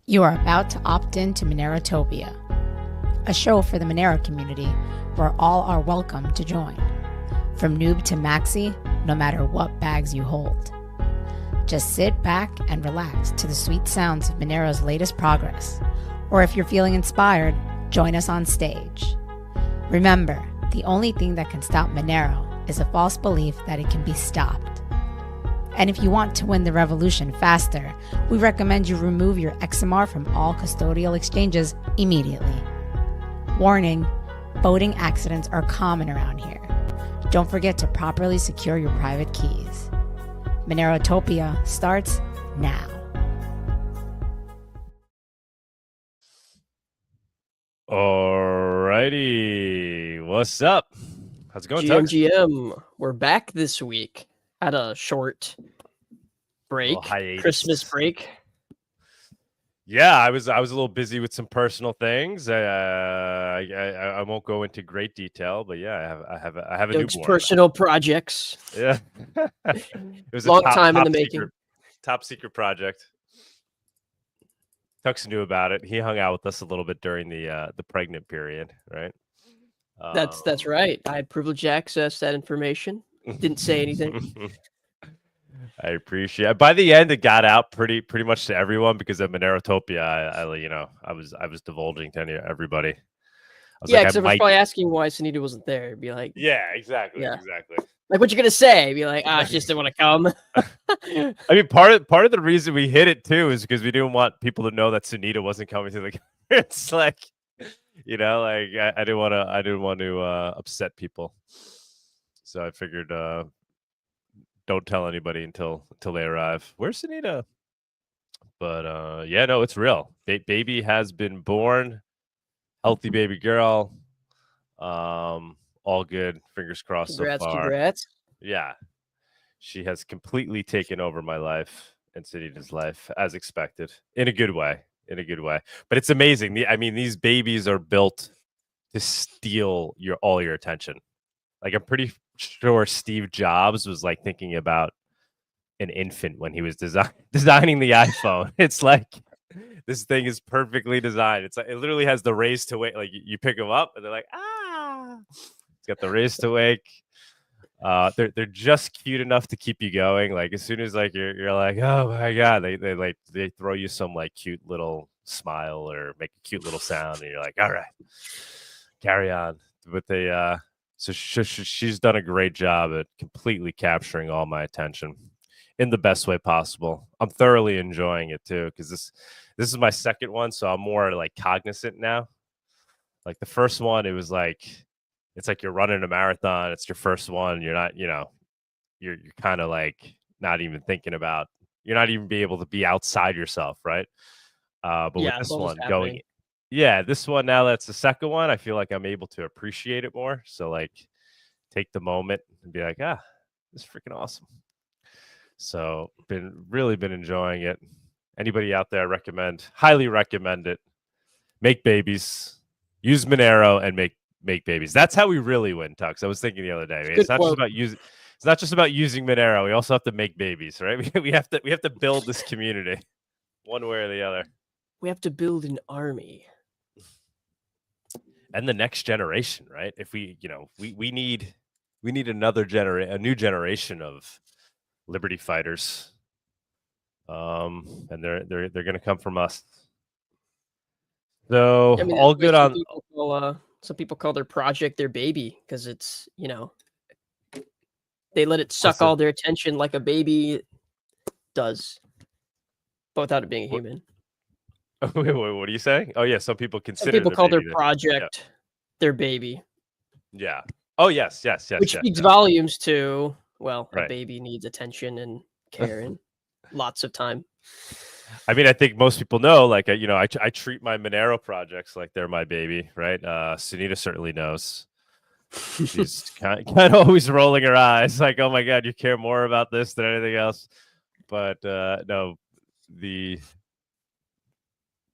You are about to opt in to Monerotopia, a show for the Monero community where all are welcome to join. From noob to maxi, no matter what bags you hold. Just sit back and relax to the sweet sounds of Monero's latest progress. Or if you're feeling inspired, join us on stage. Remember, the only thing that can stop Monero is a false belief that it can be stopped. And if you want to win the revolution faster, we recommend you remove your XMR from all custodial exchanges immediately. Warning, voting accidents are common around here. Don't forget to properly secure your private keys. Monerotopia starts now. Alrighty, what's up? How's it going, Tux? GM, we're back this week. Had a short break, Christmas break. Yeah, I was a little busy with some personal things. I won't go into great detail, but yeah, I have a newborn. Personal projects. Yeah, it was long a time in the making. Top secret project. Tux knew about it. He hung out with us a little bit during the pregnant period, right? That's right. I had privileged access to that information. Didn't say anything. I appreciate it. By the end, it got out pretty much to everyone because of Monerotopia. I was divulging to everybody. Because I was probably asking why Sunita wasn't there. It'd be like, yeah, exactly. Like, what you gonna say? Be like, she just didn't want to come. I mean, part of the reason we hit it too is because we didn't want people to know that Sunita wasn't coming to the. It's like, I didn't want to upset people, so I figured don't tell anybody until they arrive. Where's Sunita? But yeah, no, it's real. Baby has been born. Healthy baby girl. All good. Fingers crossed so far. Congrats. Yeah. She has completely taken over my life and Sunita's life, as expected. In a good way. But it's amazing. These babies are built to steal all your attention. Like, I'm pretty sure Steve Jobs was like thinking about an infant when he was designing the iPhone. It's like, this thing is perfectly designed. It's like, it literally has the raise to wake. Like, you pick them up and they're like, it's got the raise to wake. They're just cute enough to keep you going. Like, as soon as like you're like, oh my god, they throw you some like cute little smile or make a cute little sound, and you're like, all right, carry on. But so she's done a great job at completely capturing all my attention in the best way possible. I'm thoroughly enjoying it too, because this is my second one, so I'm more like cognizant now. Like the first one, it was like, it's like you're running a marathon. It's your first one. You're not, you're kind of like not even thinking about. You're not even be able to be outside yourself, right? But with this one this one now that's the second one, I feel like I'm able to appreciate it more. So like, take the moment and be like, this is freaking awesome. So really been enjoying it. Anybody out there, highly recommend it. Make babies, use Monero, and make babies. That's how we really win, Tux. I was thinking the other day. It's not just about using Monero. We also have to make babies, right? We have to build this community, one way or the other. We have to build an army. And the next generation, right? If we need a new generation of liberty fighters. And they're going to come from us. So all good on. Some people call their project their baby because it's, they let it suck all their attention like a baby does, but without it being a human. Wait, what are you saying? Oh yeah, some people consider. Some people call their project their baby. Yeah. Oh yes. Which speaks volumes to, a baby needs attention and care and lots of time. I mean, I think most people know, like, I treat my Monero projects like they're my baby, right? Sunita certainly knows. She's kind of always rolling her eyes, like, oh my god, you care more about this than anything else. But no,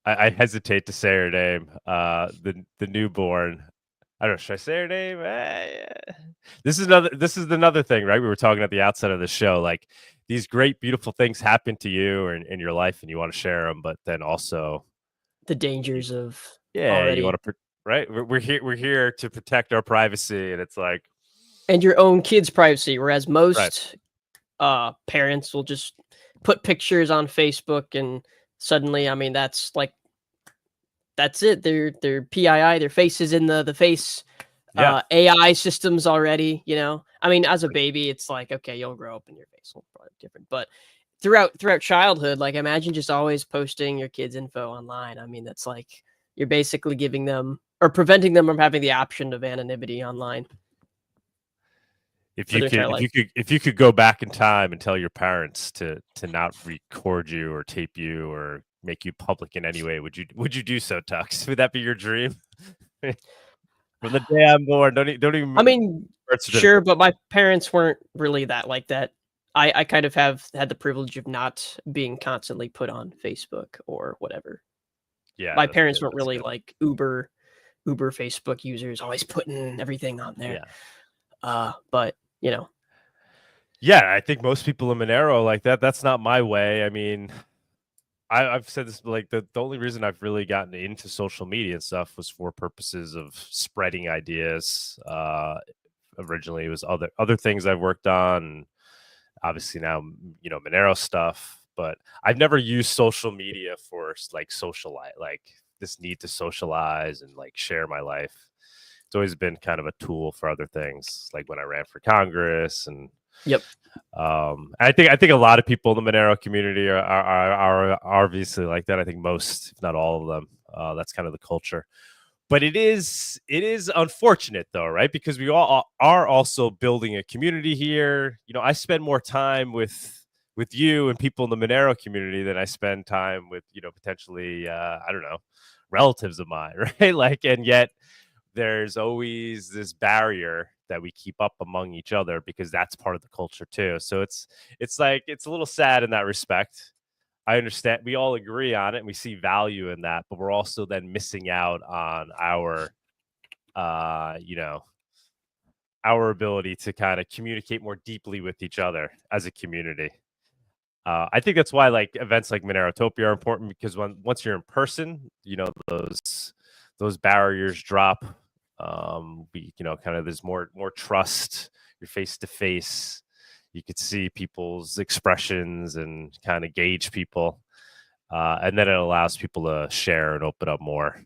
I hesitate to say her name. The newborn. I don't know. Should I say her name? This is another thing, right? We were talking at the outset of the show. Like, these great, beautiful things happen to you and in your life, and you want to share them, but then also the dangers of you want to right. We're here to protect our privacy, and it's like and your own kids' privacy. Whereas most right. Parents will just put pictures on Facebook, and suddenly, I mean, that's it. Their PII, their face is in the face AI systems already. You know, I mean, as a baby, it's like, okay, you'll grow up and your face will probably be different, but throughout childhood, like, imagine just always posting your kids' info online. I mean, that's like you're basically giving them or preventing them from having the option of anonymity online. If you could go back in time and tell your parents to not record you or tape you or make you public in any way, would you do so, Tux? Would that be your dream? From the day I'm born, don't even. I mean, sure, but my parents weren't really that like that. I kind of have had the privilege of not being constantly put on Facebook or whatever. Yeah, my parents weren't really like Uber Facebook users, always putting everything on there. Yeah. But you know. Yeah, I think most people in Monero like that. That's not my way. I mean, I've said this, like the only reason I've really gotten into social media and stuff was for purposes of spreading ideas. Originally, it was other things I've worked on. Obviously now, you know, Monero stuff, but I've never used social media for like like this need to socialize and like share my life. It's always been kind of a tool for other things, like when I ran for Congress and I think a lot of people in the Monero community are obviously like that. I think most, if not all of them, that's kind of the culture. But it is unfortunate though, right? Because we all are also building a community here. You know, I spend more time with you and people in the Monero community than I spend time with, you know, potentially I don't know, relatives of mine, right? Like, and yet there's always this barrier that we keep up among each other because that's part of the culture too. So it's like it's a little sad in that respect. I understand we all agree on it and we see value in that, but we're also then missing out on our you know, our ability to kind of communicate more deeply with each other as a community. I think that's why like events like Monerotopia are important, because once you're in person, you know, those barriers drop. You know, kind of there's more trust. You're face to face. You could see people's expressions and kind of gauge people, and then it allows people to share and open up more.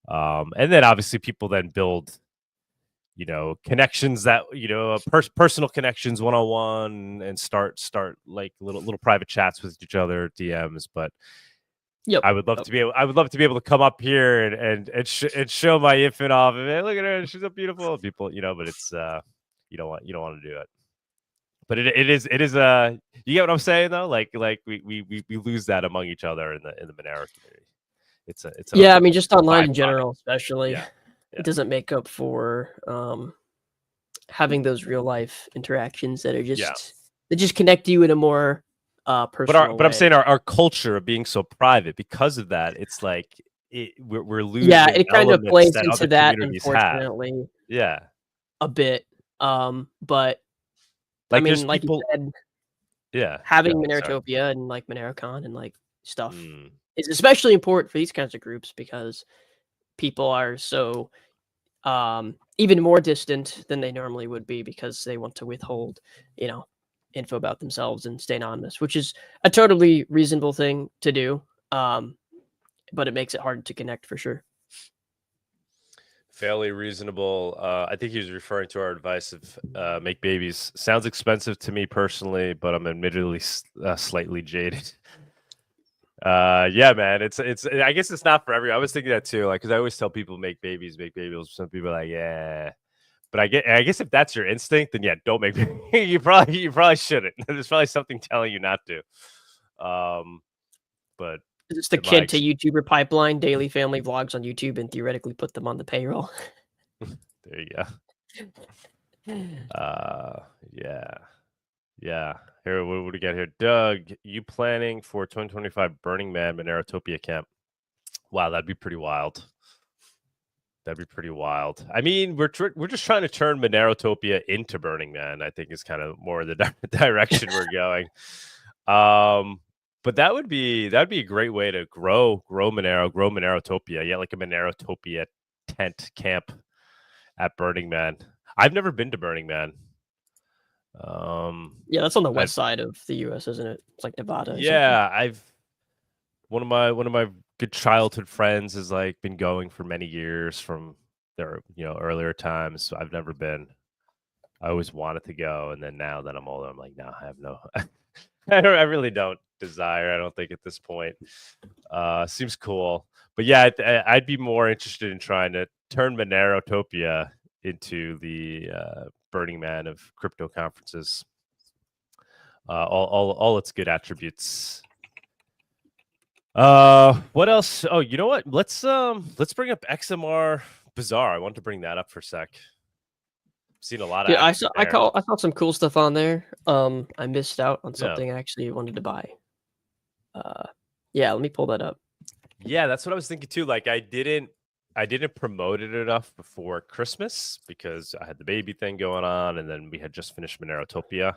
And then obviously people then build, you know, connections that, you know, personal connections one-on-one, and start like little private chats with each other, DMs. But I would love to be able to come up here and show my infant off and, hey, look at her, she's so beautiful, people, you know. But it's you don't want to do it. But it is you get what I'm saying though? Like we lose that among each other in the Monero community. It's I mean, just online in general, especially. Yeah. It doesn't make up for having those real life interactions that are just that just connect you in a more personal but I'm saying our culture of being so private, because of that, it's like we're losing. Yeah, it kind of plays that into that, unfortunately. Yeah, a bit. But like, I mean, like people, you said, having Monerotopia and like MoneroCon and like stuff is especially important for these kinds of groups, because people are so even more distant than they normally would be, because they want to withhold, you know, info about themselves and stay anonymous, which is a totally reasonable thing to do. But it makes it hard to connect for sure. Fairly reasonable. I think he was referring to our advice of make babies. Sounds expensive to me personally, but I'm admittedly slightly jaded. Yeah, man, it's I guess it's not for everyone. I was thinking that too, like, because I always tell people make babies. Some people are like, yeah, but I guess if that's your instinct, then yeah, don't make babies. you probably shouldn't. There's probably something telling you not to. But it's the kid to YouTuber pipeline, daily family vlogs on YouTube, and theoretically put them on the payroll. There you go. Yeah. Here, what do we got here? Doug, you planning for 2025 Burning Man Monerotopia camp? Wow, that'd be pretty wild. That'd be pretty wild. I mean, we're just trying to turn Monerotopia into Burning Man. I think is kind of more the direction we're going. But that'd be a great way to grow Monero, grow Monerotopia. Yeah, like a Monerotopia tent camp at Burning Man. I've never been to Burning Man. Yeah, that's on the west side of the U.S., isn't it? It's like Nevada. Yeah, one of my good childhood friends has like been going for many years from their earlier times. I've never been. I always wanted to go, and then now that I'm older, I'm like, no, I have no. I really don't desire. I don't think at this point. Seems cool, but yeah, I'd be more interested in trying to turn Monerotopia into the Burning Man of crypto conferences. All its good attributes. What else? Oh, you know what? Let's bring up XMR Bazaar. I want to bring that up for a sec. Seen a lot of I saw some cool stuff on there. I missed out on something I actually wanted to buy. Yeah, let me pull that up. Yeah, that's what I was thinking too. Like I didn't promote it enough before Christmas because I had the baby thing going on, and then we had just finished Monerotopia.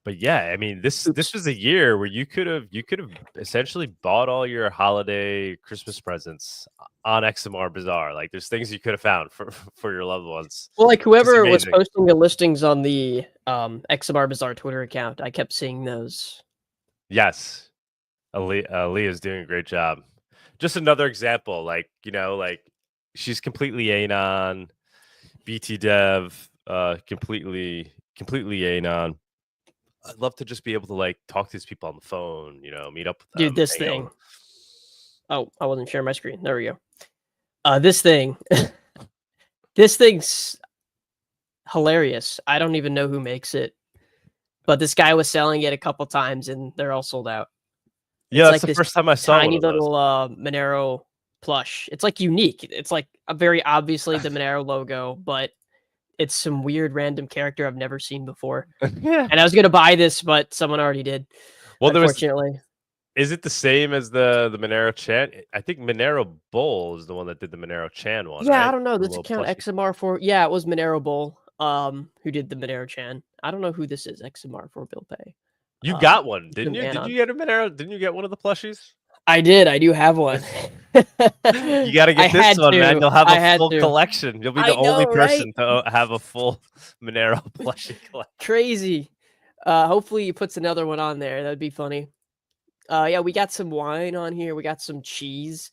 But yeah, I mean, this was a year where you could have essentially bought all your holiday Christmas presents on XMR Bazaar. Like, there's things you could have found for your loved ones. Well, like whoever was posting the listings on the XMR Bazaar Twitter account, I kept seeing those. Yes, Aaliyah's doing a great job. Just another example, like she's completely anon, BT Dev, completely anon. I'd love to just be able to like talk to these people on the phone, meet up with them. Dude, this thing. Oh, I wasn't sharing my screen. There we go. This thing. This thing's hilarious. I don't even know who makes it, but this guy was selling it a couple times and they're all sold out. Yeah, that's like the first time I saw tiny little Monero plush. It's like unique. It's like a very obviously the Monero logo, but it's some weird random character I've never seen before. Yeah. And I was going to buy this, but someone already did. Well, unfortunately. Is it the same as the MoneroChat? I think Monero Bull is the one that did the MoneroChan one. Yeah, right? I don't know. This account XMR for it was Monero Bull who did the MoneroChan. I don't know who this is. XMR for Bill Pay. You got one, didn't you? Did you get a Monero? Didn't you get one of the plushies? I did. I do have one. You got to get this one, man. You'll have a full collection. You'll be the only person to have a full Monero plushie collection. Crazy. Hopefully he puts another one on there. That'd be funny. Yeah, we got some wine on here. We got some cheese.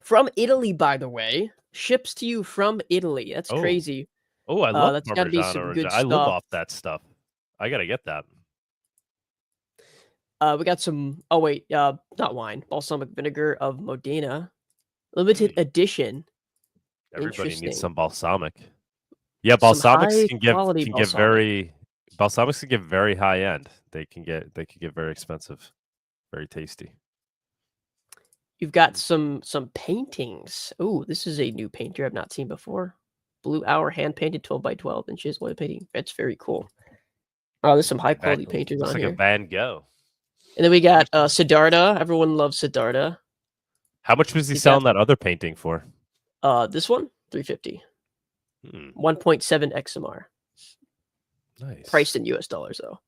From Italy, by the way. Ships to you from Italy. That's crazy. Oh, I love that's gotta be some good stuff. I live off that stuff. I got to get that. We got some, not wine, balsamic vinegar of Modena. Limited edition. Everybody needs some balsamic. Yeah, balsamics can get very high end. They can get very expensive, very tasty. You've got some paintings. Oh, this is a new painter I've not seen before. Blue Hour hand painted 12 by 12 inches oil painting. That's very cool. Oh, there's some high quality painters on here. Looks like a Van Gogh. And then we got Siddhartha. Everyone loves Siddhartha. How much was he selling that other painting for? This one, $350. 1.7 XMR. Nice. Priced in US dollars though.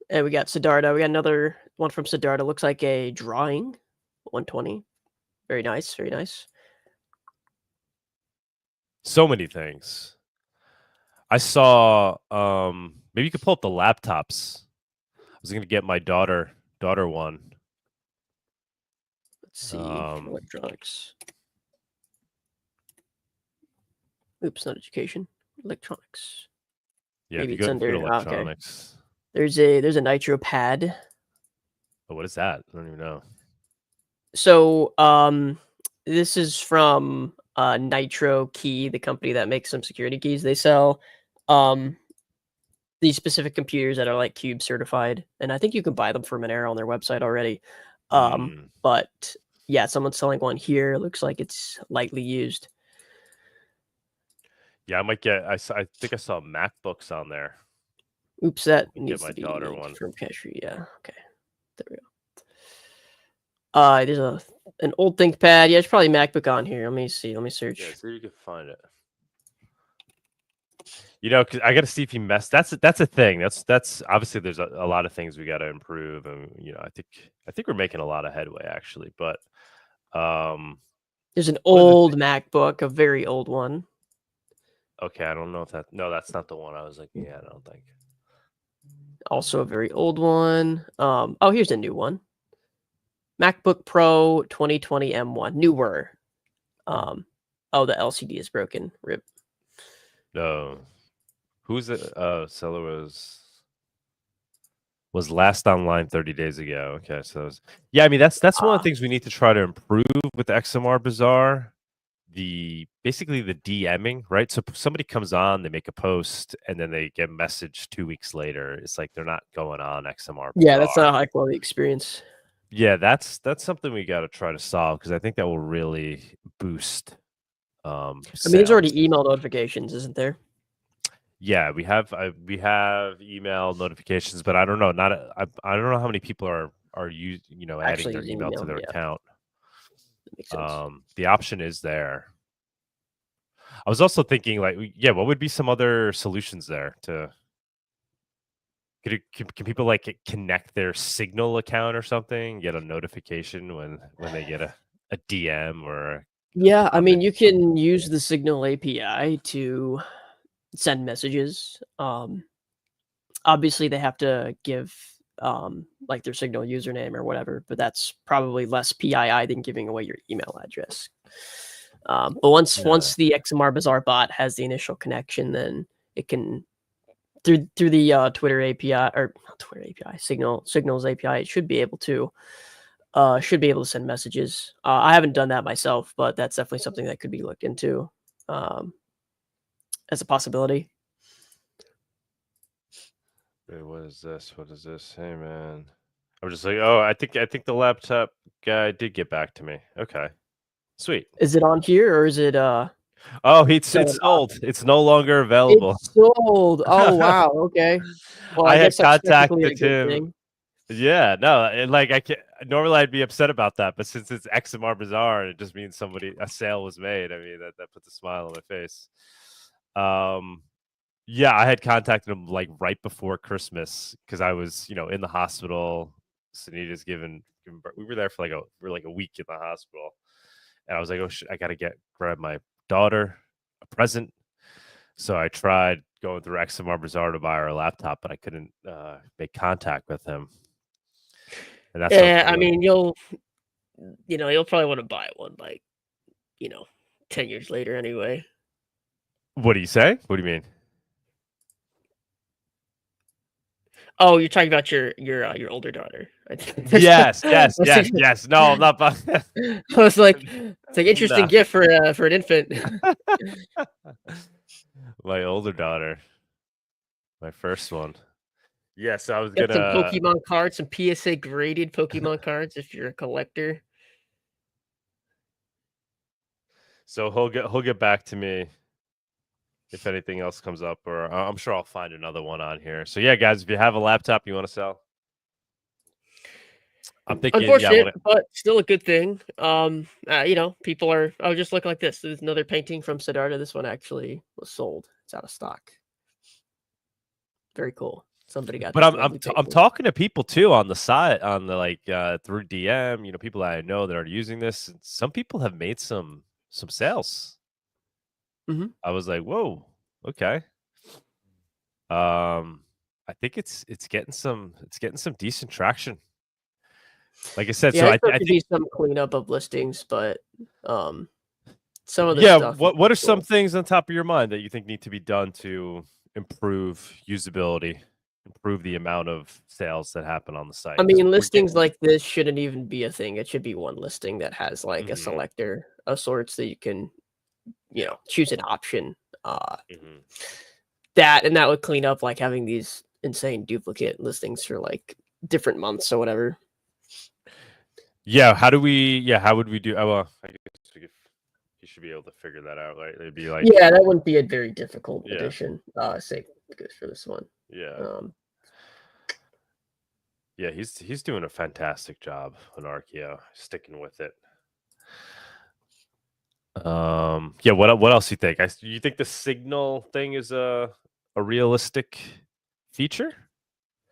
And we got Siddhartha. We got another one from Siddhartha. Looks like a drawing. 120. Very nice. Very nice. So many things. I saw. Maybe you could pull up the laptops. I was going to get my daughter one. Let's see. Electronics. Oops, not education. Electronics. Yeah, maybe it's under electronics. Okay. There's a Nitro pad. Oh, what is that? I don't even know. So, this is from Nitro Key, the company that makes some security keys. They sell these specific computers that are like Cube certified, and I think you can buy them for Monero on their website already. But yeah, someone's selling one here. Looks like it's lightly used. Yeah, I might get. I think I saw MacBooks on there. Oops, that needs my to be daughter one from Cashry. Yeah, okay, there we go. There's a an old ThinkPad. Yeah, it's probably MacBook on here. Let me see. Let me search. Yeah, see if you can find it. You know, 'cause I got to see if he messed. That's a thing. That's obviously there's a lot of things we got to improve, and you know, I think we're making a lot of headway actually. But there's an old MacBook, a very old one. Okay, I don't know if that's not the one I was looking at. I don't think. Also a very old one. Oh, here's a new one. MacBook Pro 2020 M1, newer. Oh, the LCD is broken. Rip. No. Who's it? Seller was last online 30 days ago. Okay, so yeah, I mean that's one of the things we need to try to improve with XMR Bazaar. Basically the DMing, right? So somebody comes on, they make a post, and then they get a message 2 weeks later. It's like they're not going on XMR Bazaar. Yeah, that's not a high quality experience. Yeah, that's something we got to try to solve because I think that will really boost. I mean, there's already email notifications, isn't there? Yeah, we have email notifications, but I don't know. I don't know how many people are adding their email to their account. That makes sense. The option is there. I was also thinking, like, what would be some other solutions there to? Can people like connect their Signal account or something, get a notification when they get a DM or? Yeah, I mean, you can use the Signal API to send messages. Obviously, they have to give like their Signal username or whatever, but that's probably less PII than giving away your email address. But once the XMR Bazaar bot has the initial connection, then it can through the Twitter API or not Twitter API, Signal's API, it should be able to send messages. I haven't done that myself, but that's definitely something that could be looked into as a possibility. Wait, what is this? What is this? Hey man, I'm just like, oh, I think the laptop guy did get back to me. Okay, sweet. Is it on here or is it? Oh, it's sold. It's no longer available. It's sold. Oh wow. Okay. Well, I guess had that's contacted him. thing. Yeah, no, and like I can't. Normally, I'd be upset about that, but since it's XMR Bazaar, it just means a sale was made. I mean, that puts a smile on my face. Yeah, I had contacted him like right before Christmas because I was, in the hospital. Sunita's given birth. We were there for like a week in the hospital, and I was like, oh shit, I gotta grab my daughter a present. So I tried going through XMR Bazaar to buy her a laptop, but I couldn't make contact with him. And that's I mean, you'll probably want to buy one like, 10 years later anyway. What do you say? What do you mean? Oh, you're talking about your older daughter. Yes. No, I'm not. I was like, it's like interesting gift for an infant. My older daughter, my first one. Yes, I was Get some Pokemon cards, some PSA graded Pokemon cards if you're a collector. So he'll get back to me if anything else comes up, or I'm sure I'll find another one on here. So yeah, guys, if you have a laptop you want to sell, I'm thinking. Unfortunate, but still a good thing. People are. Oh, just look like this. There's another painting from Siddhartha. This one actually was sold. It's out of stock. Very cool. Somebody got. But I'm talking to people too on the side, on the through DM. People that I know that are using this. Some people have made some sales. Mm-hmm. I was like, whoa, okay. I think it's getting some decent traction. Like I said, yeah, so I think be some cleanup of listings, but some of the stuff. What are some things on top of your mind that you think need to be done to improve usability, improve the amount of sales that happen on the site? I mean, listings like this shouldn't even be a thing. It should be one listing that has like a selector of sorts that you can, choose an option. That would clean up like having these insane duplicate listings for like different months or whatever. Yeah, how would we do? Oh, well, I guess you should be able to figure that out, right? It'd be like, yeah, that wouldn't be a very difficult addition. Say good for this one. Yeah. Yeah, he's doing a fantastic job on Archeo, sticking with it. Yeah. What else do you think? You think the signal thing is a realistic feature?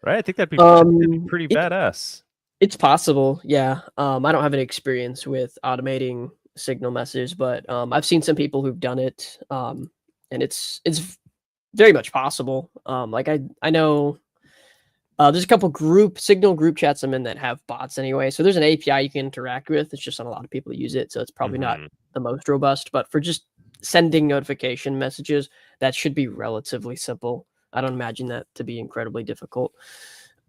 Right. I think that'd be pretty It badass. it's possible, yeah. I don't have any experience with automating signal messages, but I've seen some people who've done it, and it's very much possible. Like I know there's a couple signal group chats I'm in that have bots anyway. So there's an API you can interact with. It's just not a lot of people use it, so it's probably not the most robust. But for just sending notification messages, that should be relatively simple. I don't imagine that to be incredibly difficult.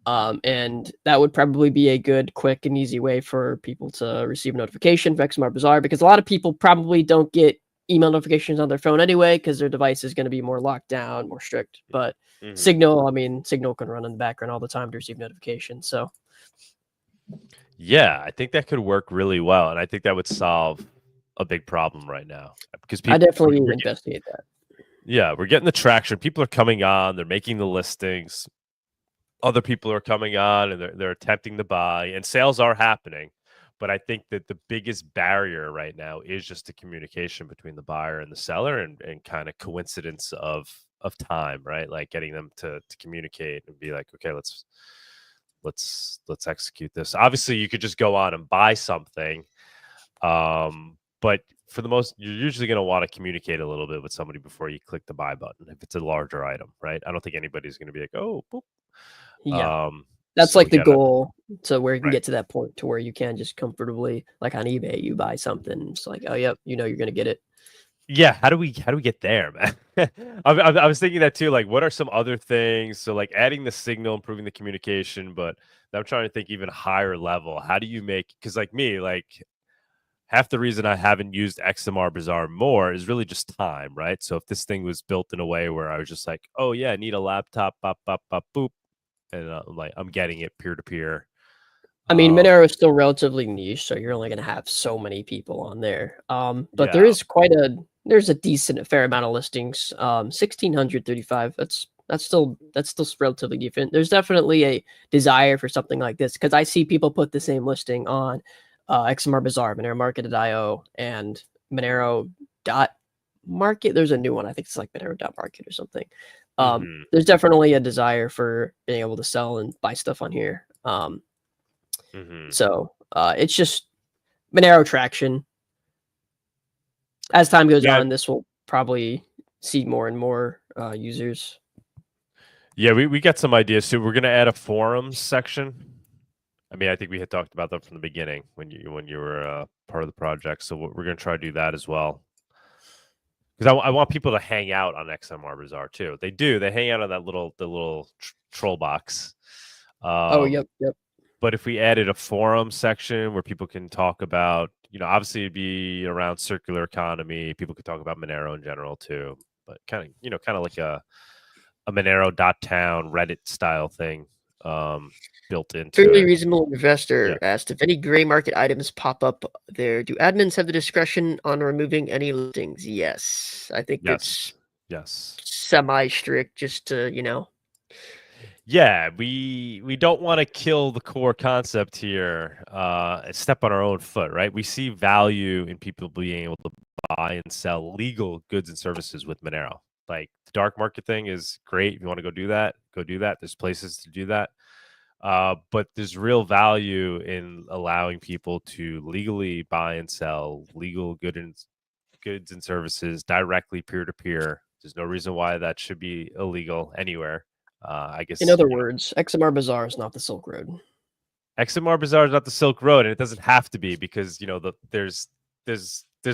And that would probably be a good, quick, and easy way for people to receive a notification for XMR Bazaar, because a lot of people probably don't get email notifications on their phone anyway, because their device is going to be more locked down, more strict. But Signal, I mean, Signal can run in the background all the time to receive notifications. So, yeah, I think that could work really well, and I think that would solve a big problem right now, because I definitely investigate that. Yeah, we're getting the traction. People are coming on. They're making the listings. Other people are coming on and they're attempting to buy, and sales are happening. But I think that the biggest barrier right now is just the communication between the buyer and the seller, and kind of coincidence of time, right? Like getting them to communicate and be like, okay, let's execute this. Obviously, you could just go on and buy something, but for the most, you're usually going to want to communicate a little bit with somebody before you click the buy button if it's a larger item, right? I don't think anybody's going to be like, oh, boop. Yeah. That's so like the goal, to where you can get to that point to where you can just comfortably, like on eBay, you buy something, it's like, oh, yep, you know you're going to get it. Yeah, how do we get there, man? I was thinking that too. Like, what are some other things? So, like adding the signal, improving the communication, but I'm trying to think even higher level. How do you make? Because like me, like half the reason I haven't used XMR Bazaar more is really just time, right? So if this thing was built in a way where I was just like, oh yeah, I need a laptop, bop, bop, bop, boop, and like I'm getting it peer to peer. I mean, Monero is still relatively niche, so you're only going to have so many people on there. But there is there's a fair amount of listings. 1,635. That's still relatively decent. There's definitely a desire for something like this, because I see people put the same listing on XMR Bazaar, Monero Market.io, and Monero.market. There's a new one. I think it's like Monero.market or something. There's definitely a desire for being able to sell and buy stuff on here. So it's just Monero traction. As time goes on, this will probably see more and more users. Yeah, we got some ideas. So we're gonna add a forums section. I mean, I think we had talked about that from the beginning when you were part of the project. So we're gonna try to do that as well. Because I want people to hang out on XMR Bazaar too. They do. They hang out on that little troll box. Yep. But if we added a forum section where people can talk about, obviously it'd be around circular economy. People could talk about Monero in general too. But kind of like a Monero.town Reddit style thing built into Fairly it. reasonable investor asked if any gray market items pop up there. Do admins have the discretion on removing any listings? Yes. I think it's semi-strict, just to, Yeah, we don't want to kill the core concept here, step on our own foot, right? We see value in people being able to buy and sell legal goods and services with Monero. Like the dark market thing is great. If you want to go do that, go do that. There's places to do that. But there's real value in allowing people to legally buy and sell legal goods and services directly peer-to-peer. There's no reason why that should be illegal anywhere. I guess, in other words, XMR Bazaar is not the Silk Road. XMR Bazaar is not the Silk Road, and it doesn't have to be, because there's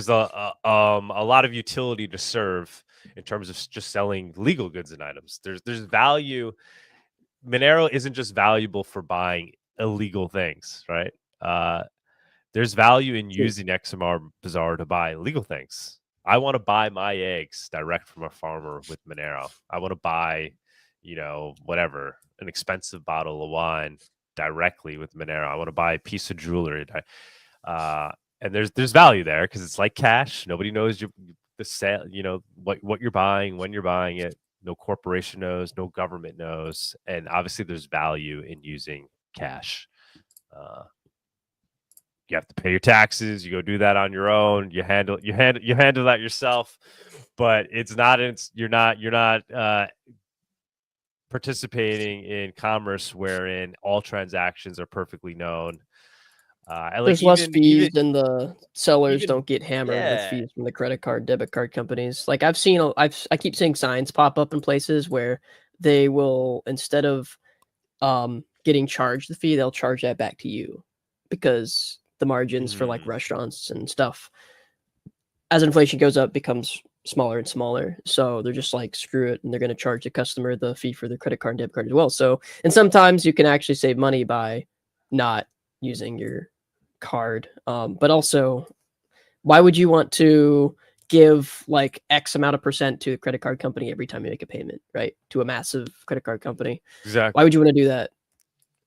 a lot of utility to serve in terms of just selling legal goods and items. There's value. Monero isn't just valuable for buying illegal things, right? There's value in using XMR Bazaar to buy legal things. I want to buy my eggs direct from a farmer with Monero. I want to buy, whatever, an expensive bottle of wine directly with Monero. I want to buy a piece of jewelry. And there's value there because it's like cash. Nobody knows the sale, what you're buying, when you're buying it. No corporation knows, no government knows. And obviously there's value in using cash. you have to pay your taxes. You go do that on your own. You handle that yourself. But it's not. You're not participating in commerce wherein all transactions are perfectly known. There's less fees, and the sellers don't get hammered with yeah. fees from the credit card, debit card companies. Like I've seen, I keep seeing signs pop up in places where they will, instead of getting charged the fee, they'll charge that back to you, because the margins for like restaurants and stuff, as inflation goes up, becomes smaller and smaller. So they're just like, screw it, and they're going to charge the customer the fee for their credit card and debit card as well. So, and sometimes you can actually save money by not using your card. But also, why would you want to give like X amount of percent to a credit card company every time you make a payment, right? To a massive credit card company. Exactly. Why would you want to do that?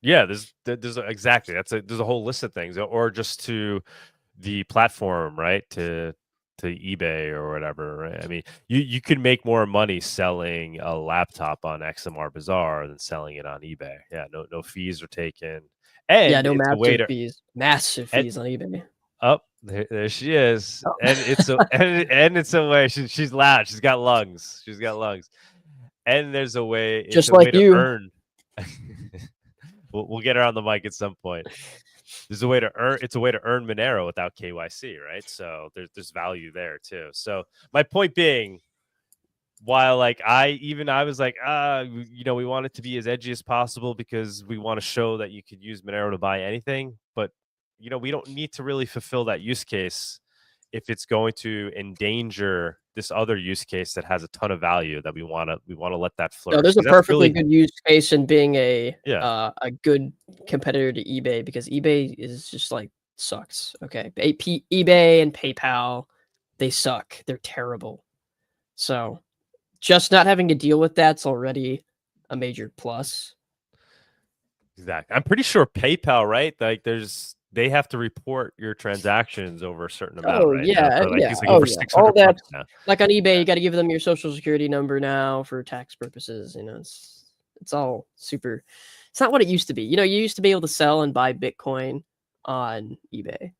Yeah, there's exactly. There's a whole list of things, or just to the platform, right? To eBay or whatever, right? I mean, you could make more money selling a laptop on XMR Bazaar than selling it on eBay. Yeah, no fees are taken. And yeah, no it's massive fees. Massive fees on eBay. Oh, there she is. Oh. And it's a and it's a way. She's loud. She's got lungs. She's got lungs. And there's a way. It's Just a like way to you. earn. We'll get her on the mic at some point. There's a way to earn. It's a way to earn Monero without KYC, right? So there's value there too. So my point being, while like I was like, we want it to be as edgy as possible because we want to show that you could use Monero to buy anything, but we don't need to really fulfill that use case if it's going to endanger this other use case that has a ton of value that we want to let that flourish. No, there's a perfectly good use case in being a good competitor to eBay, because eBay is just like sucks. Okay, eBay and PayPal, they suck. They're terrible. So just not having to deal with that's already a major plus. Exactly. I'm pretty sure PayPal, right? Like they have to report your transactions over a certain amount, right? Yeah, like, yeah. It's like over 600 all that. now. Like on eBay, you got to give them your social security number now for tax purposes. It's all super. It's not what it used to be. You used to be able to sell and buy Bitcoin on eBay,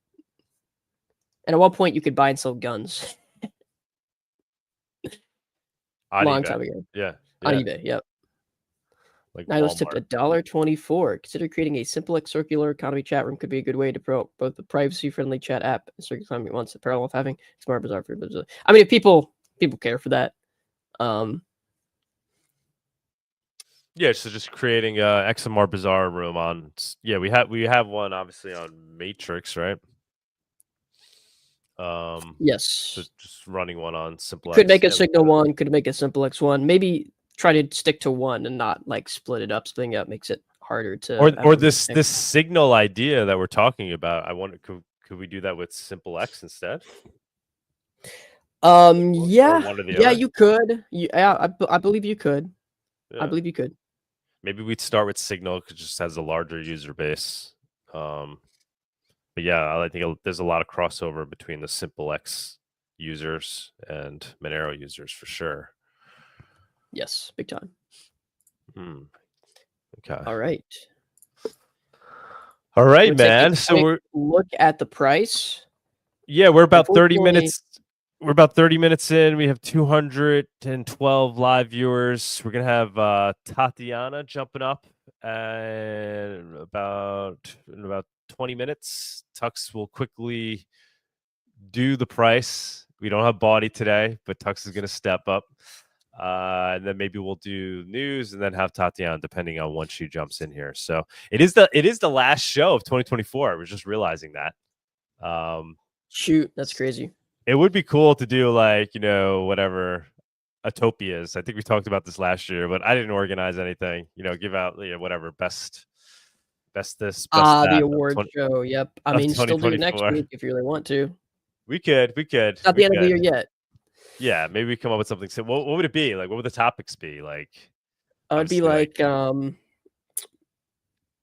and at one point you could buy and sell guns. Long time ago. Yeah. On eBay. Yep. Like Niles tipped $1.24. Consider creating a simple circular economy chat room. Could be a good way to promote both the privacy-friendly chat app and circular economy once the parallel of having XMR Bazaar for business. I mean, if people care for that. Yeah, so just creating a XMR Bazaar room on. Yeah, we have one obviously on Matrix, right? Yes. So just running one on Simple. Could make a Signal one. Could make a Simple X one. Maybe try to stick to one and not like split it up. Splitting it up makes it harder to. Or this Signal idea that we're talking about. I wonder, could we do that with Simple X instead? Yeah, you could. I believe you could. Yeah. I believe you could. Maybe we'd start with Signal because it just has a larger user base. But yeah, I think there's a lot of crossover between the Simple X users and Monero users for sure. Yes, big time. Okay. All right. All right, man. So look at the price. Yeah, we're about 30 minutes. We're about 30 minutes in. We have 212 live viewers. We're gonna have Tatiana jumping up in about 20 minutes. Tux will quickly do the price. We don't have body today, but Tux is gonna step up. And then maybe we'll do news and then have Tatiana, depending on when she jumps in here. So it is the last show of 2024. I was just realizing that. Shoot, that's crazy. It would be cool to do like, whatever Utopias. I think we talked about this last year, but I didn't organize anything. Give out whatever best this, best that. The award show. Yep. I mean, still do it next week if you really want to. We could. Not the end of the year yet. Yeah, maybe we come up with something. So what would it be? Like, what would the topics be? Like, it would be like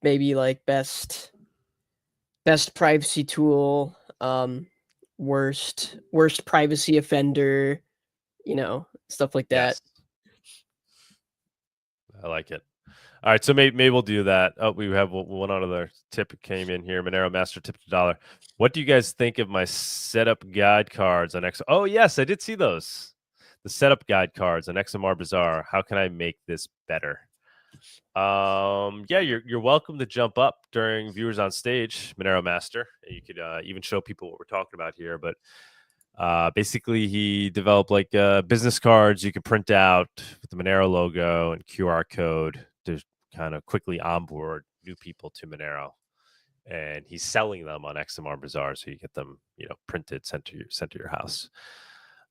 maybe like best privacy tool, worst privacy offender, stuff like that. Yes. I like it. All right, so maybe we'll do that. Oh, we have one other tip came in here. Monero Master tip $1. What do you guys think of my setup guide cards on X? Oh yes, I did see those. The setup guide cards on XMR Bazaar. How can I make this better? Yeah, you're welcome to jump up during viewers on stage, Monero Master. You could even show people what we're talking about here. But basically, he developed like business cards you could print out with the Monero logo and QR code to kind of quickly onboard new people to Monero. And he's selling them on XMR Bazaar, so you get them, printed, sent to your house.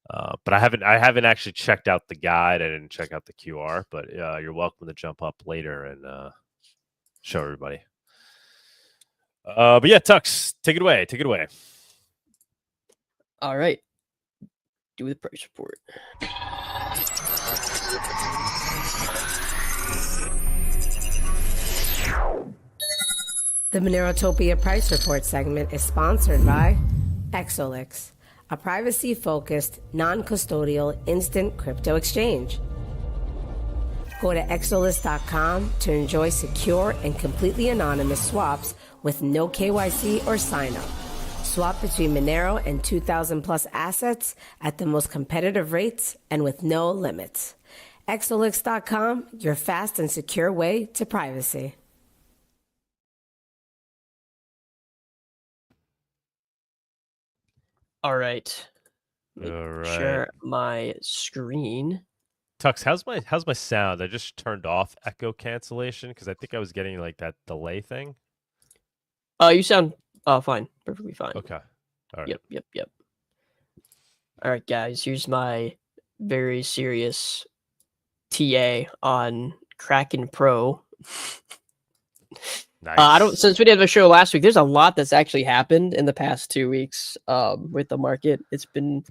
But I haven't actually checked out the guide. I didn't check out the QR, but you're welcome to jump up later and show everybody. But yeah, Tux, take it away. Take it away. All right. Do the price report. The Monerotopia Price Report segment is sponsored by Exolix, a privacy-focused, non-custodial instant crypto exchange. Go to exolix.com to enjoy secure and completely anonymous swaps with no KYC or sign-up. Swap between Monero and 2,000 plus assets at the most competitive rates and with no limits. Exolix.com, your fast and secure way to privacy. All right. All right. Share my screen. Tux, how's my sound? I just turned off echo cancellation because I think I was getting like that delay thing. You sound fine, perfectly fine. Okay. All right. Yep. All right, guys. Here's my very serious TA on Kraken Pro. Nice. Since we did a show last week, there's a lot that's actually happened in the past 2 weeks with the market. It's been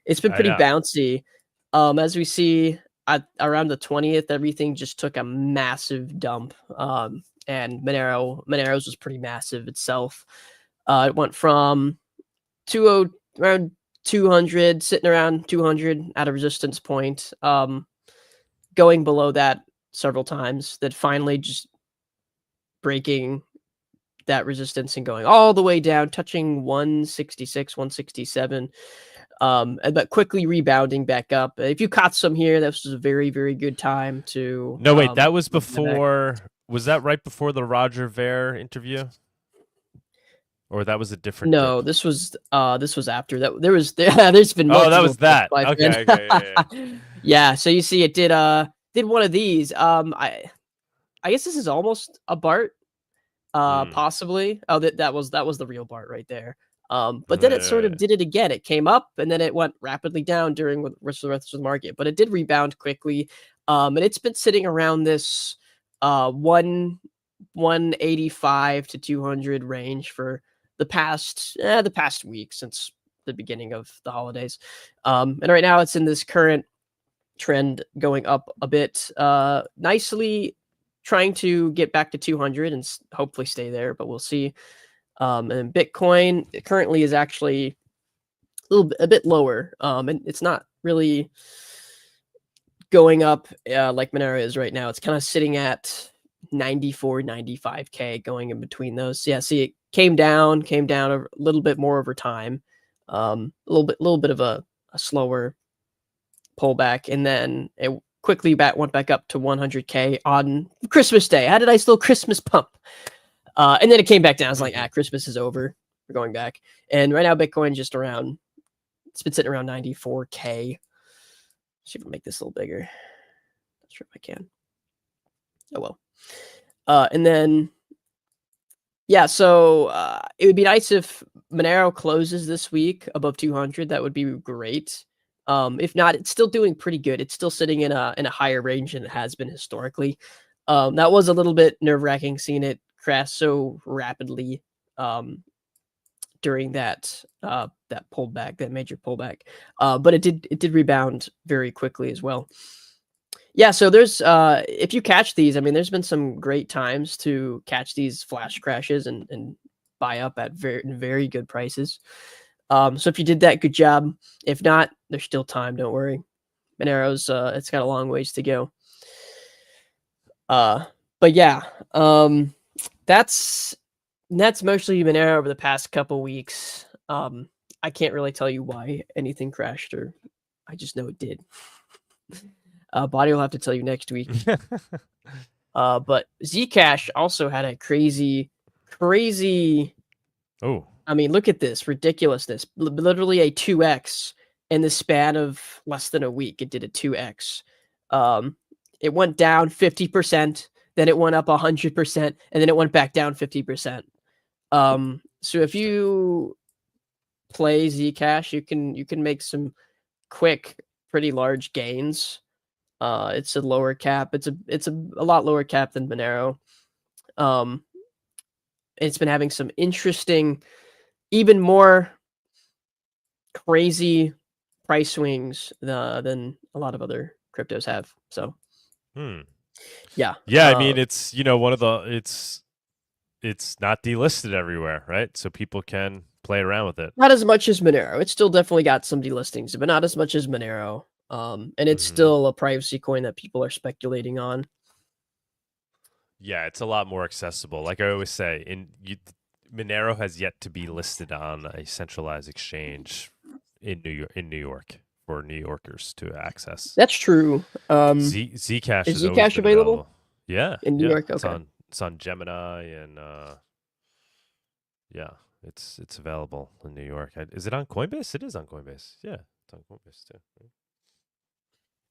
pretty bouncy. As we see around the 20th, everything just took a massive dump. And Monero's was pretty massive itself. It went from around 200, sitting around 200 at a resistance point, going below that several times, that finally just breaking that resistance and going all the way down, touching 166, 167, but quickly rebounding back up. If you caught some here, this was a very, very good time to. No, wait, that was before. Was that right before the Roger Ver interview? Or that was a different. No, this was after that. There's been multiple. Oh, that was that. Okay, yeah. Yeah, so you see, it did one of these. I guess this is almost a BART, possibly. Oh, that was the real BART right there. But then it sort of did it again. It came up and then it went rapidly down during the rest of the market, but it did rebound quickly. And it's been sitting around this 185 to 200 range for the past week, since the beginning of the holidays. And right now it's in this current trend going up a bit, nicely, trying to get back to 200 and hopefully stay there, but we'll see. And Bitcoin currently is actually a bit lower, and it's not really going up like Monero is right now. It's kind of sitting at 94, 95K, going in between those. So yeah, see, it came down a little bit more over time, a little bit of a slower pullback, and then it quickly went back up to 100K on Christmas Day. Had a nice little Christmas pump. And then it came back down. It's like, Christmas is over. We're going back. And right now, Bitcoin it's been sitting around 94K. See if I can make this a little bigger. Not sure if I can. Oh, well. And then, yeah, so it would be nice if Monero closes this week above 200. That would be great. If not, it's still doing pretty good. It's still sitting in a higher range than it has been historically. That was a little bit nerve-wracking seeing it crash so rapidly during that pullback, that major pullback. But it did rebound very quickly as well. Yeah, so there's if you catch these, I mean, there's been some great times to catch these flash crashes and buy up at very, very good prices. So if you did that, good job. If not, there's still time. Don't worry. Monero's it's got a long ways to go. But yeah, that's mostly Monero over the past couple weeks. I can't really tell you why anything crashed, or I just know it did. Body will have to tell you next week. But Zcash also had a crazy. Oh, I mean, look at this ridiculousness! Literally a 2x in the span of less than a week. It did a 2x. It went down 50%, then it went up 100%, and then it went back down 50%. So if you play Zcash, you can make some quick, pretty large gains. It's a lower cap. It's a lot lower cap than Monero. It's been having some interesting, even more crazy price swings than a lot of other cryptos have. So, yeah. I mean, it's one of the it's not delisted everywhere, right? So people can play around with it. Not as much as Monero. It's still definitely got some delistings, but not as much as Monero. And it's still a privacy coin that people are speculating on. Yeah, it's a lot more accessible. Like I always say, Monero has yet to be listed on a centralized exchange in New York for New Yorkers to access. That's true. Zcash is Zcash available? Yeah, in New York. Okay, it's on Gemini and yeah, it's available in New York. Is it on Coinbase? It is on Coinbase. Yeah, it's on Coinbase too.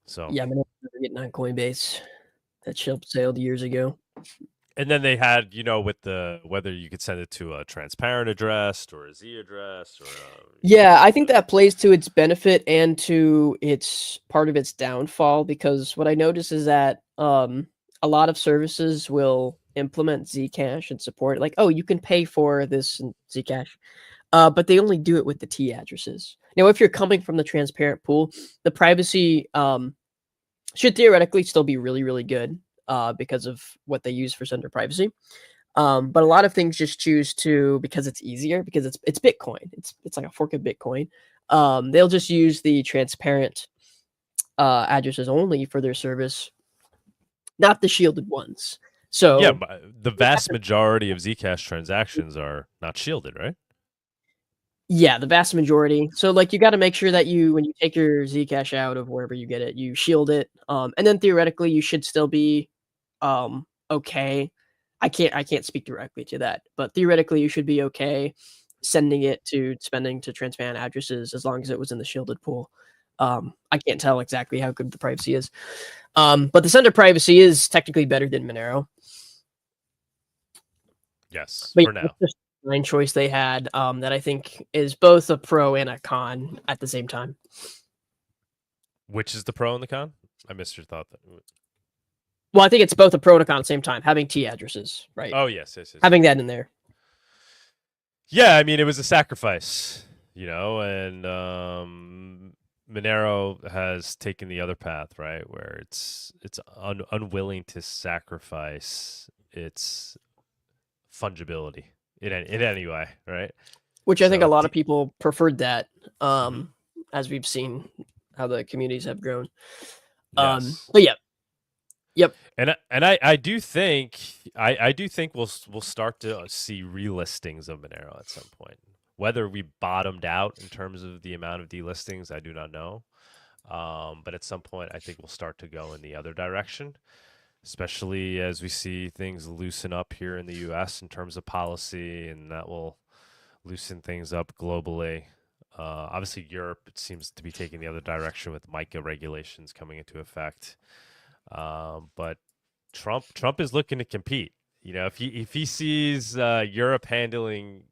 So yeah, I'm never getting on Coinbase. That ship sailed years ago. And then they had, with whether you could send it to a transparent address or a Z address or yeah, I think that plays to its benefit and to its part of its downfall, because what I notice is that a lot of services will implement Zcash and support it. Like, oh, you can pay for this in Zcash, but they only do it with the T addresses. Now, if you're coming from the transparent pool, the privacy should theoretically still be really, really good because of what they use for sender privacy. But a lot of things just choose to, because it's easier, because it's Bitcoin. It's like a fork of Bitcoin. They'll just use the transparent addresses only for their service, not the shielded ones. So yeah, the vast majority of Zcash transactions are not shielded, right? Yeah, the vast majority. So like you got to make sure that when you take your Zcash out of wherever you get it, you shield it. And then theoretically you should still be okay. I can't speak directly to that, but theoretically you should be okay spending to transparent addresses as long as it was in the shielded pool. I can't tell exactly how good the privacy is. But the sender privacy is technically better than Monero. Yes, but for now. Line choice they had that I think is both a pro and a con at the same time. Which is the pro and the con? I missed your thought. Well, I think it's both a pro and a con at the same time. Having T addresses, right? Oh, yes. Having that in there. Yeah, I mean, it was a sacrifice, and Monero has taken the other path, right, where it's unwilling to sacrifice its fungibility in any way, right? Which I think a lot of people preferred that, as we've seen how the communities have grown. Yes. But yeah. Yep. And I do think we'll start to see relistings of Monero at some point. Whether we bottomed out in terms of the amount of delistings, I do not know. But at some point, I think we'll start to go in the other direction, especially as we see things loosen up here in the U.S. in terms of policy, and that will loosen things up globally. Obviously, Europe, it seems to be taking the other direction with MiCA regulations coming into effect. But Trump is looking to compete. If he sees Europe handling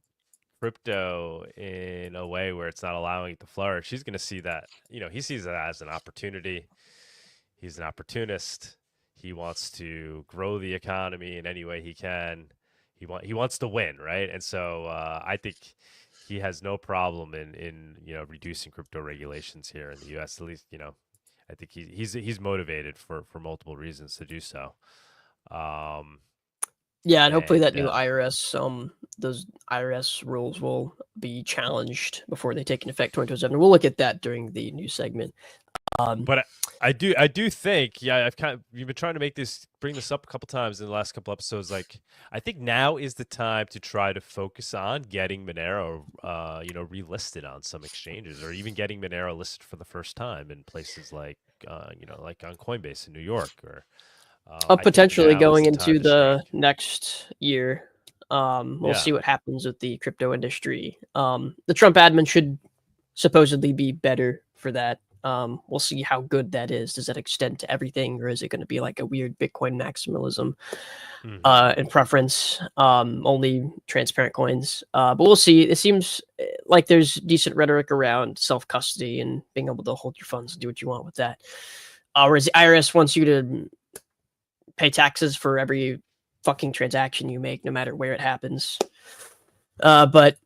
crypto in a way where it's not allowing it to flourish, he's going to see that. He sees it as an opportunity. He's an opportunist. He wants to grow the economy in any way he can. He wants to win, right? And so I think he has no problem in reducing crypto regulations here in the U.S. At least I think he's motivated for multiple reasons to do so. Yeah, and hopefully that new IRS, those IRS rules will be challenged before they take into effect 2027. We'll look at that during the news segment. But I do think, yeah, you've been trying to bring this up a couple times in the last couple episodes. Like, I think now is the time to try to focus on getting Monero, relisted on some exchanges, or even getting Monero listed for the first time in places like, like on Coinbase in New York, or potentially going into the next year. We'll see what happens with the crypto industry. The Trump admin should supposedly be better for that. We'll see how good that is. Does that extend to everything, or is it going to be like a weird Bitcoin maximalism and preference, only transparent coins? But we'll see. It seems like there's decent rhetoric around self-custody and being able to hold your funds and do what you want with that. Whereas the IRS wants you to pay taxes for every fucking transaction you make, no matter where it happens. But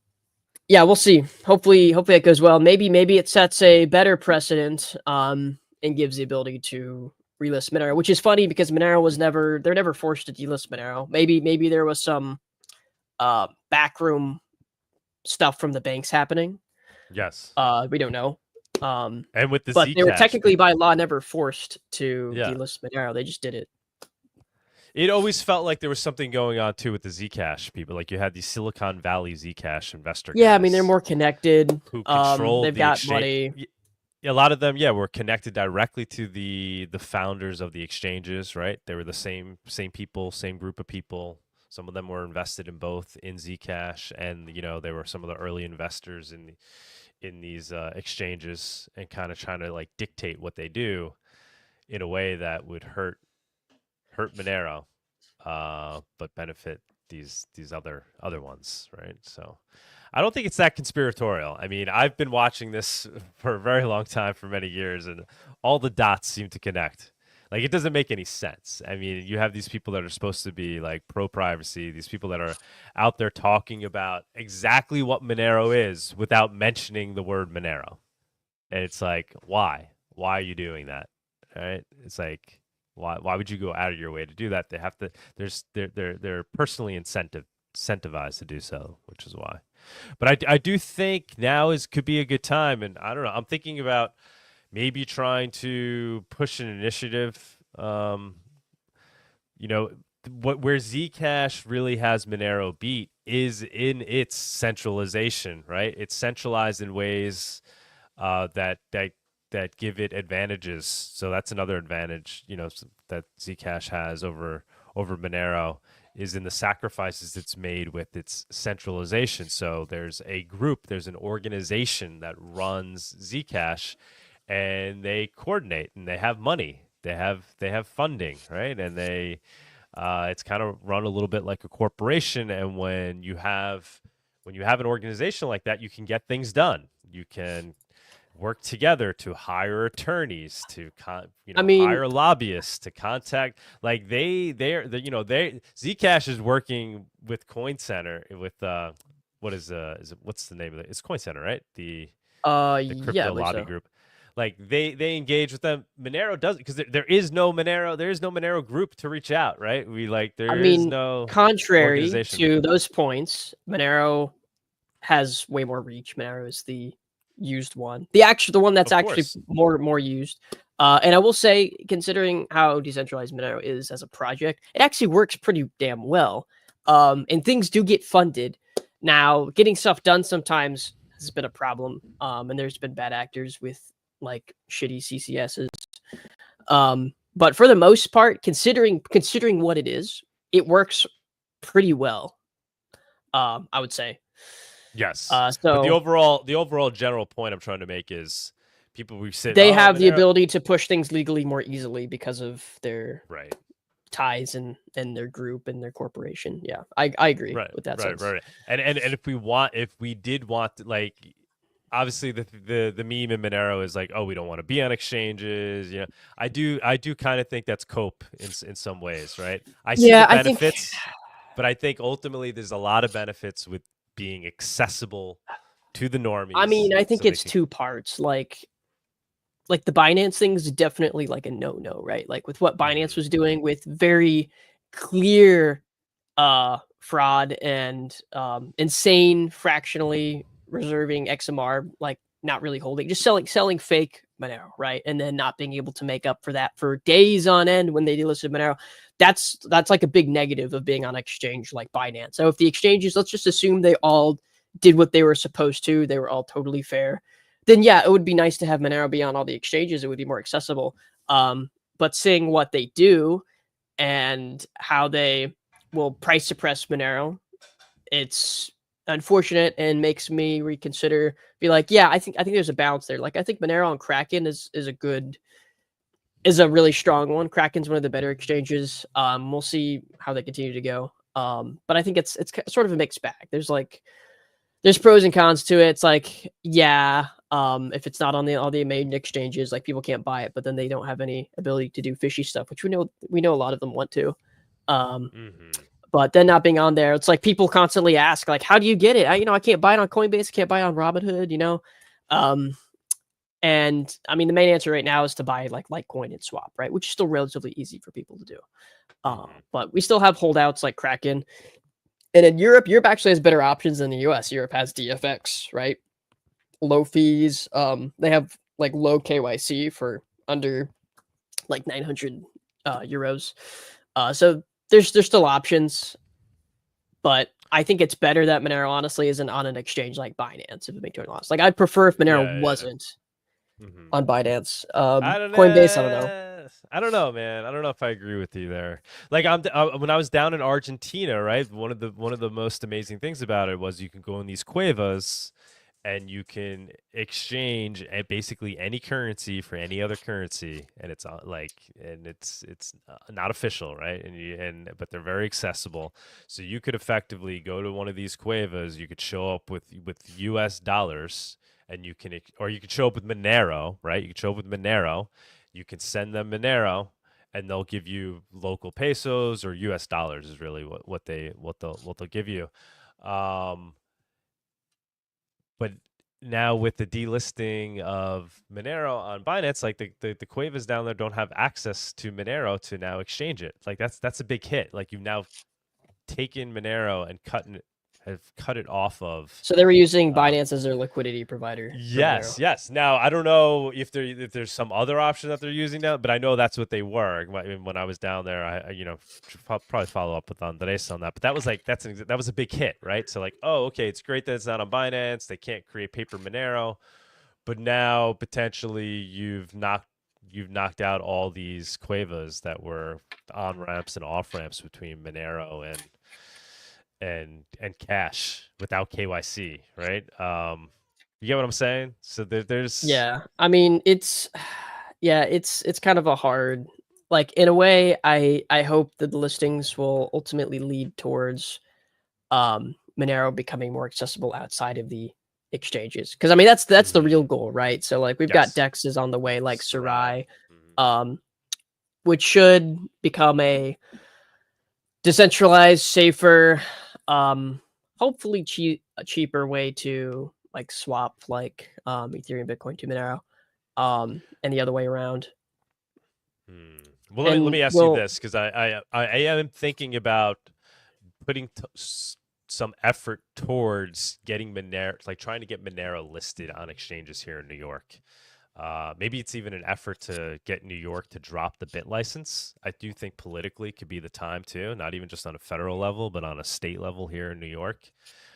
yeah, we'll see. Hopefully it goes well. Maybe it sets a better precedent and gives the ability to relist Monero, which is funny because Monero they're never forced to delist Monero. Maybe there was some backroom stuff from the banks happening. Yes. We don't know. And with the but Zcash, they were technically by law never forced to delist Monero. They just did it. It always felt like there was something going on too with the Zcash people. Like you had these Silicon Valley Zcash investor guys. Yeah, I mean they're more connected. Who control they've the got exchange. money. A lot of them, were connected directly to the founders of the exchanges, right? They were the same people, same group of people. Some of them were invested in both in Zcash, and they were some of the early investors in these exchanges, and kind of trying to like dictate what they do in a way that would hurt Monero, but benefit these other ones, right? So I don't think it's that conspiratorial. I mean, I've been watching this for a very long time, for many years, and all the dots seem to connect. Like, it doesn't make any sense. I mean, you have these people that are supposed to be like pro-privacy, these people that are out there talking about exactly what Monero is without mentioning the word Monero. And it's like, why? Why are you doing that? Right? It's like, why would you go out of your way to do that? They have to. They're personally incentivized to do so, which is why. But I do think now could be a good time, and I don't know. I'm thinking about maybe trying to push an initiative. Where Zcash really has Monero beat is in its centralization, right? It's centralized in ways that give it advantages. So that's another advantage, that Zcash has over Monero, is in the sacrifices it's made with its centralization. So there's an organization that runs Zcash, and they coordinate, and they have money, they have funding, right? And it's kind of run a little bit like a corporation. And when you have an organization like that, you can get things done. You can work together to hire attorneys, to hire lobbyists, to contact. Like Zcash is working with Coin Center with what's the name of it? It's Coin Center, right? The crypto lobby group. Like they engage with them. Monero doesn't, because there is no Monero group to reach out, right? Is no. Contrary to those points, Monero has way more reach. Monero is the used one, the one that's actually more used. And I will say, considering how decentralized Monero is as a project, it actually works pretty damn well. And things do get funded. Now, getting stuff done sometimes has been a problem. And there's been bad actors with like shitty CCSs. But for the most part, considering what it is, it works pretty well. I would say. Yes. So but the overall general point I'm trying to make is they have the ability to push things legally more easily because of their ties and their group and their corporation. Yeah, I agree with that sense. Right. And if we did want to, like, obviously the meme in Monero is like, oh, we don't want to be on exchanges. I do kind of think that's cope in some ways, right? I see the benefits, but I think ultimately there's a lot of benefits with being accessible to the normies. I mean, I think it's two parts. Like the Binance thing is definitely like a no, right? Like with what Binance was doing with very clear fraud and insane fractionally reserving XMR, like not really holding, just selling fake Monero, right? And then not being able to make up for that for days on end when they delisted Monero. That's like a big negative of being on an exchange like Binance. So if the exchanges, let's just assume they all did what they were supposed to, they were all totally fair, then yeah, it would be nice to have Monero be on all the exchanges. It would be more accessible. But seeing what they do and how they will price suppress Monero, it's unfortunate and makes me reconsider. Be like, yeah, I think there's a balance there. Like I think Monero on Kraken is a really strong one. Kraken's one of the better exchanges. We'll see how they continue to go. But I think it's sort of a mixed bag. There's pros and cons to it. It's like, yeah, if it's not on all the main exchanges, like people can't buy it, but then they don't have any ability to do fishy stuff, which we know a lot of them want to. But then not being on there, it's like people constantly ask, like, how do you get it? I can't buy it on Coinbase, can't buy it on Robinhood, and I mean, the main answer right now is to buy like Litecoin and swap, right? Which is still relatively easy for people to do. But we still have holdouts like Kraken. And in Europe actually has better options than the US. Europe has DFX, right? Low fees. They have like low KYC for under like 900 euros. So there's still options, but I think it's better that Monero honestly isn't on an exchange like Binance, if it makes total honest. Like I'd prefer if Monero wasn't on Binance. Coinbase, I don't know. I don't know, man. I don't know if I agree with you there. Like when I was down in Argentina, right? One of the most amazing things about it was you can go in these cuevas and you can exchange basically any currency for any other currency, and it's not official, right? But they're very accessible. So you could effectively go to one of these cuevas. You could show up with US dollars, and you could show up with Monero, right? You could show up with Monero. You can send them Monero, and they'll give you local pesos or US dollars is really what they'll give you. But now with the delisting of Monero on Binance, like the cuevas down there don't have access to Monero to now exchange it. Like that's a big hit. Like you've now taken Monero and have cut it off of. So they were using Binance as their liquidity provider. Yes. Now I don't know if there's some other option that they're using now, but I know that's what they were when I was down there. I probably follow up with Andres on that, but that was like that was a big hit, right? So like, oh, okay, it's great that it's not on Binance. They can't create paper Monero, but now potentially you've knocked out all these cuevas that were on ramps and off ramps between Monero and cash without KYC, right? You get what I'm saying? So there's I mean, it's kind of a hard, like, in a way, I hope that the listings will ultimately lead towards Monero becoming more accessible outside of the exchanges, because I mean that's the real goal, right? So like we've got dexes on the way, like Sarai, which should become a decentralized, safer, hopefully a cheaper way to like swap like Ethereum, Bitcoin to Monero, and the other way around. Well, let me ask you this, because I am thinking about putting some effort towards getting Monero, like trying to get Monero listed on exchanges here in New York. Maybe it's even an effort to get New York to drop the bit license. I do think politically could be the time too, not even just on a federal level, but on a state level here in New York.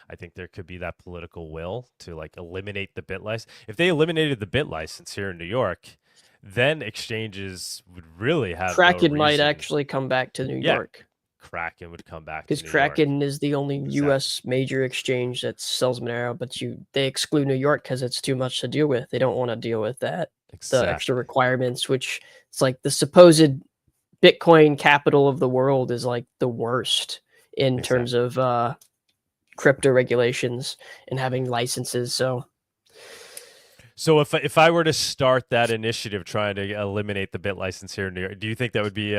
I think there could be that political will to like eliminate the bit license. If they eliminated the bit license here in New York, then exchanges would really have Kraken might actually come back to New York. Kraken would come back because Kraken is the only U.S. major exchange that sells Monero, but they exclude New York because it's too much to deal with. They don't want to deal with that, the extra requirements, which it's like the supposed Bitcoin capital of the world is like the worst in terms of crypto regulations and having licenses. So if I were to start that initiative trying to eliminate the bit license here in New York, do you think that would be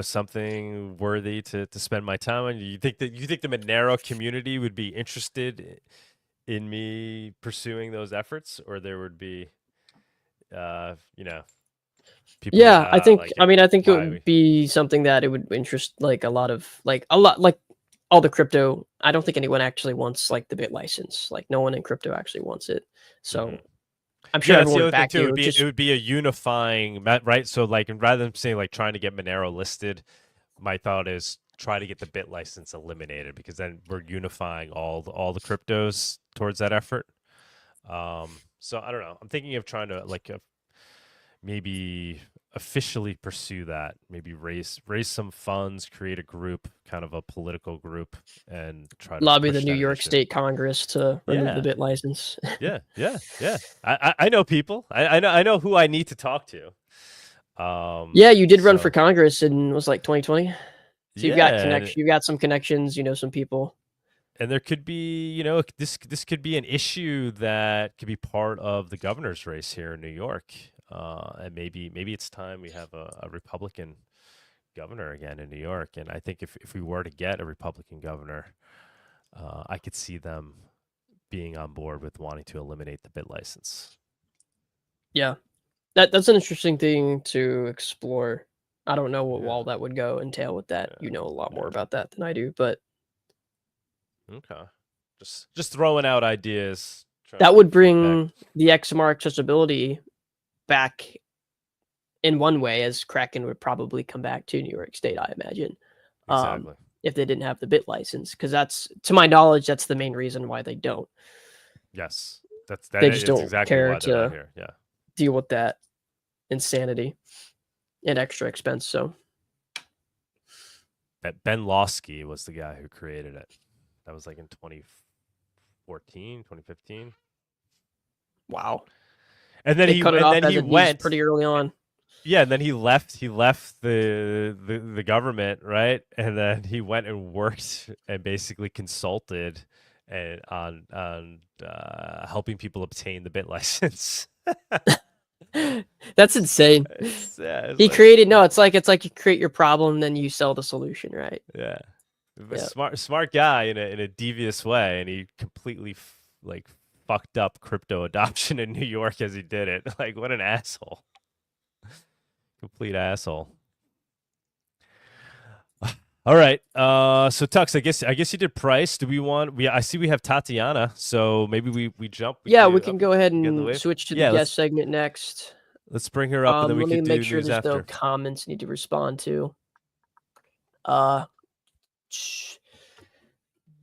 something worthy to spend my time on? You think the Monero community would be interested in me pursuing those efforts, or there would be, people? Yeah, I think. Like, I think it would be something that it would interest like a lot all the crypto. I don't think anyone actually wants like the bit license. Like no one in crypto actually wants it. So I'm sure that's the everyone other would thing back too. you. It would be a unifying, right? So like, and rather than saying like trying to get Monero listed, my thought is try to get the bit license eliminated, because then we're unifying all the cryptos towards that effort. So I don't know. I'm thinking of trying to like maybe officially pursue that. Maybe raise some funds, create a group, kind of a political group, and try to Lobby push the New that York initiative. State Congress to remove Yeah. the bit license. Yeah. I know people. I know who I need to talk to. Yeah, you did run so- for Congress in was like 2020. So you've got Yeah, connections. You've got some connections. You know some people. and there could be, you know, this could be an issue that could be part of the governor's race here in New York, and maybe it's time we have a Republican governor again in New York. And I think if we were to get a Republican governor, I could see them being on board with wanting to eliminate the bit license. Yeah, that's an interesting thing to explore. I don't know what Yeah. all that would go entail with that. Yeah. You know a lot more Yeah. about that than I do, but Okay, just throwing out ideas. trying that to would get feedback. bring the XMR accessibility back in one way, as Kraken would probably come back to New York State, I imagine. Exactly. If they didn't have the bit license, because that's, to my knowledge, that's the main reason why they don't Yes, that They just is don't exactly care why they're not to- here. Yeah. deal with that insanity and extra expense. So That Ben Lawsky was the guy who created it. That was like in 2014, 2015. wow, And then they he cut it off and then as he a news went pretty early on. Yeah, and then he left the government, right? And then he went and worked and basically consulted and on helping people obtain the bit license. That's insane. It's He like- created it's like you create your problem, then you sell the solution, right? Yeah. A Yeah. smart guy in a devious way, and he completely fucked up crypto adoption in New York as he did it. Like, what an asshole. Complete asshole. All right. So Tux, I guess you did price. Do we want I see we have Tatiana, so maybe we jump. Yeah, we can go ahead get in the and wave? switch to the Yeah, guest segment next. Let's bring her up, and then we Let me can make do sure news there's after. no comments I need to respond to.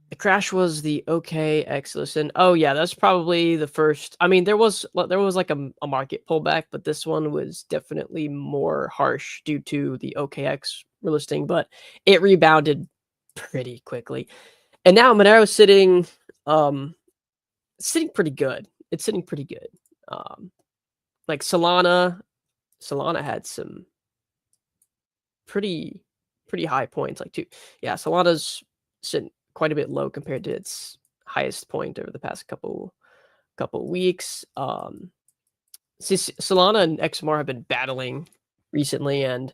The crash was the OKX listen. Oh yeah, that's probably the first. I mean, there was like a market pullback, but this one was definitely more harsh due to the OKX relisting, but it rebounded pretty quickly. And now Monero's sitting pretty good. It's sitting pretty good. Like Solana had some pretty high points, like Solana's sitting quite a bit low compared to its highest point over the past couple weeks. Solana and XMR have been battling recently, and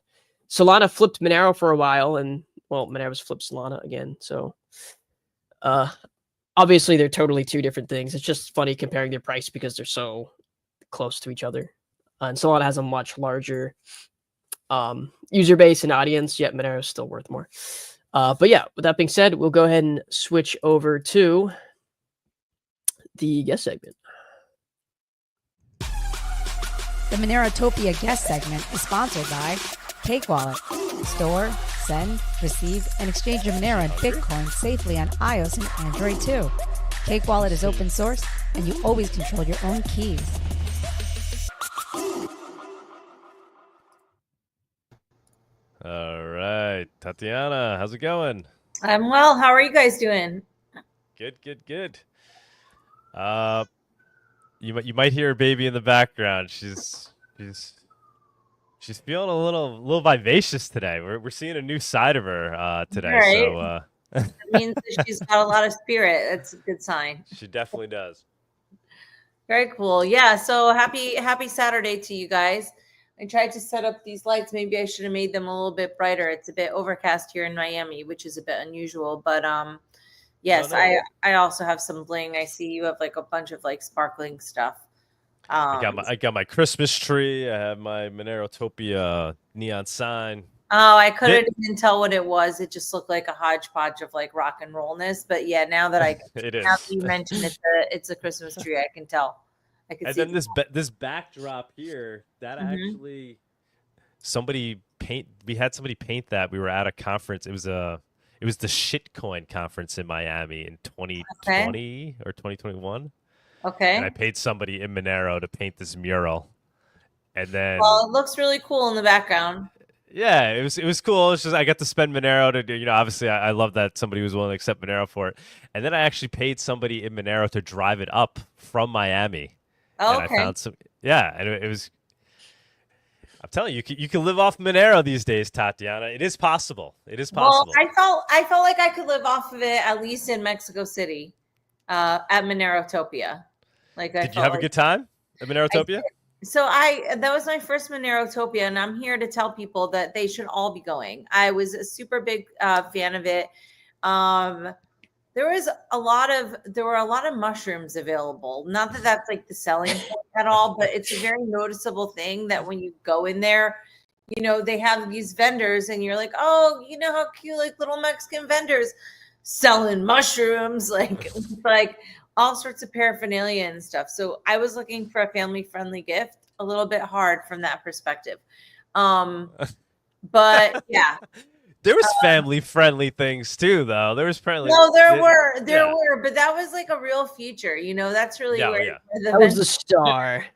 Solana flipped Monero for a while, and Monero's flipped Solana again. So obviously they're totally two different things. It's just funny comparing their price because they're so close to each other. And Solana has a much larger user base and audience, yet Monero is still worth more. But yeah, with that being said, we'll go ahead and switch over to the guest segment. The Monerotopia guest segment is sponsored by Cake Wallet. Store, send, receive, and exchange your Monero and Bitcoin safely on iOS and Android too. Cake Wallet is open source, and you always control your own keys. All right, Tatiana, how's it going? I'm well. How are you guys doing? Good. You might hear a baby in the background. She's feeling a little vivacious today. We're seeing a new side of her today. Right. So It means that she's got a lot of spirit. That's a good sign. she definitely does. Very cool. Yeah. So happy Saturday to you guys. I tried to set up these lights. Maybe I should have made them a little bit brighter. It's a bit overcast here in Miami, which is a bit unusual. But yes, Oh, no. I also have some bling. I see you have like a bunch of like sparkling stuff. I got my Christmas tree. I have my Monerotopia neon sign. Oh, I couldn't even tell what it was. It just looked like a hodgepodge of like rock and rollness. But yeah, now that It is. now that you mentioned it's a Christmas tree, I can tell I could And see. then this backdrop here, that actually we had somebody paint that. We were at a conference. It was the shitcoin conference in Miami in 2020 or 2021. Okay. And I paid somebody in Monero to paint this mural. And then Well, it looks really cool in the background. yeah, it was cool. It's just I got to spend Monero to do, obviously I love that somebody was willing to accept Monero for it. And then I actually paid somebody in Monero to drive it up from Miami. Oh, And okay. I found some, yeah, and it was, I'm telling you, you can live off Monero these days, Tatiana. It is possible. It is possible. Well, I felt like I could live off of it, at least in Mexico City, at Monerotopia. Like, Did you have a good time at Monerotopia? So that was my first Monerotopia, and I'm here to tell people that they should all be going. I was a super big fan of it. There were a lot of mushrooms available. Not that that's like the selling point at all, but it's a very noticeable thing that when you go in there, they have these vendors, and you're like, oh, how cute, like little Mexican vendors selling mushrooms, like all sorts of paraphernalia and stuff. So I was looking for a family-friendly gift, a little bit hard from that perspective. But yeah. There was family-friendly things too, though. There was apparently there were, but that was like a real feature. That's really where that was the star.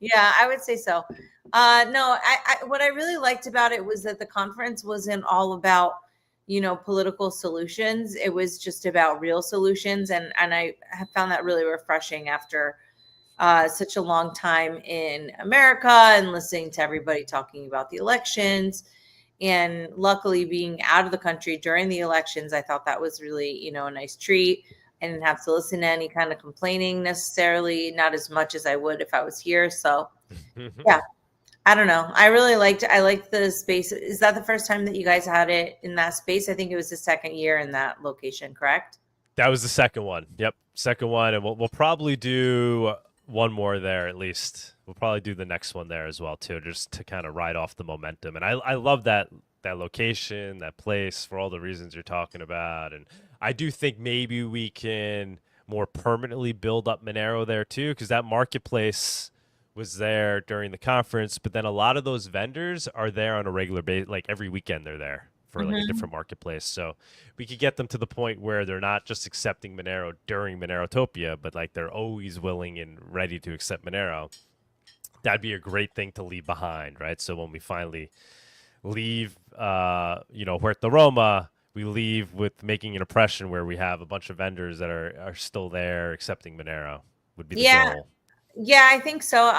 Yeah, I would say so. No, I what I really liked about it was that the conference wasn't all about political solutions. It was just about real solutions, and I have found that really refreshing after such a long time in America and listening to everybody talking about the elections. And luckily being out of the country during the elections, I thought that was really, a nice treat. I didn't have to listen to any kind of complaining necessarily, not as much as I would if I was here. So yeah, I don't know. I liked the space. Is that the first time that you guys had it in that space? I think it was the second year in that location, correct? That was the second one. Yep. Second one. And we'll probably do one more there at least. We'll probably do the next one there as well too, just to kind of ride off the momentum. And I love that location, that place, for all the reasons you're talking about. And I do think maybe we can more permanently build up Monero there too, because that marketplace was there during the conference, but then a lot of those vendors are there on a regular basis, like every weekend they're there for like a different marketplace. So we could get them to the point where they're not just accepting Monero during Monerotopia, but like they're always willing and ready to accept Monero. That'd be a great thing to leave behind, right? So when we finally leave, Huerta Roma, we leave with making an impression where we have a bunch of vendors that are still there accepting Monero would be the goal. Yeah, I think so.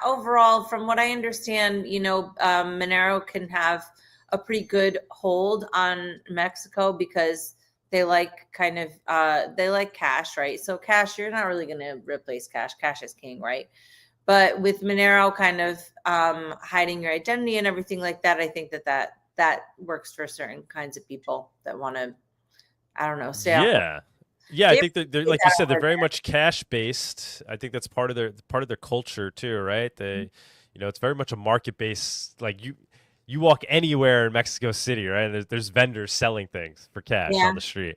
Overall, from what I understand, Monero can have a pretty good hold on Mexico because they like they like cash, right? So cash, you're not really going to replace cash. Cash is king, right? But with Monero kind of hiding your identity and everything like that, I think that works for certain kinds of people that want to, I don't know, stay out. Yeah, I think they're like you said, they're very much cash based. I think that's part of their culture too, right? They, it's very much a market based. Like you walk anywhere in Mexico City, right? There's vendors selling things for cash on the street.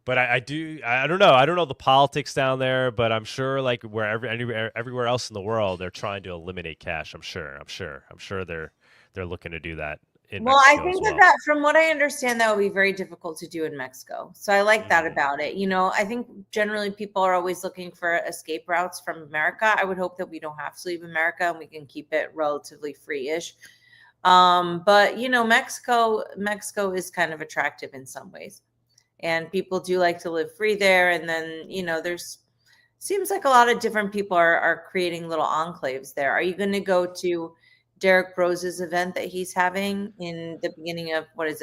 But I don't know. I don't know the politics down there, but I'm sure like everywhere else in the world, they're trying to eliminate cash. I'm sure they're looking to do that. Mexico I think that from what I understand, that would be very difficult to do in Mexico. So I like that about it. I think generally people are always looking for escape routes from America. I would hope that we don't have to leave America and we can keep it relatively free-ish. But Mexico is kind of attractive in some ways, and people do like to live free there. And then, there's seems like a lot of different people are creating little enclaves there. Are you going to go to Derek Rose's event that he's having in the beginning of, it's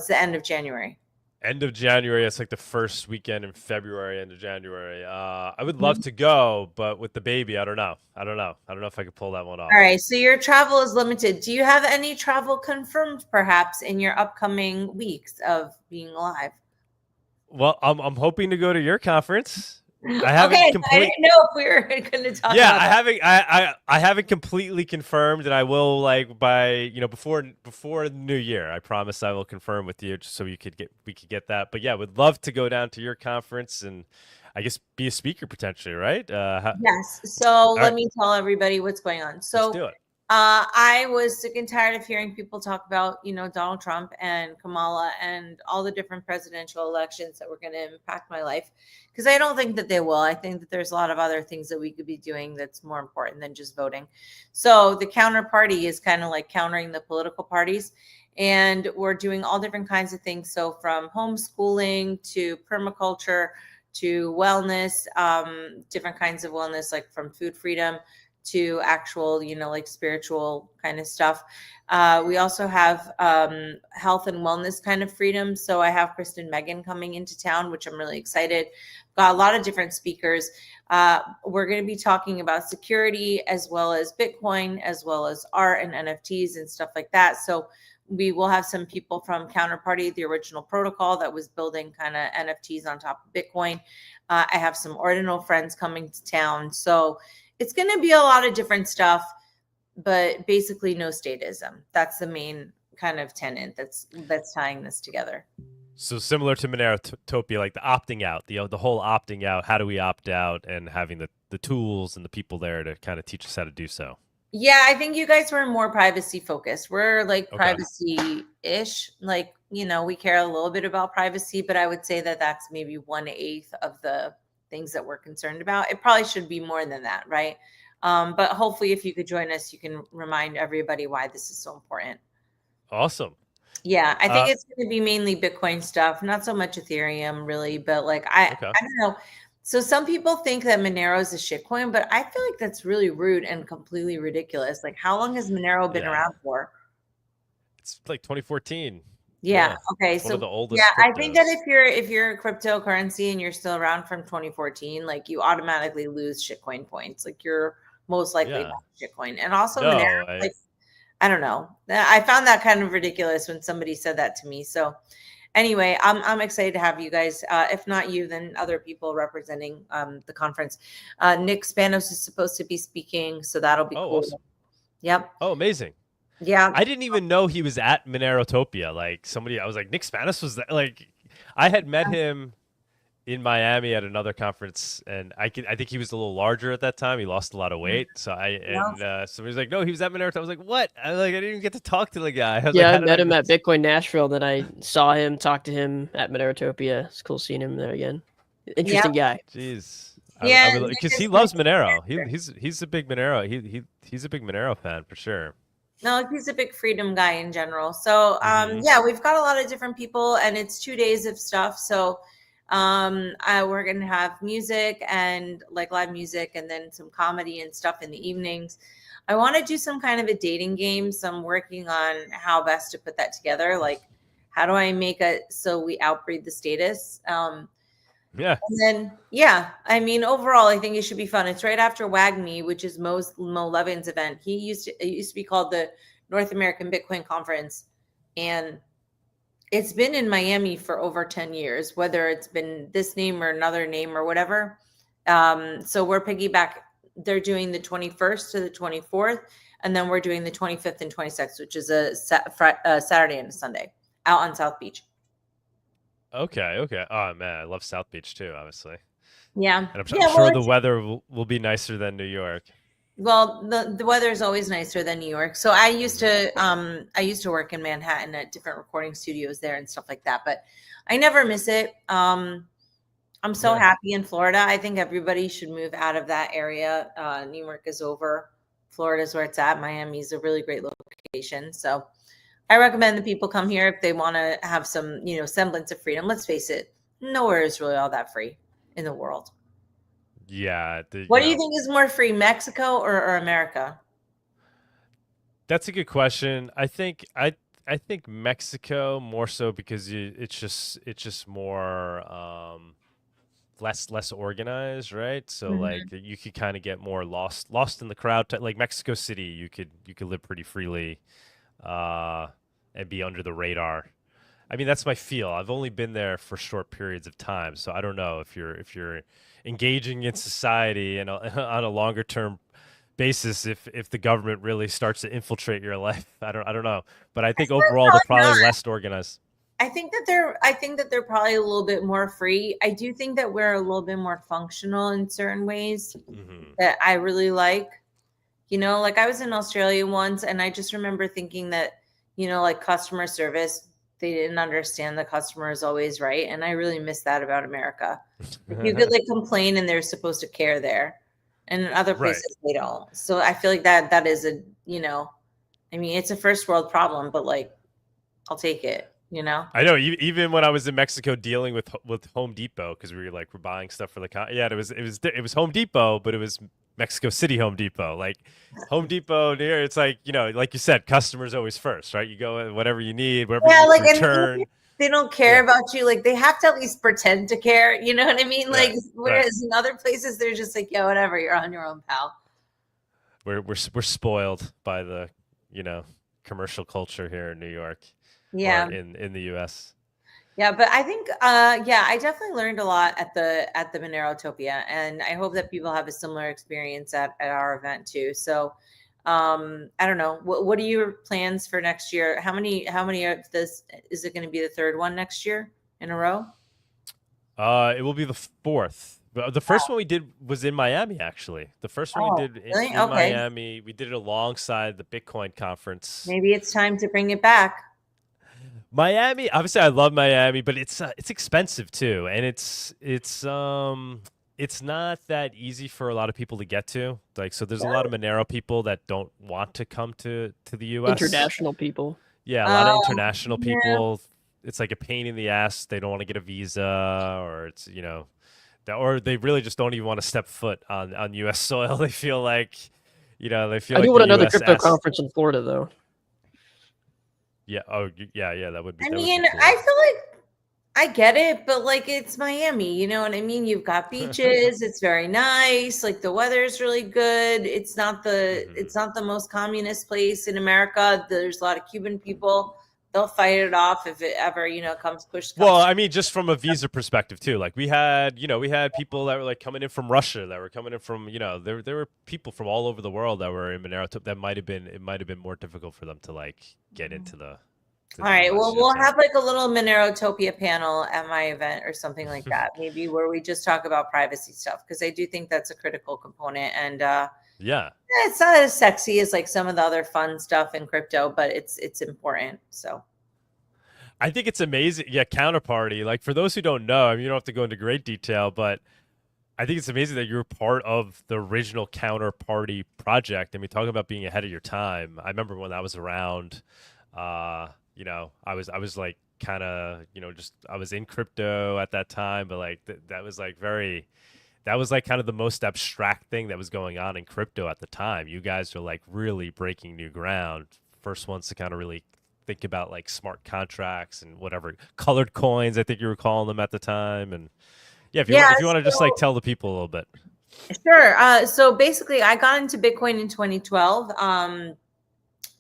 the end of January. End of January. It's like the first weekend in February, end of January. I would love to go, but with the baby, I don't know. I don't know if I could pull that one off. All right. So your travel is limited. Do you have any travel confirmed perhaps in your upcoming weeks of being alive? Well, I'm hoping to go to your conference. I didn't know if we were going to talk about that. I haven't completely confirmed, and I will by before the new year. I promise I will confirm with you just so we could get that. But yeah, would love to go down to your conference, and I guess, be a speaker potentially, right? Yes. So let right. me tell everybody what's going on. Let's So do it. I was sick and tired of hearing people talk about, Donald Trump and Kamala and all the different presidential elections that were going to impact my life, because I don't think that they will. I think that there's a lot of other things that we could be doing that's more important than just voting. So the counterparty is kind of like countering the political parties. And we're doing all different kinds of things. So from homeschooling to permaculture to wellness, different kinds of wellness, like from food freedom to actual, like spiritual kind of stuff. We also have health and wellness kind of freedom. So I have Kristen Megan coming into town, which I'm really excited. Got a lot of different speakers. We're going to be talking about security as well as Bitcoin, as well as art and NFTs and stuff like that. So we will have some people from Counterparty, the original protocol that was building kind of NFTs on top of Bitcoin. I have some ordinal friends coming to town. So it's going to be a lot of different stuff, but basically no statism. That's the main kind of tenet that's tying this together. So similar to Monerotopia, like the opting out, the whole opting out. How do we opt out, and having the tools and the people there to kind of teach us how to do so. Yeah, I think you guys were more privacy focused. We're like privacy-ish. Like, we care a little bit about privacy, but I would say that that's maybe 1/8 of the things that we're concerned about. It probably should be more than that, right? But hopefully if you could join us, you can remind everybody why this is so important. Awesome. Yeah, I think it's going to be mainly Bitcoin stuff, not so much Ethereum really, but like I don't know. So some people think that Monero is a shitcoin, but I feel like that's really rude and completely ridiculous. Like, how long has Monero been around for? It's like 2014. Yeah. Okay. One of the oldest. Yeah, I think that if you're a cryptocurrency and you're still around from 2014, like you automatically lose shitcoin points. Like you're most likely not shitcoin. And also Monero, like I don't know. I found that kind of ridiculous when somebody said that to me. So anyway, I'm excited to have you guys. If not you, then other people representing the conference. Nick Spanos is supposed to be speaking, so that'll be cool. Awesome. Yep. Oh, amazing. Yeah. I didn't even know he was at Monerotopia. Like I was like, Nick Spanos was that? Like, I had met him in Miami at another conference, and I think he was a little larger at that time. He lost a lot of weight, so somebody's like, no, he was at Monerotopia. I was like, what? I didn't even get to talk to the guy. I met him at Bitcoin Nashville. Then I saw him, talked to him at Monerotopia. It's cool seeing him there again. Interesting guy. Jeez. Yeah, because he loves Monero. He's a big Monero. He's a big Monero fan for sure. No, he's a big freedom guy in general. So yeah, we've got a lot of different people, and it's 2 days of stuff. So we're gonna have music and like live music, and then some comedy and stuff in the evenings. I want to do some kind of a dating game, so I'm working on how best to put that together. Like, how do I make it so we outbreed the status? Yeah. And then, I mean, overall, I think it should be fun. It's right after WAGME, which is Mo Levin's event. It used to be called the North American Bitcoin Conference, and it's been in Miami for over 10 years, whether it's been this name or another name or whatever. So we're piggyback. They're doing the 21st to the 24th, and then we're doing the 25th and 26th, which is a Saturday and a Sunday out on South Beach. Okay. Oh man, I love South Beach too, obviously. Yeah. And I'm sure the weather will be nicer than New York. Well, the weather is always nicer than New York. So I used to work in Manhattan at different recording studios there and stuff like that, but I never miss it. I'm so happy in Florida. I think everybody should move out of that area. New York is over. Florida is where it's at. Miami is a really great location. So I recommend that people come here if they want to have some, semblance of freedom. Let's face it, nowhere is really all that free in the world. Yeah. What do you think is more free, Mexico or America? That's a good question. I think Mexico more so because it's just more less organized, right? So like you could kind of get more lost in the crowd. Like Mexico City, you could live pretty freely and be under the radar. I mean, that's my feel. I've only been there for short periods of time, so I don't know if you're engaging in society and on a longer term basis if the government really starts to infiltrate your life. I don't know, but I think overall they're probably less organized. I think that they're probably a little bit more free. I do think that we're a little bit more functional in certain ways that I really like. You know, like I was in Australia once and I just remember thinking that, you know, like customer service, they didn't understand the customer is always right. And I really miss that about America. Like you could like complain and they're supposed to care there. And in other places they don't. So I feel like that is a, you know, I mean, it's a first world problem, but like I'll take it. You know, I know. Even when I was in Mexico dealing with Home Depot, because we're buying stuff for the it was Home Depot, but it was Mexico City Home Depot. Like Home Depot near, it's like, you know, like you said, customers always first, right? You go whatever you need, whatever you need to return. And they don't care about you. Like they have to at least pretend to care. You know what I mean? Like whereas in other places they're just like, yeah, whatever, you're on your own, pal. We're spoiled by the, you know, commercial culture here in New York. Yeah, or in the US. Yeah, but I think I definitely learned a lot at the Monerotopia, and I hope that people have a similar experience at our event too. So I don't know, what are your plans for next year? How many of this is it going to be, the third one next year in a row? It will be the fourth. The first one we did was in Miami, actually. The first one we did in Miami. We did it alongside the Bitcoin conference. Maybe it's time to bring it back. Miami, obviously, I love Miami, but it's expensive too, and it's not that easy for a lot of people to get to. Like, so there's a lot of Monero people that don't want to come to the U.S. International people. Yeah, a lot of international people. It's like a pain in the ass. They don't want to get a visa, or it's, you know, or they really just don't even want to step foot on U.S. soil. They feel like, you know, I do want another crypto conference in Florida, though. Yeah. Oh, yeah. That would be. I mean, cool. I feel like I get it, but like it's Miami, you know what I mean? You've got beaches. It's very nice. Like the weather is really good. It's not the most communist place in America. There's a lot of Cuban people. They'll fight it off if it ever, you know, comes push. Well, I mean, just from a visa perspective too. Like we had people that were like coming in from Russia, that were coming in from, you know, there were people from all over the world that were in Monero. That might have been more difficult for them to like get into the. All right. Well, we'll have like a little Monerotopia panel at my event or something like that, maybe, where we just talk about privacy stuff, because I do think that's a critical component. And it's not as sexy as like some of the other fun stuff in crypto, but it's important. So I think it's amazing. Yeah, counterparty. Like for those who don't know, I mean, you don't have to go into great detail, but I think it's amazing that you're part of the original counterparty project. I mean, talking about being ahead of your time. I remember when I was around. You know, I was like kind of, you know, just I was in crypto at that time, but like that was like kind of the most abstract thing that was going on in crypto at the time. You guys are like really breaking new ground. First ones to kind of really think about like smart contracts and whatever colored coins, I think you were calling them at the time. And if you want to just like tell the people a little bit. Sure. So basically I got into Bitcoin in 2012.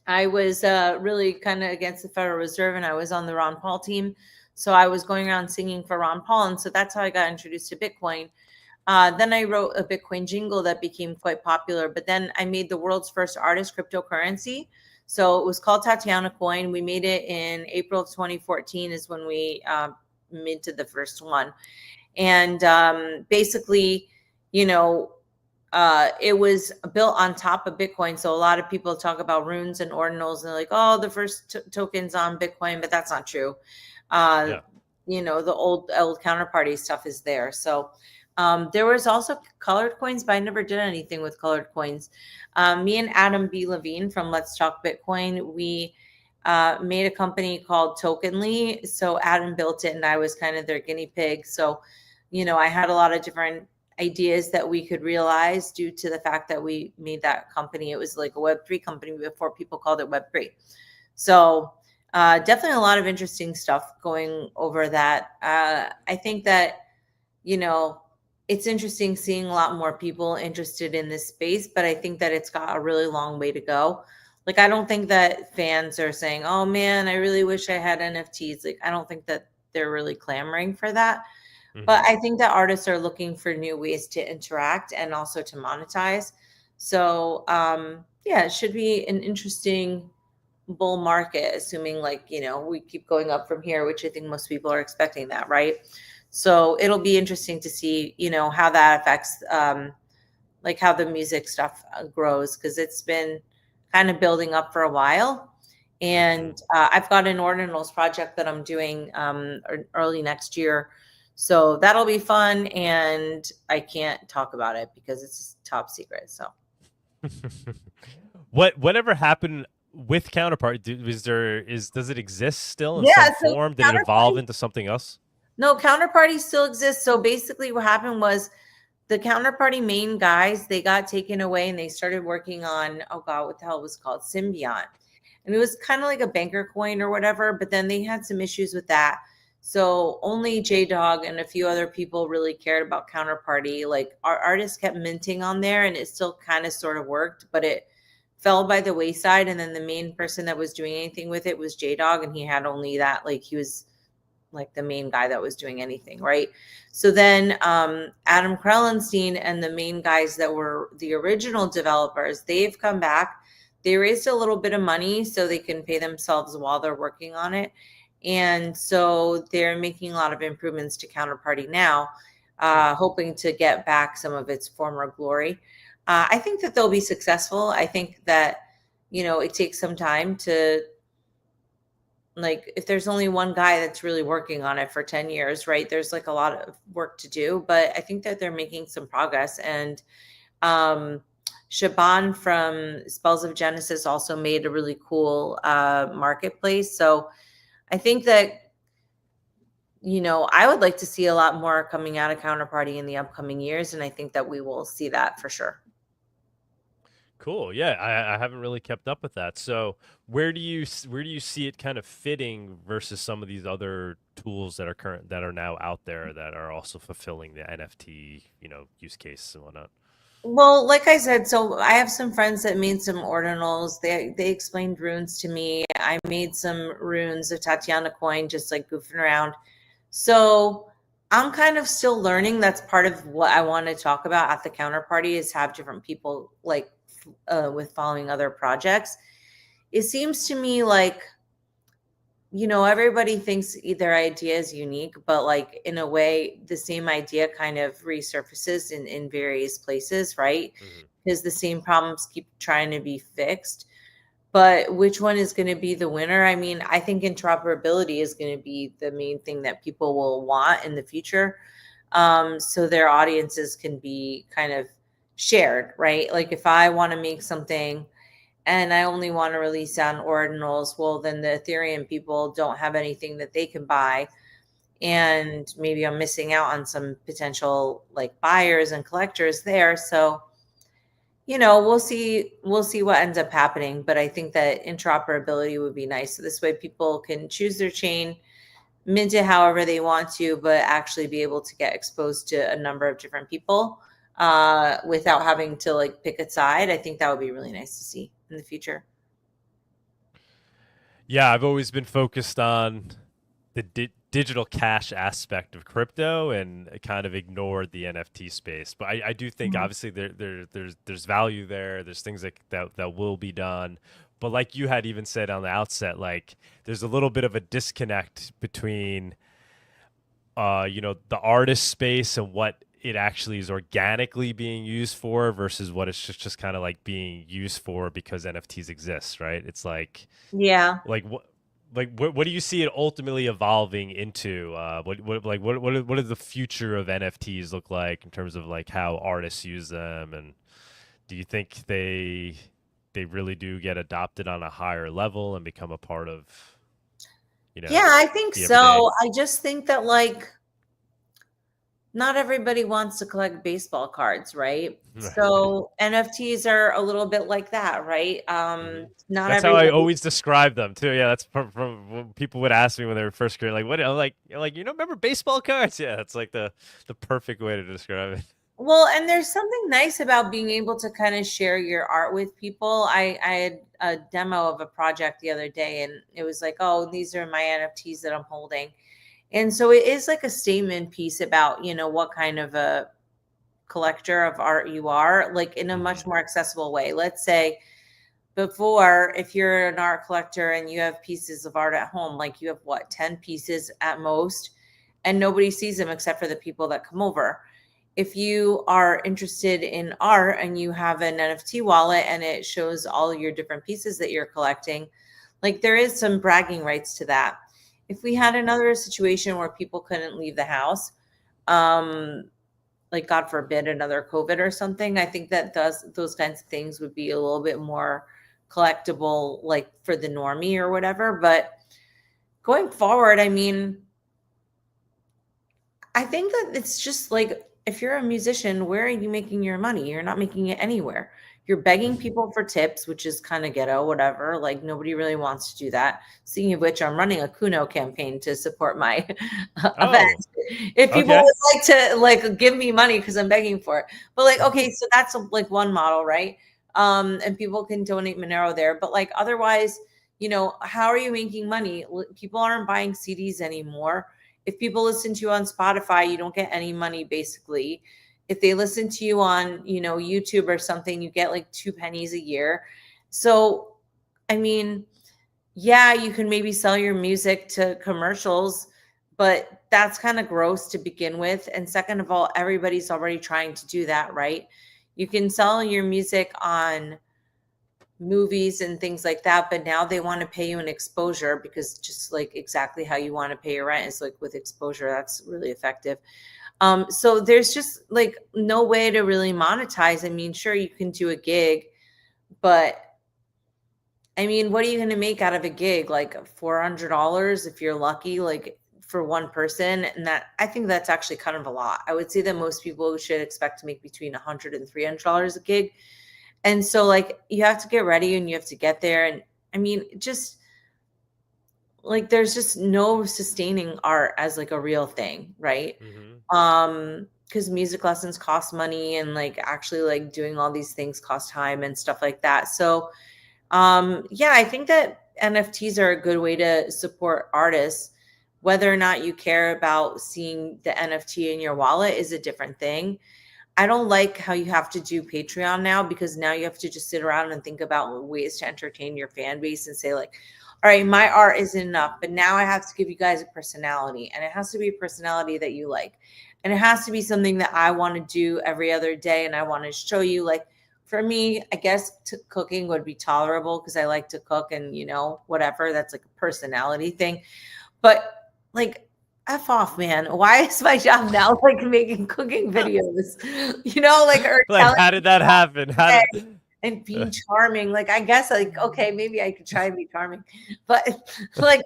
I was really kind of against the Federal Reserve, and I was on the Ron Paul team. So I was going around singing for Ron Paul. And so that's how I got introduced to Bitcoin. Then I wrote a Bitcoin jingle that became quite popular. But then I made the world's first artist cryptocurrency. So it was called Tatiana Coin. We made it in April of 2014 is when we minted the first one. And basically, you know, it was built on top of Bitcoin. So a lot of people talk about runes and ordinals and they're like, oh, the first tokens on Bitcoin, but that's not true. You know, the old counterparty stuff is there. So there was also colored coins, but I never did anything with colored coins. Me and Adam B. Levine from Let's Talk Bitcoin, we made a company called Tokenly. So Adam built it and I was kind of their guinea pig. So, you know, I had a lot of different ideas that we could realize due to the fact that we made that company. It was like a Web3 company before people called it Web3. So definitely a lot of interesting stuff going over that. I think that, you know, it's interesting seeing a lot more people interested in this space, but I think that it's got a really long way to go. Like, I don't think that fans are saying, oh man, I really wish I had NFTs. Like, I don't think that they're really clamoring for that. But I think that artists are looking for new ways to interact and also to monetize. So, it should be an interesting bull market, assuming like, you know, we keep going up from here, which I think most people are expecting that, right? So it'll be interesting to see, you know, how that affects like how the music stuff grows, because it's been kind of building up for a while. And I've got an ordinals project that I'm doing early next year. So that'll be fun. And I can't talk about it because it's top secret. So whatever happened with Counterpart? Does it exist still in Yeah, some so form? Did it evolve into something else? no, Counterparty still exists. So basically what happened was the Counterparty main guys, they got taken away and they started working on, oh God, what the hell was it called? Symbiont. And it was kind of like a banker coin or whatever, but then they had some issues with that. So only J-Dog and a few other people really cared about Counterparty. Like our artists kept minting on there and it still kind of sort of worked, but it fell by the wayside. And then the main person that was doing anything with it was J-Dog, and he had only that, like he was like the main guy that was doing anything, right? So then Adam Krellenstein and the main guys that were the original developers, they've come back. They raised a little bit of money so they can pay themselves while they're working on it. And so they're making a lot of improvements to Counterparty now, hoping to get back some of its former glory. I think that they'll be successful. I think that, you know, it takes some time to, like, if there's only one guy that's really working on it for 10 years, right? There's like a lot of work to do, but I think that they're making some progress. And Shaban from Spells of Genesis also made a really cool marketplace. So I think that, you know, I would like to see a lot more coming out of Counterparty in the upcoming years. And I think that we will see that for sure. Cool. Yeah, I haven't really kept up with that. So where do you see it kind of fitting versus some of these other tools that are now out there that are also fulfilling the NFT, you know, use case and whatnot? Well, like I said, so I have some friends that made some ordinals. They explained runes to me. I made some runes of Tatiana coin, just like goofing around. So I'm kind of still learning. That's part of what I want to talk about at the Counterparty, is have different people like with following other projects. It seems to me like, you know, everybody thinks their idea is unique, but like in a way, the same idea kind of resurfaces in various places, right? Because the same problems keep trying to be fixed. But which one is going to be the winner? I mean, I think interoperability is going to be the main thing that people will want in the future. So their audiences can be kind of shared, right? Like if I want to make something and I only want to release on ordinals, well, then the Ethereum people don't have anything that they can buy. And maybe I'm missing out on some potential like buyers and collectors there. So, you know, we'll see what ends up happening. But I think that interoperability would be nice. So this way people can choose their chain, mint it however they want to, but actually be able to get exposed to a number of different people without having to like pick a side. I think that would be really nice to see in the future. Yeah, I've always been focused on the digital cash aspect of crypto and kind of ignored the NFT space. But I do think obviously there's value there. There's things that will be done. But like you had even said on the outset, like there's a little bit of a disconnect between you know, the artist space and what it actually is organically being used for versus what it's just kind of like being used for because NFTs exist, right? It's like, yeah, like what do you see it ultimately evolving into? What does the future of NFTs look like in terms of like how artists use them, and do you think they really do get adopted on a higher level and become a part of, you know? Yeah, I think so. I just think that like not everybody wants to collect baseball cards, right? So NFTs are a little bit like that, right? Not that's how I always describe them too. Yeah, that's from when people would ask me when they were first creating, like, what? I'm like, you know, remember baseball cards? Yeah, it's like the perfect way to describe it. Well, and there's something nice about being able to kind of share your art with people. I had a demo of a project the other day, and it was like, oh, these are my NFTs that I'm holding. And so it is like a statement piece about, you know, what kind of a collector of art you are, like in a much more accessible way. Let's say before, if you're an art collector and you have pieces of art at home, like you have what, 10 pieces at most, and nobody sees them except for the people that come over. If you are interested in art and you have an NFT wallet and it shows all your different pieces that you're collecting, like there is some bragging rights to that. If we had another situation where people couldn't leave the house, like God forbid another COVID or something, I think that those kinds of things would be a little bit more collectible, like for the normie or whatever. But going forward, I mean, I think that it's just like, if you're a musician, where are you making your money? You're not making it anywhere. You're begging people for tips, which is kind of ghetto, whatever. Like nobody really wants to do that. Speaking of which, I'm running a Kuno campaign to support my event. If people would like to like give me money because I'm begging for it. But like, okay, so that's like one model, right? And people can donate Monero there. But like otherwise, you know, how are you making money? People aren't buying CDs anymore. If people listen to you on Spotify, you don't get any money basically. If they listen to you on, you know, YouTube or something, you get like 2 pennies a year. So, I mean, yeah, you can maybe sell your music to commercials, but that's kind of gross to begin with. And second of all, everybody's already trying to do that, right? You can sell your music on movies and things like that, but now they want to pay you an exposure, because just like exactly how you want to pay your rent is like with exposure. That's really effective. So there's just like no way to really monetize. I mean, sure, you can do a gig, but I mean, what are you going to make out of a gig? Like $400 if you're lucky, like for one person. And that, I think that's actually kind of a lot. I would say that most people should expect to make between $100 and $300 a gig. And so like you have to get ready and you have to get there. And I mean, just like there's just no sustaining art as like a real thing, right? Because music lessons cost money, and like actually like doing all these things cost time and stuff like that. So yeah, I think that NFTs are a good way to support artists. Whether or not you care about seeing the NFT in your wallet is a different thing. I don't like how you have to do Patreon now, because now you have to just sit around and think about ways to entertain your fan base and say like, all right, my art isn't enough, but now I have to give you guys a personality, and it has to be a personality that you like. And it has to be something that I want to do every other day. And I want to show you, like, for me, I guess cooking would be tolerable because I like to cook and, you know, whatever. That's like a personality thing. But like, F off, man. Why is my job now like making cooking videos? You know, like, or like how did that happen? And being charming. Like, I guess like, okay, maybe I could try and be charming. But like,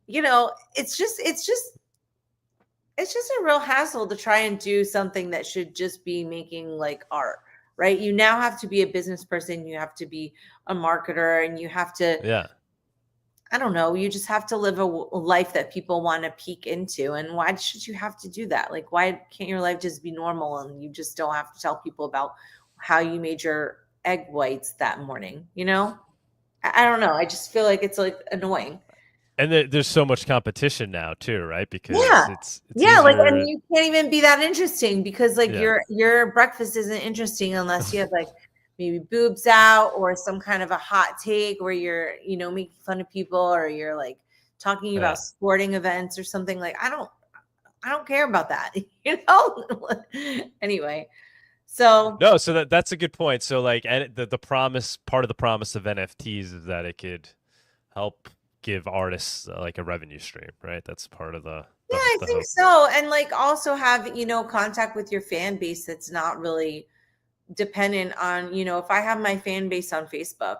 you know, it's just a real hassle to try and do something that should just be making like art, right? You now have to be a business person, you have to be a marketer, and you have to, I don't know, you just have to live a life that people want to peek into. And why should you have to do that? Like, why can't your life just be normal and you just don't have to tell people about how you made your egg whites that morning? You know, I don't know. I just feel like it's like annoying. And there's so much competition now too, right? Because it's like, and you can't even be that interesting, because like your breakfast isn't interesting unless you have like maybe boobs out or some kind of a hot take where you're, you know, making fun of people, or you're like talking about sporting events or something. Like, I don't care about that, you know? Anyway. So no, so that's a good point. So like, and the promise, part of the promise of NFTs is that it could help give artists like a revenue stream, right? That's part of the I think hope. So. And like also have, you know, contact with your fan base that's not really dependent on, you know, if I have my fan base on Facebook,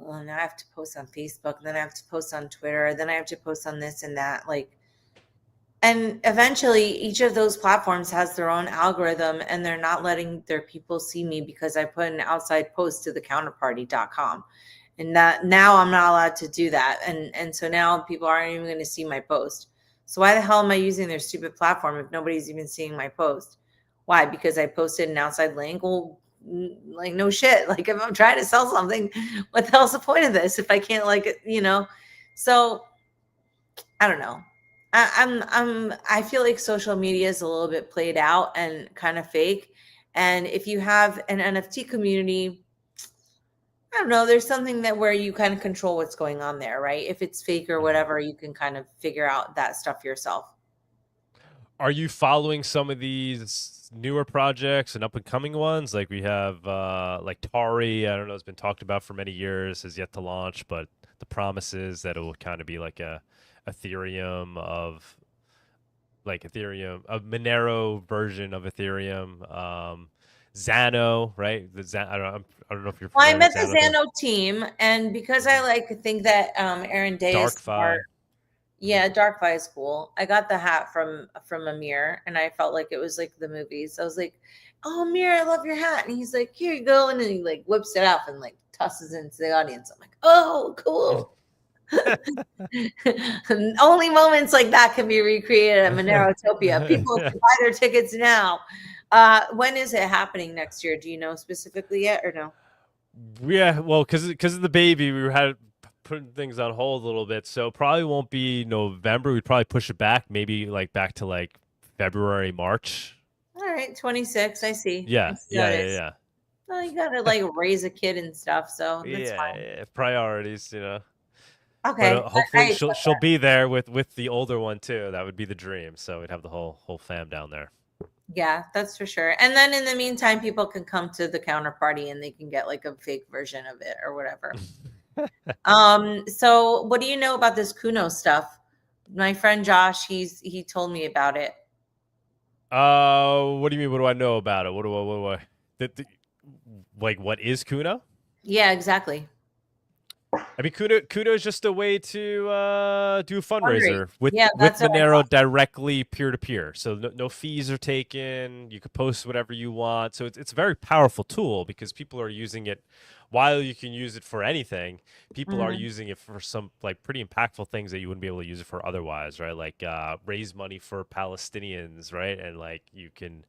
and I have to post on Facebook, then I have to post on Twitter, then I have to post on this and that, like, and eventually each of those platforms has their own algorithm, and they're not letting their people see me because I put an outside post to the counterparty.com. And that now I'm not allowed to do that. And so now people aren't even going to see my post. So why the hell am I using their stupid platform if nobody's even seeing my post? Why? Because I posted an outside link? Well, like, no shit. Like, if I'm trying to sell something, what the hell's the point of this if I can't, like, you know? So I don't know. I feel like social media is a little bit played out and kind of fake. And if you have an NFT community, I don't know. There's something that where you kind of control what's going on there, right? If it's fake or whatever, you can kind of figure out that stuff yourself. Are you following some of these newer projects and up and coming ones? Like we have like Tari, I don't know, it's been talked about for many years, has yet to launch, but the promise is that it will kind of be like a Ethereum of a Monero version of Ethereum. Xano, right? I don't know if you're Well, familiar I met with the Xano team, and because I think that Aaron Day is smart. Yeah, Darkfy is cool. I got the hat from Amir, and I felt like it was like the movies. I was like, "Oh, Amir, I love your hat," and he's like, "Here you go," and then he like whips it off and like tosses it into the audience. I'm like, "Oh, cool." Only moments like that can be recreated at Monerotopia. People can buy their tickets now. When is it happening next year? Do you know specifically yet or no? Yeah, well, because of the baby, we had putting things on hold a little bit, so probably won't be November. We'd probably push it back, maybe like back to like February, March. All right, 26. I see. Yeah, yeah. Well, you gotta like raise a kid and stuff, so that's fine. Yeah, priorities, Okay, But hopefully she'll be there with the older one too. That would be the dream. So we'd have the whole fam down there. Yeah, that's for sure. And then in the meantime, people can come to the counterparty and they can get like a fake version of it or whatever. So what do you know about this Kuno stuff? My friend Josh, he told me about it. What do you mean? What do I know about it? What do I like? What is Kuno? Yeah, exactly. I mean, Kuno is just a way to do a fundraiser with Monero directly peer to peer. So no fees are taken. You could post whatever you want. So it's a very powerful tool because people are using it. While you can use it for anything, people are using it for some like pretty impactful things that you wouldn't be able to use it for otherwise, right? Like raise money for Palestinians, right? And like you can,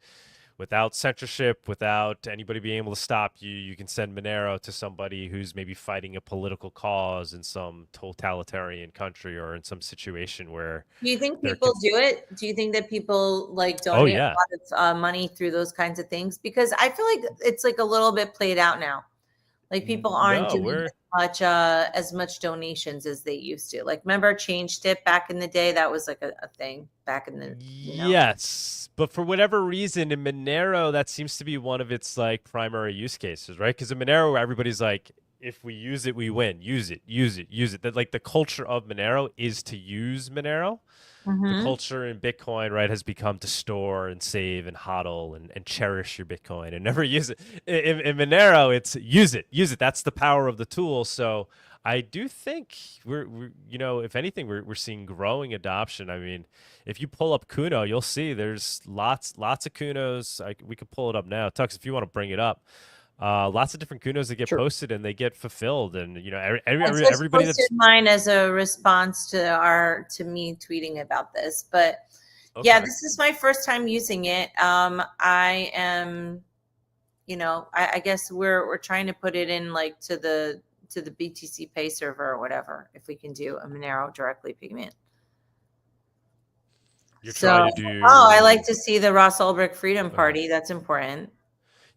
without censorship, without anybody being able to stop you, you can send Monero to somebody who's maybe fighting a political cause in some totalitarian country or in some situation where. Do you think people do it? Do you think that people like donate a lot of money through those kinds of things? Because I feel like it's like a little bit played out now. Like people aren't doing as much donations as they used to. Like remember Change Tip back in the day? That was like a thing back in the Yes. But for whatever reason in Monero, that seems to be one of its like primary use cases, right? Because in Monero, everybody's like, if we use it, we win. Use it, use it, use it. That like the culture of Monero is to use Monero. The culture in Bitcoin, right, has become to store and save and hodl and cherish your Bitcoin and never use it. In Monero, it's use it, use it. That's the power of the tool. So I do think we're if anything, we're seeing growing adoption. I mean, if you pull up Kuno, you'll see there's lots of Kunos. We could pull it up now. Tux, if you want to bring it up. Lots of different Kunos that get posted and they get fulfilled, and everybody posted mine as a response to me tweeting about this. But yeah, this is my first time using it. I am, I guess we're trying to put it in like to the BTC Pay server or whatever. If we can do a Monero directly payment. I like to see the Ross Ulbricht Freedom Party. That's important.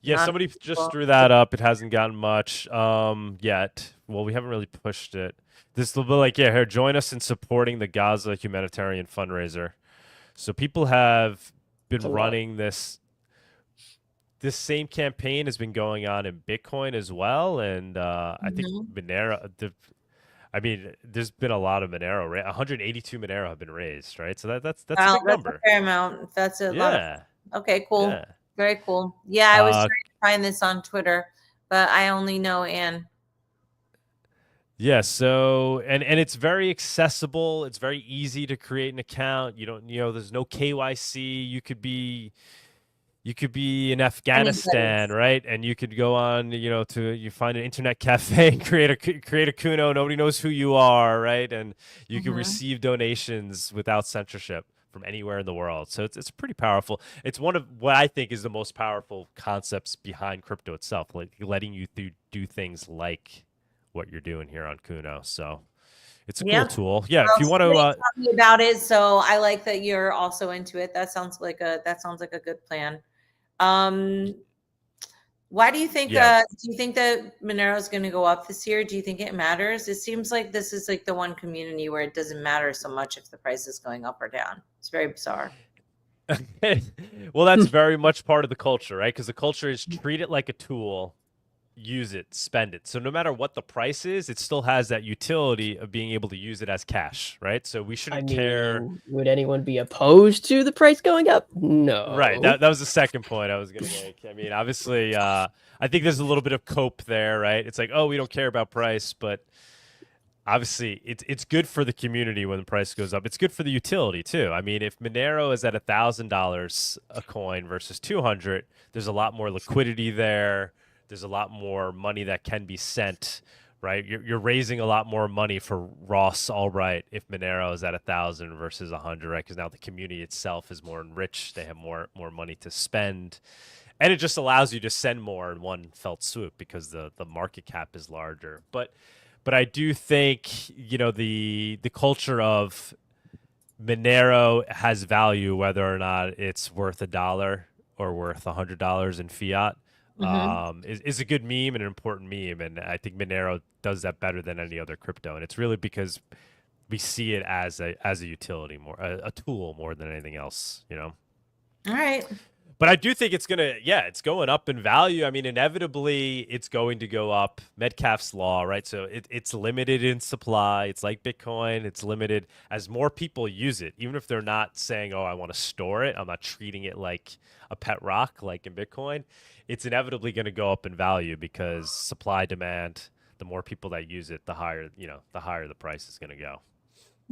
Yeah, somebody just threw that up. It hasn't gotten much yet. Well, we haven't really pushed it. This will be like, here, join us in supporting the Gaza humanitarian fundraiser. So people have been running this same campaign has been going on in Bitcoin as well. And I think Monero, there's been a lot of Monero, right? 182 Monero have been raised, right? So that's a big number. That's a fair amount. That's a lot. Okay, cool. Yeah. Very cool. Yeah, I was trying to find this on Twitter, but I only know Anne. Yeah, so and it's very accessible. It's very easy to create an account. You don't, there's no KYC. You could be in Afghanistan, right? And you could go on, you find an internet cafe and create a Kuno. Nobody knows who you are, right? And you can receive donations without censorship from anywhere in the world. So it's pretty powerful. It's one of what I think is the most powerful concepts behind crypto itself, like letting you do things like what you're doing here on Kuno. So it's a cool tool. Yeah, if you want to tell me about it. So I like that you're also into it. That sounds like a good plan. Why do you think? Yeah. Do you think that Monero is going to go up this year? Do you think it matters? It seems like this is like the one community where it doesn't matter so much if the price is going up or down. It's very bizarre. Well, that's very much part of the culture, right? Because the culture is treat it like a tool, use it, spend it. So no matter what the price is, it still has that utility of being able to use it as cash, right? So we shouldn't care. Would anyone be opposed to the price going up? No. Right. That was the second point I was going to make. I mean, obviously, I think there's a little bit of cope there, right? It's like, oh, we don't care about price, but obviously it's good for the community when the price goes up. It's good for the utility too. I mean, if Monero is at $1,000 a coin versus 200, there's a lot more liquidity there. There's a lot more money that can be sent, right? You're raising a lot more money for Ross Albright if Monero is at 1,000 versus 100, right? Because now the community itself is more enriched. They have more money to spend. And it just allows you to send more in one felt swoop because the market cap is larger. But I do think, you know, the culture of Monero has value whether or not it's worth $1 or worth $100 in fiat. Is a good meme and an important meme, and I think Monero does that better than any other crypto, and it's really because we see it as a utility more, a tool more than anything else, you know. All right. But I do think it's it's going up in value. I mean, inevitably, it's going to go up. Metcalfe's law, right? So it's limited in supply. It's like Bitcoin. It's limited as more people use it, even if they're not saying, oh, I want to store it. I'm not treating it like a pet rock like in Bitcoin. It's inevitably going to go up in value because supply demand, the more people that use it, the higher the price is going to go.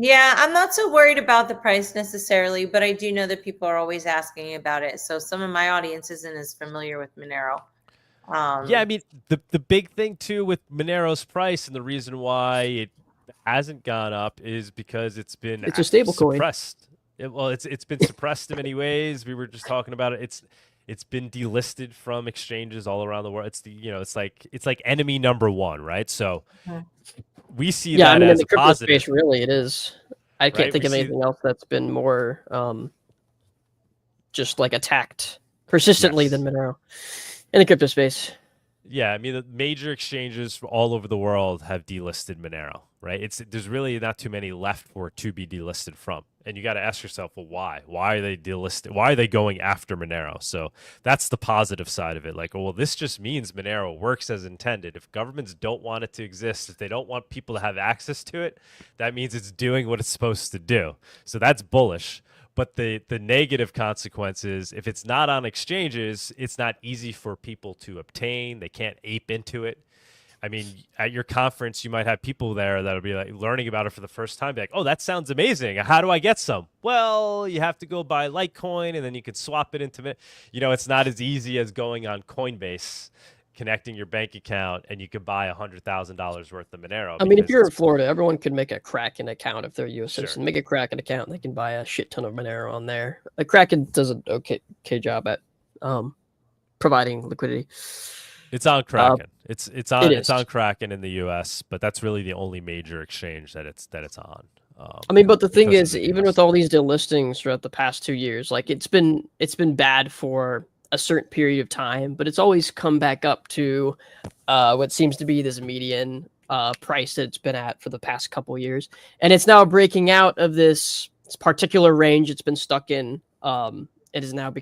Yeah, I'm not so worried about the price necessarily, but I do know that people are always asking about it. So some of my audience isn't as familiar with Monero. Yeah, I mean, the big thing too with Monero's price and the reason why it hasn't gone up is because it's a stable coin. Suppressed. It's been suppressed in many ways. We were just talking about it. It's been delisted from exchanges all around the world. It's like enemy number one, right? So we see that in as the a crypto positive. space, really, it is. I can't think of anything else that's been more just like attacked persistently than Monero in the crypto space. Yeah, I mean, the major exchanges all over the world have delisted Monero, right? There's really not too many left for it to be delisted from. And you got to ask yourself, well, why? Why are they delisted? Why are they going after Monero? So that's the positive side of it. Like, well, this just means Monero works as intended. If governments don't want it to exist, if they don't want people to have access to it, that means it's doing what it's supposed to do. So that's bullish. But the negative consequences, if it's not on exchanges, it's not easy for people to obtain. They can't ape into it. I mean, at your conference, you might have people there that'll be like learning about it for the first time. Be like, oh, that sounds amazing. How do I get some? Well, you have to go buy Litecoin and then you could swap it into, it's not as easy as going on Coinbase, connecting your bank account, and you could buy $100,000 worth of Monero. I mean, if you're in Florida, everyone can make a Kraken account if they're a U.S. citizen. Make a Kraken account, and they can buy a shit ton of Monero on there. A Kraken does an okay job at providing liquidity. It's on Kraken. It's on Kraken in the U.S., but that's really the only major exchange that it's on. I mean, but the thing is, even with all these delistings throughout the past 2 years, like it's been bad for a certain period of time, but it's always come back up to what seems to be this median price that it's been at for the past couple of years, and it's now breaking out of this particular range it's been stuck in. It is now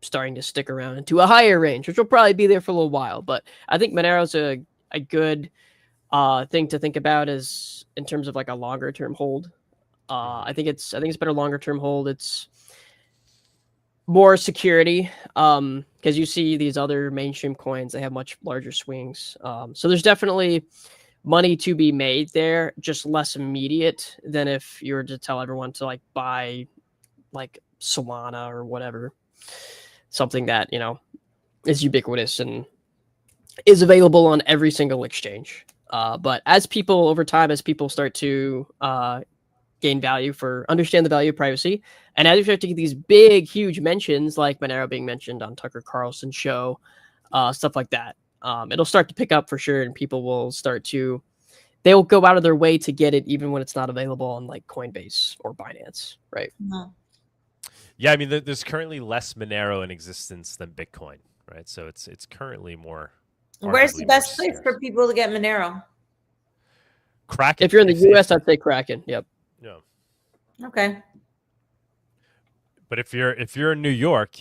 starting to stick around into a higher range, which will probably be there for a little while. But I think Monero's a good thing to think about as in terms of like a longer term hold. I think it's better longer term hold. It's more security because you see these other mainstream coins, they have much larger swings. So there's definitely money to be made there, just less immediate than if you were to tell everyone to like buy like Solana or whatever, something that is ubiquitous and is available on every single exchange. But as people start to understand the value of privacy, and as you start to get these big, huge mentions like Monero being mentioned on Tucker Carlson's show, stuff like that, it'll start to pick up for sure, and people will they'll go out of their way to get it even when it's not available on like Coinbase or Binance, right? Yeah, I mean, there's currently less Monero in existence than Bitcoin, right? So it's currently more. Where's the arguably best more place scarce. for people to get Monero? Kraken. If you're in the US, I'd say Kraken. Yep. Yeah. Okay. But if you're in New York,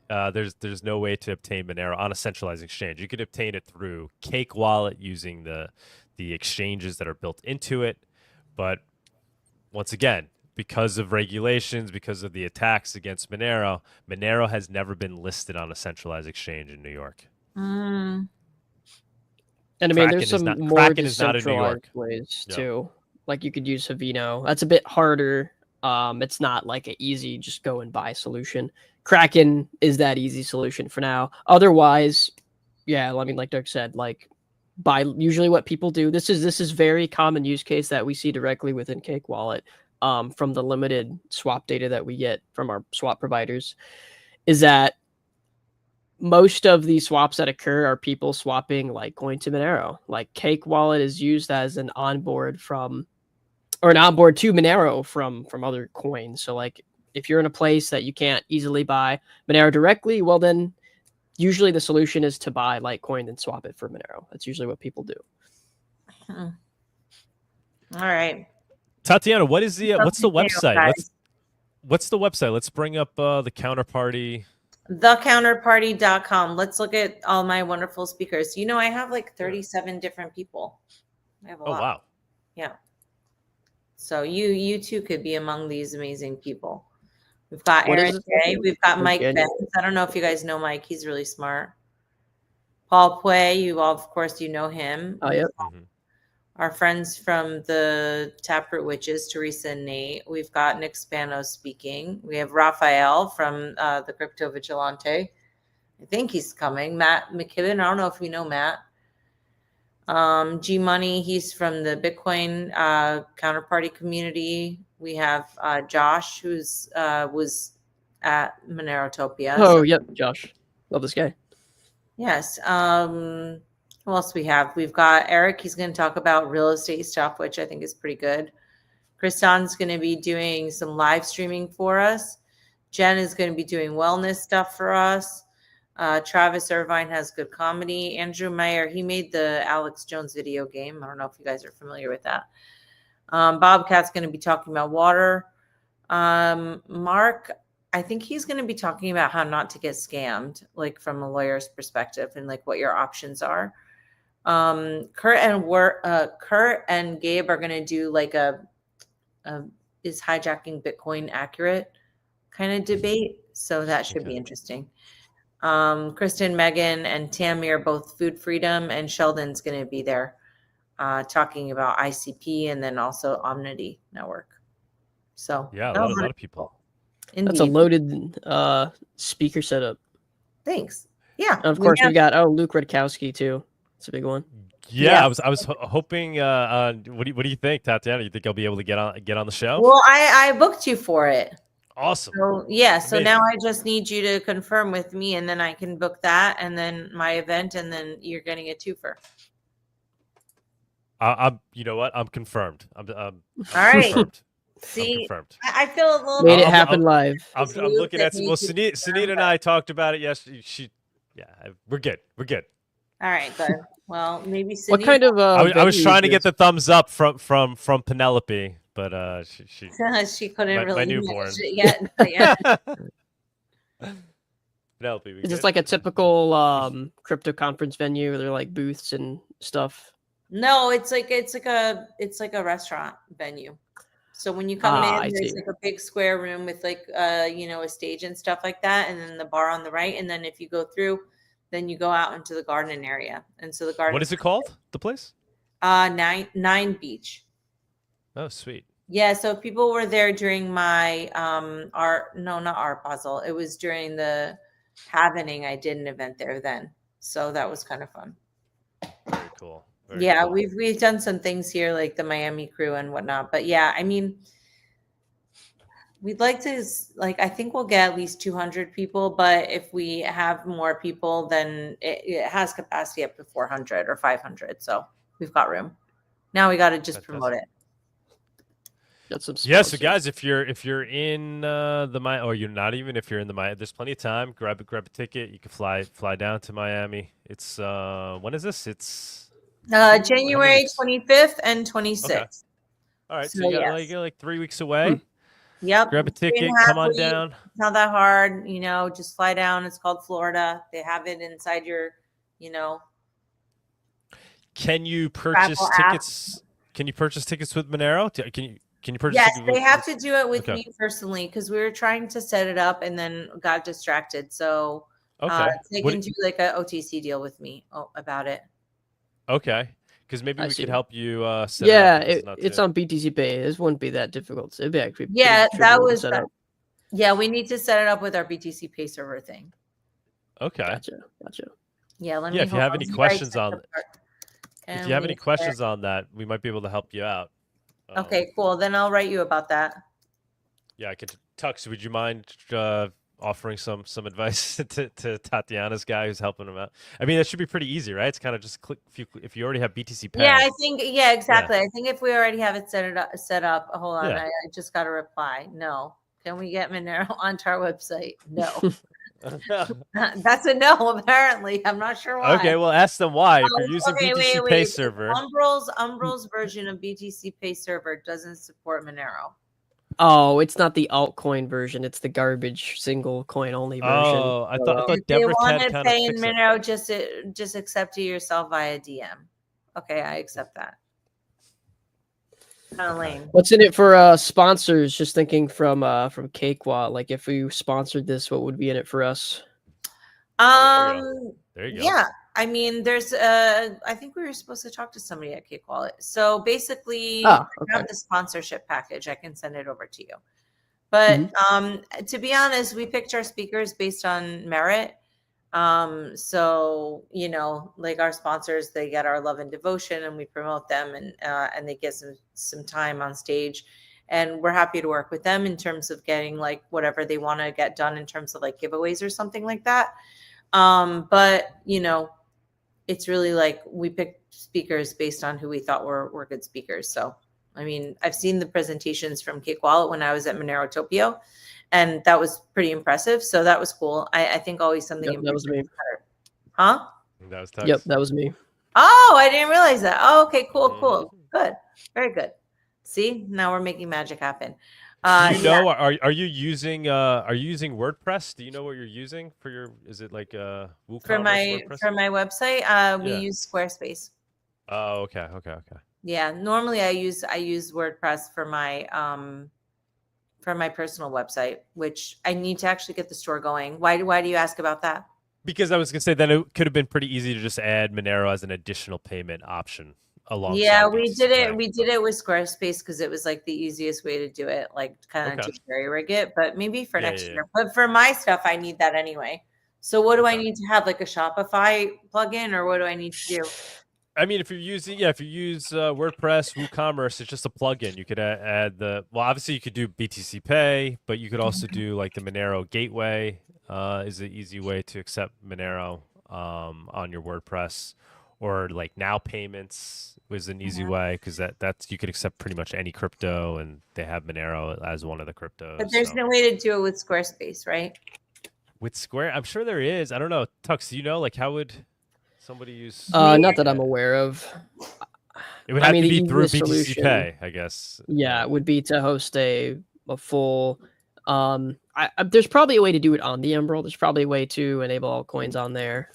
there's no way to obtain Monero on a centralized exchange. You could obtain it through Cake Wallet using the exchanges that are built into it. But once again, because of regulations, because of the attacks against Monero, Monero has never been listed on a centralized exchange in New York. Mm. And I mean, there's some more Kraken is not in New decentralized York. ways Yeah. too. Like you could use Havino. That's a bit harder. It's not like an easy just go and buy solution. Kraken is that easy solution for now. Otherwise, yeah, I mean, like Dirk said, like buy usually what people do. This is very common use case that we see directly within Cake Wallet. From the limited swap data that we get from our swap providers, is that most of the swaps that occur are people swapping Litecoin to Monero. Like Cake Wallet is used as an onboard to Monero from other coins. So like if you're in a place that you can't easily buy Monero directly, well then usually the solution is to buy Litecoin and swap it for Monero. That's usually what people do. All right. Tatiana, what's the website? Guys. What's the website? Let's bring up the counterparty. Thecounterparty.com. Let's look at all my wonderful speakers. You know, I have like 37 different people. I have a lot. Wow. Yeah. So you too could be among these amazing people. We've got Aaron J. We've got Mike Benz. I don't know if you guys know Mike. He's really smart. Paul Puey, of course, you know him. Oh, yeah. Our friends from the Taproot Witches, Teresa and Nate. We've got Nick Spano speaking. We have Raphael from the Crypto Vigilante. I think he's coming. Matt McKibben. I don't know if we know Matt. G Money, he's from the Bitcoin counterparty community. We have Josh, who's was at Monerotopia. Oh, yep, Josh. Love this guy. Yes. Who else we have? We've got Eric. He's going to talk about real estate stuff, which I think is pretty good. Kristan's going to be doing some live streaming for us. Jen is going to be doing wellness stuff for us. Travis Irvine has good comedy. Andrew Meyer, he made the Alex Jones video game. I don't know if you guys are familiar with that. Bobcat's going to be talking about water. Mark, I think he's going to be talking about how not to get scammed, like from a lawyer's perspective and like what your options are. Kurt and Gabe are going to do like a is hijacking Bitcoin accurate kind of debate. So that should be interesting. Kristen, Megan, and Tammy are both food freedom, and Sheldon's going to be there talking about ICP and then also Omnity Network. So yeah, a lot of people. Indeed. That's a loaded speaker setup. Thanks. Yeah. And of course, we got Luke Rutkowski too. It's a big one. Yeah, I was hoping. What do you think, Tatiana? You think I'll be able to get on the show? Well, I booked you for it. Awesome. So, yeah. So Amazing. now I just need you to confirm with me, and then I can book that, and then my event, and then you're getting a twofer. I'm. You know what? I'm confirmed. I'm all right. Confirmed. See, I'm confirmed. I feel a little made it happen live. I'm looking at. Well, Sunita and I talked about it yesterday. We're good. We're good. All right, good. Well, maybe Sunita. What kind of? I was trying to get the thumbs up from Penelope, but she couldn't really my newborn manage it yet. But yeah. Penelope, is this like a typical crypto conference venue where they're like booths and stuff? No, it's like a restaurant venue. So when you come in, there's like a big square room with like a stage and stuff like that, and then the bar on the right, and then if you go through, then you go out into the garden area. And so the garden. What is it called? The place? Nine Beach. Oh, sweet. Yeah. So if people were there during my not art puzzle. It was during the Happening. I did an event there then, so that was kind of fun. Very cool. Very yeah, cool. we've done some things here like the Miami crew and whatnot. But yeah, I mean, we'd like to I think we'll get at least 200 people, but if we have more people, then it has capacity up to 400 or 500. So we've got room. Now we got to just promote it. Got some Yeah, so sponsors. guys, if you're in the Miami, or you're not even, if you're in the Miami, there's plenty of time. Grab a ticket. You can fly down to Miami. It's when is this? It's how many January weeks? 25th and 26th. Okay. All right, so you got like 3 weeks away. Yep. Grab a 3.5 ticket. Come on weeks. down. It's not that hard, just fly down. It's called Florida. They have it inside your, Can you purchase travel app. tickets? Can you purchase tickets with Monero? Can you purchase? Yes, tickets they with, have to do it with Okay. me personally because we were trying to set it up and then got distracted. So Okay. they can do like a OTC deal with me about it. Okay. Because maybe I we see. could help you set Yeah, it up. it's on BTC Pay. This wouldn't be that difficult. It'd be actually pretty Yeah, that trivial to was set up. Yeah, we need to set it up with our BTC Pay server thing. Okay. Gotcha. Yeah, let me. Yeah, if you have any questions on that, that, we might be able to help you out. Okay, cool. Then I'll write you about that. Yeah, I could. Tux, would you mind offering some advice to Tatiana's guy who's helping him out? I mean, that should be pretty easy, right? It's kind of just click if you already have BTC Pay. Yeah, I think exactly. I think if we already have it set up. Hold on, Yeah. I just got a reply. No. Can we get Monero onto our website? No. That's a no, apparently. I'm not sure why. Okay, well, ask them why. If you're using BTC Pay server. Umbrel's version of BTC Pay server doesn't support Monero. Oh, it's not the altcoin version. It's the garbage single coin only version. Oh, I thought If they Devrick want had to kind of pay in fixed it. Monero, just accept it yourself via DM. Okay, I accept that. Kind of lame. What's in it for sponsors? Just thinking from Cakewalk, like if we sponsored this, what would be in it for us? There you go. Yeah. I mean, there's I think we were supposed to talk to somebody at Cakewalk. So basically, I have the sponsorship package. I can send it over to you. But to be honest, we picked our speakers based on merit. So like our sponsors, they get our love and devotion, and we promote them, and they get some time on stage, and we're happy to work with them in terms of getting like whatever they want to get done in terms of like giveaways or something like that. But it's really like we picked speakers based on who we thought were good speakers. So I mean, I've seen the presentations from Cakewalk when I was at Monerotopia, and that was pretty impressive. So that was cool. I think always something. Yep, that was me. Huh? That was Tux. Yep, that was me. Oh, I didn't realize that. Oh, okay, cool. Good. Very good. See, now we're making magic happen. Do you know, are you using WordPress? Do you know what you're using for your, is it like for my website? We use Squarespace. Oh, okay. Yeah, normally I use WordPress for my personal website, which I need to actually get the store going. Why do you ask about that? Because I was gonna say that it could have been pretty easy to just add Monero as an additional payment option along. Yeah, we did it. We did it with Squarespace because it was like the easiest way to do it, like kind of to jerry rig it. But maybe for next year. But for my stuff, I need that anyway. So what do I need to have, like a Shopify plugin, or what do I need to do? I mean, if you use WordPress, WooCommerce, it's just a plugin. You could add obviously you could do BTC Pay, but you could also do like the Monero Gateway is an easy way to accept Monero on your WordPress, or like Now Payments was an easy way because that's you could accept pretty much any crypto, and they have Monero as one of the cryptos. But there's no way to do it with Squarespace, right? With Square, I'm sure there is. I don't know. Tux, do you know, like, how would somebody use? Not that I'm aware of. It would have to be through BTC solution, Pay, I guess. Yeah, it would be to host a full. There's probably a way to do it on the Umbrel. There's probably a way to enable all coins on there.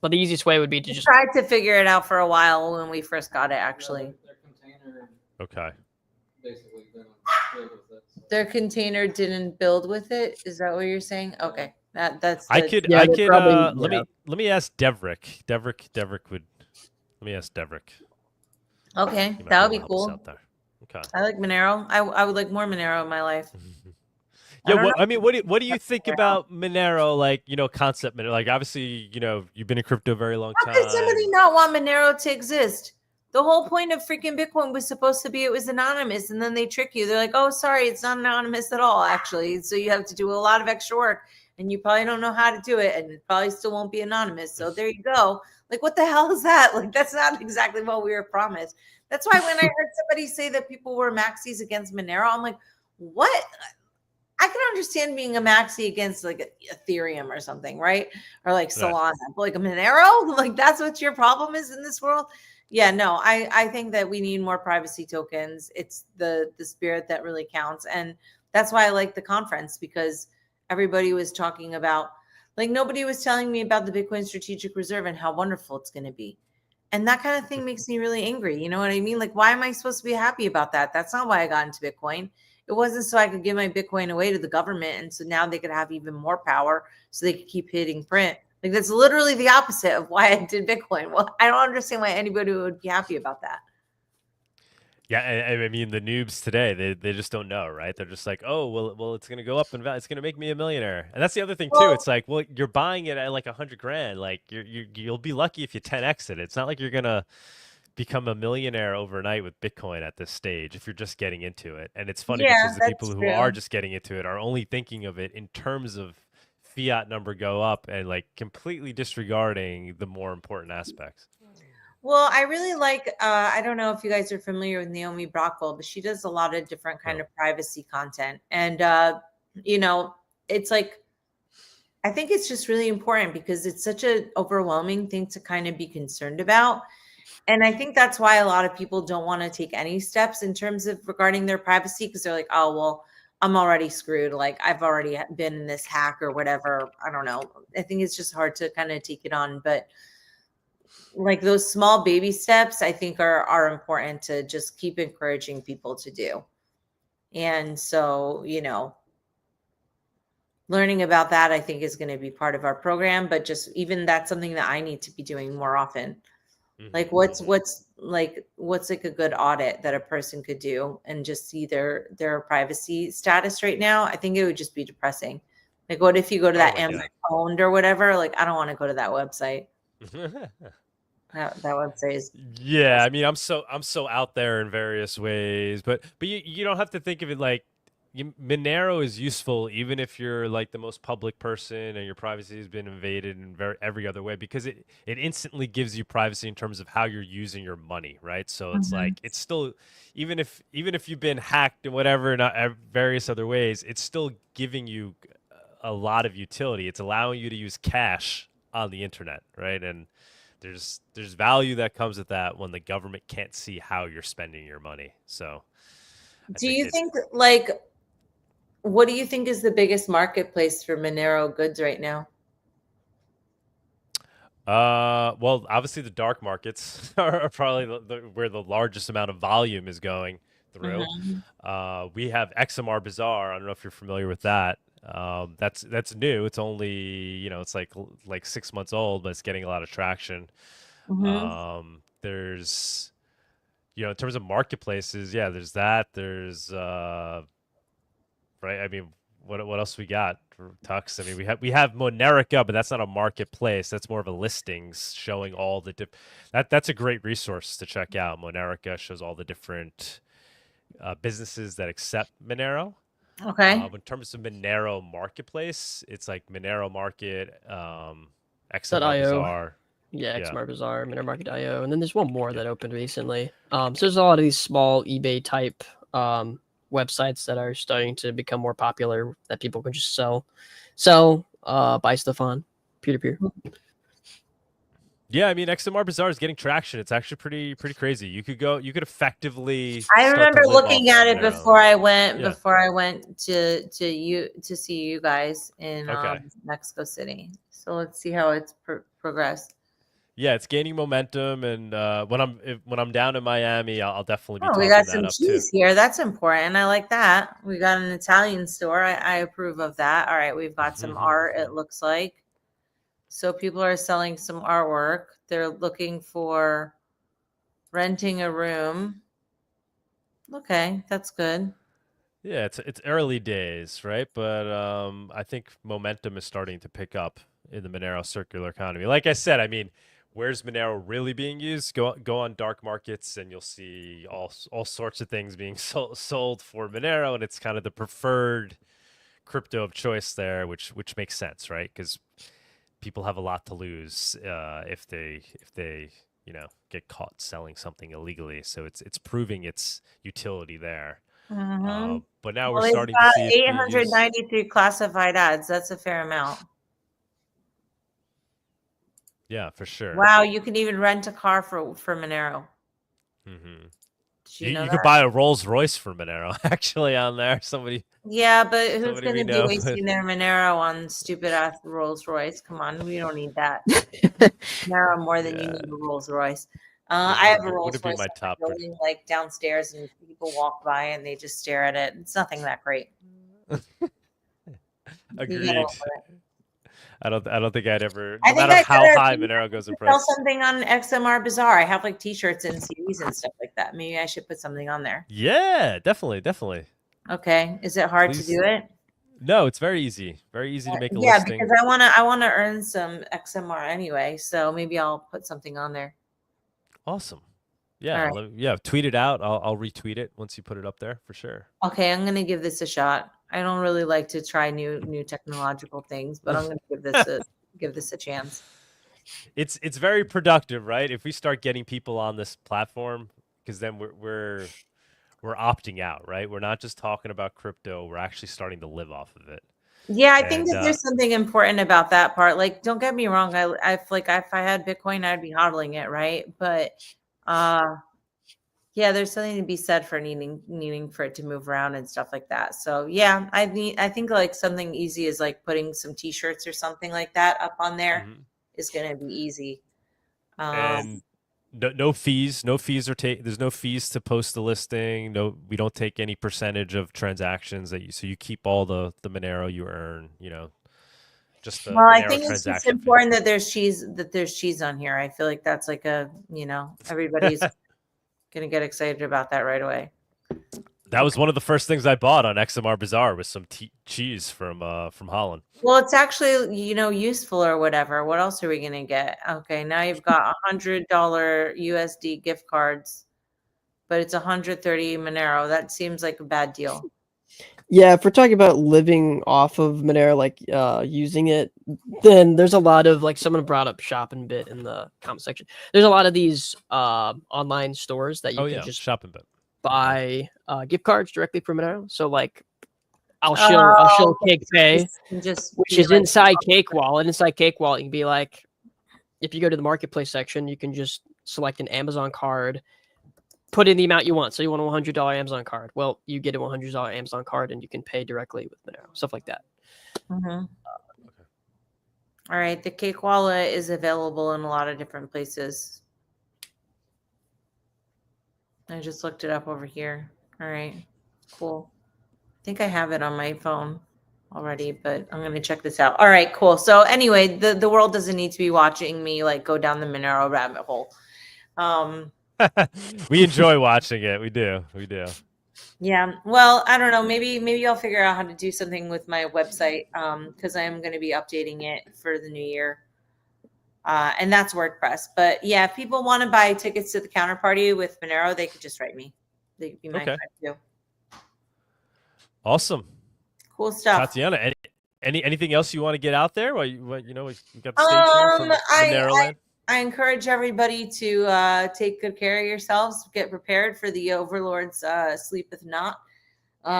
But the easiest way would be to just tried to figure it out for a while when we first got it. Actually, okay. Basically, their container didn't build with it. Is that what you're saying? Okay, that's. I could. Let me ask Devrick. Devrick would. Let me ask Devrick. Okay, that would be cool. Okay. I like Monero. I would like more Monero in my life. Yeah, I mean, what do you think about Monero? Like, concept Monero. Like, obviously, you've been in crypto a very long time. How could somebody not want Monero to exist? The whole point of freaking Bitcoin was supposed to be it was anonymous, and then they trick you. They're like, "Oh, sorry, it's not anonymous at all, actually." So you have to do a lot of extra work, and you probably don't know how to do it, and it probably still won't be anonymous. So there you go. Like, what the hell is that? Like, that's not exactly what we were promised. That's why when I heard somebody say that people were maxis against Monero, I'm like, what? I can understand being a maxi against like Ethereum or something, right? Or like Solana, but like a Monero, like that's what your problem is in this world. Yeah, no, I think that we need more privacy tokens. It's the spirit that really counts, and that's why I like the conference, because everybody was talking about, like, nobody was telling me about the Bitcoin Strategic Reserve and how wonderful it's going to be. And that kind of thing makes me really angry. You know what I mean? Like, why am I supposed to be happy about that? That's not why I got into Bitcoin. It wasn't so I could give my Bitcoin away to the government, and so now they could have even more power so they could keep hitting print. Like, that's literally the opposite of why I did Bitcoin. Well, I don't understand why anybody would be happy about that. Yeah, I mean, the noobs today, they just don't know, right? They're just like, oh, well, it's gonna go up in value. It's gonna make me a millionaire, and that's the other thing too. It's like, well, you're buying it at like $100,000. Like, you'll be lucky if you 10x it. It's not like you're gonna become a millionaire overnight with Bitcoin at this stage if you're just getting into it. And it's funny because the people who are just getting into it are only thinking of it in terms of fiat number go up and like completely disregarding the more important aspects. Well, I really like, I don't know if you guys are familiar with Naomi Brockville, but she does a lot of different kind of privacy content. And, you know, it's like, I think it's just really important because it's such an overwhelming thing to kind of be concerned about. And I think that's why a lot of people don't want to take any steps in terms of regarding their privacy, because they're like, oh, well, I'm already screwed. Like, I've already been in this hack or whatever. I don't know. I think it's just hard to kind of take it on. But like those small baby steps, I think are important to just keep encouraging people to do. And so, you know, learning about that, I think, is going to be part of our program. But just even that's something that I need to be doing more often. Like what's like a good audit that a person could do and just see their privacy status right now? I think it would just be depressing. Like, what if you go to that Amazon owned or whatever? Like, I don't want to go to that website. that website is I mean, I'm so out there in various ways, but you don't have to think of it like Monero is useful even if you're like the most public person and your privacy has been invaded in every other way, because it instantly gives you privacy in terms of how you're using your money, right? So it's like, it's still, even if you've been hacked and whatever in various other ways, it's still giving you a lot of utility. It's allowing you to use cash on the internet, right? And there's value that comes with that when the government can't see how you're spending your money. So do you think, like, what do you think is the biggest marketplace for Monero goods right now? Well, obviously the dark markets are probably where the largest amount of volume is going through. We have XMR Bazaar. I don't know if you're familiar with that. That's new. It's only, you know, it's like 6 months old, but it's getting a lot of traction. There's, you know, in terms of marketplaces, there's that. There's right. I mean, what else we got for Tux? I mean, we have Monerotopia, but that's not a marketplace. That's more of a listings showing all the that's a great resource to check out. Monerotopia shows all the different businesses that accept Monero. Okay. In terms of Monero marketplace, it's like Monero Market, XMR Bazaar. XMR Bazaar, Monero Market.io, and then there's one more that opened recently. So there's a lot of these small eBay type websites that are starting to become more popular that people can just buy stuff on peer-to-peer. Yeah, I mean, XMR Bazaar is getting traction. It's actually pretty crazy. You could effectively. I remember looking at it before I went to see you guys in Mexico City. So let's see how it's progressed. Yeah, it's gaining momentum, and when I'm down in Miami, I'll definitely be. Oh, we got some cheese here. That's important. I like that. We got an Italian store. I approve of that. All right, we've got some art. It looks like. So people are selling some artwork. They're looking for renting a room. Okay, that's good. Yeah, it's early days, right? But I think momentum is starting to pick up in the Monero circular economy. Like I said, I mean, where's Monero really being used? Go on dark markets and you'll see all sorts of things being sold for Monero, and it's kind of the preferred crypto of choice there, which makes sense, right? Because people have a lot to lose if they get caught selling something illegally. So it's proving its utility there. But now we're starting to see it being used. 893 classified ads. That's a fair amount. Yeah, for sure. Wow, you can even rent a car for Monero. Mm-hmm. Did you know You that? could buy a Rolls Royce for Monero actually on there. Somebody. Yeah, but who's Somebody going we to be know. wasting their Monero on stupid ass Rolls Royce? Come on, we don't need that. Monero more than you need a Rolls Royce. I have a Rolls Wouldn't be Royce my in my top building, like downstairs, and people walk by and they just stare at it. It's nothing that great. Agreed. I don't think I'd ever, I no think matter I how could high Monero goes in sell price. something on XMR Bazaar. I have like T-shirts and CDs and stuff like that. Maybe I should put something on there. Yeah, definitely. Okay, is it hard Please. to do it? No, it's very easy to make a Yeah, listing. because I wanna earn some XMR anyway, so maybe I'll put something on there. Awesome. Yeah, Right. tweet it out. I'll retweet it once you put it up there for sure. Okay, I'm gonna give this a shot. I don't really like to try new technological things, but I'm gonna give this a chance. It's very productive, right? If we start getting people on this platform, because then we're opting out, right? We're not just talking about crypto. We're actually starting to live off of it. Yeah, I think that there's something important about that part. Like, don't get me wrong. I like if I had Bitcoin, I'd be hodling it, right? But yeah, there's something to be said for needing for it to move around and stuff like that. So yeah, I think like something easy is like putting some T-shirts or something like that up on there is going to be easy. And no fees. There's no fees to post the listing. No, we don't take any percentage of transactions so you keep all the Monero you earn. Just the well, Monero I think it's just transaction important that there's cheese on here. I feel like that's like everybody's gonna get excited about that right away. That was one of the first things I bought on XMR Bazaar was some cheese from Holland. Well, it's actually useful or whatever. What else are we gonna get? Okay, now you've got $100 USD gift cards, but it's 130 Monero. That seems like a bad deal. Yeah, if we're talking about living off of Monero, like using it, then there's a lot of, like, someone brought up Shopping Bit in the comment section. There's a lot of these online stores that you can just Shopping Bit. buy gift cards directly from Monero. So like I'll show Cake Pay, which is inside Cake Wallet. Inside Cake Wallet, you can be like, if you go to the marketplace section, you can just select an Amazon card, put in the amount you want. So you want a $100 Amazon card. Well, you get a $100 Amazon card and you can pay directly with Monero, stuff like that. Okay. All right. The Cake Wallet is available in a lot of different places. I just looked it up over here. All right. Cool. I think I have it on my phone already, but I'm going to check this out. All right, cool. So anyway, the world doesn't need to be watching me like go down the Monero rabbit hole. We enjoy watching it. We do. Yeah. Well, I don't know. Maybe I'll figure out how to do something with my website because I am going to be updating it for the new year. And that's WordPress. But yeah, if people want to buy tickets to the counterparty with Monero, they could just write me. They could be my friend too. Awesome. Cool stuff. Tatiana, anything else you want to get out there? We got the stage from Monero land. I encourage everybody to take good care of yourselves. Get prepared for the overlords sleepeth not. No,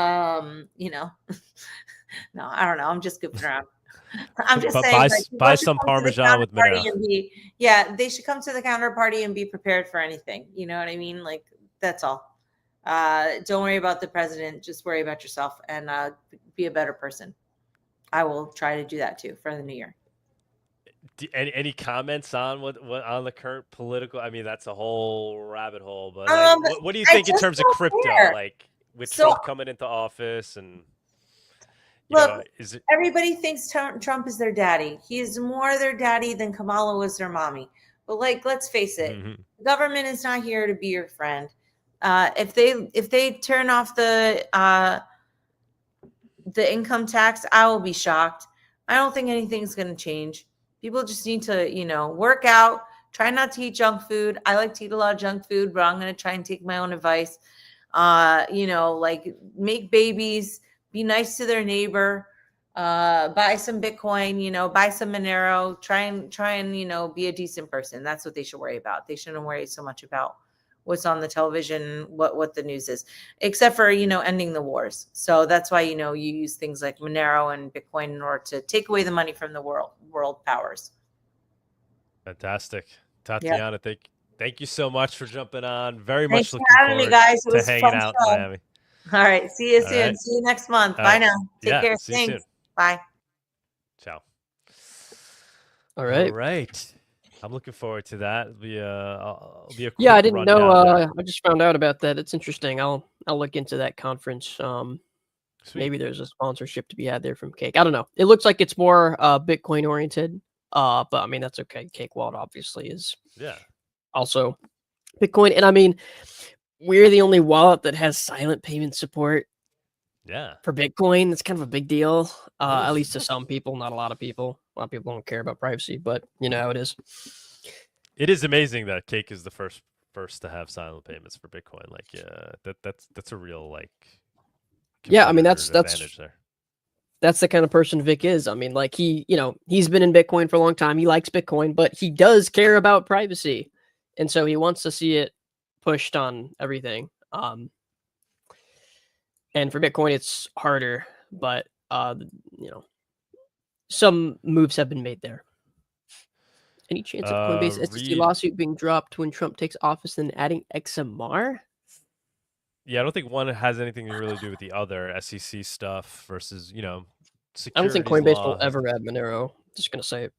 I don't know. I'm just goofing around. I'm just saying, buy some Parmesan with Monero. They should come to the counter party and be prepared for anything. You know what I mean? Like, that's all. Don't worry about the president. Just worry about yourself and be a better person. I will try to do that too for the new year. Any comments on what on the current political? I mean, that's a whole rabbit hole. But what do you think in terms of crypto? Like with Trump coming into office and. Look, everybody thinks Trump is their daddy. He is more their daddy than Kamala was their mommy. But let's face it, the government is not here to be your friend. If they turn off the income tax, I will be shocked. I don't think anything's going to change. People just need to, work out, try not to eat junk food. I like to eat a lot of junk food, but I'm going to try and take my own advice. Make babies. Be nice to their neighbor. buy some Bitcoin, buy some Monero, try and, be a decent person. That's what they should worry about. They shouldn't worry so much about what's on the television, what the news is, except for, ending the wars. So that's why, you use things like Monero and Bitcoin in order to take away the money from the world powers. Fantastic. Tatiana, thank you so much for jumping on. Very Thanks much for looking having me, forward guys. It to was a hanging fun out in show. Miami. All right. See you All soon. right. See you next month. All Bye right. now. Take Yeah, care. see you Thanks. soon. Bye. Ciao. All right. All right. I'm looking forward to that. It'll be a quick Yeah, I didn't know. rundown there. I just found out about that. It's interesting. I'll look into that conference. Sweet. Maybe there's a sponsorship to be had there from Cake. I don't know. It looks like it's more Bitcoin oriented. But I mean that's okay. Cake Wallet obviously is also Bitcoin, and I mean we're the only wallet that has silent payment support. Yeah. For Bitcoin, it's kind of a big deal. At least to some people, not a lot of people. A lot of people don't care about privacy, but you know how it is. It is amazing that Cake is the first to have silent payments for Bitcoin. Like, that's a real Yeah, I mean competitor's advantage there. That's the kind of person Vic is. I mean, like he's been in Bitcoin for a long time. He likes Bitcoin, but he does care about privacy, and so he wants to see it pushed on everything. And for Bitcoin, it's harder, but some moves have been made there. Any chance of Coinbase SEC lawsuit being dropped when Trump takes office and adding XMR? Yeah, I don't think one has anything to really do with the other. SEC stuff versus, securities I don't think Coinbase law. will ever add Monero. Just gonna say it.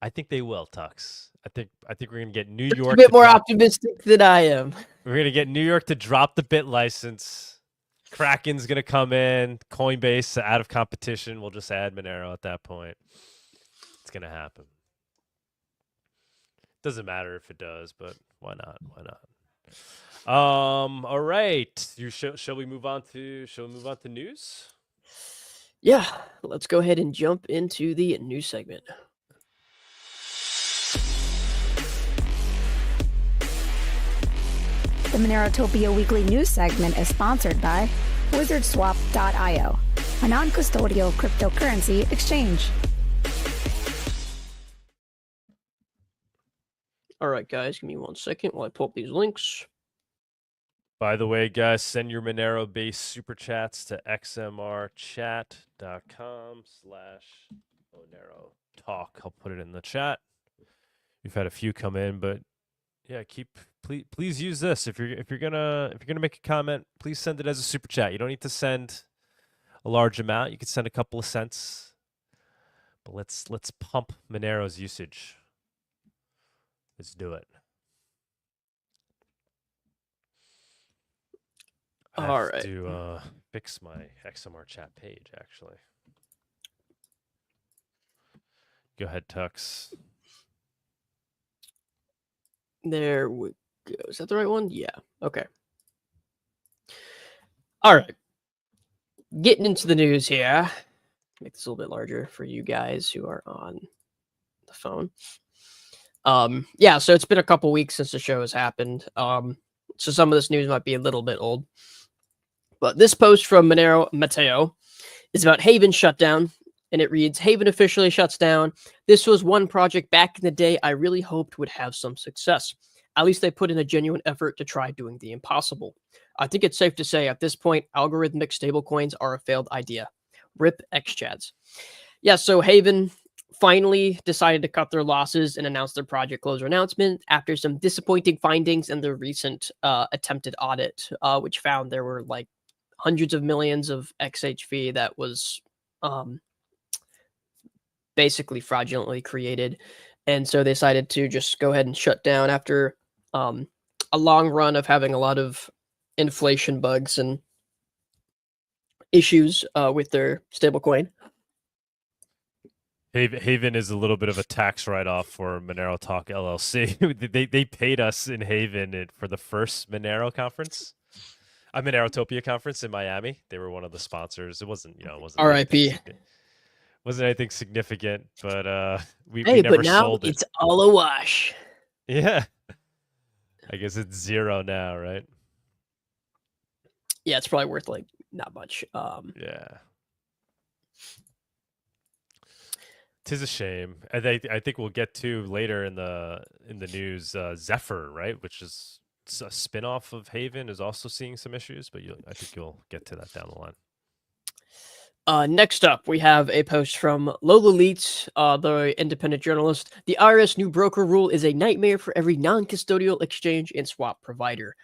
I think they will, Tux. I think we're gonna get New York. A bit more optimistic than I am. We're gonna get New York to drop the bit license. Kraken's gonna come in. Coinbase out of competition. We'll just add Monero at that point. It's gonna happen. Doesn't matter if it does, but why not? Why not? All right. Shall we move on to news? Yeah, let's go ahead and jump into the news segment. The Monerotopia Weekly News segment is sponsored by WizardSwap.io, a non-custodial cryptocurrency exchange. All right, guys, give me 1 second while I pull up these links. By the way, guys, send your Monero-based super chats to XMRchat.com/MoneroTalk. I'll put it in the chat. We've had a few come in, but yeah, please use this. If you're gonna make a comment, please send it as a super chat. You don't need to send a large amount. You can send a couple of cents. But let's pump Monero's usage. Let's do it. I have to fix my XMRchat page, actually. Go ahead, Tux. There we go. Is that the right one? Yeah. Okay. All right. Getting into the news here. Make this a little bit larger for you guys who are on the phone. Yeah, so it's been a couple weeks since the show has happened. So some of this news might be a little bit old. But this post from Monero Mateo is about Haven shutdown. And it reads, Haven officially shuts down. This was one project back in the day I really hoped would have some success. At least they put in a genuine effort to try doing the impossible. I think it's safe to say at this point, algorithmic stablecoins are a failed idea. RIP XChads. Yeah, so Haven finally decided to cut their losses and announce their project closure announcement after some disappointing findings in their recent attempted audit, which found there were like hundreds of millions of XHV that was basically fraudulently created. And so they decided to just go ahead and shut down after a long run of having a lot of inflation bugs and issues with their stablecoin. Haven is a little bit of a tax write-off for Monero Talk LLC. they paid us in Haven for the first Monero conference, a Monerotopia conference in Miami. They were one of the sponsors. It wasn't RIP. Wasn't anything significant, but we but never now sold it. It's all a wash. Yeah, I guess it's zero now, right? Yeah, it's probably worth like not much. Yeah. 'tis a shame. And I think we'll get to later in the news. Zephyr, right, which is a spin-off of Haven, is also seeing some issues, but I think you'll get to that down the line. Next up, we have a post from Lola Leitz, the independent journalist. The IRS new broker rule is a nightmare for every non-custodial exchange and swap provider.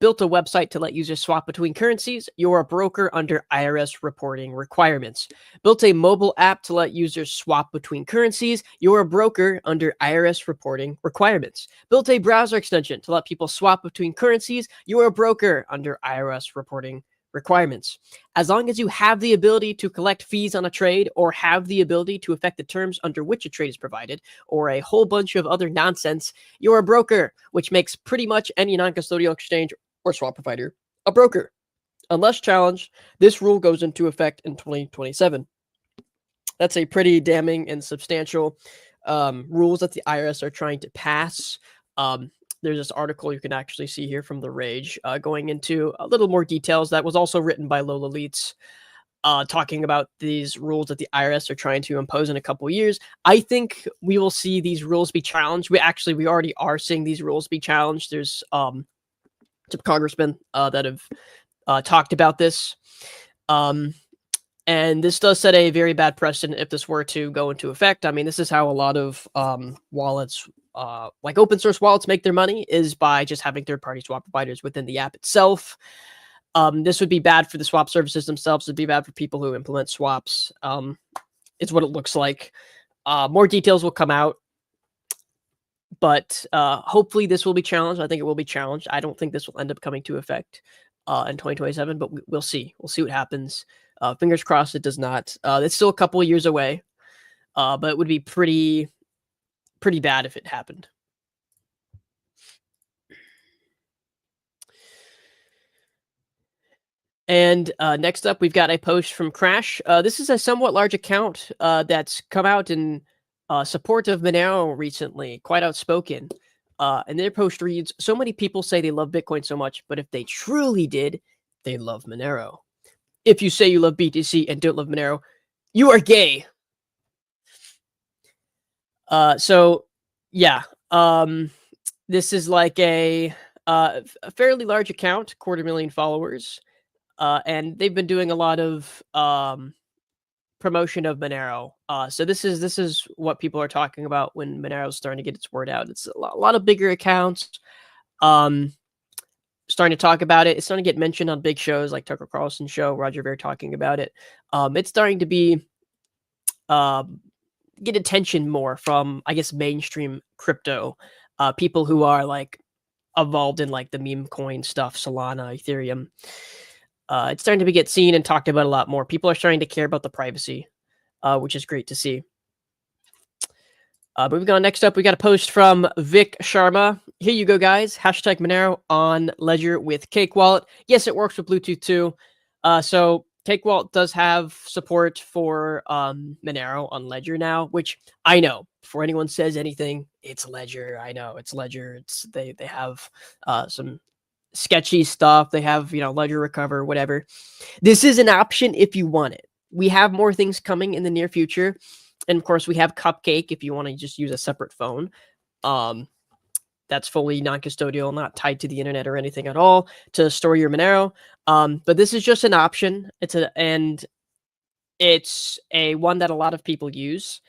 Built a website to let users swap between currencies. You're a broker under IRS reporting requirements. Built a mobile app to let users swap between currencies. You're a broker under IRS reporting requirements. Built a browser extension to let people swap between currencies. You're a broker under IRS reporting requirements. As long as you have the ability to collect fees on a trade, or have the ability to affect the terms under which a trade is provided, or a whole bunch of other nonsense, you're a broker, which makes pretty much any non-custodial exchange or swap provider a broker. Unless challenged, this rule goes into effect in 2027. That's a pretty damning and substantial rules that the IRS are trying to pass. There's this article you can actually see here from The Rage going into a little more details. That was also written by Lola Leitz, talking about these rules that the IRS are trying to impose in a couple years. I think we will see these rules be challenged. We already are seeing these rules be challenged. There's some congressmen that have talked about this. And this does set a very bad precedent if this were to go into effect. I mean, this is how a lot of wallets, like open source wallets, make their money, is by just having third-party swap providers within the app itself. This would be bad for the swap services themselves. It'd be bad for people who implement swaps. It's what it looks like. More details will come out, but hopefully this will be challenged. I think it will be challenged. I don't think this will end up coming to effect in 2027, but we'll see. We'll see what happens. Fingers crossed it does not. It's still a couple of years away, but it would be pretty bad if it happened. And next up, we've got a post from Crash. This is a somewhat large account that's come out in support of Monero recently, quite outspoken. And their post reads, "So many people say they love Bitcoin so much, but if they truly did, they love Monero. If you say you love BTC and don't love Monero, you are gay." So yeah, this is like a fairly large account, 250,000 followers, and they've been doing a lot of promotion of Monero. So this is what people are talking about when Monero is starting to get its word out. It's a lot of bigger accounts starting to talk about it. It's starting to get mentioned on big shows like Tucker Carlson's show, Roger Ver talking about it. It's starting to be get attention more from, I guess, mainstream crypto people who are like involved in like the meme coin stuff, Solana, Ethereum. It's starting to get seen and talked about a lot more. People are starting to care about the privacy, which is great to see. Moving on, next up, we got a post from Vic Sharma. Here you go, guys. Hashtag Monero on Ledger with Cake Wallet. Yes, it works with Bluetooth too. So Cake Wallet does have support for Monero on Ledger now, which I know before anyone says anything, it's Ledger. I know it's Ledger. They have some sketchy stuff. They have, Ledger Recover, whatever. This is an option if you want it. We have more things coming in the near future. And of course, we have Cupcake if you want to just use a separate phone. That's fully non-custodial, not tied to the internet or anything at all to store your Monero. But this is just an option. It's a one that a lot of people use.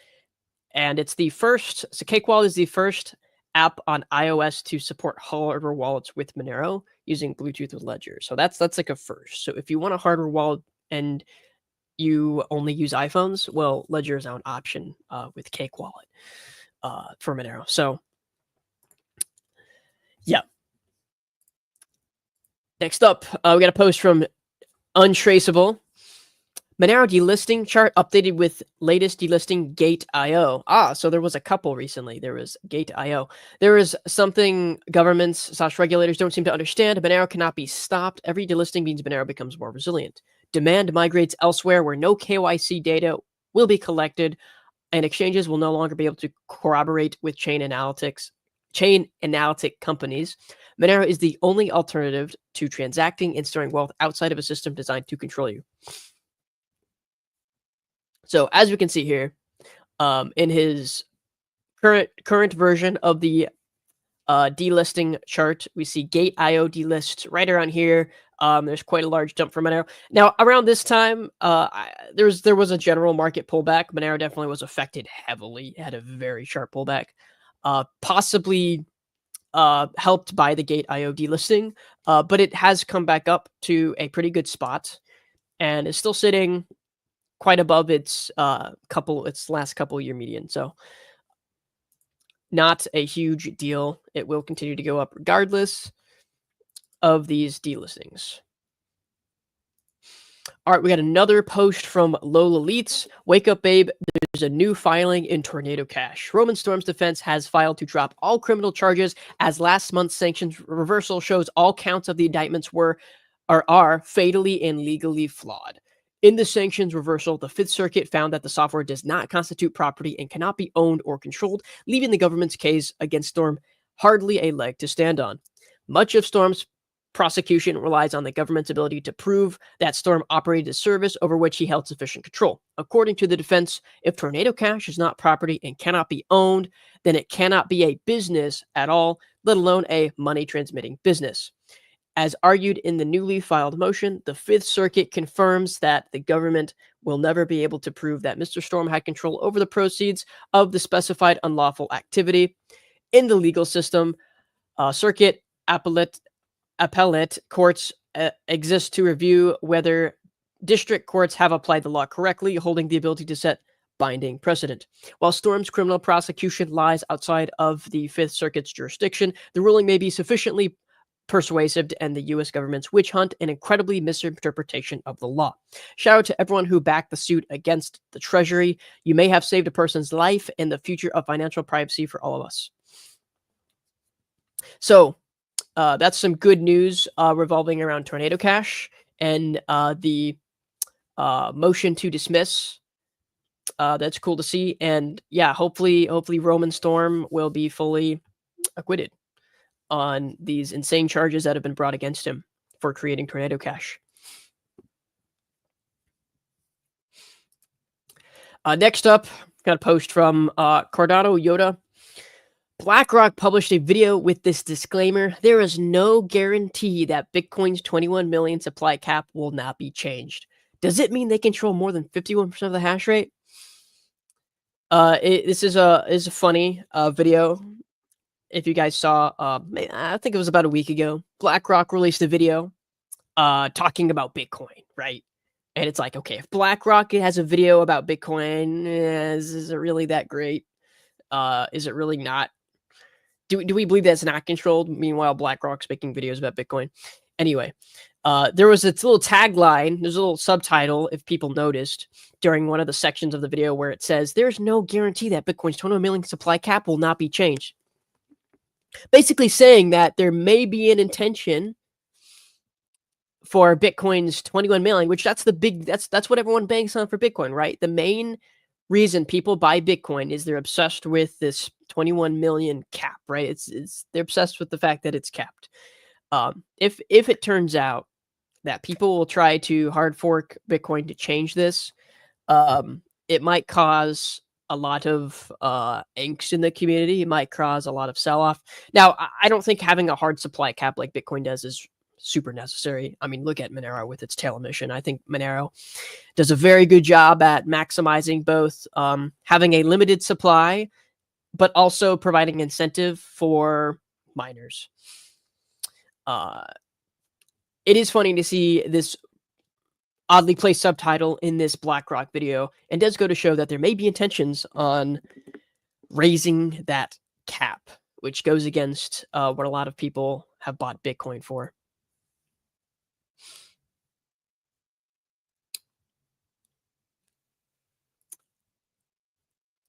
And it's the first, so Cake Wallet is the first app on iOS to support hardware wallets with Monero using Bluetooth with Ledger. So that's like a first. So if you want a hardware wallet and you only use iPhones, well, Ledger is now an option with Cake Wallet for Monero. So yeah. Next up, we got a post from Untraceable. Monero delisting chart updated with latest delisting Gate.io. So there was a couple recently. There was Gate.io. There is something governments/regulators don't seem to understand. Monero cannot be stopped. Every delisting means Monero becomes more resilient. Demand migrates elsewhere where no KYC data will be collected, and exchanges will no longer be able to corroborate with chain analytic companies. Monero is the only alternative to transacting and storing wealth outside of a system designed to control you. So as we can see here, In his current version of the delisting chart, we see Gate.io delist right around here. There's quite a large jump for Monero. Now, around this time, there was a general market pullback. Monero definitely was affected heavily. It had a very sharp pullback, possibly helped by the Gate.io delisting, but it has come back up to a pretty good spot and is still sitting quite above its last couple year median. So not a huge deal. It will continue to go up regardless of these delistings. All right, we got another post from Lola Leets. Wake up, babe. There's a new filing in Tornado Cash. Roman Storm's defense has filed to drop all criminal charges as last month's sanctions reversal shows all counts of the indictments are fatally and legally flawed. In the sanctions reversal, the Fifth Circuit found that the software does not constitute property and cannot be owned or controlled, leaving the government's case against Storm hardly a leg to stand on. Much of Storm's prosecution relies on the government's ability to prove that Storm operated a service over which he held sufficient control. According to the defense, if Tornado Cash is not property and cannot be owned, then it cannot be a business at all, let alone a money-transmitting business. As argued in the newly filed motion, the Fifth Circuit confirms that the government will never be able to prove that Mr. Storm had control over the proceeds of the specified unlawful activity. In the legal system, circuit appellate courts exist to review whether district courts have applied the law correctly, holding the ability to set binding precedent. While Storm's criminal prosecution lies outside of the Fifth Circuit's jurisdiction, the ruling may be sufficiently persuasive to end the U.S. government's witch hunt and incredibly misinterpretation of the law. Shout out to everyone who backed the suit against the Treasury. You may have saved a person's life and the future of financial privacy for all of us. So that's some good news revolving around Tornado Cash and the motion to dismiss. That's cool to see. And yeah, hopefully Roman Storm will be fully acquitted on these insane charges that have been brought against him for creating Tornado Cash. Next up, got a post from Cardano Yoda. BlackRock published a video with this disclaimer: there is no guarantee that Bitcoin's 21 million supply cap will not be changed. Does it mean they control more than 51% of the hash rate? This is a funny video. If you guys saw, I think it was about a week ago, BlackRock released a video talking about Bitcoin, right? And it's like, okay, if BlackRock has a video about Bitcoin, is it really that great? Is it really not? Do we believe that's not controlled? Meanwhile, BlackRock's making videos about Bitcoin. Anyway, there was this little tagline, there's a little subtitle, if people noticed, during one of the sections of the video where it says, there's no guarantee that Bitcoin's 21 million supply cap will not be changed. Basically saying that there may be an intention for Bitcoin's 21 million, which that's what everyone banks on for Bitcoin, right? The main reason people buy Bitcoin is they're obsessed with this 21 million cap, right? They're obsessed with the fact that it's capped. If it turns out that people will try to hard fork Bitcoin to change this, it might cause a lot of angst in the community. It might cause a lot of sell-off. Now, I don't think having a hard supply cap like Bitcoin does is super necessary. I mean, look at Monero with its tail emission. I think Monero does a very good job at maximizing both having a limited supply, but also providing incentive for miners. It is funny to see this oddly placed subtitle in this BlackRock video, and does go to show that there may be intentions on raising that cap, which goes against what a lot of people have bought Bitcoin for.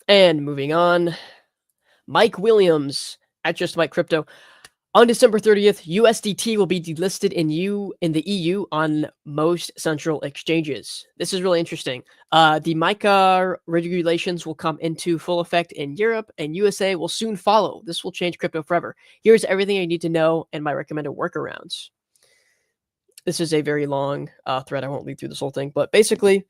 And moving on, Mike Williams at Just Mike Crypto. On December 30th, USDT will be delisted in the EU on most central exchanges. This is really interesting. The MiCA regulations will come into full effect in Europe, and USA will soon follow. This will change crypto forever. Here's everything I need to know and my recommended workarounds. This is a very long thread. I won't read through this whole thing, but basically,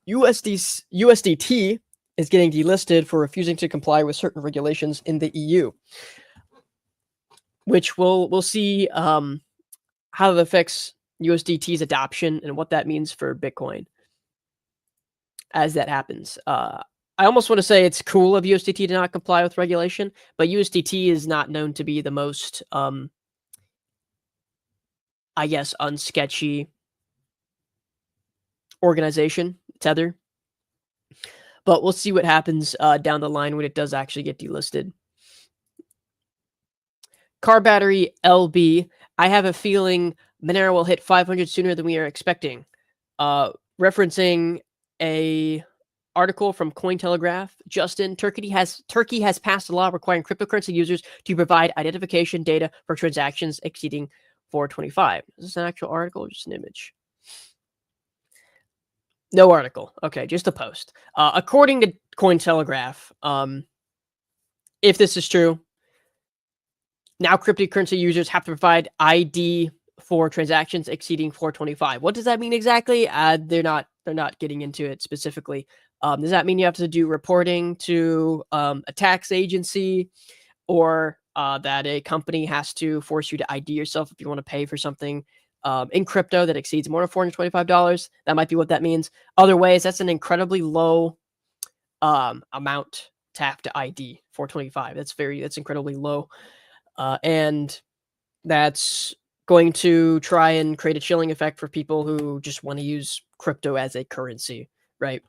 USDT is getting delisted for refusing to comply with certain regulations in the EU, which we'll see how that affects USDT's adoption and what that means for Bitcoin as that happens. I almost want to say it's cool of USDT to not comply with regulation, but USDT is not known to be the most, I guess, unsketchy organization, Tether. But we'll see what happens down the line when it does actually get delisted. Car battery LB. I have a feeling Monero will hit 500 sooner than we are expecting. Referencing a article from Cointelegraph, Justin, Turkey has passed a law requiring cryptocurrency users to provide identification data for transactions exceeding 425. Is this an actual article or just an image? No article. Okay, just a post. According to Cointelegraph, if this is true, now cryptocurrency users have to provide ID for transactions exceeding 425. What does that mean exactly? They're not getting into it specifically. Does that mean you have to do reporting to a tax agency, or that a company has to force you to ID yourself if you want to pay for something in crypto that exceeds more than $425? That might be what that means. Other ways, that's an incredibly low amount to have to ID 425. That's incredibly low. And that's going to try and create a chilling effect for people who just want to use crypto as a currency, right?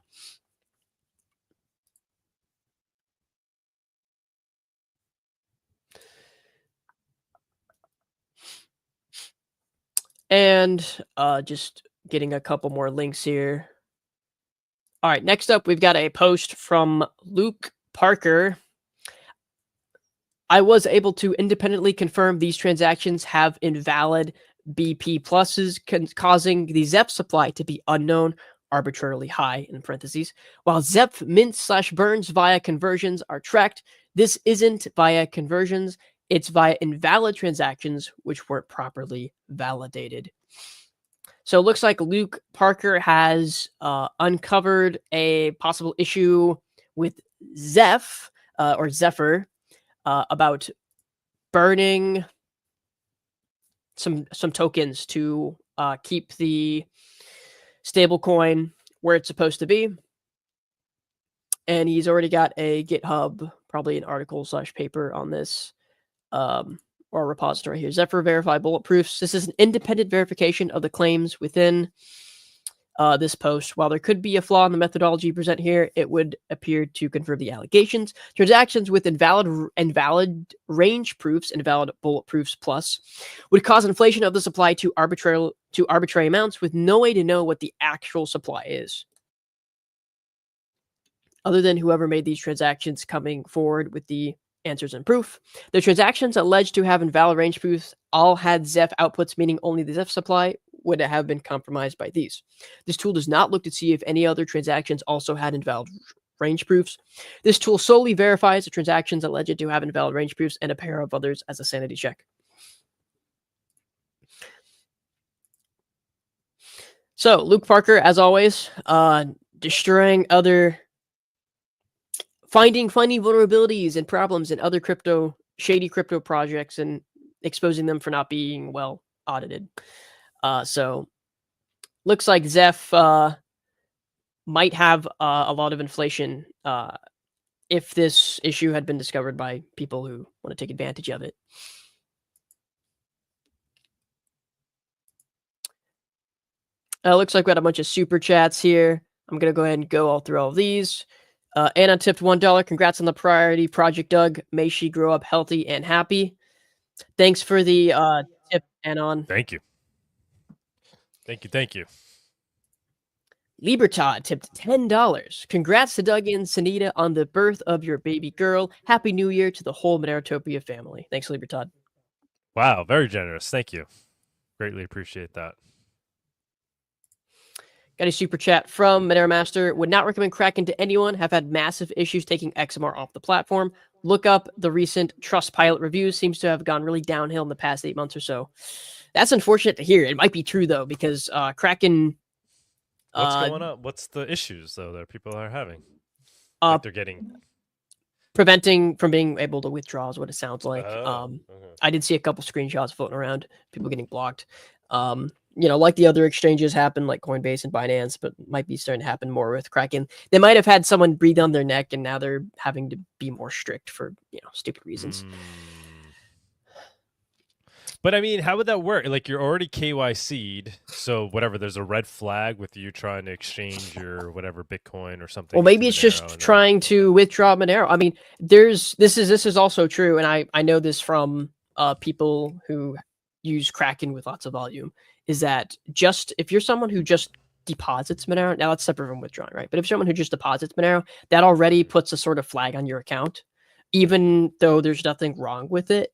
And just getting a couple more links here. All right, next up, we've got a post from Luke Parker. I was able to independently confirm these transactions have invalid BP pluses, causing the ZEP supply to be unknown, arbitrarily high, in parentheses. While ZEP mints/burns via conversions are tracked, this isn't via conversions. It's via invalid transactions, which weren't properly validated. So it looks like Luke Parker has uncovered a possible issue with Zeph or Zephyr about burning some tokens to keep the stablecoin where it's supposed to be. And he's already got a GitHub, probably an article/paper on this, or a repository here. Zephyr verify bulletproofs. This is an independent verification of the claims within this post. While there could be a flaw in the methodology present here, it would appear to confirm the allegations. Transactions with invalid range proofs, invalid bulletproofs plus, would cause inflation of the supply to arbitrary amounts with no way to know what the actual supply is, other than whoever made these transactions coming forward with the answers and proof. The transactions alleged to have invalid range proofs all had Zeph outputs, meaning only the Zeph supply would have been compromised by these. This tool does not look to see if any other transactions also had invalid range proofs. This tool solely verifies the transactions alleged to have invalid range proofs and a pair of others as a sanity check. So, Luke Parker, as always, destroying other... finding vulnerabilities and problems in other shady crypto projects and exposing them for not being well audited. So looks like Zeph might have a lot of inflation if this issue had been discovered by people who want to take advantage of it. Looks like we got a bunch of super chats here. I'm going to go ahead and go all through all of these. Anna tipped $1. Congrats on the priority project, Doug. May she grow up healthy and happy. Thanks for the tip, Anon. Thank you. Thank you. Libertad tipped $10. Congrats to Doug and Sunita on the birth of your baby girl. Happy New Year to the whole Monerotopia family. Thanks, Libertad. Wow, very generous. Thank you. Greatly appreciate that. Got a super chat from Monero Master. Would not recommend Kraken to anyone. Have had massive issues taking XMR off the platform. Look up the recent Trustpilot reviews. Seems to have gone really downhill in the past 8 months or so. That's unfortunate to hear. It might be true, though, because Kraken... What's going on? What's the issues, though, that people are having? Like they're getting preventing from being able to withdraw is what it sounds like. Okay. I did see a couple screenshots floating around, people getting blocked. Like the other exchanges happen, like Coinbase and Binance, but might be starting to happen more with Kraken. They might have had someone breathe on their neck, and now they're having to be more strict for stupid reasons. But I mean, how would that work? Like, you're already KYC'd, so whatever, there's a red flag with you trying to exchange your whatever Bitcoin or something. Well, maybe it's just trying to withdraw Monero. I mean, this is also true, and I know this from people who use Kraken with lots of volume. Is that just if you're someone who just deposits Monero, now that's separate from withdrawing, right? But if someone who just deposits Monero, that already puts a sort of flag on your account, even though there's nothing wrong with it.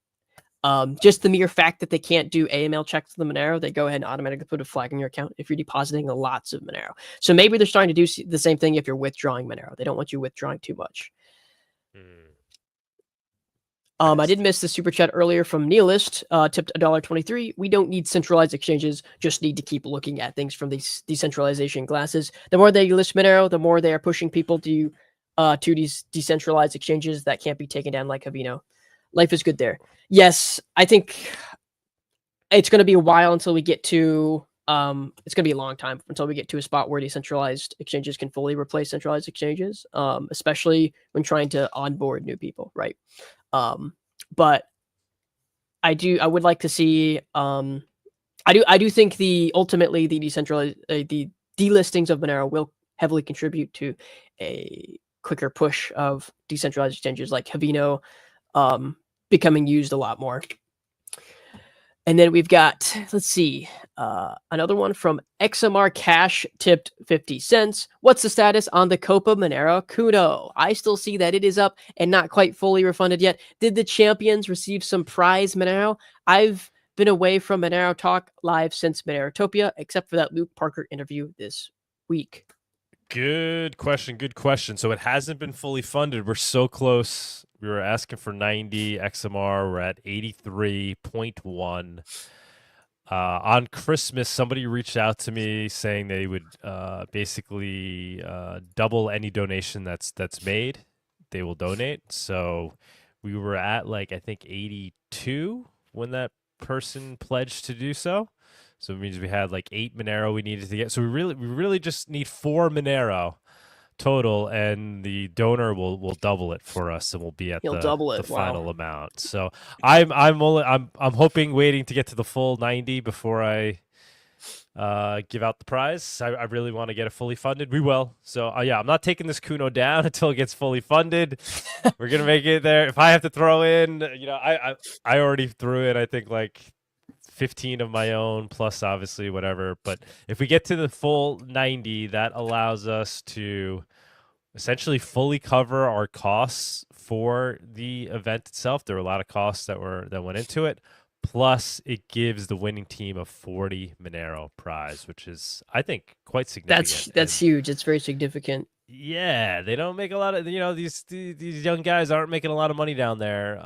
Just the mere fact that they can't do AML checks to the Monero, they go ahead and automatically put a flag in your account if you're depositing lots of Monero. So maybe they're starting to do the same thing if you're withdrawing Monero. They don't want you withdrawing too much. I did miss the super chat earlier from Nihilist, tipped $1.23. We don't need centralized exchanges, just need to keep looking at things from these decentralization glasses. The more they list Monero, the more they are pushing people to these decentralized exchanges that can't be taken down like Havino. Life is good there. Yes, I think it's going to be a while until we get to it's going to be a long time until we get to a spot where decentralized exchanges can fully replace centralized exchanges, especially when trying to onboard new people, right? But I would like to see I do think ultimately the decentralized the delistings of Monero will heavily contribute to a quicker push of decentralized exchanges like Havino becoming used a lot more. And then we've got, let's see, another one from XMRChash tipped 50 cents. What's the status on the Copa Monero Kuno? I still see that it is up and not quite fully refunded yet. Did the champions receive some prize Monero? I've been away from Monero Talk live since Monerotopia, except for that Luke Parker interview this week. Good question. So it hasn't been fully funded. We're so close. We were asking for 90 XMR. We're at 83.1. On Christmas, somebody reached out to me saying they would basically double any donation that's made. They will donate. So we were at I think 82 when that person pledged to do so. So it means we had 8 Monero we needed to get. So we really just need 4 Monero total, and the donor will double it for us, and we'll be at the final amount. So I'm hoping waiting to get to the full 90 before I give out the prize. I really want to get it fully funded. We will. So yeah, I'm not taking this Kuno down until it gets fully funded. We're gonna make it there. If I have to throw in, I already threw in I think 15 of my own plus obviously whatever, but if we get to the full 90, that allows us to essentially fully cover our costs for the event itself. There were a lot of costs that went into it, plus it gives the winning team a 40 Monero prize, which is I think quite significant. That's huge. It's very significant. Yeah, they don't make a lot of these young guys aren't making a lot of money down there.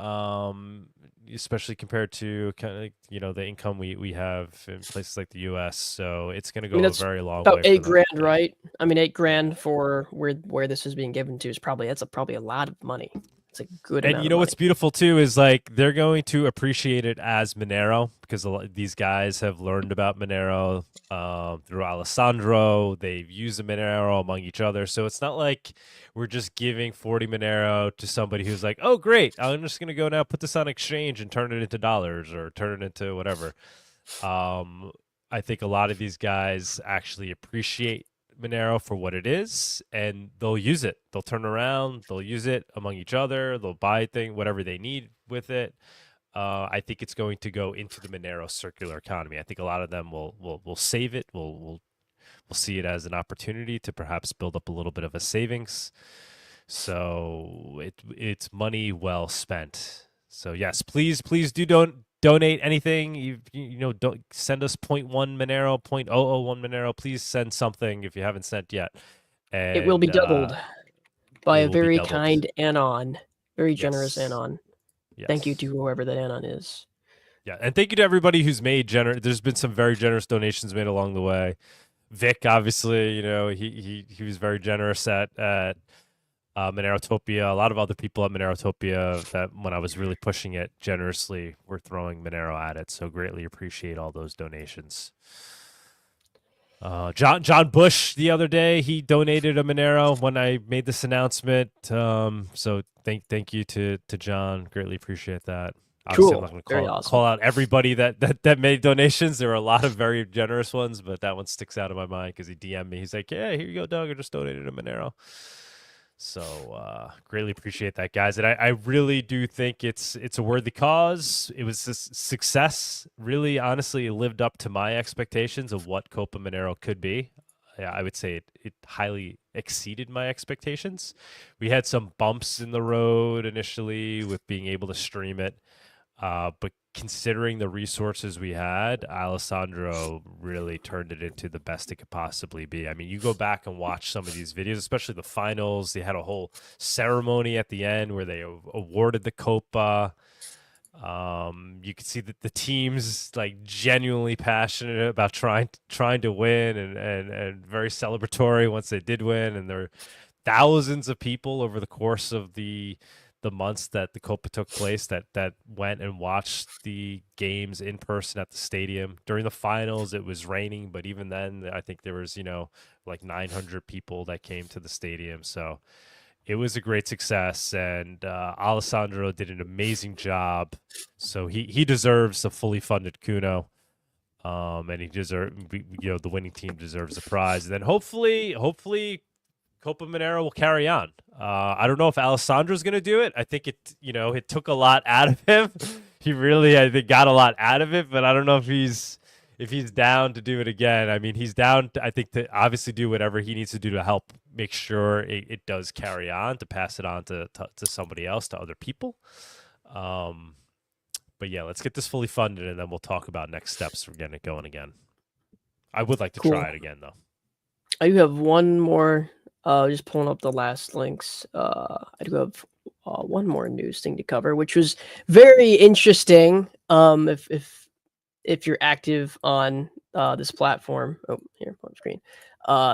Especially compared to kind of the income we have in places like the U.S. So it's going to go a very long way. About $8,000, right? I mean, $8,000 for where this is being given to is probably a lot of money. It's a good amount. And what's beautiful too is they're going to appreciate it as Monero because these guys have learned about Monero through Alessandro. They've used the Monero among each other, so it's not like we're just giving 40 Monero to somebody who's like, oh great, I'm just gonna go now put this on exchange and turn it into dollars or turn it into whatever. I think a lot of these guys actually appreciate Monero for what it is, and they'll use it. They'll turn around, they'll use it among each other, they'll buy whatever they need with it. I think it's going to go into the Monero circular economy. I think a lot of them will save it. We'll see it as an opportunity to perhaps build up a little bit of a savings. So it's money well spent. So yes, please don't donate anything. Don't send us 0.1 Monero, 0.001 Monero. Please send something if you haven't sent yet. And, it will be doubled by a very kind Anon, very generous Anon. Yes. Thank you to whoever that Anon is. Yeah, and thank you to everybody who's made there's been some very generous donations made along the way. Vic, obviously, he was very generous at Monerotopia, a lot of other people at Monerotopia that when I was really pushing it generously were throwing Monero at it. So greatly appreciate all those donations. John Bush the other day, he donated a Monero when I made this announcement. So thank you to John. Greatly appreciate that. Obviously, Cool. I'm not Very going to awesome. call out everybody that made donations. There were a lot of very generous ones, but that one sticks out in my mind because he DM'd me. He's like, "Yeah, here you go, Doug. I just donated a Monero." So greatly appreciate that, guys. And I really do think it's a worthy cause. It was a success. Really, honestly, it lived up to my expectations of what Copa Monero could be. Yeah, I would say it highly exceeded my expectations. We had some bumps in the road initially with being able to stream it. But considering the resources we had, Alessandro really turned it into the best it could possibly be. I mean, you go back and watch some of these videos, especially the finals. They had a whole ceremony at the end where they awarded the Copa. You could see that the team's like genuinely passionate about trying to win and very celebratory once they did win. And there were thousands of people over the course of the months that the Copa took place that went and watched the games in person at the stadium. During the finals, it was raining, but even then, I think there was, like 900 people that came to the stadium. So it was a great success, and Alessandro did an amazing job. So he deserves a fully funded Kuno. And he the winning team deserves a prize. And then hopefully Copa Monero will carry on. I don't know if Alessandro's going to do it. I think it took a lot out of him. He really, I think, got a lot out of it, but I don't know if he's down to do it again. I mean, he's down, I think, to obviously do whatever he needs to do to help make sure it does carry on, to pass it on to somebody else, to other people. But yeah, let's get this fully funded, and then we'll talk about next steps for getting it going again. I would like to try it again, though. I do have one more. Just pulling up the last links. I do have one more news thing to cover, which was very interesting. If you're active on this platform, here on screen.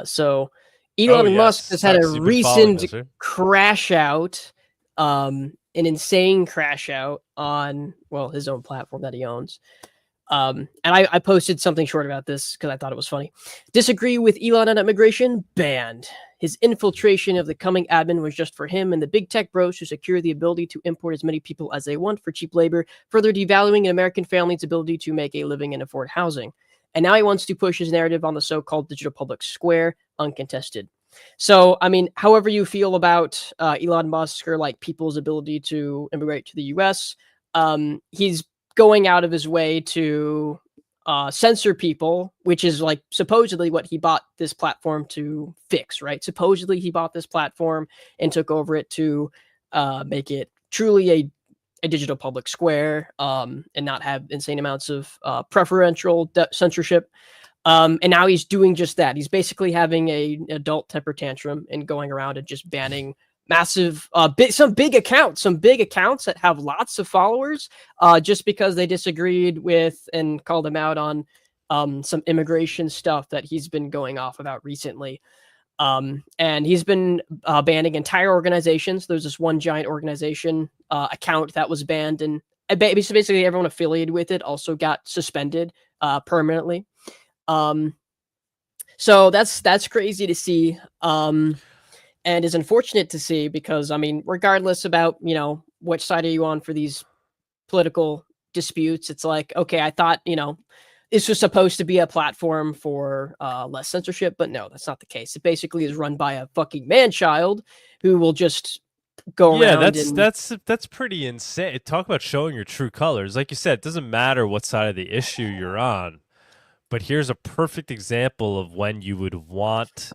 So Elon Musk has had a recent crash out, an insane crash out on his own platform that he owns. And I posted something short about this because I thought it was funny. Disagree with Elon on immigration? Banned. His infiltration of the coming admin was just for him and the big tech bros to secure the ability to import as many people as they want for cheap labor, further devaluing an American family's ability to make a living and afford housing. And now he wants to push his narrative on the so-called digital public square, uncontested. So, I mean, however you feel about Elon Musk or like people's ability to immigrate to the U.S., he's going out of his way to censor people, which is like supposedly what he bought this platform to fix, right? Supposedly he bought this platform and took over it to make it truly a digital public square and not have insane amounts of preferential censorship. And now he's doing just that. He's basically having an adult temper tantrum and going around and just banning massive, some big accounts that have lots of followers, just because they disagreed with and called him out on some immigration stuff that he's been going off about recently. And he's been banning entire organizations. There's this one giant organization account that was banned, and basically everyone affiliated with it also got suspended permanently. So that's crazy to see. And is unfortunate to see because, I mean, regardless about, which side are you on for these political disputes, it's like, okay, I thought, this was supposed to be a platform for less censorship, but no, that's not the case. It basically is run by a fucking man-child who will just go around. Yeah, that's pretty insane. Talk about showing your true colors. Like you said, it doesn't matter what side of the issue you're on, but here's a perfect example of when you would want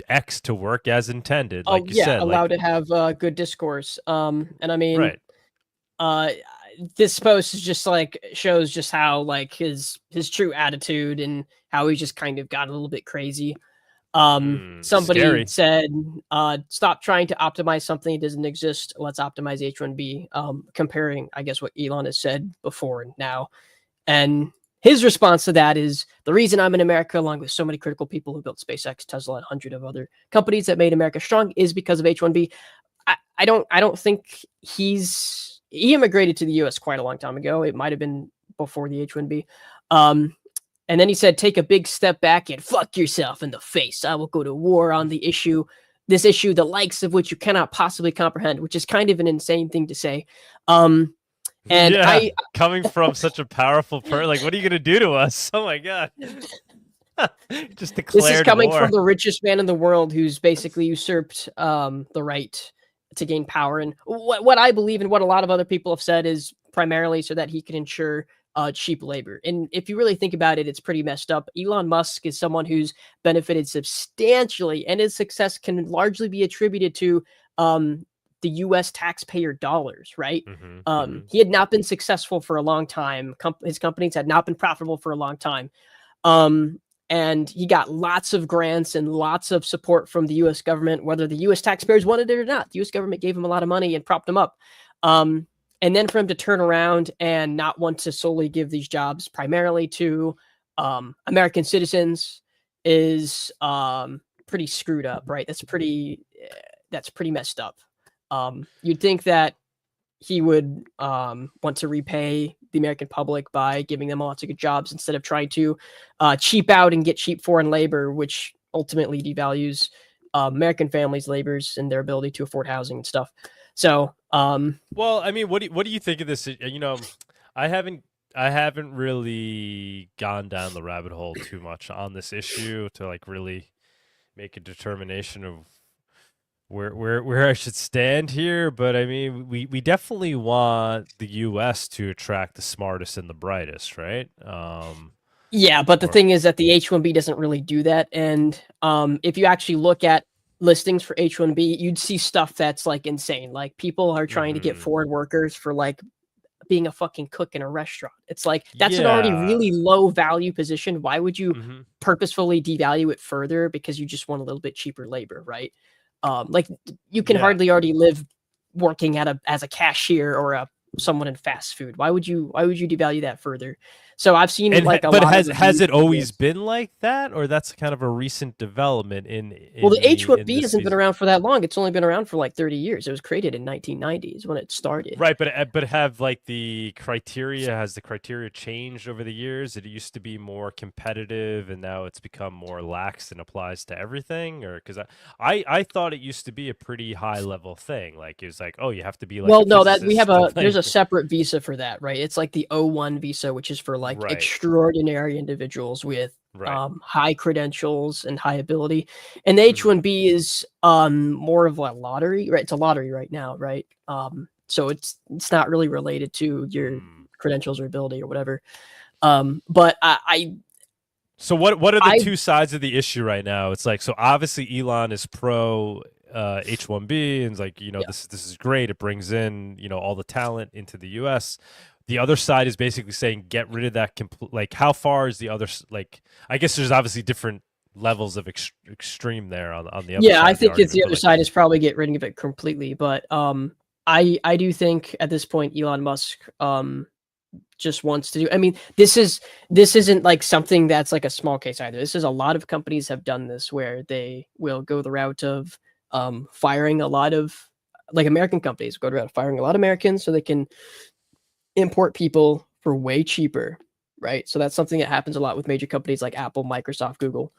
X to work as intended, like you said, allowed to have good discourse. And I mean, this post is just like shows just how like his true attitude and how he just kind of got a little bit crazy. Somebody said, stop trying to optimize something that doesn't exist. Let's optimize H1B. Comparing, I guess, what Elon has said before and now. And his response to that is, the reason I'm in America, along with so many critical people who built SpaceX, Tesla, and 100 of other companies that made America strong, is because of H-1B. I don't think he immigrated to the U.S. quite a long time ago. It might have been before the H-1B. And then he said, take a big step back and fuck yourself in the face. I will go to war on this issue, the likes of which you cannot possibly comprehend, which is kind of an insane thing to say. And yeah, coming from such a powerful person, like, what are you going to do to us? Oh my God. Just declared This is coming war. from the richest man in the world, who's basically usurped the right to gain power. And what I believe and what a lot of other people have said is primarily so that he can ensure cheap labor. And if you really think about it, it's pretty messed up. Elon Musk is someone who's benefited substantially, and his success can largely be attributed to the U.S. taxpayer dollars, right? He had not been successful for a long time. His companies had not been profitable for a long time. And he got lots of grants and lots of support from the U.S. government, whether the U.S. taxpayers wanted it or not. The U.S. government gave him a lot of money and propped him up. And then for him to turn around and not want to solely give these jobs primarily to American citizens is pretty screwed up, right? That's pretty messed up. You'd think that he would want to repay the American public by giving them lots of good jobs instead of trying to cheap out and get cheap foreign labor, which ultimately devalues American families' labors and their ability to afford housing and stuff. So, well, I mean, what do you think of this? You know, I haven't really gone down the rabbit hole too much on this issue to like really make a determination of where I should stand here, but I mean, we definitely want the U.S. to attract the smartest and the brightest, right? Yeah, but the thing is that the H-1B doesn't really do that, and if you actually look at listings for H-1B, you'd see stuff that's like insane. Like people are trying to get foreign workers for like being a fucking cook in a restaurant. It's like that's an already really low value position. Why would you purposefully devalue it further because you just want a little bit cheaper labor, right? Like you can hardly already live working as a cashier or someone in fast food. Why would you devalue that further? So I've seen has it always been like that, or that's kind of a recent development well, the H-1B hasn't been around for that long. It's only been around for like 30 years. It was created in 1990s when it started. Right, but have like the criteria changed over the years? It used to be more competitive and now it's become more lax and applies to everything, or because I thought it used to be a pretty high level thing. Like it was like, oh, you have to be like there's a separate visa for that, right? It's like the O1 visa, which is for like extraordinary individuals with high credentials and high ability, and the H-1B is more of a lottery, right? It's a lottery right now, right? So it's not really related to your credentials or ability or whatever. But so what are the two sides of the issue right now? It's like, so obviously Elon is pro H-1B and it's like, you know, this is great. It brings in, you know, all the talent into the US. The other side is basically saying get rid of that. Like, how far is the other? Like, I guess there's obviously different levels of extreme there on the other side. Yeah, I think it's the other side is probably get rid of it completely. But I do think at this point Elon Musk just wants to do. I mean, this isn't like something that's like a small case either. This is a lot of companies have done this where they will go the route of firing a lot of like American companies go the route of firing a lot of Americans so they can import people for way cheaper, right? So that's something that happens a lot with major companies like Apple, Microsoft, Google.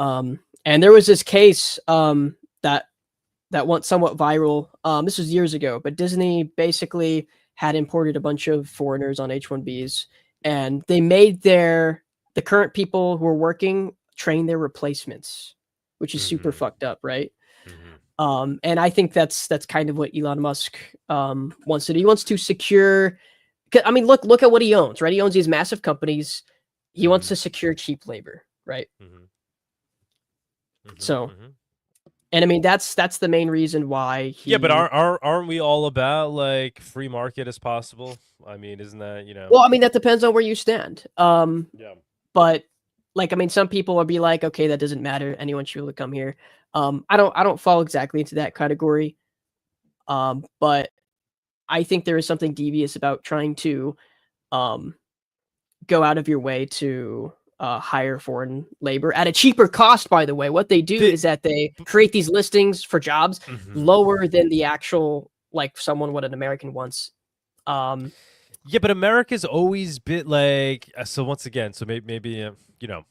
And there was this case that went somewhat viral. This was years ago, but Disney basically had imported a bunch of foreigners on H-1Bs, and they made the current people who were working train their replacements, which is super fucked up, right? And I think that's kind of what Elon Musk wants to do. He wants to secure. I mean, look at what he owns, right? He owns these massive companies. He wants to secure cheap labor, right? So, and I mean, that's the main reason why he... Yeah, but aren't we all about like free market as possible? I mean, isn't that, you know... Well, I mean, that depends on where you stand. But like, I mean, some people will be like, okay, that doesn't matter. Anyone should be able to come here. I don't fall exactly into that category. But I think there is something devious about trying to go out of your way to hire foreign labor at a cheaper cost. By the way, what they do is that they create these listings for jobs lower than the actual, like someone what an American wants. Yeah, but America's always been like, so once again, so maybe you know,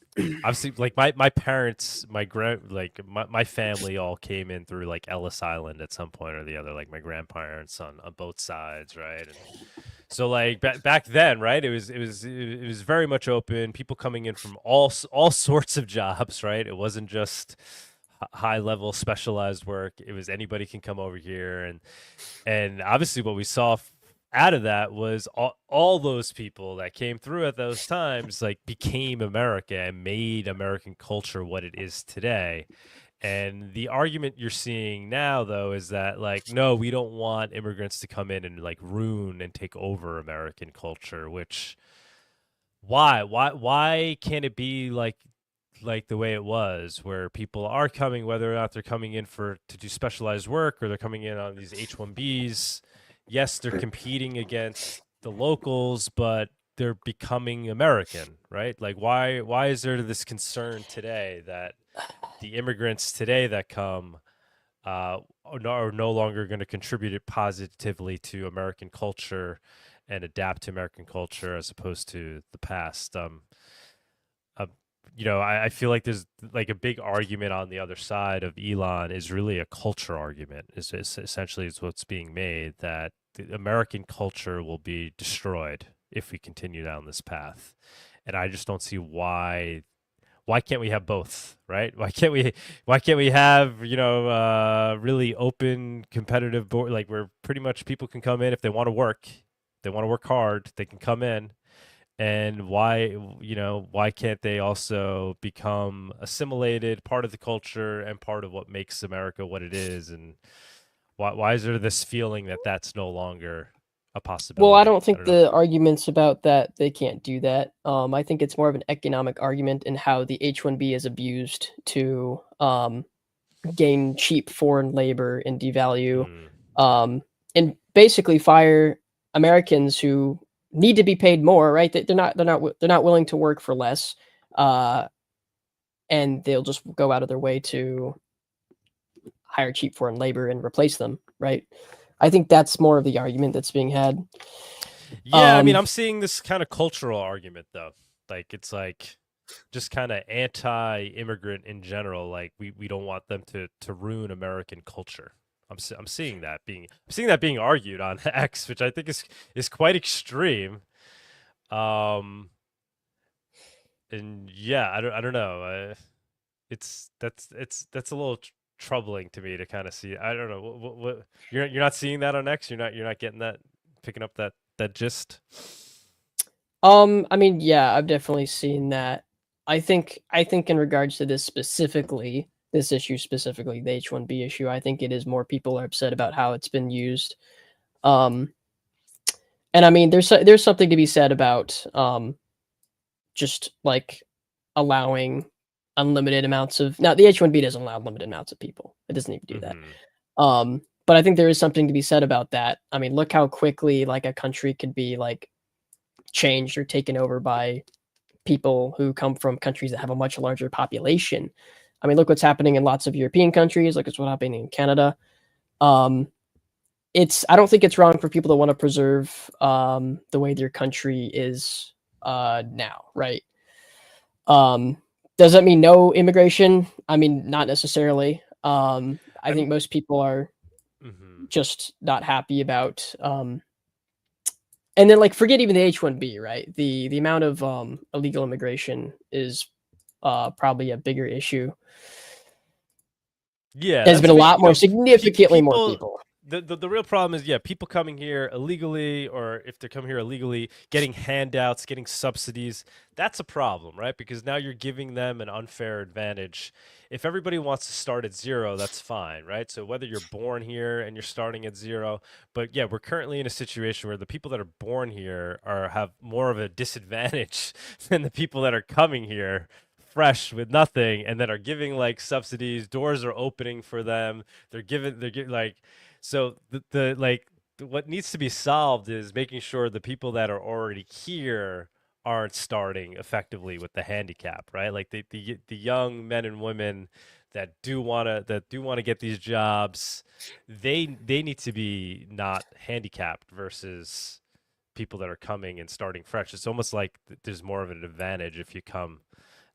obviously like my parents, my family all came in through like Ellis Island at some point or the other, like my grandparents on both sides, right? And so like back then, right? It was very much open, people coming in from all sorts of jobs, right? It wasn't just high level specialized work. It was anybody can come over here, and obviously what we saw out of that was all those people that came through at those times like became America and made American culture what it is today. And the argument you're seeing now though is that like, no, we don't want immigrants to come in and like ruin and take over American culture, which why can't it be like the way it was, where people are coming, whether or not they're coming in to do specialized work or they're coming in on these H-1Bs. Yes, they're competing against the locals, but they're becoming American, right? Like, why is there this concern today that the immigrants today that come are no longer going to contribute it positively to American culture and adapt to American culture as opposed to the past? You know, I feel like there's like a big argument on the other side of Elon is really a culture argument. Is essentially is what's being made, that the American culture will be destroyed if we continue down this path. And I just don't see why can't we have both, right? Why can't we have, you know, really open competitive board, like where pretty much people can come in if they want to work hard, they can come in. And why can't they also become assimilated, part of the culture and part of what makes America what it is? And why is there this feeling that that's no longer a possibility? Well, I don't think the arguments about that they can't do that. I think it's more of an economic argument in how the H-1B is abused to gain cheap foreign labor and devalue, and basically fire Americans who need to be paid more, right? They're not willing to work for less, and they'll just go out of their way to hire cheap foreign labor and replace them, right? I think that's more of the argument that's being had. Yeah, I mean, I'm seeing this kind of cultural argument though. Like it's like just kind of anti-immigrant in general. Like we don't want them to ruin American culture. I'm seeing that being argued on X, which I think is quite extreme. And yeah, I don't know. That's a little troubling to me to kind of see. I don't know what you're not seeing that on X. You're not getting that, picking up that gist. I mean, yeah, I've definitely seen that. I think in regards to this issue specifically, the H-1B issue, I think it is more people are upset about how it's been used. And I mean, there's something to be said about just like allowing unlimited amounts of, now the H-1B doesn't allow limited amounts of people. It doesn't even do that. But I think there is something to be said about that. I mean, look how quickly like a country could be like changed or taken over by people who come from countries that have a much larger population. I mean, look what's happening in lots of European countries. Look at what's happening in Canada. I don't think it's wrong for people to want to preserve the way their country is now, right? Does that mean no immigration? I mean, not necessarily. I think most people are just not happy about. And then, like, forget even the H-1B, right? The amount of illegal immigration is probably a bigger issue. Yeah, there's been a lot more, significantly more people. The real problem is, yeah, people coming here illegally, or if they're coming here illegally, getting handouts, getting subsidies. That's a problem, right? Because now you're giving them an unfair advantage. If everybody wants to start at zero, that's fine, right? So whether you're born here and you're starting at zero, but yeah, we're currently in a situation where the people that are born here have more of a disadvantage than the people that are coming here fresh with nothing and then are giving like subsidies. Doors are opening for them. They're giving like. So what needs to be solved is making sure the people that are already here aren't starting effectively with the handicap, right? Like the young men and women that do want to get these jobs, they need to be not handicapped versus people that are coming and starting fresh. It's almost like there's more of an advantage if you come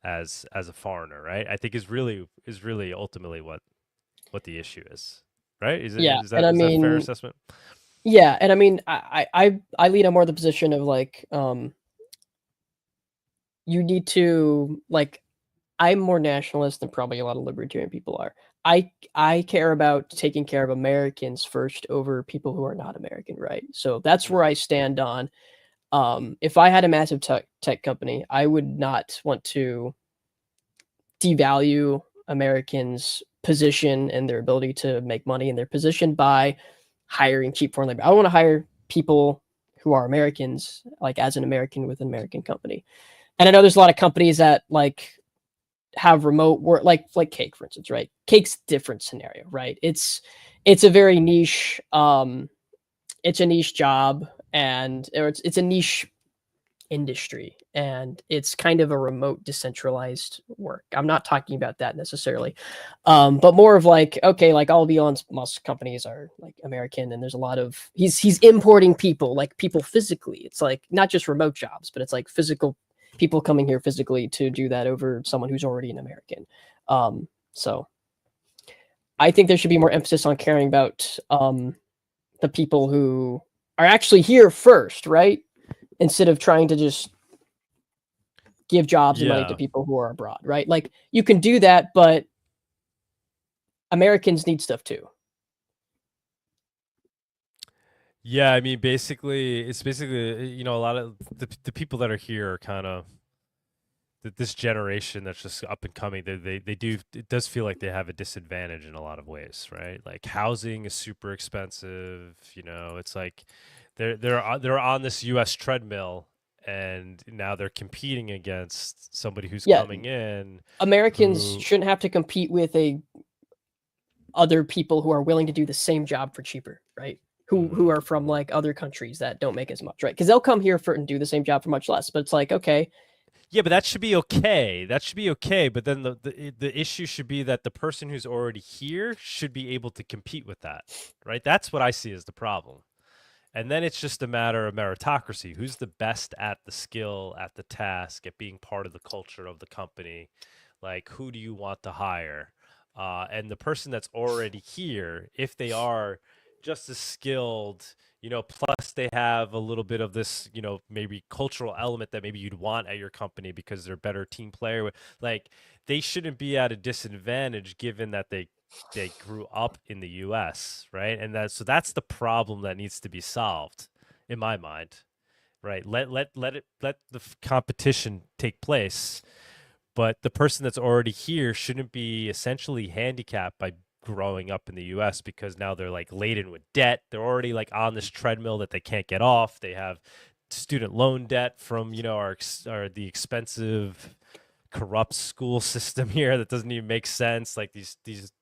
as a foreigner, right? I think is really ultimately what the issue is, right? Is that a fair assessment? Yeah, and I mean, I lean on more the position of like, you need to like, I'm more nationalist than probably a lot of libertarian people are. I care about taking care of Americans first over people who are not American, right? So that's where I stand on. If I had a massive tech company, I would not want to devalue Americans' position and their ability to make money in their position by hiring cheap foreign labor. I want to hire people who are Americans, like as an American with an American company. And I know there's a lot of companies that like have remote work, like Cake, for instance, right? Cake's different scenario, right? It's a very niche, it's a niche job, and it's a niche industry, and it's kind of a remote decentralized work. I'm not talking about that necessarily, but more of like, okay, like all of Elon Musk companies are like American, and there's a lot of he's importing people, like people physically. It's like not just remote jobs, but it's like physical people coming here physically to do that over someone who's already an American. So I think there should be more emphasis on caring about the people who are actually here first, right? Instead of trying to just give jobs and money to people who are abroad, right? Like you can do that, but Americans need stuff too. Yeah, I mean, it's basically, a lot of the people that are here are kind of this generation that's just up and coming. It does feel like they have a disadvantage in a lot of ways, right? Like housing is super expensive. It's like they're on this U.S. treadmill, and now they're competing against somebody who's coming in. Americans shouldn't have to compete with other people who are willing to do the same job for cheaper, right? Who are from like other countries that don't make as much, right? Because they'll come here and do the same job for much less. But it's like, okay. Yeah, but that should be okay. But then the issue should be that the person who's already here should be able to compete with that, right? That's what I see as the problem. And then it's just a matter of meritocracy. Who's the best at the skill, at the task, at being part of the culture of the company? Like, who do you want to hire? And the person that's already here, if they are just as skilled, plus they have a little bit of this, maybe cultural element that maybe you'd want at your company because they're a better team player. Like, they shouldn't be at a disadvantage given that they grew up in the US, right? And that's the problem that needs to be solved in my mind, right? Let the competition take place, but the person that's already here shouldn't be essentially handicapped by growing up in the US because now they're like laden with debt. They're already like on this treadmill that they can't get off. They have student loan debt from, the expensive corrupt school system here that doesn't even make sense. Like these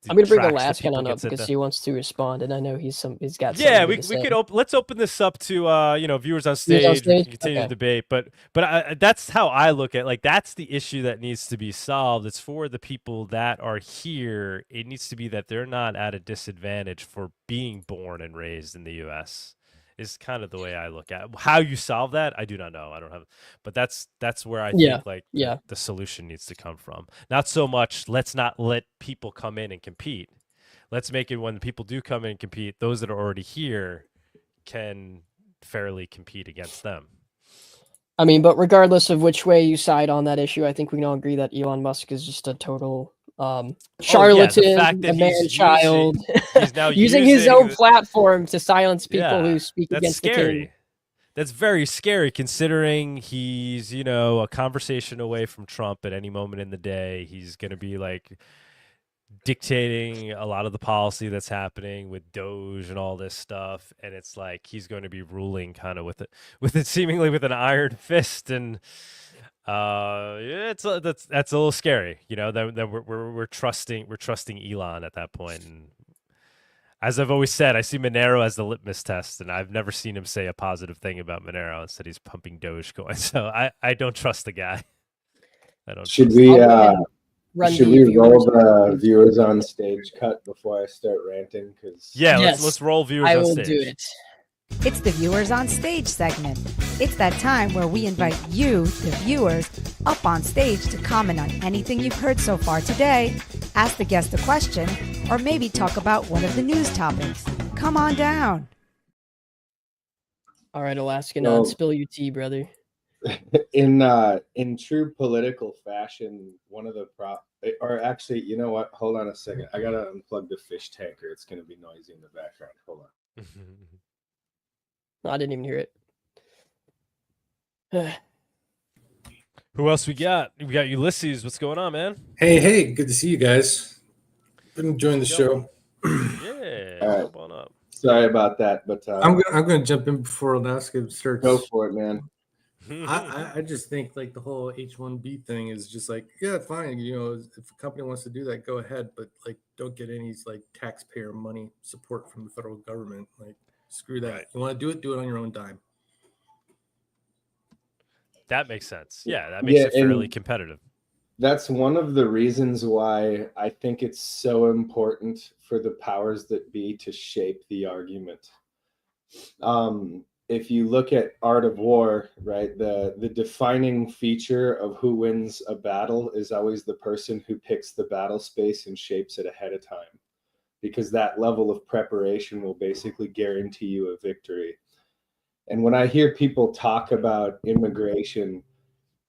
I'm gonna bring Alaskan on up because he wants to respond, and I know he's got we could let's open this up to viewers on stage. We can continue the debate, but that's how I look at, like, that's the issue that needs to be solved. It's for the people that are here. It needs to be that they're not at a disadvantage for being born and raised in the US. Is kind of the way I look at it. How you solve that, I do not know. I don't have, but that's where I think the solution needs to come from. Not so much let's not let people come in and compete. Let's make it when people do come in and compete, those that are already here can fairly compete against them. I mean, but regardless of which way you side on that issue, I think we can all agree that Elon Musk is just a total charlatan, a man-child. He's now using his own platform to silence people who speak against the king. That's very scary, considering he's, a conversation away from Trump at any moment in the day. He's going to be like dictating a lot of the policy that's happening with Doge and all this stuff, and it's like he's going to be ruling kind of with it seemingly with an iron fist, and that's a little scary, Then we're trusting Elon at that point, and As I've always said, I see Monero as the litmus test, and I've never seen him say a positive thing about Monero. Instead, he's pumping Dogecoin. So I don't trust the guy. I don't. Should trust we Run roll the viewers on stage cut before I start ranting? Because Yeah, Yes, let's roll viewers I on will stage. do it. It's the Viewers on Stage segment. It's that time where we invite you, the viewers, up on stage to comment on anything you've heard so far today, ask the guest a question, or maybe talk about one of the news topics. Come on down. All right, Alaskan, So- spill your tea, brother. in true political fashion, one of the or actually, you know what? Hold on a second. I gotta unplug the fish tanker. It's gonna be noisy in the background. Hold on. No, I didn't even hear it. Who else we got? We got Ulysses. What's going on, man? Hey, good to see you guys. Been enjoying the show. Yeah, All right. jump on up. Sorry about that, but I'm gonna jump in before Alaska starts. go for it, man. I just think like the whole H-1B thing is just like, yeah, fine. You know, if a company wants to do that, go ahead, but like don't get any like taxpayer money support from the federal government. Like screw that. Right. You want to do it on your own dime. That makes sense. Yeah, that makes Yeah, it fairly and- competitive. That's one of the reasons why I think it's so important for the powers that be to shape the argument. If you look at Art of War, right, the defining feature of who wins a battle is always the person who picks the battle space and shapes it ahead of time, because that level of preparation will basically guarantee you a victory. And when I hear people talk about immigration,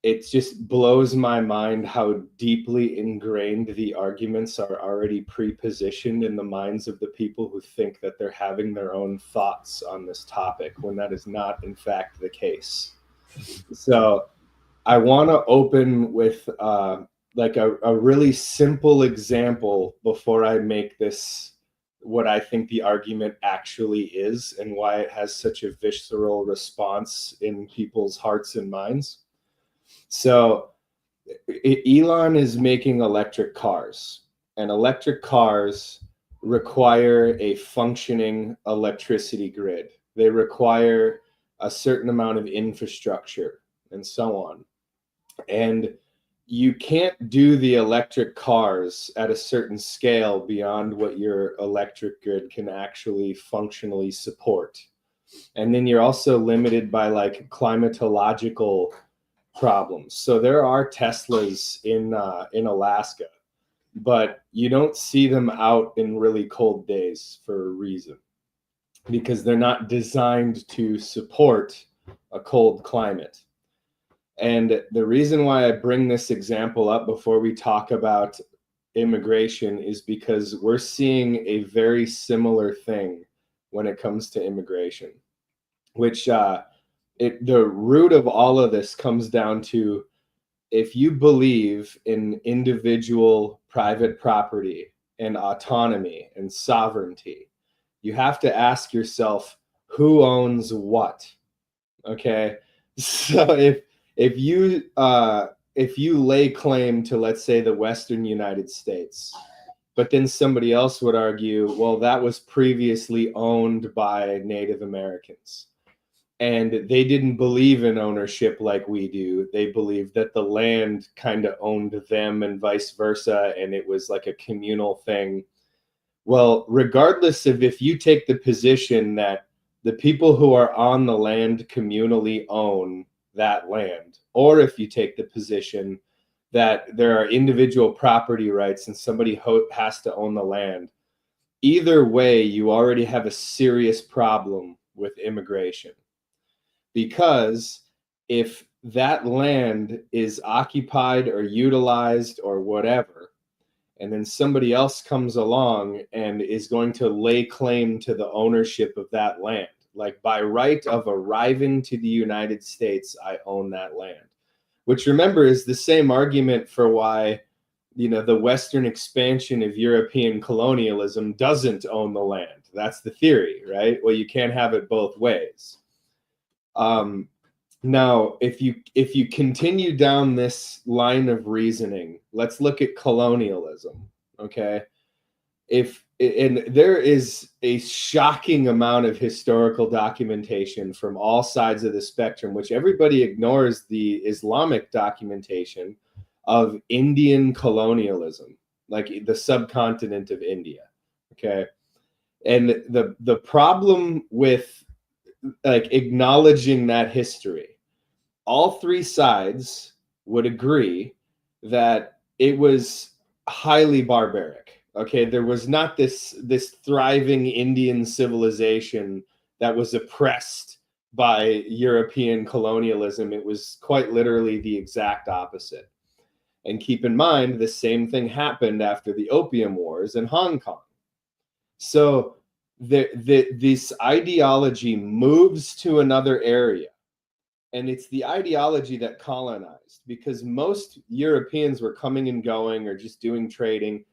it just blows my mind how deeply ingrained the arguments are already pre-positioned in the minds of the people who think that they're having their own thoughts on this topic, when that is not, in fact, the case. So I want to open with like a really simple example before I make this what I think the argument actually is and why it has such a visceral response in people's hearts and minds. So Elon is making electric cars, and electric cars require a functioning electricity grid. They require a certain amount of infrastructure and so on. And you can't do the electric cars at a certain scale beyond what your electric grid can actually functionally support. And then you're also limited by like climatological problems. So there are Teslas in Alaska, but you don't see them out in really cold days for a reason, because they're not designed to support a cold climate. And the reason why I bring this example up before we talk about immigration is because we're seeing a very similar thing when it comes to immigration, which the root of all of this comes down to, if you believe in individual private property and autonomy and sovereignty, you have to ask yourself, who owns what? Okay, so if you lay claim to, let's say, the Western United States, but then somebody else would argue, well, that was previously owned by Native Americans, and they didn't believe in ownership like we do. They believed that the land kind of owned them and vice versa, and it was like a communal thing. Well, regardless of if you take the position that the people who are on the land communally own that land, or if you take the position that there are individual property rights and somebody has to own the land, either way, you already have a serious problem with immigration. Because if that land is occupied or utilized or whatever, and then somebody else comes along and is going to lay claim to the ownership of that land, like by right of arriving to the United States, I own that land. Which, remember, is the same argument for why, you know, the Western expansion of European colonialism doesn't own the land. That's the theory, right? Well, you can't have it both ways. Now, if you continue down this line of reasoning, let's look at colonialism, okay? And there is a shocking amount of historical documentation from all sides of the spectrum, which everybody ignores the Islamic documentation of Indian colonialism, like the subcontinent of India. Okay. And the problem with like acknowledging that history, all three sides would agree that it was highly barbaric. Okay, there was not this thriving Indian civilization that was oppressed by European colonialism. It was quite literally the exact opposite. And keep in mind, the same thing happened after the Opium Wars in Hong Kong. So this ideology moves to another area. And it's the ideology that colonized, because most Europeans were coming and going or just doing trading.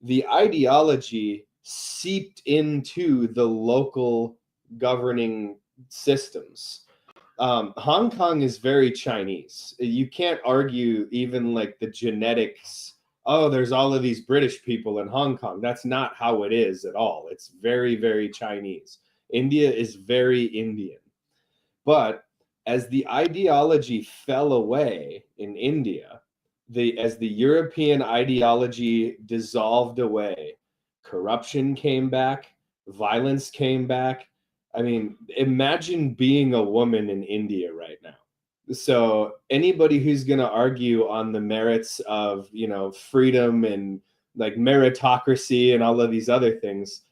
The ideology seeped into the local governing systems. Hong Kong is very Chinese. You can't argue even like the genetics. Oh, there's all of these British people in Hong Kong. That's not how it is at all. It's very, very Chinese. India is very Indian. But as the ideology fell away in India, as the European ideology dissolved away, corruption came back, violence came back. I mean, imagine being a woman in India right now. So anybody who's going to argue on the merits of, you know, freedom and like meritocracy and all of these other things,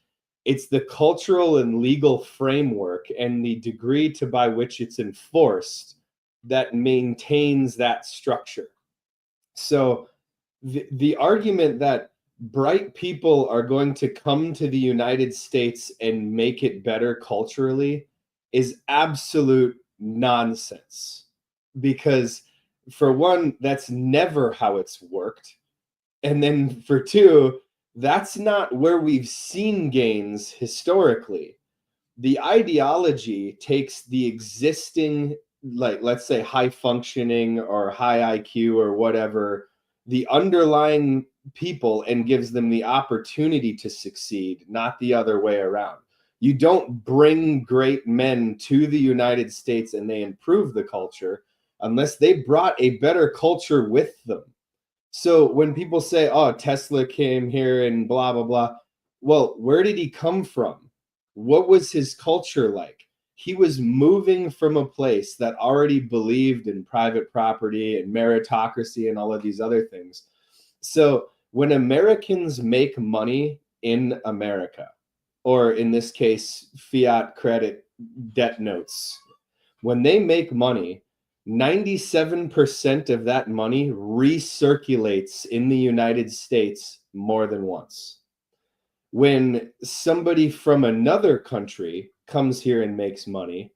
it's the cultural and legal framework and the degree to by which it's enforced that maintains that structure. So the argument that bright people are going to come to the United States and make it better culturally is absolute nonsense. Because for one, that's never how it's worked. And then for two, that's not where we've seen gains historically. The ideology takes the existing, like, let's say high functioning or high IQ or whatever, the underlying people, and gives them the opportunity to succeed, not the other way around. You don't bring great men to the United States and they improve the culture unless they brought a better culture with them. So when people say, oh, Tesla came here and blah, blah, blah. Well, where did he come from? What was his culture like? He was moving from a place that already believed in private property and meritocracy and all of these other things. So when Americans make money in America, or in this case, fiat credit debt notes, when they make money, 97% of that money recirculates in the United States more than once. When somebody from another country comes here and makes money,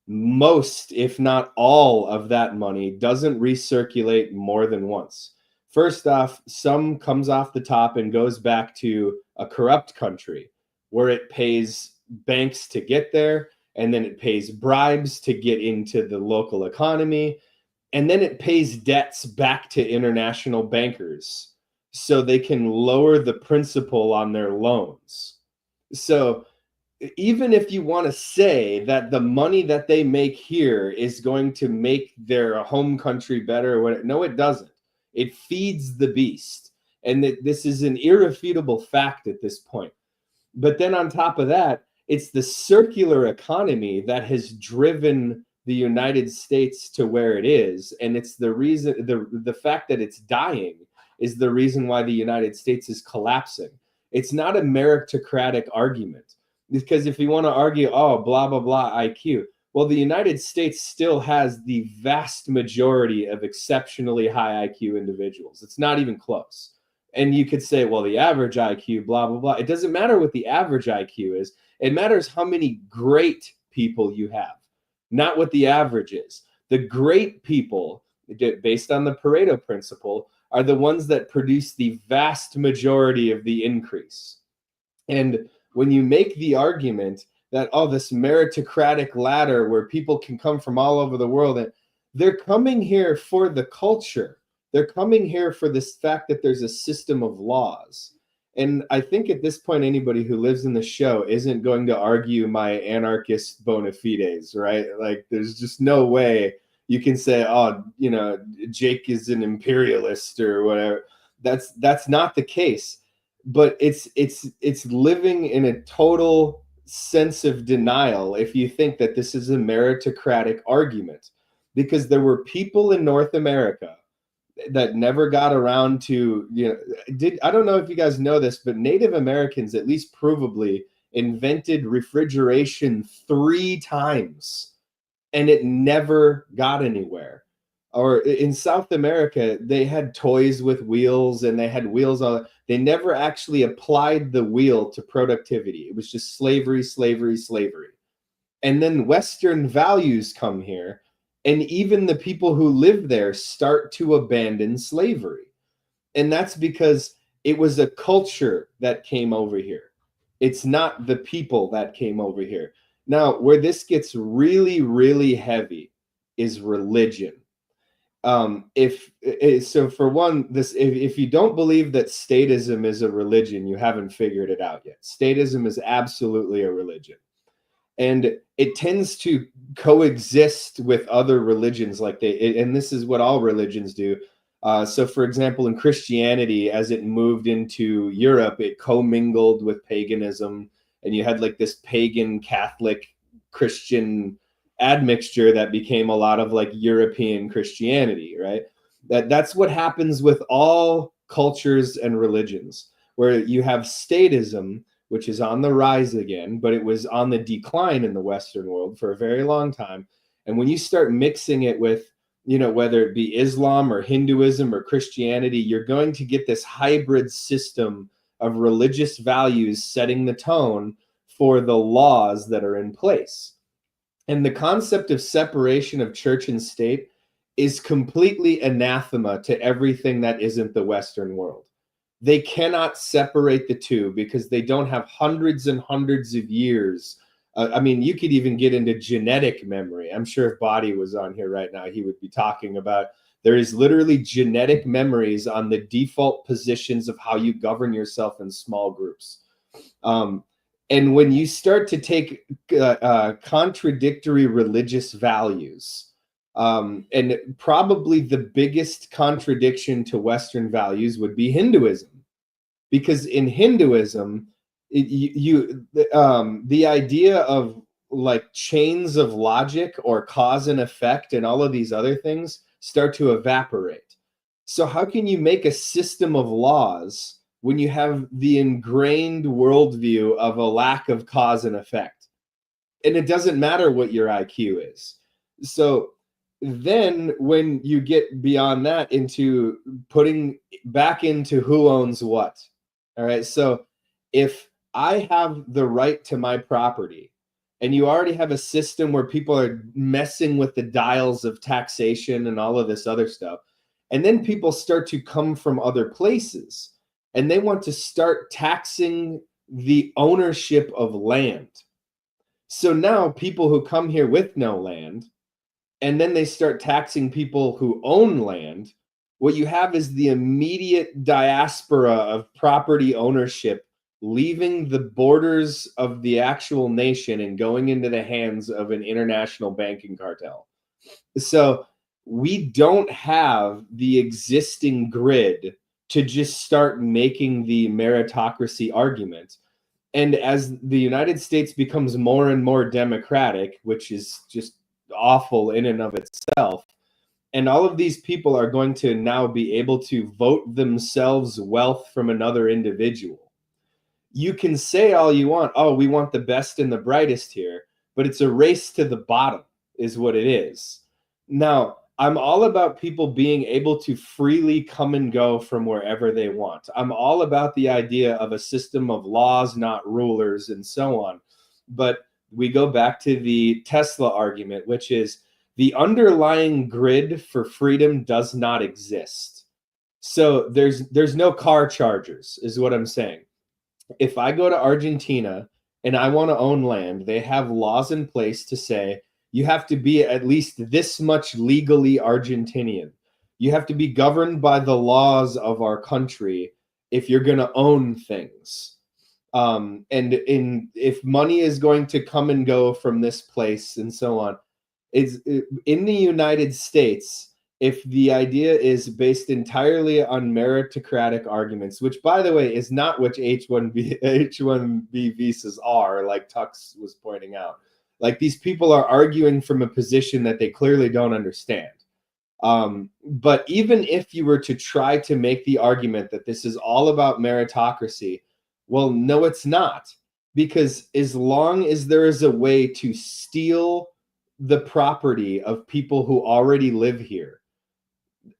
most, if not all of that money doesn't recirculate more than once. First off, some comes off the top and goes back to a corrupt country where it pays banks to get there, and then it pays bribes to get into the local economy, and then it pays debts back to international bankers so they can lower the principal on their loans. So even if you want to say that the money that they make here is going to make their home country better, no, it doesn't. It feeds the beast. And this is an irrefutable fact at this point. But then on top of that, it's the circular economy that has driven the United States to where it is. And it's the reason, the fact that it's dying is the reason why the United States is collapsing. It's not a meritocratic argument. Because if you want to argue, oh, blah, blah, blah, IQ, well, the United States still has the vast majority of exceptionally high IQ individuals. It's not even close. And you could say, well, the average IQ, blah, blah, blah. It doesn't matter what the average IQ is. It matters how many great people you have, not what the average is. The great people, based on the Pareto principle, are the ones that produce the vast majority of the increase. And when you make the argument that, oh, this meritocratic ladder where people can come from all over the world, and they're coming here for the culture. They're coming here for this fact that there's a system of laws. And I think at this point, anybody who lives in the show isn't going to argue my anarchist bona fides, right? Like, there's just no way you can say, oh, you know, Jake is an imperialist or whatever. That's not the case. But it's living in a total sense of denial if you think that this is a meritocratic argument, because there were people in North America that never got around to, you know, I don't know if you guys know this, but Native Americans, at least provably, invented refrigeration 3 times and it never got anywhere. Or in South America, they had toys with wheels and they had wheels on. They never actually applied the wheel to productivity. It was just slavery, slavery, slavery. And then Western values come here, and even the people who live there start to abandon slavery. And that's because it was a culture that came over here. It's not the people that came over here. Now, where this gets really, really heavy is religion. So for one, if you don't believe that statism is a religion, you haven't figured it out yet. Statism is absolutely a religion. And it tends to coexist with other religions, and this is what all religions do. So, for example, in Christianity, as it moved into Europe, it commingled with paganism, and you had like this pagan Catholic Christian admixture that became a lot of like European Christianity, right? That's what happens with all cultures and religions, where you have statism, which is on the rise again, but it was on the decline in the Western world for a very long time. And when you start mixing it with, you know, whether it be Islam or Hinduism or Christianity, you're going to get this hybrid system of religious values setting the tone for the laws that are in place. And the concept of separation of church and state is completely anathema to everything that isn't the Western world. They cannot separate the two because they don't have hundreds and hundreds of years. I mean, you could even get into genetic memory. I'm sure if Body was on here right now, he would be talking about there is literally genetic memories on the default positions of how you govern yourself in small groups. And when you start to take contradictory religious values, and probably the biggest contradiction to Western values would be Hinduism, because in Hinduism, the idea of like chains of logic or cause and effect and all of these other things start to evaporate. So how can you make a system of laws when you have the ingrained worldview of a lack of cause and effect? And it doesn't matter what your IQ is. So then when you get beyond that into putting back into who owns what, all right? So if I have the right to my property and you already have a system where people are messing with the dials of taxation and all of this other stuff, and then people start to come from other places and they want to start taxing the ownership of land. So now people who come here with no land, and then they start taxing people who own land, what you have is the immediate diaspora of property ownership leaving the borders of the actual nation and going into the hands of an international banking cartel. So we don't have the existing grid to just start making the meritocracy argument. And as the United States becomes more and more democratic, which is just awful in and of itself, and all of these people are going to now be able to vote themselves wealth from another individual. You can say all you want, oh, we want the best and the brightest here, but it's a race to the bottom is what it is. Now, I'm all about people being able to freely come and go from wherever they want. I'm all about the idea of a system of laws, not rulers, and so on. But we go back to the Tesla argument, which is the underlying grid for freedom does not exist. So there's no car chargers, is what I'm saying. If I go to Argentina and I want to own land, they have laws in place to say you have to be at least this much legally Argentinian. You have to be governed by the laws of our country. if you're going to own things. If money is going to come and go from this place and so on, in the United States, if the idea is based entirely on meritocratic arguments, which, by the way, is not what H1B visas are, like Tux was pointing out. Like, these people are arguing from a position that they clearly don't understand. But even if you were to try to make the argument that this is all about meritocracy, well, no, it's not. Because as long as there is a way to steal the property of people who already live here,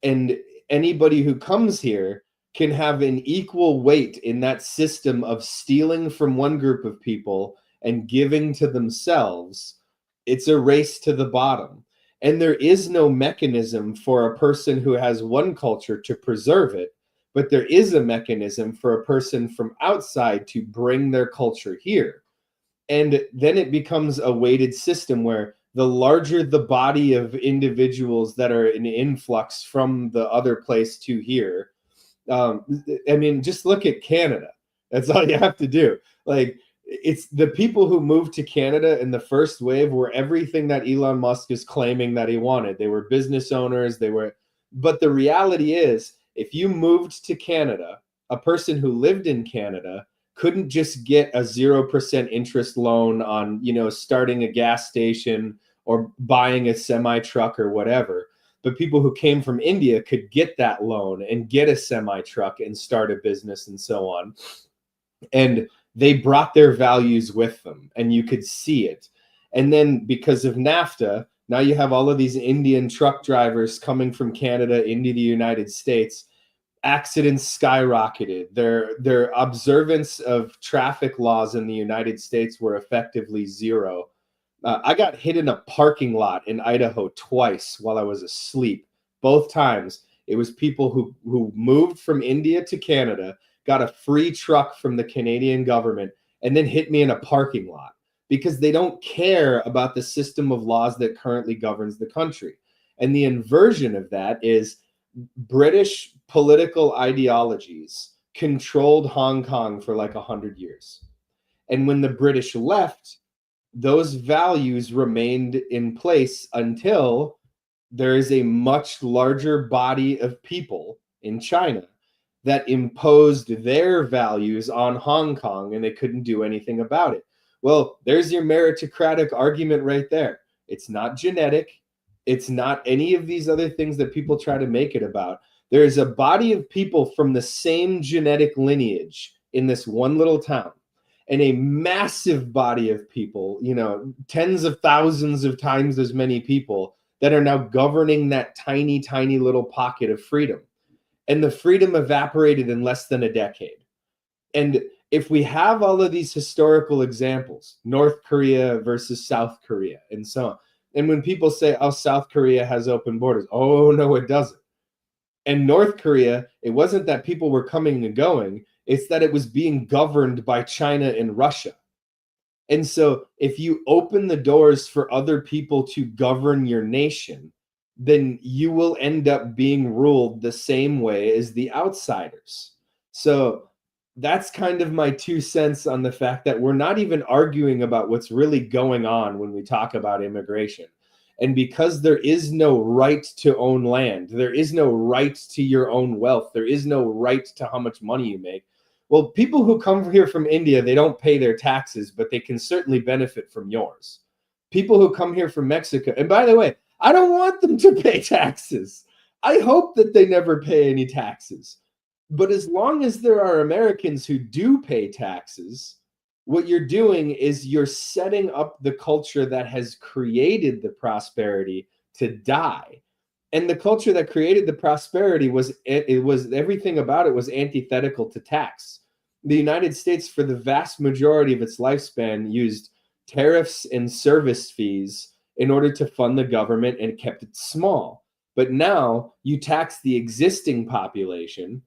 and anybody who comes here can have an equal weight in that system of stealing from one group of people and giving to themselves, it's a race to the bottom. And there is no mechanism for a person who has one culture to preserve it, but there is a mechanism for a person from outside to bring their culture here. And then it becomes a weighted system where the larger the body of individuals that are in influx from the other place to here, I mean, just look at Canada. That's all you have to do. Like, it's the people who moved to Canada in the first wave were everything that Elon Musk is claiming that he wanted. They were business owners. But the reality is, if you moved to Canada, a person who lived in Canada couldn't just get a 0% interest loan on, starting a gas station or buying a semi truck or whatever. But people who came from India could get that loan and get a semi truck and start a business and so on. And they brought their values with them, and you could see it. And then because of NAFTA, now you have all of these Indian truck drivers coming from Canada into the United States. Accidents skyrocketed. Their observance of traffic laws in the United States were effectively zero. I got hit in a parking lot in Idaho twice while I was asleep. Both times, it was people who moved from India to Canada, got a free truck from the Canadian government, and then hit me in a parking lot because they don't care about the system of laws that currently governs the country. And the inversion of that is British political ideologies controlled Hong Kong for like 100 years. And when the British left, those values remained in place until there is a much larger body of people in China that imposed their values on Hong Kong, and they couldn't do anything about it. Well, there's your meritocratic argument right there. It's not genetic. It's not any of these other things that people try to make it about. There is a body of people from the same genetic lineage in this one little town, and a massive body of people, tens of thousands of times as many people that are now governing that tiny, tiny little pocket of freedom. And the freedom evaporated in less than a decade. And if we have all of these historical examples, North Korea versus South Korea and so on, and when people say, oh, South Korea has open borders, oh, no, it doesn't. And North Korea, it wasn't that people were coming and going, it's that it was being governed by China and Russia. And so if you open the doors for other people to govern your nation, then you will end up being ruled the same way as the outsiders. So that's kind of my 2 cents on the fact that we're not even arguing about what's really going on when we talk about immigration. And because there is no right to own land, there is no right to your own wealth, there is no right to how much money you make. Well, people who come here from India, they don't pay their taxes, but they can certainly benefit from yours. People who come here from Mexico, and by the way, I don't want them to pay taxes. I hope that they never pay any taxes. But as long as there are Americans who do pay taxes, what you're doing is you're setting up the culture that has created the prosperity to die. And the culture that created the prosperity was everything about it was antithetical to tax. The United States, for the vast majority of its lifespan, used tariffs and service fees in order to fund the government and kept it small. But now you tax the existing population,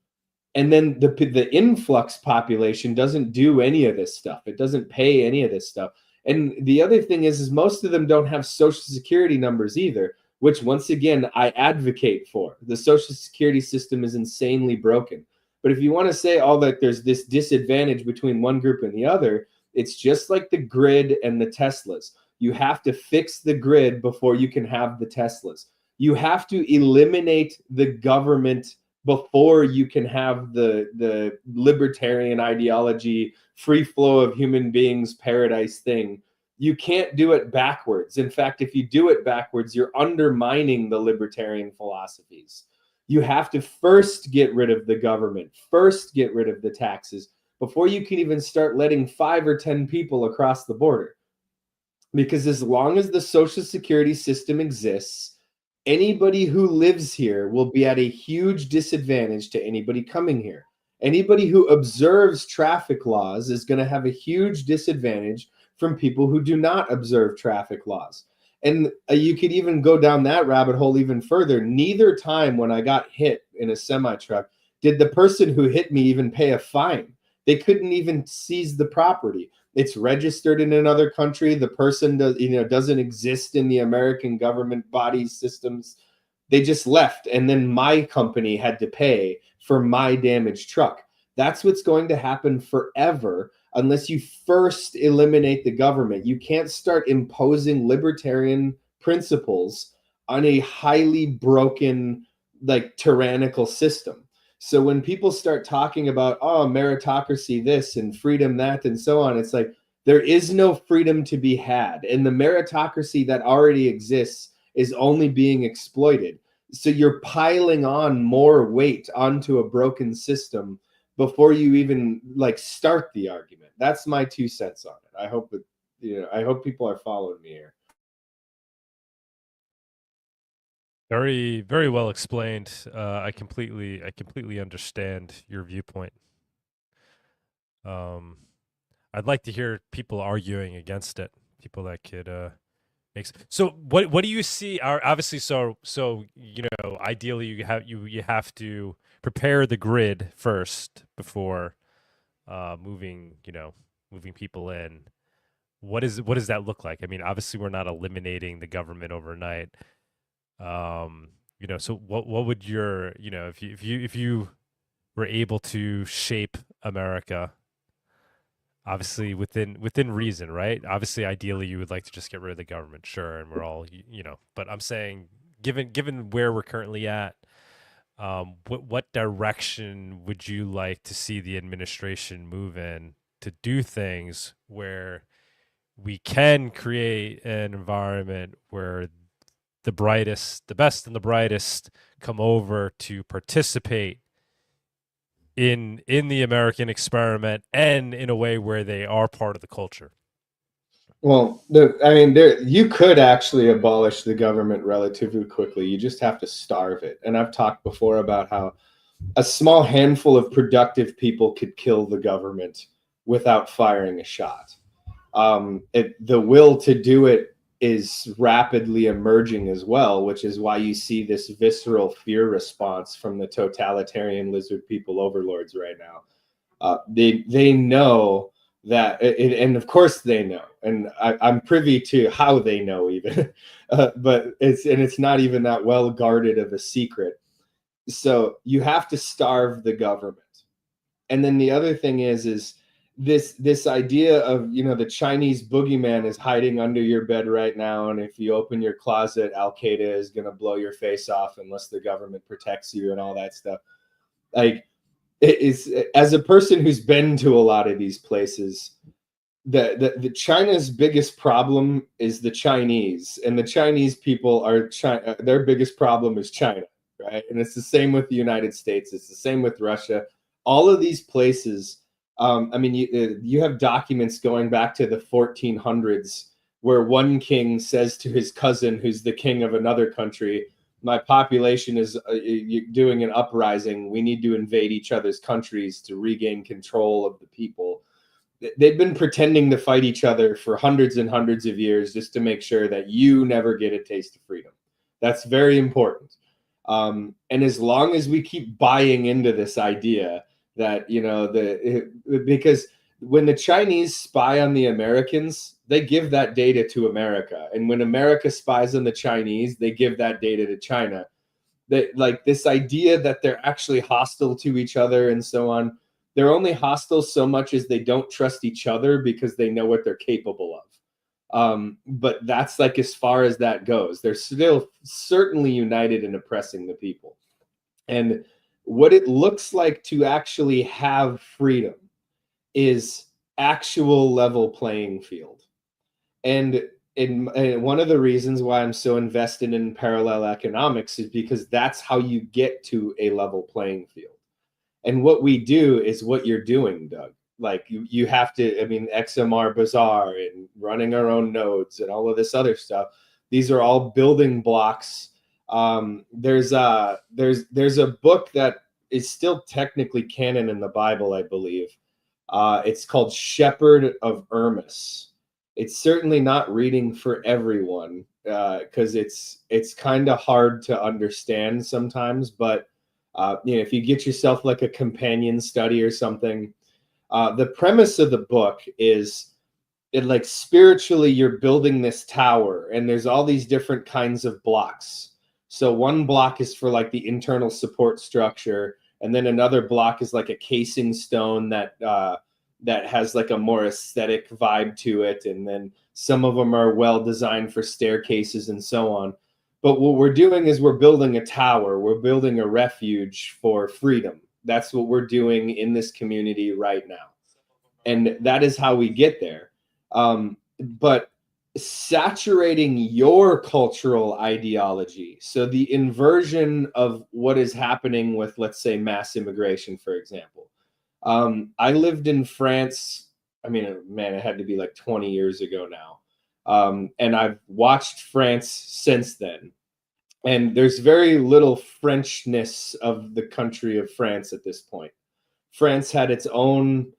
and then the influx population doesn't do any of this stuff. It doesn't pay any of this stuff. And the other thing is most of them don't have Social Security numbers either, which once again, I advocate for. The Social Security system is insanely broken. But if you want to say, oh, that there's this disadvantage between one group and the other, it's just like the grid and the Teslas. You have to fix the grid before you can have the Teslas. You have to eliminate the government before you can have the libertarian ideology, free flow of human beings, paradise thing. You can't do it backwards. In fact, if you do it backwards, you're undermining the libertarian philosophies. You have to first get rid of the government, first get rid of the taxes, before you can even start letting 5 or 10 people across the border. Because as long as the Social Security system exists, anybody who lives here will be at a huge disadvantage to anybody coming here. Anybody who observes traffic laws is going to have a huge disadvantage from people who do not observe traffic laws. And you could even go down that rabbit hole even further. Neither time when I got hit in a semi-truck did the person who hit me even pay a fine. They couldn't even seize the property. It's registered in another country. The person doesn't exist in the American government body systems. They just left, and then my company had to pay for my damaged truck. That's what's going to happen forever unless you first eliminate the government. You can't start imposing libertarian principles on a highly broken, like, tyrannical system. So when people start talking about, oh, meritocracy this and freedom that and so on, it's like there is no freedom to be had. And the meritocracy that already exists is only being exploited. So you're piling on more weight onto a broken system before you even start the argument. That's my 2 cents on it. I hope that, I hope people are following me here. Very, very well explained. I completely understand your viewpoint. I'd like to hear people arguing against it. People that could make. So, what do you see? Obviously, so ideally, you have to prepare the grid first before moving people in. What does that look like? I mean, obviously, we're not eliminating the government overnight. So what would your, if you were able to shape America, obviously within reason, right? Obviously, ideally, you would like to just get rid of the government, sure, and we're all, but I'm saying, given where we're currently at, what direction would you like to see the administration move in to do things where we can create an environment where the best and the brightest come over to participate in the American experiment, and in a way where they are part of the culture? Well, you could actually abolish the government relatively quickly. You just have to starve it. And I've talked before about how a small handful of productive people could kill the government without firing a shot. The will to do it is rapidly emerging as well, which is why you see this visceral fear response from the totalitarian lizard people overlords right now. They know that, and of course they know, and I'm privy to how they know even, but it's not even that well guarded of a secret. So you have to starve the government. And then the other thing is this idea of, the Chinese boogeyman is hiding under your bed right now, and if you open your closet, Al Qaeda is going to blow your face off unless the government protects you and all that stuff. Like, it is, as a person who's been to a lot of these places, the China's biggest problem is the Chinese, and the Chinese people are their biggest problem is China, right? And it's the same with the United States. It's the same with Russia. All of these places. You have documents going back to the 1400s where one king says to his cousin, who's the king of another country, my population is doing an uprising. We need to invade each other's countries to regain control of the people. They've been pretending to fight each other for hundreds and hundreds of years just to make sure that you never get a taste of freedom. That's very important. And as long as we keep buying into this idea that, because when the Chinese spy on the Americans, they give that data to America. And when America spies on the Chinese, they give that data to China. that like this idea that they're actually hostile to each other and so on. They're only hostile so much as they don't trust each other because they know what they're capable of. But that's like as far as that goes. They're still certainly united in oppressing the people. And what it looks like to actually have freedom is actual level playing field. And one of the reasons why I'm so invested in parallel economics is because that's how you get to a level playing field. And what we do is what you're doing, Doug. Like you have to, I mean, XMR Bazaar and running our own nodes and all of this other stuff. These are all building blocks. There's a book that is still technically canon in the Bible, I believe. It's called Shepherd of Hermas. It's certainly not reading for everyone because it's kind of hard to understand sometimes. But you know, if you get yourself like a companion study or something, the premise of the book is like spiritually you're building this tower and there's all these different kinds of blocks. So one block is for like the internal support structure, and then another block is like a casing stone that has like a more aesthetic vibe to it, and then some of them are well designed for staircases and so on. But what we're doing is we're building a tower. We're building a refuge for freedom. That's what we're doing in this community right now. And that is how we get there. But saturating your cultural ideology, so the inversion of what is happening with, let's say, mass immigration, for example. I lived in France. I mean, man, it had to be like 20 years ago now. And I've watched France since then. And there's very little Frenchness of the country of France at this point. France had its own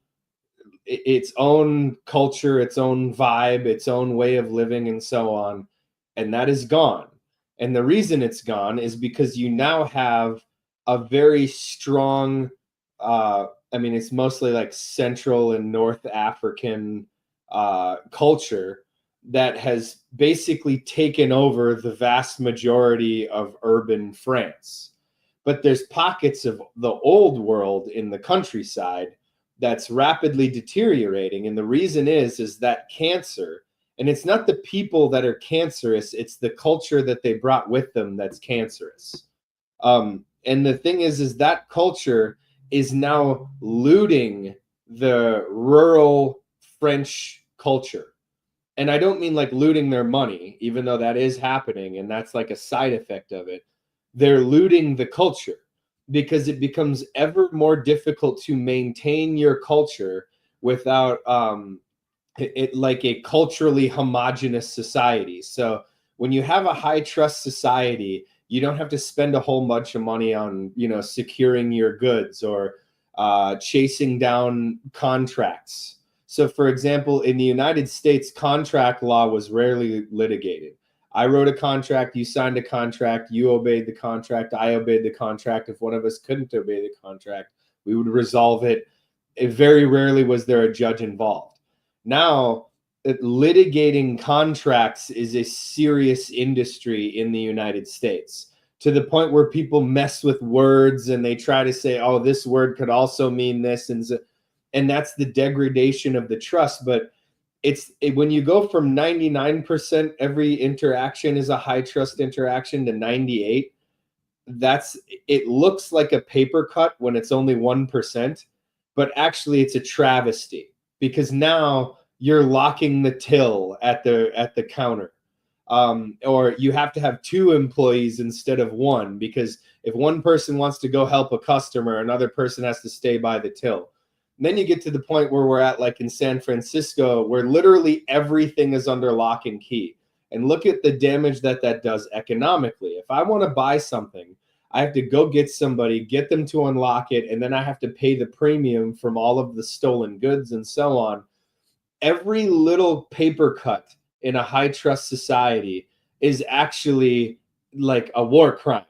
culture, its own vibe, its own way of living, and so on. And that is gone. And the reason it's gone is because you now have a very strong, I mean, it's mostly like Central and North African culture that has basically taken over the vast majority of urban France. But there's pockets of the old world in the countryside that's rapidly deteriorating. And the reason is that cancer, and it's not the people that are cancerous, it's the culture that they brought with them that's cancerous. And the thing is that culture is now looting the rural French culture. And I don't mean like looting their money, even though that is happening, and that's like a side effect of it. They're looting the culture because it becomes ever more difficult to maintain your culture without it like a culturally homogenous society. So when you have a high trust society, you don't have to spend a whole bunch of money on, you know, securing your goods or chasing down contracts. So, for example, in the United States, contract law was rarely litigated. I wrote a contract, you signed a contract, you obeyed the contract, I obeyed the contract. If one of us couldn't obey the contract, we would resolve it. Very rarely was there a judge involved. Now, litigating contracts is a serious industry in the United States, to the point where people mess with words and they try to say, oh, this word could also mean this. And that's the degradation of the trust. But when you go from 99% every interaction is a high trust interaction to 98, it looks like a paper cut when it's only 1%, but actually it's a travesty because now you're locking the till at the counter. Or you have to have 2 employees instead of 1, because if one person wants to go help a customer, another person has to stay by the till. And then you get to the point where we're at, like in San Francisco, where literally everything is under lock and key. And look at the damage that does economically. If I want to buy something, I have to go get somebody, get them to unlock it, and then I have to pay the premium from all of the stolen goods and so on. Every little paper cut in a high trust society is actually like a war crime.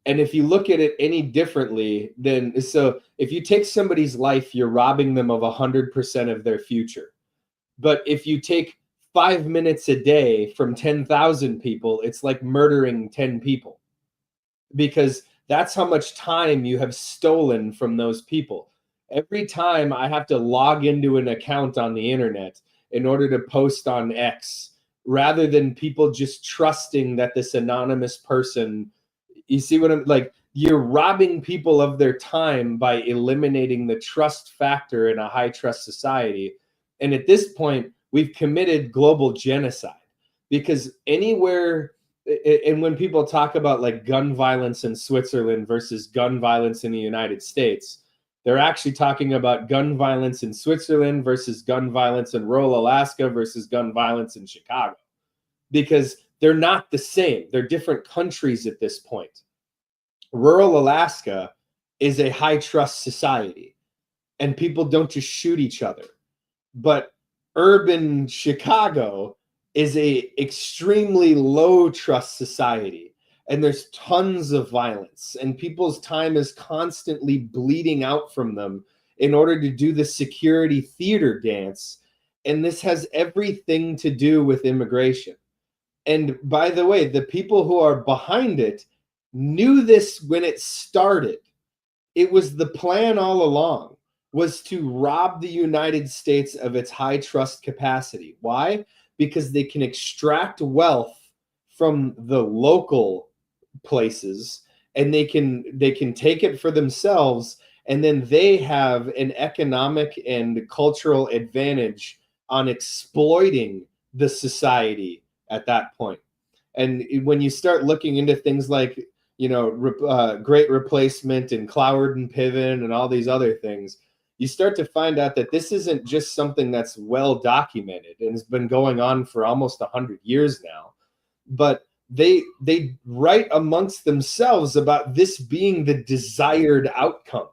And if you look at it any differently, then so if you take somebody's life, you're robbing them of 100% of their future. But if you take 5 minutes a day from 10,000 people, it's like murdering 10 people. because that's how much time you have stolen from those people. Every time I have to log into an account on the internet in order to post on X, rather than people just trusting that this anonymous person, you see what I'm like, you're robbing people of their time by eliminating the trust factor in a high trust society. And at this point, we've committed global genocide, because anywhere, and when people talk about like gun violence in Switzerland versus gun violence in the United States, they're actually talking about gun violence in Switzerland versus gun violence in rural Alaska versus gun violence in Chicago, because they're not the same. They're different countries at this point. Rural Alaska is a high trust society, and people don't just shoot each other. But urban Chicago is a extremely low trust society, and there's tons of violence, and people's time is constantly bleeding out from them in order to do the security theater dance. And this has everything to do with immigration. And by the way, the people who are behind it knew this when it started. It was the plan all along, was to rob the United States of its high trust capacity. Why? Because they can extract wealth from the local places, and they can take it for themselves, and then they have an economic and cultural advantage on exploiting the society at that point. And when you start looking into things like, you know, Great Replacement and Cloward and Piven and all these other things, you start to find out that this isn't just something that's well documented and has been going on for almost 100 years now, but they write amongst themselves about this being the desired outcome.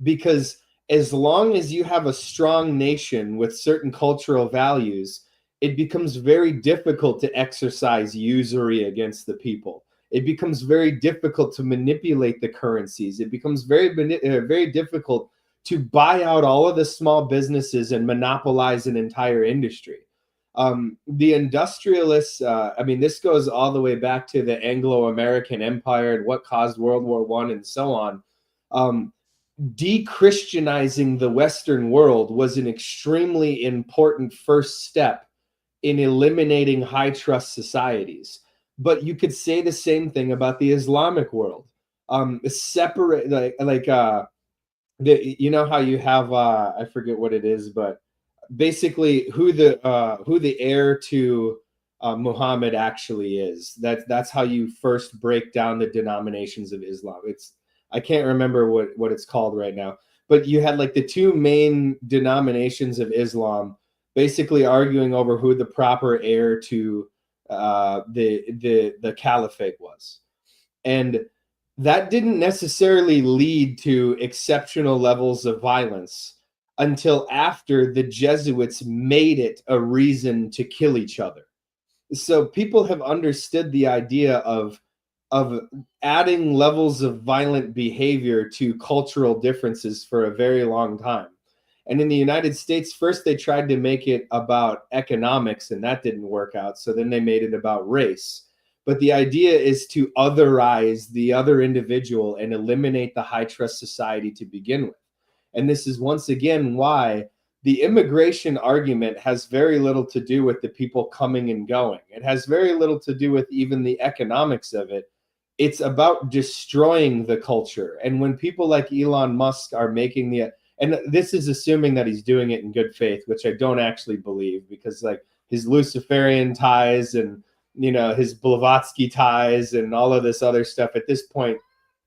Because as long as you have a strong nation with certain cultural values, it becomes very difficult to exercise usury against the people. It becomes very difficult to manipulate the currencies. It becomes very difficult to buy out all of the small businesses and monopolize an entire industry. The industrialists, I mean, this goes all the way back to the Anglo-American Empire and what caused World War I and so on. De-Christianizing the Western world was an extremely important first step in eliminating high trust societies. But you could say the same thing about the Islamic world. Separate, you know how you have, I forget what it is, but basically who the heir to Muhammad actually is. That's how you first break down the denominations of Islam. I can't remember what it's called right now, but you had like the two main denominations of Islam basically arguing over who the proper heir to the caliphate was. And that didn't necessarily lead to exceptional levels of violence until after the Jesuits made it a reason to kill each other. So people have understood the idea of adding levels of violent behavior to cultural differences for a very long time. And in the United States, first they tried to make it about economics, and that didn't work out. So then they made it about race. But the idea is to otherize the other individual and eliminate the high trust society to begin with. And this is once again why the immigration argument has very little to do with the people coming and going. It has very little to do with even the economics of it. It's about destroying the culture. And when people like Elon Musk are making and this is assuming that he's doing it in good faith, which I don't actually believe, because like his Luciferian ties and, you know, his Blavatsky ties and all of this other stuff, at this point,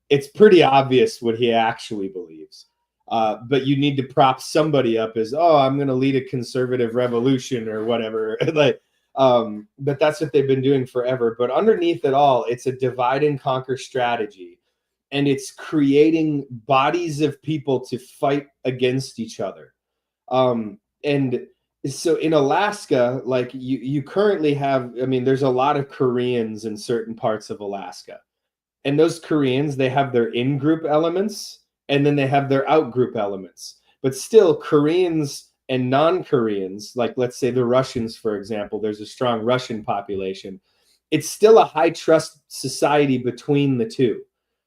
it's pretty obvious what he actually believes. But you need to prop somebody up as, oh, I'm going to lead a conservative revolution or whatever. But that's what they've been doing forever. But underneath it all, it's a divide and conquer strategy. And it's creating bodies of people to fight against each other. And so in Alaska, like you currently have, I mean, there's a lot of Koreans in certain parts of Alaska. And those Koreans, they have their in-group elements, and then they have their out-group elements. But still, Koreans and non-Koreans, like let's say the Russians, for example, there's a strong Russian population. it's still a high trust society between the two.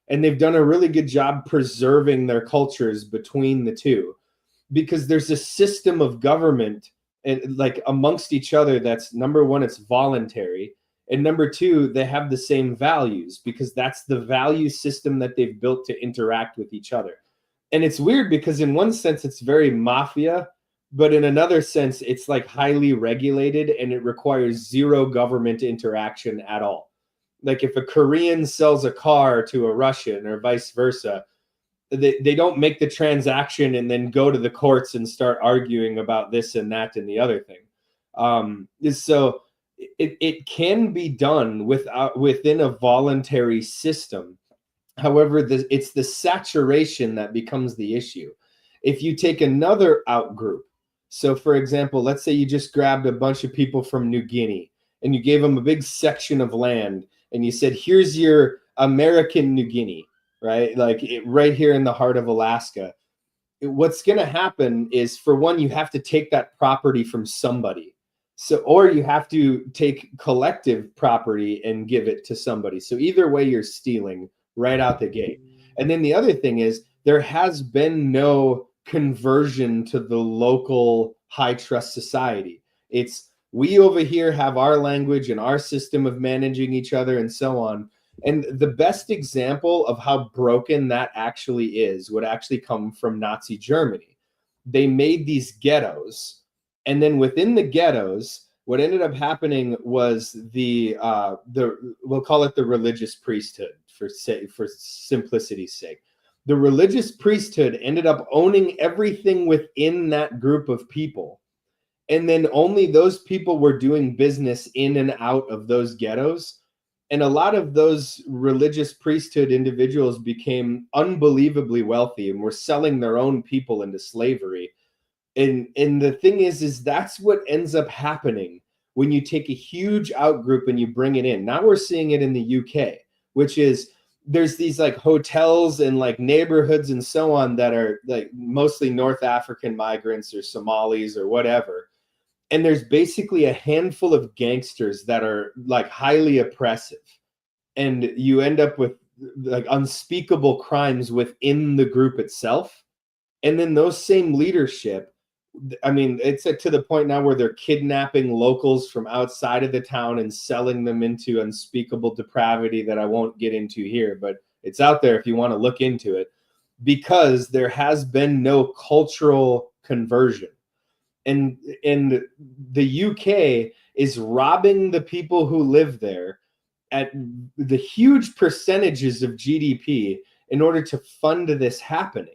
And they've done a really good job preserving their cultures between the two, because there's a system of government and like amongst each other that's, number one, it's voluntary, and number two, they have the same values, because that's the value system that they've built to interact with each other. And it's weird because in one sense it's very mafia, but in another sense it's like highly regulated and it requires zero government interaction at all. Like if a Korean sells a car to a Russian or vice versa, they don't make the transaction and then go to the courts and start arguing about this and that and the other thing. So it can be done within a voluntary system. However, it's the saturation that becomes the issue. If you take another outgroup, so for example, let's say you just grabbed a bunch of people from New Guinea and you gave them a big section of land and you said, here's your American New Guinea, right? Like right here in the heart of Alaska. What's going to happen is, for one, you have to take that property from somebody. So, or you have to take collective property and give it to somebody. So either way, you're stealing right out the gate. And then the other thing is, there has been no conversion to the local high trust society. It's, we over here have our language and our system of managing each other and so on. And the best example of how broken that actually is would actually come from Nazi Germany. They made these ghettos, and then within the ghettos, what ended up happening was the we'll call it the religious priesthood for simplicity's sake. The religious priesthood ended up owning everything within that group of people. And then only those people were doing business in and out of those ghettos. And a lot of those religious priesthood individuals became unbelievably wealthy and were selling their own people into slavery. And the thing is that's what ends up happening when you take a huge outgroup and you bring it in. Now we're seeing it in the UK, which is, there's these like hotels and like neighborhoods and so on that are like mostly North African migrants or Somalis or whatever. And there's basically a handful of gangsters that are like highly oppressive. And you end up with like unspeakable crimes within the group itself. And then those same leadership, I mean, it's to the point now where they're kidnapping locals from outside of the town and selling them into unspeakable depravity that I won't get into here, but it's out there if you want to look into it, because there has been no cultural conversion. And the UK is robbing the people who live there at the huge percentages of GDP in order to fund this happening.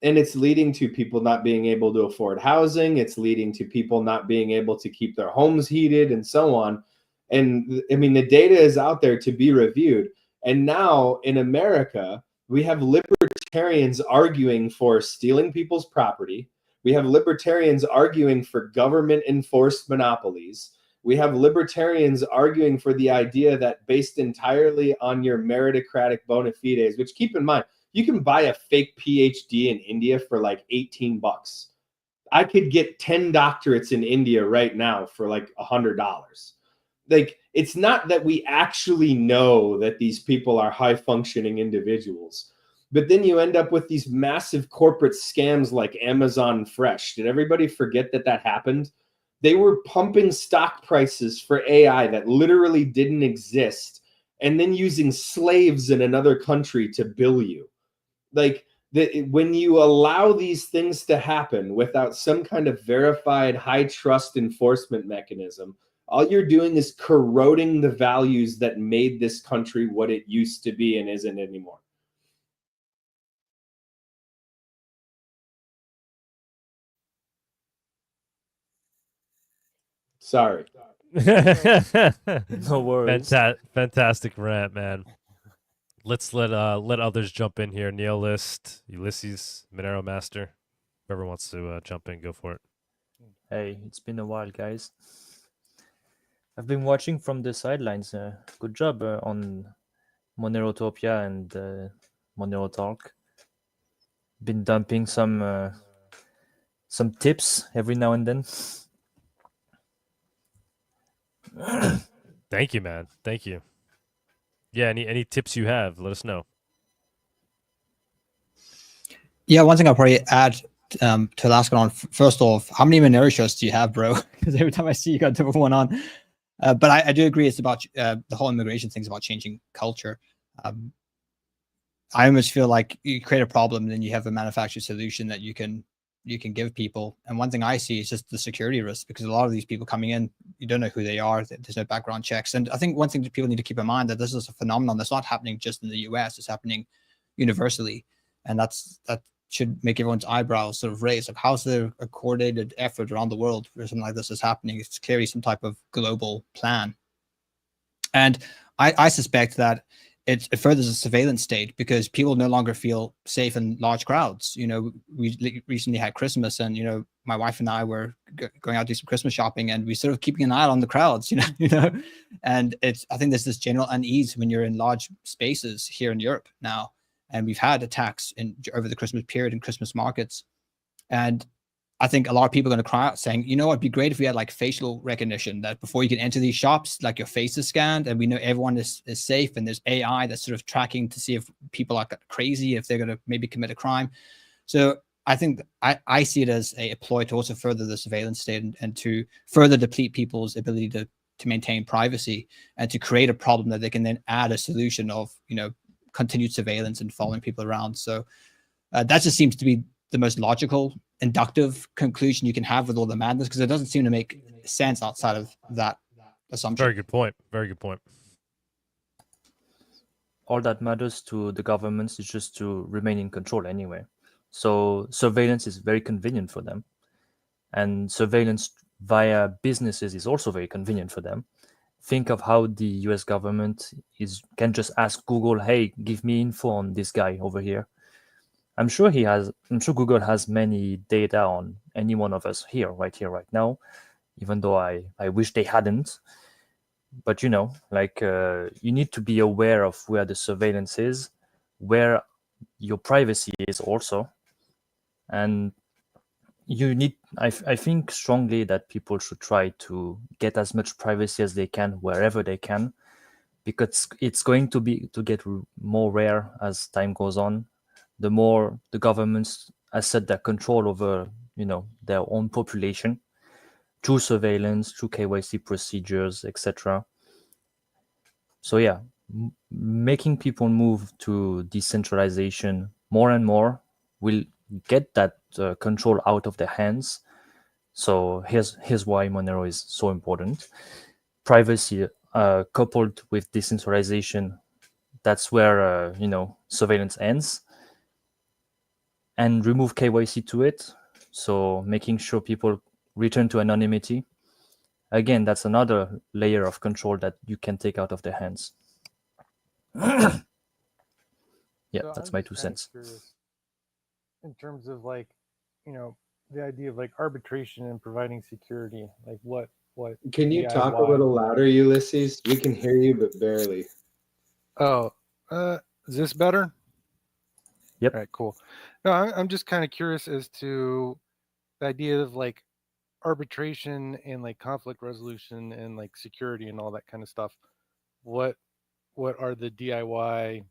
And it's leading to people not being able to afford housing. It's leading to people not being able to keep their homes heated and so on. And I mean, the data is out there to be reviewed. And now in America, we have libertarians arguing for stealing people's property. We have libertarians arguing for government enforced monopolies. We have libertarians arguing for the idea that based entirely on your meritocratic bona fides, which, keep in mind, you can buy a fake PhD in India for like $18. I could get 10 doctorates in India right now for like $100. Like, it's not that we actually know that these people are high functioning individuals, but then you end up with these massive corporate scams like Amazon Fresh. Did everybody forget that that happened? They were pumping stock prices for AI that literally didn't exist, and then using slaves in another country to bill you. Like, when you allow these things to happen without some kind of verified high trust enforcement mechanism, all you're doing is corroding the values that made this country what it used to be and isn't anymore. Sorry. No worries. Fantastic rant, man. Let's let others jump in here. Nihilist, Ulysses, Monero Master, whoever wants to jump in, go for it. Hey, it's been a while, guys. I've been watching from the sidelines. Good job on Monerotopia and Monero Talk. Been dumping some tips every now and then. Thank you, man. Thank you. Yeah, any tips you have, let us know. Yeah, one thing I'll probably add to the last one on, first off, how many Monero shirts do you have, bro? Because every time I see you got a different one on. But I do agree it's about the whole immigration thing is about changing culture. I almost feel like you create a problem, then you have a manufactured solution that you can give people. And one thing I see is just the security risk, because a lot of these people coming in, you don't know who they are. There's no background checks. And I think one thing that people need to keep in mind that this is a phenomenon that's not happening just in the US, it's happening universally. And that should make everyone's eyebrows sort of raise. Like, how's there a coordinated effort around the world where something like this is happening? It's clearly some type of global plan. And I suspect that it furthers a surveillance state, because people no longer feel safe in large crowds. You know, we recently had Christmas, and, you know, my wife and I were going out to do some Christmas shopping, and we sort of keeping an eye on the crowds, you know, and I think there's this general unease when you're in large spaces here in Europe now. And we've had attacks over the Christmas period in Christmas markets. And I think a lot of people are going to cry out saying, you know what, it'd be great if we had like facial recognition, that before you can enter these shops, like your face is scanned and we know everyone is safe, and there's AI that's sort of tracking to see if people are crazy, if they're going to maybe commit a crime. So I think I see it as a ploy to also further the surveillance state and to further deplete people's ability to maintain privacy, and to create a problem that they can then add a solution of, you know, continued surveillance and following people around. So that just seems to be the most logical, inductive conclusion you can have with all the madness, because it doesn't seem to make sense outside of that assumption. Very good point. Very good point. All that matters to the governments is just to remain in control anyway. So surveillance is very convenient for them. And surveillance via businesses is also very convenient for them. Think of how the US government can just ask Google, hey, give me info on this guy over here. I'm sure Google has many data on any one of us right here, right now, even though I wish they hadn't. But, you know, like you need to be aware of where the surveillance is, where your privacy is also. And you need, I think strongly that people should try to get as much privacy as they can wherever they can, because it's going to get more rare as time goes on. The more the governments assert their control over, you know, their own population through surveillance, through KYC procedures, etc. So yeah, making people move to decentralization more and more will get that control out of their hands. So here's why Monero is so important. Privacy coupled with decentralization, that's where you know, surveillance ends. And remove KYC to it, so making sure people return to anonymity. Again, that's another layer of control that you can take out of their hands. Yeah, So that's I'm my just 2 kinda cents. curious in terms of, like, you know, the idea of like arbitration and providing security. Like, what Can you talk a DIY? little louder, Ulysses? We can hear you, but barely. Oh, is this better? Yep. All right, cool. No, I'm just kind of curious as to the idea of like arbitration and like conflict resolution and like security and all that kind of stuff. What are the DIY,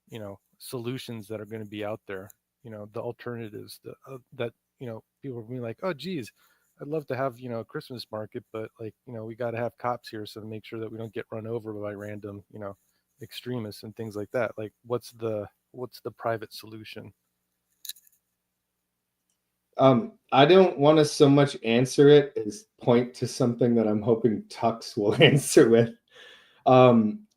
you know, solutions that are going to be out there? You know, the alternatives that you know, people are being like, oh, geez, I'd love to have, you know, a Christmas market, but like, you know, we got to have cops here so to make sure that we don't get run over by random, you know, extremists and things like that. Like, what's the private solution? I don't want to so much answer it as point to something that I'm hoping Tux will answer with.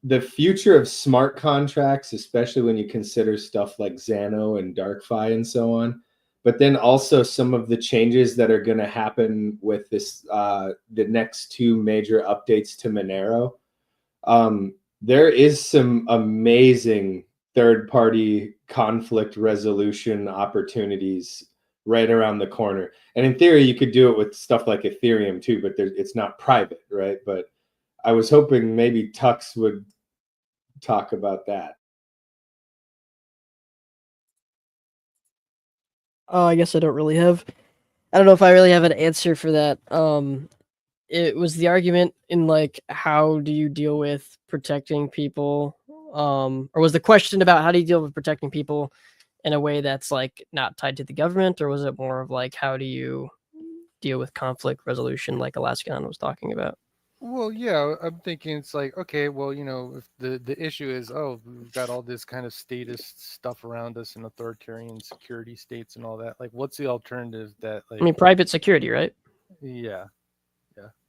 The future of smart contracts, especially when you consider stuff like Xano and DarkFi and so on, but then also some of the changes that are going to happen with this, the next 2 major updates to Monero. There is some amazing third-party conflict resolution opportunities right around the corner. And in theory, you could do it with stuff like Ethereum too, but it's not private, right? But I was hoping maybe Tux would talk about that. I guess I don't know if I really have an answer for that. it was the argument in like, how do you deal with protecting people? Or was the question about how do you deal with protecting people in a way that's like not tied to the government, or was it more of like, how do you deal with conflict resolution like Alaskan was talking about? Well, yeah, I'm thinking it's like, okay, well, if the issue is, oh, we've got all this kind of statist stuff around us and authoritarian security states and all that, like, what's the alternative that, I mean, private security, right? yeah,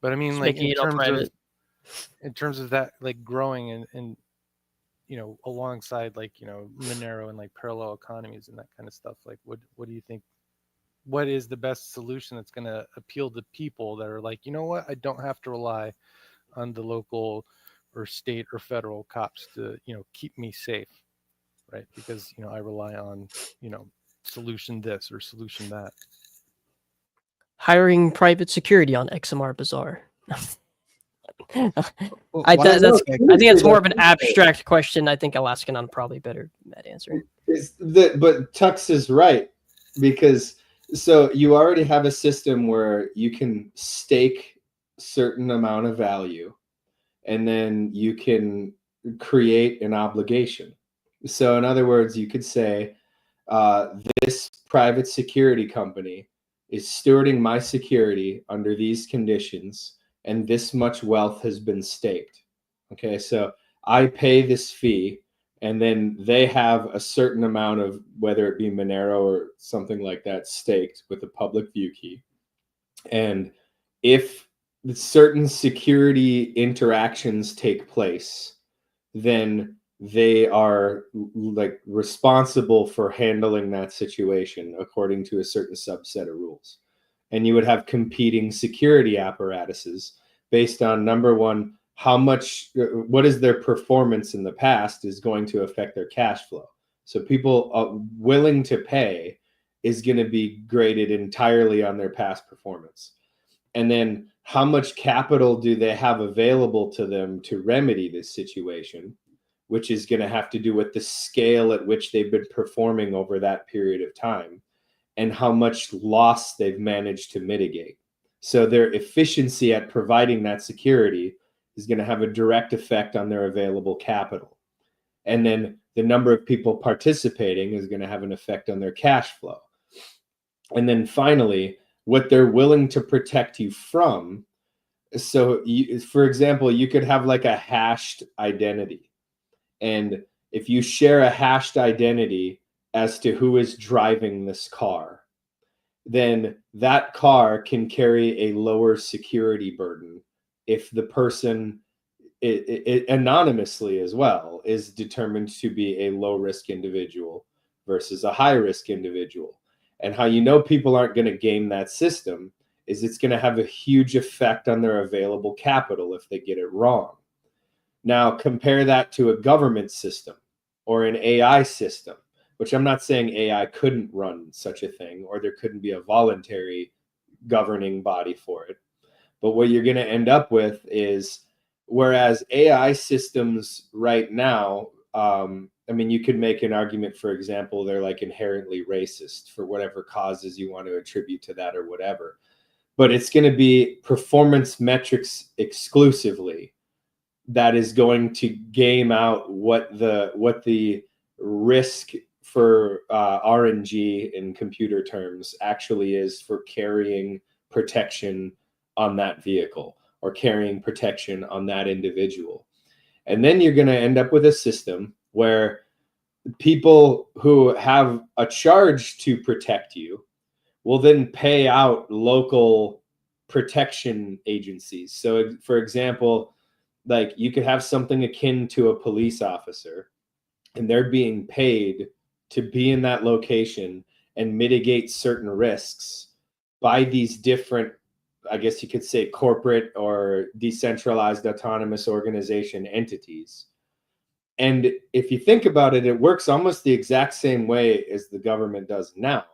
but I mean, Just like, making it all private. in terms of that, like, growing and alongside, like, Monero and like parallel economies and that kind of stuff, like, what do you think? What is the best solution that's going to appeal to people that are like, you know what, I don't have to rely on the local or state or federal cops to, keep me safe, right? Because, I rely on, solution this or solution that. Hiring private security on XMR Bazaar. Well, I one think aspect- it's more of an abstract question. I think Alaskan I'm probably better at answering. But Tux is right, because so you already have a system where you can stake certain amount of value, and then you can create an obligation. So in other words, you could say, this private security company is stewarding my security under these conditions, and this much wealth has been staked. Okay, so I pay this fee, and then they have a certain amount of, whether it be Monero or something like that, staked with a public view key. And if certain security interactions take place, then they are like responsible for handling that situation according to a certain subset of rules. And you would have competing security apparatuses based on, number one, what is their performance in the past is going to affect their cash flow. So people willing to pay is going to be graded entirely on their past performance. And then how much capital do they have available to them to remedy this situation, which is going to have to do with the scale at which they've been performing over that period of time, and how much loss they've managed to mitigate. So their efficiency at providing that security is going to have a direct effect on their available capital. And then the number of people participating is going to have an effect on their cash flow. And then finally, what they're willing to protect you from. So for example, you could have like a hashed identity. And if you share a hashed identity as to who is driving this car, then that car can carry a lower security burden if the person, it anonymously as well, is determined to be a low risk individual versus a high risk individual. And how you know people aren't going to game that system is it's going to have a huge effect on their available capital if they get it wrong. Now compare that to a government system or an AI system, which I'm not saying AI couldn't run such a thing, or there couldn't be a voluntary governing body for it. But what you're going to end up with is, whereas AI systems right now, I mean, you could make an argument, for example, they're like inherently racist for whatever causes you want to attribute to that or whatever. But it's going to be performance metrics exclusively that is going to game out what the risk for RNG in computer terms actually is for carrying protection on that vehicle or carrying protection on that individual. And then you're going to end up with a system where people who have a charge to protect you will then pay out local protection agencies. So for example, like you could have something akin to a police officer, and they're being paid to be in that location and mitigate certain risks by these different, I guess you could say, corporate or decentralized autonomous organization entities. And if you think about it, it works almost the exact same way as the government does now,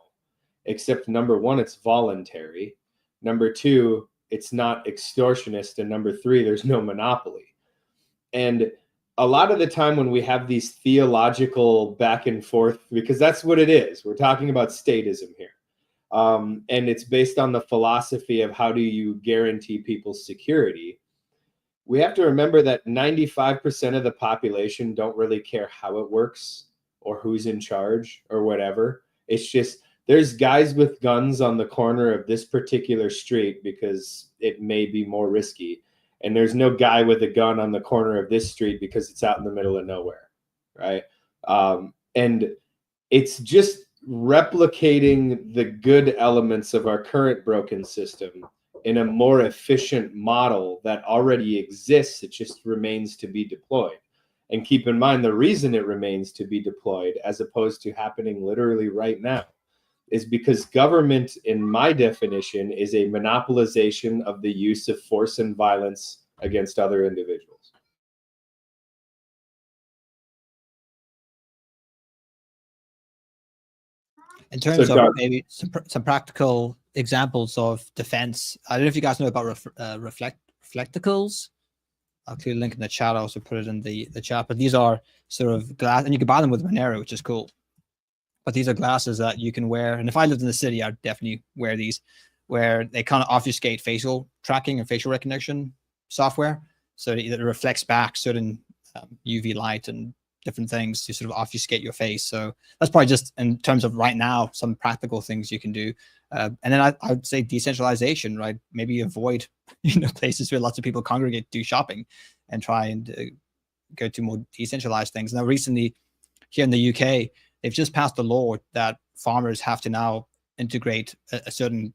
except number one, it's voluntary. Number two, it's not extortionist. And number three, there's no monopoly. And a lot of the time when we have these theological back and forth, because that's what it is, we're talking about statism here. And it's based on the philosophy of how do you guarantee people's security. We have to remember that 95% of the population don't really care how it works or who's in charge or whatever. It's just there's guys with guns on the corner of this particular street because it may be more risky. And there's no guy with a gun on the corner of this street because it's out in the middle of nowhere, right? And it's just replicating the good elements of our current broken system in a more efficient model that already exists. It just remains to be deployed. And keep in mind, the reason it remains to be deployed as opposed to happening literally right now is because government, in my definition, is a monopolization of the use of force and violence against other individuals. In terms of maybe some practical examples of defense, I don't know if you guys know about reflecticles. I'll clear a link in the chat. I'll also put it in the chat. But these are sort of glass, and you can buy them with Monero, which is cool. But these are glasses that you can wear. And if I lived in the city, I'd definitely wear these, where they kind of obfuscate facial tracking and facial recognition software. So that it reflects back certain UV light and different things to sort of obfuscate your face. So that's probably just in terms of right now, some practical things you can do. And then I would say decentralization, right? Maybe avoid, places where lots of people congregate, do shopping, and try and go to more decentralized things. Now, recently here in the UK, they've just passed a law that farmers have to now integrate a certain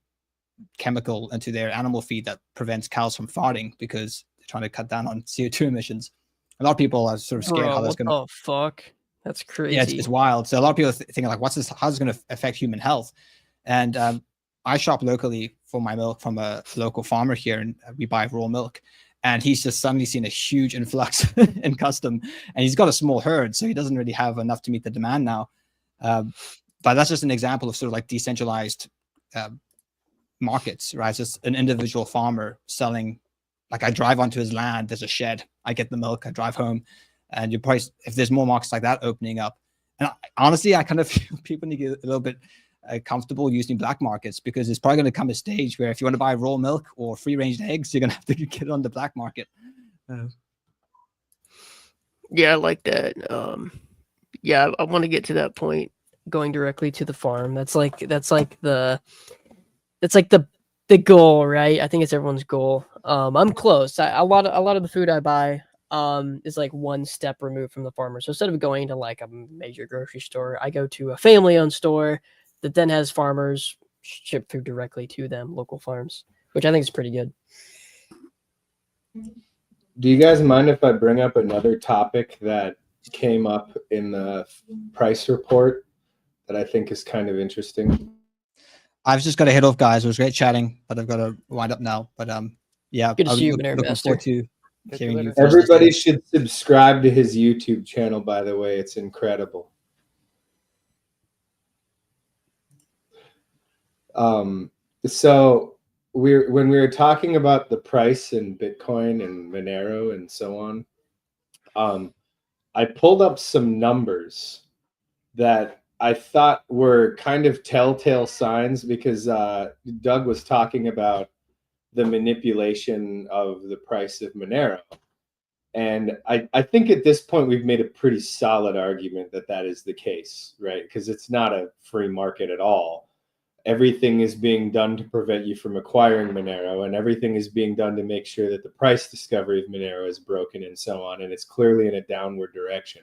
chemical into their animal feed that prevents cows from farting because they're trying to cut down on CO2 emissions. A lot of people are sort of scared how that's going to. Oh, fuck. That's crazy. Yeah, it's wild. So a lot of people think like, what's this? How's it going to affect human health? And I shop locally for my milk from a local farmer here, and we buy raw milk. And he's just suddenly seen a huge influx in custom, and he's got a small herd, so he doesn't really have enough to meet the demand now. But that's just an example of sort of like decentralized markets, right? It's just an individual farmer selling. Like I drive onto his land, there's a shed, I get the milk, I drive home, and you probably, if there's more markets like that opening up, and honestly, I kind of feel people need to get a little bit comfortable using black markets, because it's probably going to come a stage where if you want to buy raw milk or free-range eggs, you're going to have to get on the black market. Yeah, I like that. Yeah, I want to get to that point, going directly to the farm. That's like the goal, right? I think it's everyone's goal. I'm close. A lot of the food I buy is like one step removed from the farmer. So instead of going to like a major grocery store, I go to a family-owned store that then has farmers ship food directly to them, local farms, which I think is pretty good. Do you guys mind if I bring up another topic that came up in the price report that I think is kind of interesting? I've just got to head off, guys. It was great chatting, but I've got to wind up now. But yeah, good to see you, looking forward to hearing you. Everybody should subscribe to his YouTube channel, by the way. It's incredible. So when we were talking about the price in Bitcoin and Monero and so on, I pulled up some numbers that I thought were kind of telltale signs, because Doug was talking about the manipulation of the price of Monero. And I think at this point, we've made a pretty solid argument that that is the case, right? Because it's not a free market at all. Everything is being done to prevent you from acquiring Monero, and everything is being done to make sure that the price discovery of Monero is broken and so on. And it's clearly in a downward direction.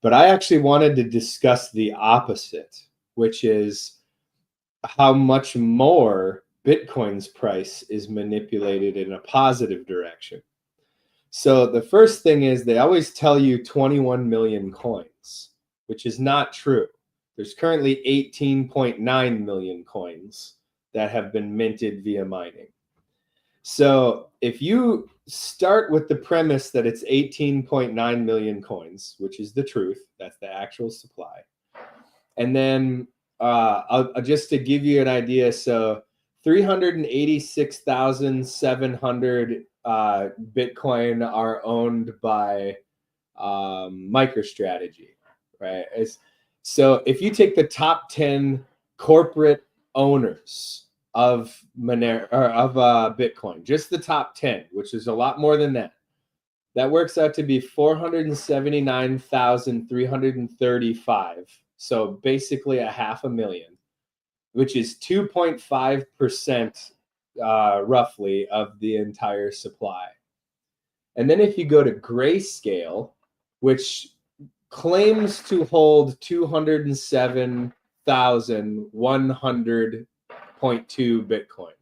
But I actually wanted to discuss the opposite, which is how much more Bitcoin's price is manipulated in a positive direction. So the first thing is they always tell you 21 million coins, which is not true. There's currently 18.9 million coins that have been minted via mining. So if you start with the premise that it's 18.9 million coins, which is the truth, that's the actual supply. And then just to give you an idea, so 386,700 Bitcoin are owned by MicroStrategy, right? So if you take the top 10 corporate owners of Monero or of Bitcoin, just the top 10, which is a lot more than that. That works out to be 479,335. So basically 500,000, which is 2.5% roughly of the entire supply. And then if you go to Grayscale, which claims to hold 207,100.2 Bitcoin.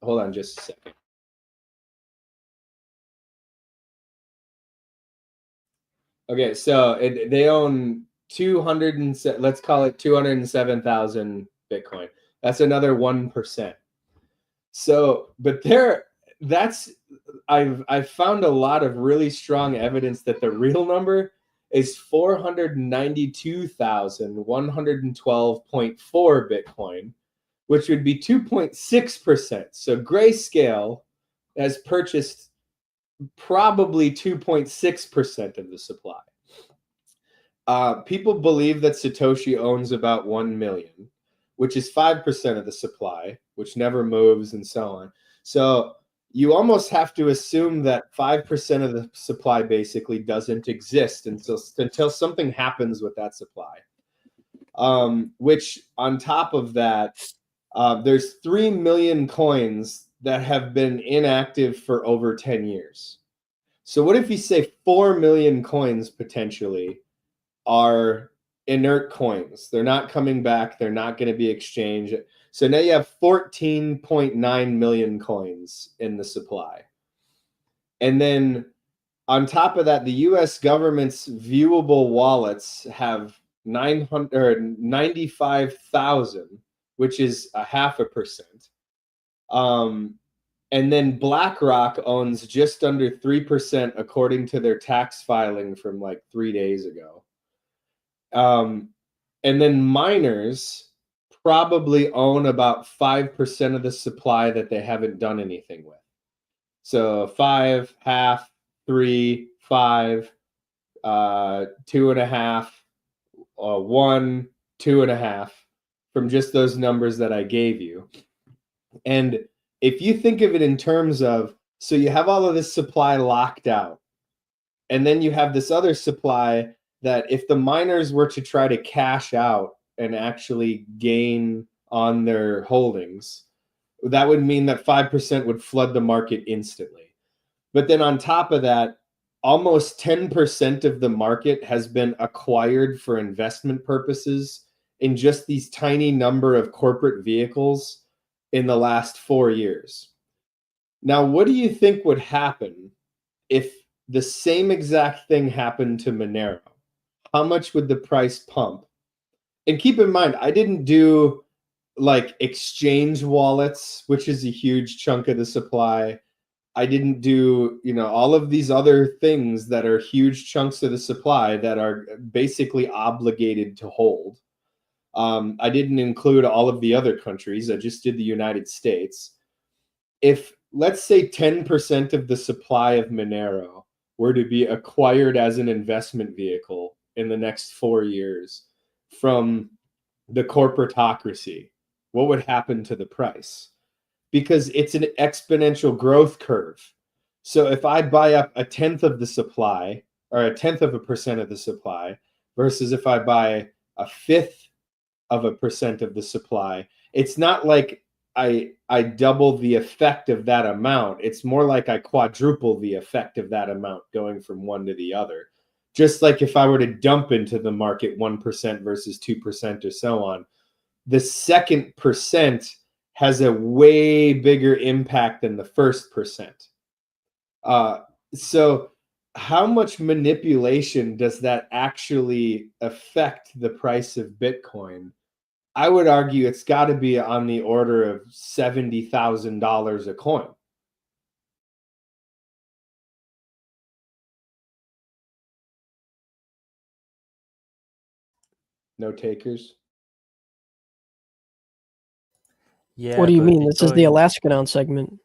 Hold on just a second. Okay, so they own 200 let's call it 207,000 Bitcoin. That's another 1%. So, but I've found a lot of really strong evidence that the real number is 492,112.4 Bitcoin, which would be 2.6%. So Grayscale has purchased probably 2.6% of the supply. People believe that Satoshi owns about 1 million, which is 5% of the supply, which never moves and so on. So you almost have to assume that 5% of the supply basically doesn't exist until something happens with that supply. Which on top of that, there's 3 million coins that have been inactive for over 10 years. So what if you say 4 million coins potentially are inert coins? They're not coming back. They're not going to be exchanged. So now you have 14.9 million coins in the supply. And then on top of that, the US government's viewable wallets have 95,000, which is 0.5%. And then BlackRock owns just under 3% according to their tax filing from like 3 days ago. And then miners probably own about 5% of the supply that they haven't done anything with. So 5, half, 3, 5, 2.5, 1, 2.5 from just those numbers that I gave you. And if you think of it in terms of, so you have all of this supply locked out, and then you have this other supply that if the miners were to try to cash out and actually gain on their holdings, that would mean that 5% would flood the market instantly. But then on top of that, almost 10% of the market has been acquired for investment purposes in just these tiny number of corporate vehicles in the last 4 years. Now, what do you think would happen if the same exact thing happened to Monero? How much would the price pump? And keep in mind, I didn't do like exchange wallets, which is a huge chunk of the supply. I didn't do, all of these other things that are huge chunks of the supply that are basically obligated to hold. I didn't include all of the other countries. I just did the United States. If, let's say, 10% of the supply of Monero were to be acquired as an investment vehicle in the next 4 years from the corporatocracy, what would happen to the price? Because it's an exponential growth curve. So if I buy up 1/10 of the supply, or 0.1% of the supply, versus if I buy 0.5% of the supply, it's not like I double the effect of that amount. It's more like I quadruple the effect of that amount going from one to the other. Just like if I were to dump into the market 1% versus 2% or so on, the second percent has a way bigger impact than the first percent. So how much manipulation does that actually affect the price of Bitcoin? I would argue it's got to be on the order of $70,000 a coin. No takers? Yeah. What do you but mean? This is the Bitcoin- Alaskadon segment.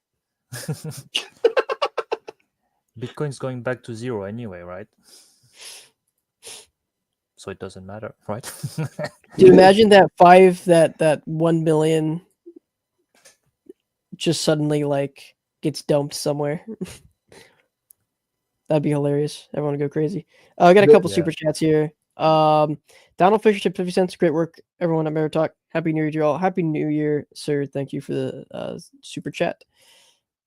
Bitcoin's going back to zero anyway, right? so it doesn't matter, right? Do you imagine that that 1 million just suddenly like gets dumped somewhere? That'd be hilarious. Everyone would go crazy. I got a couple super chats here. Donald Fisher tipped 50 cents. Great work, everyone at Mero Talk. Happy New Year to you all. Happy New Year, sir. Thank you for the super chat.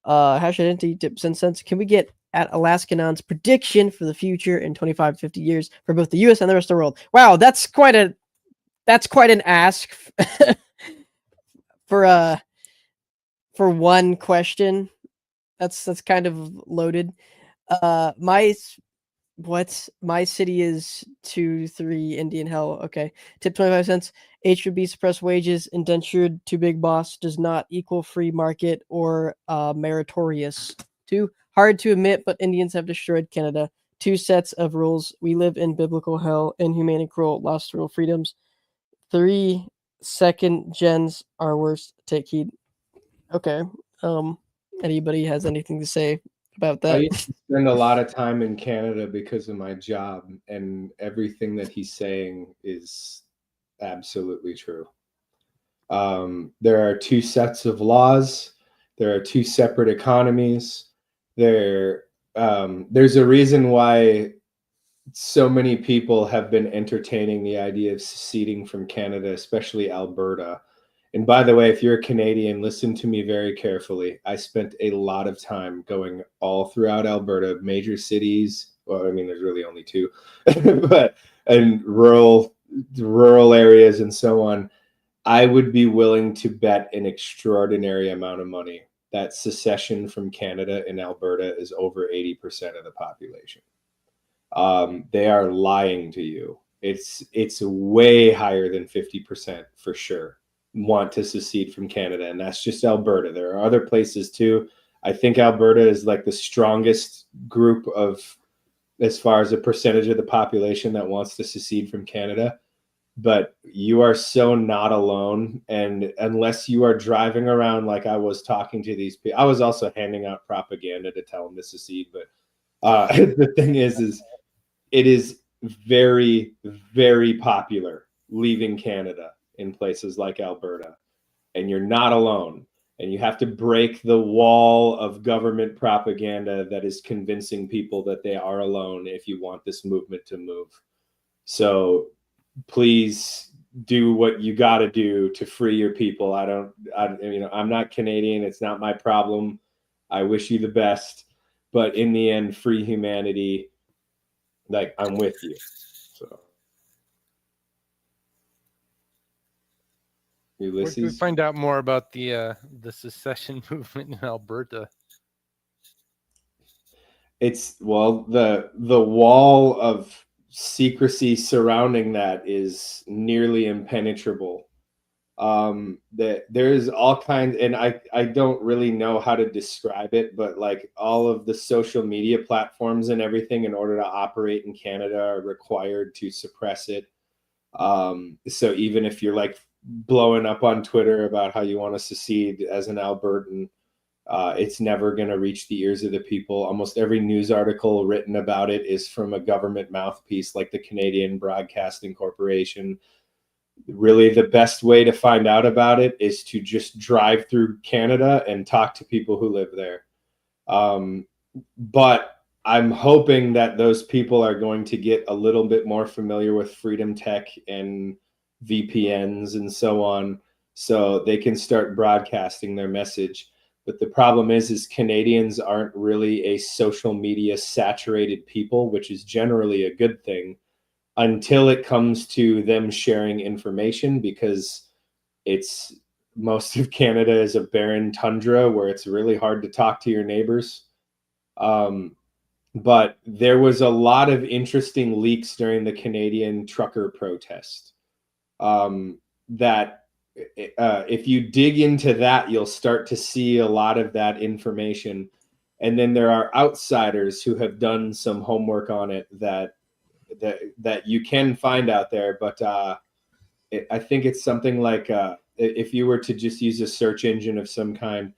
Hashtag tip 10 cents. Can we get at Alaskanon's prediction for the future in 25 to 50 years for both the US and the rest of the world? Wow, that's quite an ask for one question. That's kind of loaded. My city is 2-3 Indian Hell. Okay. Tip 25 cents. H-1B suppressed wages, indentured to big boss does not equal free market or meritorious. 2. Hard to admit, but Indians have destroyed Canada. 2 sets of rules. We live in biblical hell, inhumane and cruel, lost real freedoms. 3. Second gens are worse. Take heed. Okay. Anybody has anything to say about that? I used to spend a lot of time in Canada because of my job, and everything that he's saying is absolutely true. There are 2 sets of laws. There are 2 separate economies. There's a reason why so many people have been entertaining the idea of seceding from Canada, especially Alberta. And by the way, if you're a Canadian, listen to me very carefully. I spent a lot of time going all throughout Alberta, major cities. Well, I mean, there's really only 2, but and rural areas and so on. I would be willing to bet an extraordinary amount of money that secession from Canada in Alberta is over 80% of the population. They are lying to you. It's way higher than 50% for sure want to secede from Canada, and that's just Alberta. There are other places too. I think Alberta is like the strongest group of, as far as a percentage of the population that wants to secede from Canada. But you are so not alone, and unless you are driving around like I was talking to these people, I was also handing out propaganda to tell them to secede. But the thing is it is very, very popular leaving Canada in places like Alberta, and you're not alone, and you have to break the wall of government propaganda that is convincing people that they are alone if you want this movement to move. So please do what you got to do to free your people. I'm not Canadian. It's not my problem. I wish you the best, but in the end, free humanity. Like, I'm with you. So Ulysses? Where can we find out more about the secession movement in Alberta? It's, well, the wall of secrecy surrounding that is nearly impenetrable. There's all kinds, and I don't really know how to describe it, but like all of the social media platforms and everything in order to operate in Canada are required to suppress it. So even if you're like blowing up on Twitter about how you want to secede as an Albertan, it's never going to reach the ears of the people. Almost every news article written about it is from a government mouthpiece like the Canadian Broadcasting Corporation. Really, the best way to find out about it is to just drive through Canada and talk to people who live there. But I'm hoping that those people are going to get a little bit more familiar with freedom tech and VPNs and so on, so they can start broadcasting their message. But the problem is Canadians aren't really a social media saturated people, which is generally a good thing, until it comes to them sharing information, because it's, most of Canada is a barren tundra where it's really hard to talk to your neighbors. But there was a lot of interesting leaks during the Canadian trucker protest that if you dig into that, you'll start to see a lot of that information. And then there are outsiders who have done some homework on it that you can find out there. But I think it's something like if you were to just use a search engine of some kind,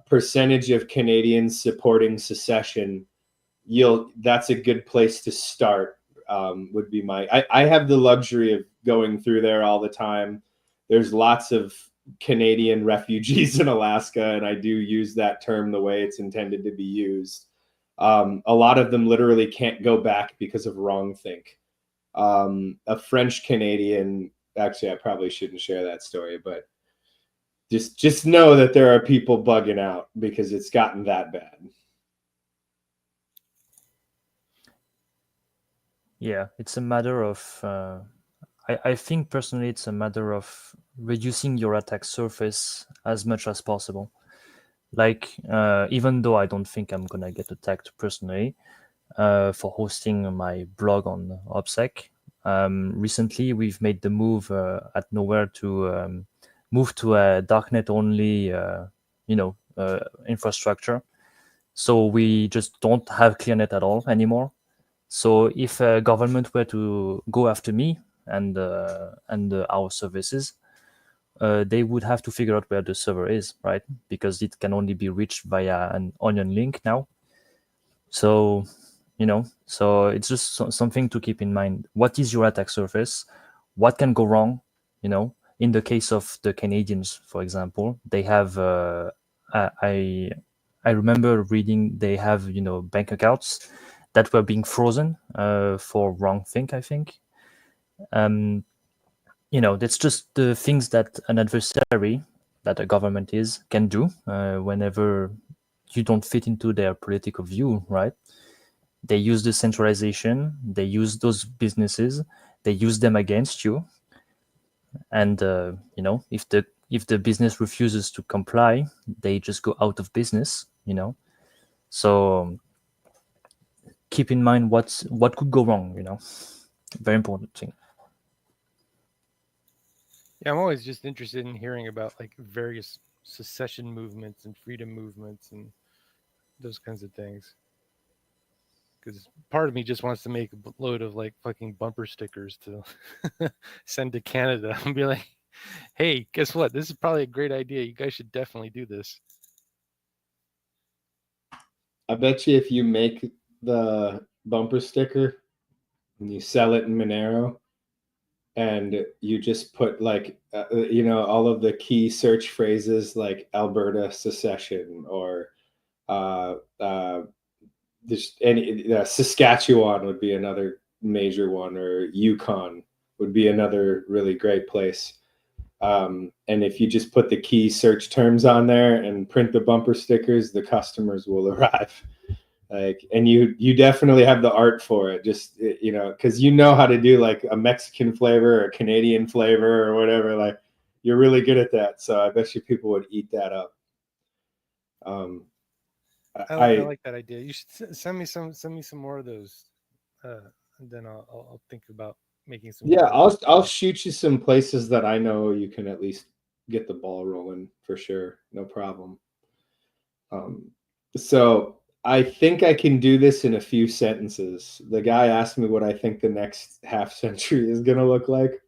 percentage of Canadians supporting secession, that's a good place to start. would be my. I have the luxury of going through there all the time. There's lots of Canadian refugees in Alaska, and I do use that term the way it's intended to be used. A lot of them literally can't go back because of wrongthink. A French Canadian, actually, I probably shouldn't share that story, but just know that there are people bugging out because it's gotten that bad. Yeah, it's a matter of, I think personally it's a matter of reducing your attack surface as much as possible. Like, even though I don't think I'm gonna get attacked personally for hosting my blog on OPSEC, recently we've made the move at Nowhere to move to a darknet only, infrastructure. So we just don't have ClearNet at all anymore. So if a government were to go after me and our services, they would have to figure out where the server is, right? Because it can only be reached via an onion link now. So, so it's just something to keep in mind. What is your attack surface? What can go wrong? In the case of the Canadians, for example, they have, I remember reading they have, bank accounts that were being frozen for wrongthink, I think. That's just the things that an adversary, that a government can do whenever you don't fit into their political view, right? They use the centralization, they use those businesses, they use them against you. And, if the business refuses to comply, they just go out of business, So keep in mind what could go wrong, very important thing. Yeah, I'm always just interested in hearing about like various secession movements and freedom movements and those kinds of things. Because part of me just wants to make a load of like fucking bumper stickers to send to Canada and be like, hey, guess what? This is probably a great idea. You guys should definitely do this. I bet you if you make the bumper sticker and you sell it in Monero and you just put like, all of the key search phrases like Alberta secession or Saskatchewan would be another major one, or Yukon would be another really great place. And if you just put the key search terms on there and print the bumper stickers, the customers will arrive. And you definitely have the art for it, just, because how to do like a Mexican flavor or a Canadian flavor or whatever. Like, you're really good at that. So I bet you people would eat that up. I like that idea. You should send me some more of those, and then I'll think about making some. Yeah, I'll shoot you some places that I know you can at least get the ball rolling for sure. No problem. So I think I can do this in a few sentences. The guy asked me what I think the next half century is going to look like.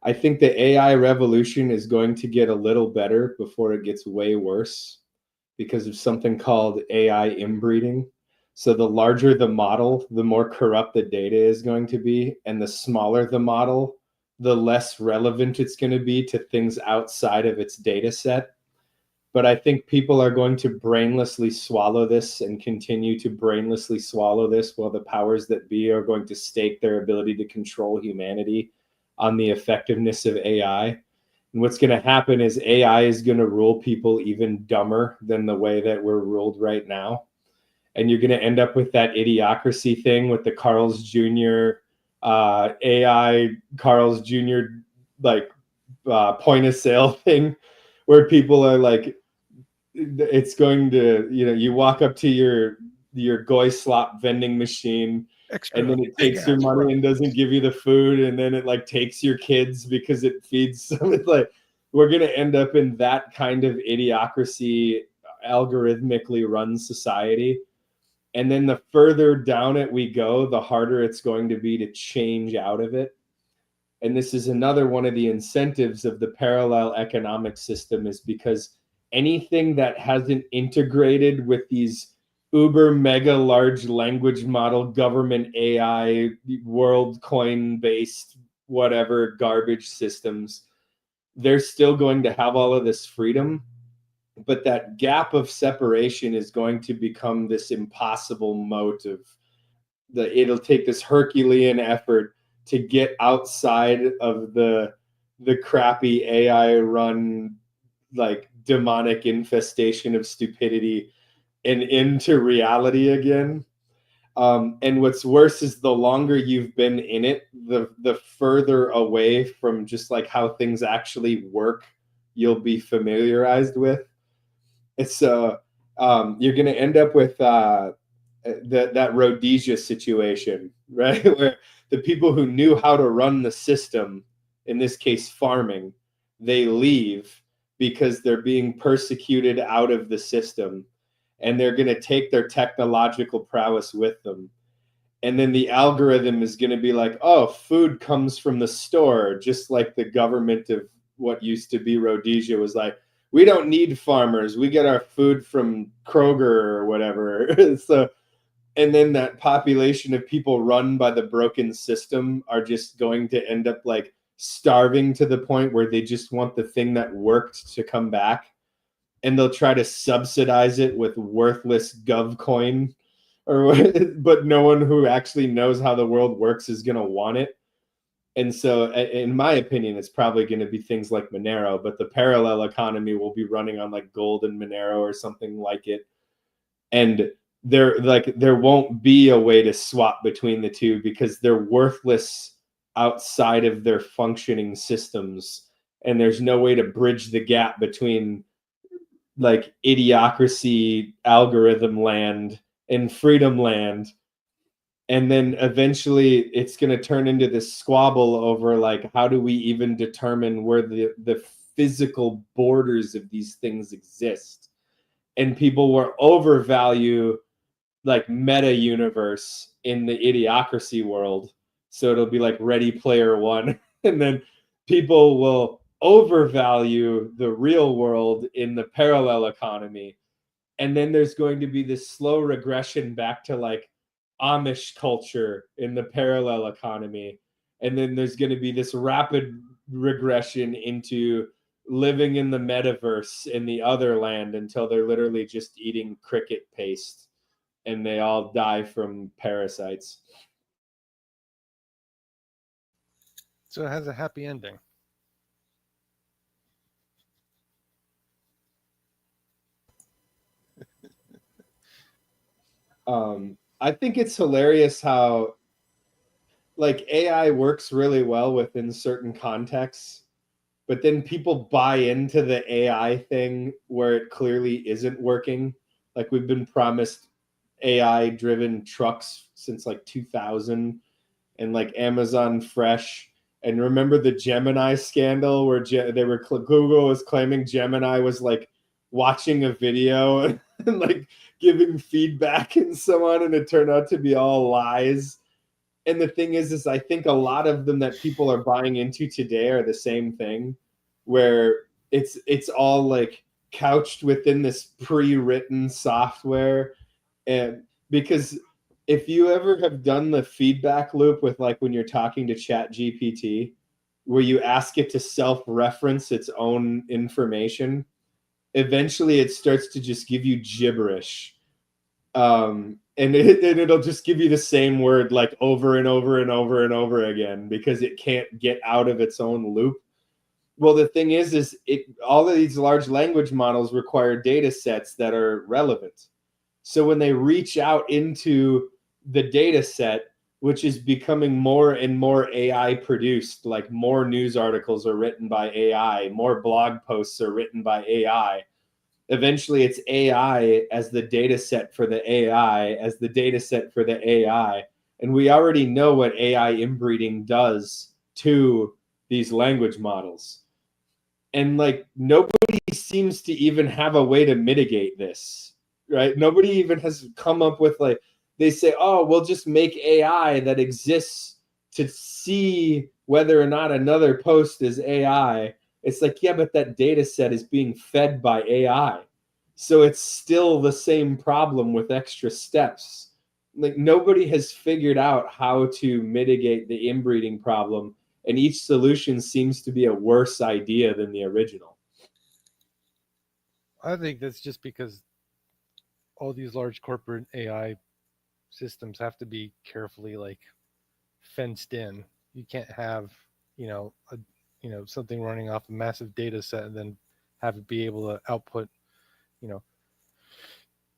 I think the AI revolution is going to get a little better before it gets way worse because of something called AI inbreeding. So the larger the model, the more corrupt the data is going to be. And the smaller the model, the less relevant it's going to be to things outside of its data set. But I think people are going to brainlessly swallow this and continue to brainlessly swallow this while the powers that be are going to stake their ability to control humanity on the effectiveness of AI. And what's going to happen is AI is going to rule people even dumber than the way that we're ruled right now. And you're going to end up with that idiocracy thing with the Carl's Jr. AI Carl's Jr. Point of sale thing, where people are like, it's going to, you walk up to your Goy slop vending machine, extra, and then it takes your money and doesn't give you the food, and then it like takes your kids because it feeds some. It's like, we're going to end up in that kind of idiocracy, algorithmically run society. And then the further down it we go, the harder it's going to be to change out of it. And this is another one of the incentives of the parallel economic system, is because anything that hasn't integrated with these uber mega large language model, government AI, WorldCoin based, whatever garbage systems, they're still going to have all of this freedom. But that gap of separation is going to become this impossible moat of it'll take this Herculean effort to get outside of the crappy AI run, like, demonic infestation of stupidity and into reality again. And what's worse is the longer you've been in it, the further away from just like how things actually work you'll be familiarized with. It's you're going to end up with that Rhodesia situation, right? Where the people who knew how to run the system, in this case farming, they leave because they're being persecuted out of the system, and they're going to take their technological prowess with them. And then the algorithm is going to be like, oh, food comes from the store, just like the government of what used to be Rhodesia was like, we don't need farmers. We get our food from Kroger or whatever. So, and then that population of people run by the broken system are just going to end up like starving to the point where they just want the thing that worked to come back. And they'll try to subsidize it with worthless GovCoin, but no one who actually knows how the world works is going to want it. And so, in my opinion, it's probably going to be things like Monero, but the parallel economy will be running on like gold and Monero or something like it. And there won't be a way to swap between the two because they're worthless outside of their functioning systems. And there's no way to bridge the gap between like idiocracy, algorithm land, and freedom land. And then eventually it's going to turn into this squabble over like, how do we even determine where the physical borders of these things exist? And people will overvalue like meta universe in the idiocracy world. So it'll be like Ready Player One. And then people will overvalue the real world in the parallel economy. And then there's going to be this slow regression back to like Amish culture in the parallel economy. And then there's going to be this rapid regression into living in the metaverse in the other land until they're literally just eating cricket paste and they all die from parasites. So it has a happy ending. I think it's hilarious how like AI works really well within certain contexts, but then people buy into the AI thing where it clearly isn't working. Like we've been promised AI driven trucks since like 2000 and like Amazon Fresh. And remember the Gemini scandal where Google was claiming Gemini was like watching a video and like giving feedback and so on, and it turned out to be all lies. And the thing is I think a lot of them that people are buying into today are the same thing, where it's all like couched within this pre-written software. And because if you ever have done the feedback loop with like when you're talking to ChatGPT, where you ask it to self-reference its own information, eventually it starts to just give you gibberish. And it'll just give you the same word like over and over and over and over again because it can't get out of its own loop. Well, the thing is all of these large language models require data sets that are relevant. So when they reach out into the data set, which is becoming more and more AI produced, like more news articles are written by AI, more blog posts are written by AI. Eventually it's AI as the data set for the AI, as the data set for the AI. And we already know what AI inbreeding does to these language models. And like nobody seems to even have a way to mitigate this, right? Nobody even has come up with like, they say, oh, we'll just make AI that exists to see whether or not another post is AI. It's like, yeah, but that data set is being fed by AI. So it's still the same problem with extra steps. Like nobody has figured out how to mitigate the inbreeding problem, and each solution seems to be a worse idea than the original. I think that's just because all these large corporate AI systems have to be carefully like fenced in. You can't have, something running off a massive data set and then have it be able to output,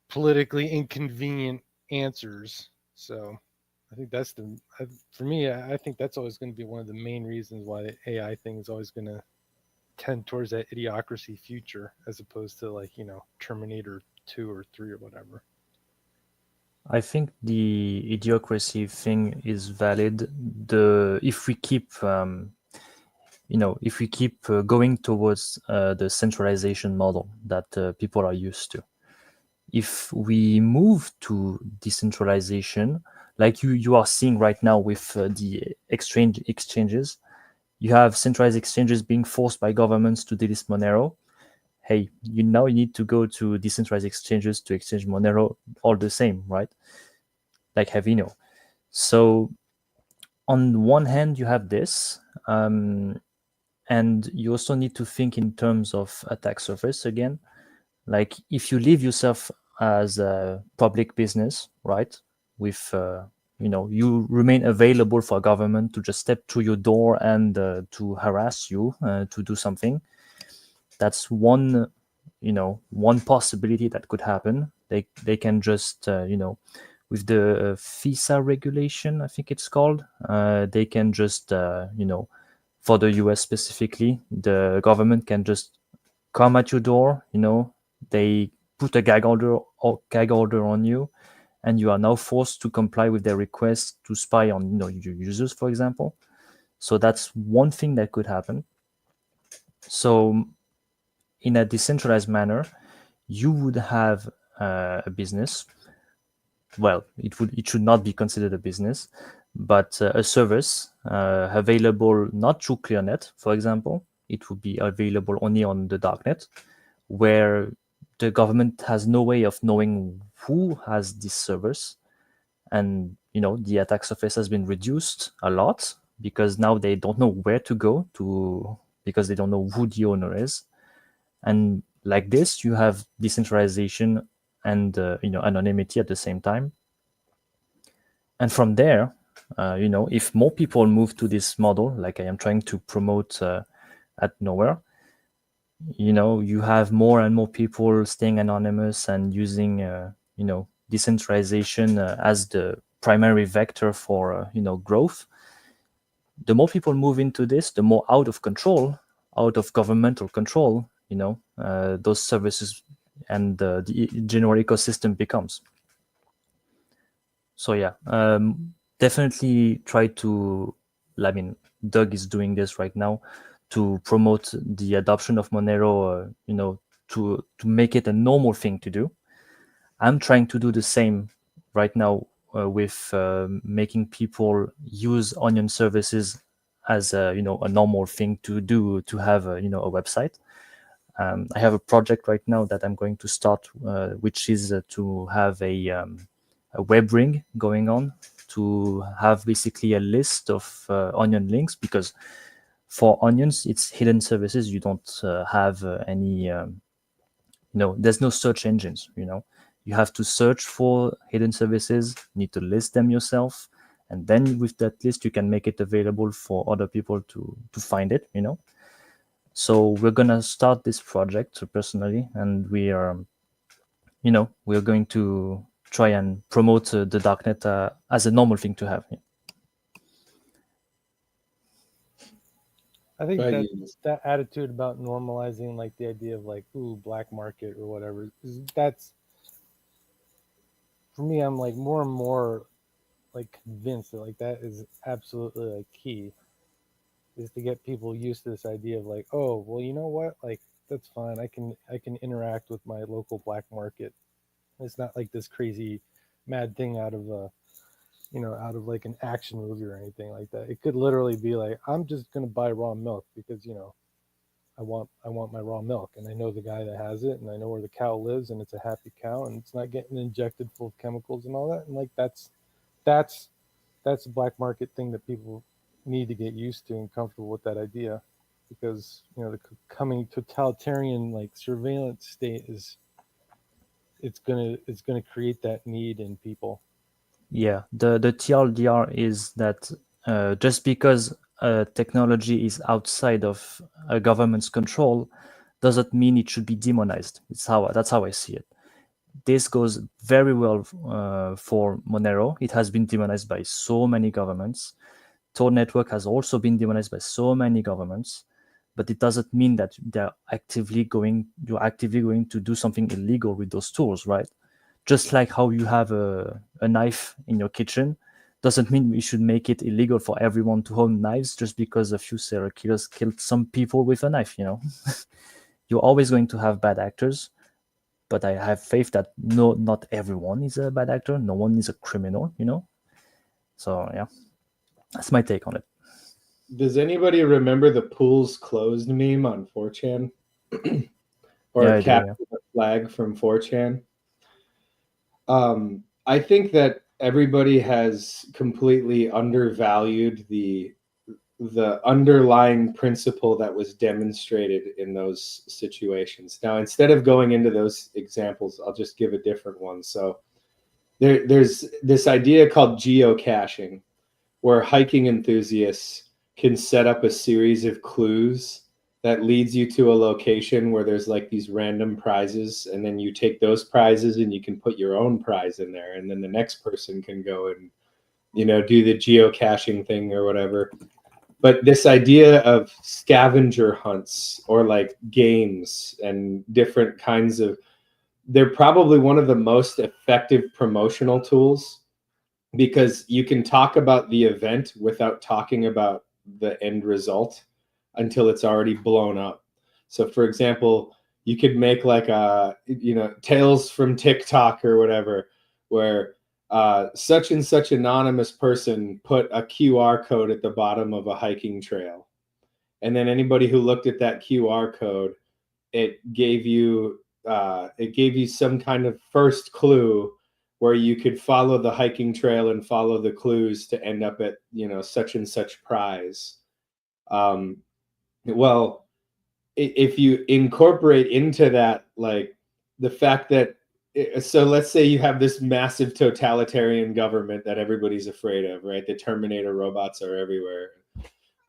politically inconvenient answers. So I think that's for me, I think that's always going to be one of the main reasons why the AI thing is always going to tend towards that idiocracy future, as opposed to like, Terminator 2 or 3 or whatever. I think the idiocracy thing is valid. If we keep going towards the centralization model that people are used to, if we move to decentralization, like you are seeing right now with the exchanges, you have centralized exchanges being forced by governments to delist Monero. Hey, you need to go to decentralized exchanges to exchange Monero, all the same, right? Like Havino. So on one hand, you have this, and you also need to think in terms of attack surface again. Like if you leave yourself as a public business, right, with you remain available for government to just step through your door and to harass you, to do something. That's one possibility that could happen. They can just with the FISA regulation, I think it's called, they can just for the US specifically, the government can just come at your door. They put a gag order on you, and you are now forced to comply with their request to spy on your users, for example. So that's one thing that could happen. So in a decentralized manner, you would have a business. Well, it should not be considered a business, but a service available not through ClearNet, for example. It would be available only on the darknet, where the government has no way of knowing who has this service. And the attack surface has been reduced a lot, because now they don't know where to go to, because they don't know who the owner is. And like this, you have decentralization and anonymity at the same time. And from there, if more people move to this model, like I am trying to promote at Nowhere, you have more and more people staying anonymous and using decentralization as the primary vector for growth. The more people move into this, the more out of governmental control, those services and the general ecosystem becomes. So yeah, definitely try to. I mean, Doug is doing this right now to promote the adoption of Monero. To make it a normal thing to do. I'm trying to do the same right now with making people use Onion services as a normal thing to do, to have a website. I have a project right now that I'm going to start, which is to have a web ring going on, to have basically a list of Onion links, because for Onions, it's hidden services. You don't have any, there's no search engines, You have to search for hidden services, need to list them yourself, and then with that list, you can make it available for other people to find it, So we're gonna start this project personally, and we are, we're going to try and promote the darknet as a normal thing to have. Yeah. I think that attitude about normalizing, like the idea of like, ooh, black market or whatever, that's, for me, I'm like more and more like convinced that like that is absolutely like key, is to get people used to this idea of like, oh, well, you know what, like that's fine. I can interact with my local black market. It's not like this crazy mad thing out of out of like an action movie or anything like that. It could literally be like, I'm just gonna buy raw milk because want my raw milk, and I know the guy that has it, and I know where the cow lives, and it's a happy cow, and it's not getting injected full of chemicals and all that. And like that's a black market thing that people need to get used to and comfortable with that idea, because the coming totalitarian like surveillance state it's gonna create that need in people. Yeah, the TLDR is that just because technology is outside of a government's control doesn't mean it should be demonized. That's how I see it. This goes very well for Monero. It has been demonized by so many governments. Tor network has also been demonized by so many governments, but it doesn't mean that you're actively going to do something illegal with those tools, right? Just like how you have a knife in your kitchen, doesn't mean we should make it illegal for everyone to own knives just because a few serial killers killed some people with a knife, You're always going to have bad actors, but I have faith that not everyone is a bad actor. No one is a criminal, So yeah, that's my take on it. Does anybody remember the pools closed meme on 4chan? Or Yeah, capture the flag from 4chan? I think that everybody has completely undervalued the underlying principle that was demonstrated in those situations. Now, instead of going into those examples, I'll just give a different one. So there's this idea called geocaching, where hiking enthusiasts can set up a series of clues that leads you to a location where there's like these random prizes, and then you take those prizes and you can put your own prize in there, and then the next person can go and do the geocaching thing or whatever. But this idea of scavenger hunts or like games and different kinds of, they're probably one of the most effective promotional tools, because you can talk about the event without talking about the end result until it's already blown up. So for example, you could make like a tales from TikTok or whatever, where such and such anonymous person put a QR code at the bottom of a hiking trail, and then anybody who looked at that QR code, it gave you some kind of first clue where you could follow the hiking trail and follow the clues to end up at such and such prize. Well, if you incorporate into that like the fact that, so let's say you have this massive totalitarian government that everybody's afraid of, right? The Terminator robots are everywhere.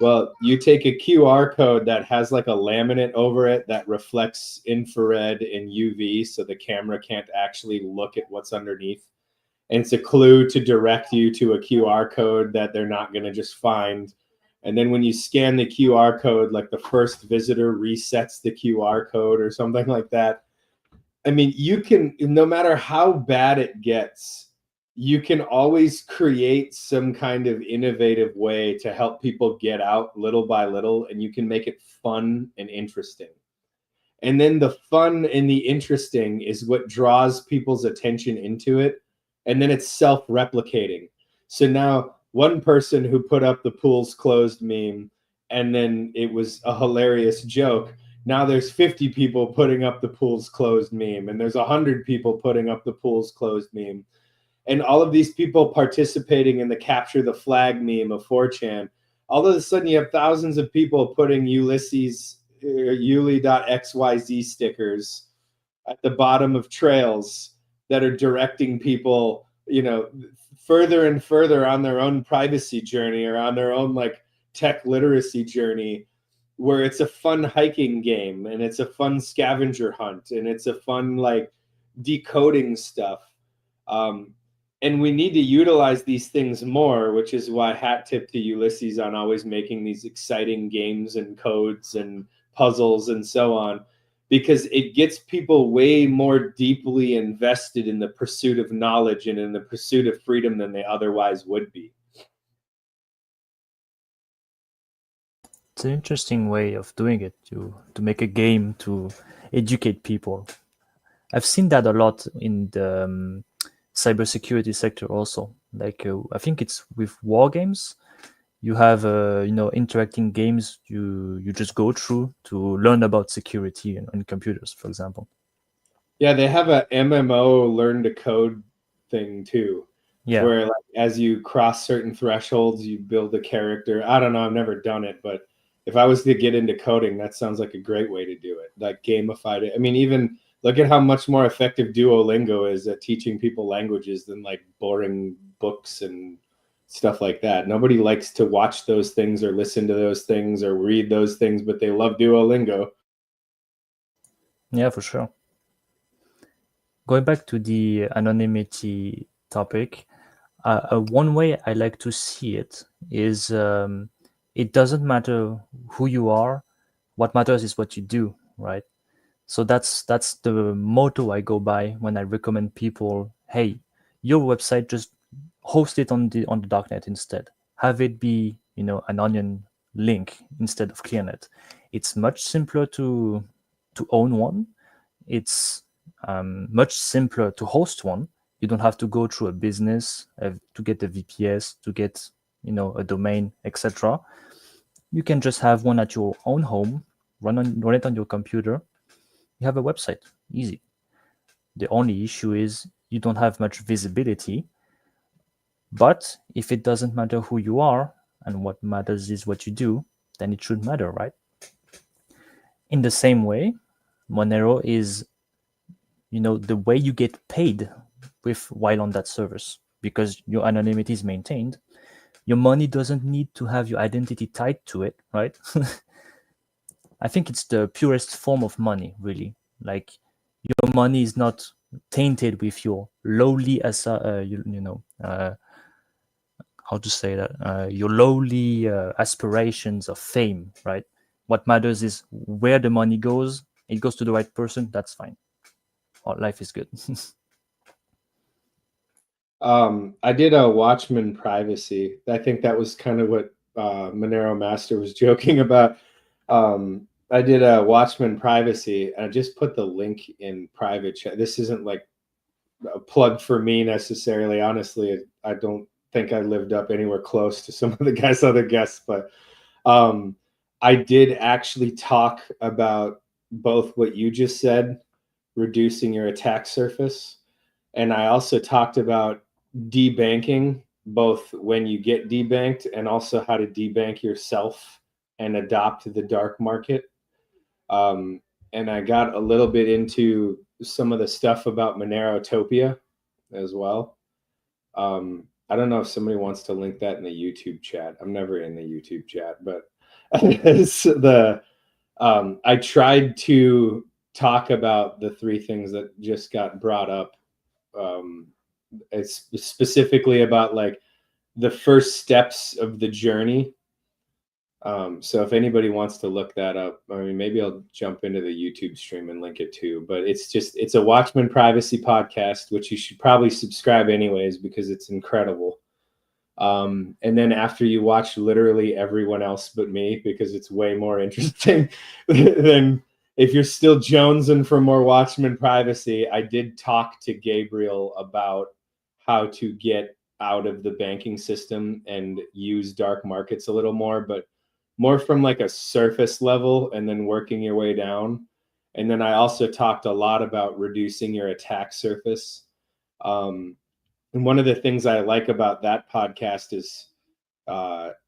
Well, you take a QR code that has like a laminate over it that reflects infrared and UV, so the camera can't actually look at what's underneath. And it's a clue to direct you to a QR code that they're not going to just find. And then when you scan the QR code, like the first visitor resets the QR code or something like that. I mean, you can, no matter how bad it gets, you can always create some kind of innovative way to help people get out little by little, and you can make it fun and interesting. And then the fun and the interesting is what draws people's attention into it. And then it's self-replicating. So now one person who put up the pools closed meme, and then it was a hilarious joke. Now there's 50 people putting up the pools closed meme, and there's 100 people putting up the pools closed meme. And all of these people participating in the capture the flag meme of 4chan, all of a sudden you have thousands of people putting Ulysses, Uli.xyz stickers at the bottom of trails that are directing people, further and further on their own privacy journey or on their own like tech literacy journey, where it's a fun hiking game and it's a fun scavenger hunt and it's a fun like decoding stuff. And we need to utilize these things more, which is why hat tip to Ulysses on always making these exciting games and codes and puzzles and so on, because it gets people way more deeply invested in the pursuit of knowledge and in the pursuit of freedom than they otherwise would be. It's an interesting way of doing it, to make a game to educate people. I've seen that a lot in the cybersecurity sector also. Like I think it's with war games. You have interacting games you just go through to learn about security on computers, for example. Yeah, they have a MMO learn to code thing too. Yeah. Where like, as you cross certain thresholds, you build a character. I don't know, I've never done it, but if I was to get into coding, that sounds like a great way to do it. Like gamified it. I mean, even look at how much more effective Duolingo is at teaching people languages than like boring books and stuff like that. Nobody likes to watch those things or listen to those things or read those things, but they love Duolingo. Yeah, for sure. Going back to the anonymity topic, one way I like to see it is it doesn't matter who you are. What matters is what you do, right? So that's the motto I go by when I recommend people, hey, your website, just host it on the darknet instead. Have it be, an onion link instead of clearnet. It's much simpler to own one. It's much simpler to host one. You don't have to go through a business to get a VPS, to get a domain, etc. You can just have one at your own home, run it on your computer. You have a website, easy. The only issue is you don't have much visibility. But if it doesn't matter who you are and what matters is what you do, then it should matter, right? In the same way, Monero is the way you get paid while on that service, because your anonymity is maintained. Your money doesn't need to have your identity tied to it, right? I think it's the purest form of money, really. Like, your money is not tainted with your lowly how to say that, your lowly aspirations of fame, right? What matters is where the money goes. It goes to the right person, that's fine. Life is good. I did a Watchman privacy. I think that was kind of what Monero Master was joking about. I did a Watchman privacy, and I just put the link in private chat. This isn't like a plug for me necessarily. Honestly, I don't think I lived up anywhere close to some of the guys' other guests, but I did actually talk about both what you just said, reducing your attack surface, and I also talked about debanking, both when you get debanked and also how to debank yourself and adopt the dark market. And I got a little bit into some of the stuff about Monerotopia as well. I don't know if somebody wants to link that in the YouTube chat. I'm never in the YouTube chat, but I tried to talk about the three things that just got brought up. It's specifically about like the first steps of the journey. So if anybody wants to look that up, I mean, maybe I'll jump into the YouTube stream and link it too. But it's a Watchman Privacy podcast, which you should probably subscribe anyways, because it's incredible. And then after you watch literally everyone else but me, because it's way more interesting than if you're still jonesing for more Watchman Privacy, I did talk to Gabriel about how to get out of the banking system and use dark markets a little more, but more from like a surface level and then working your way down. And then I also talked a lot about reducing your attack surface. And one of the things I like about that podcast is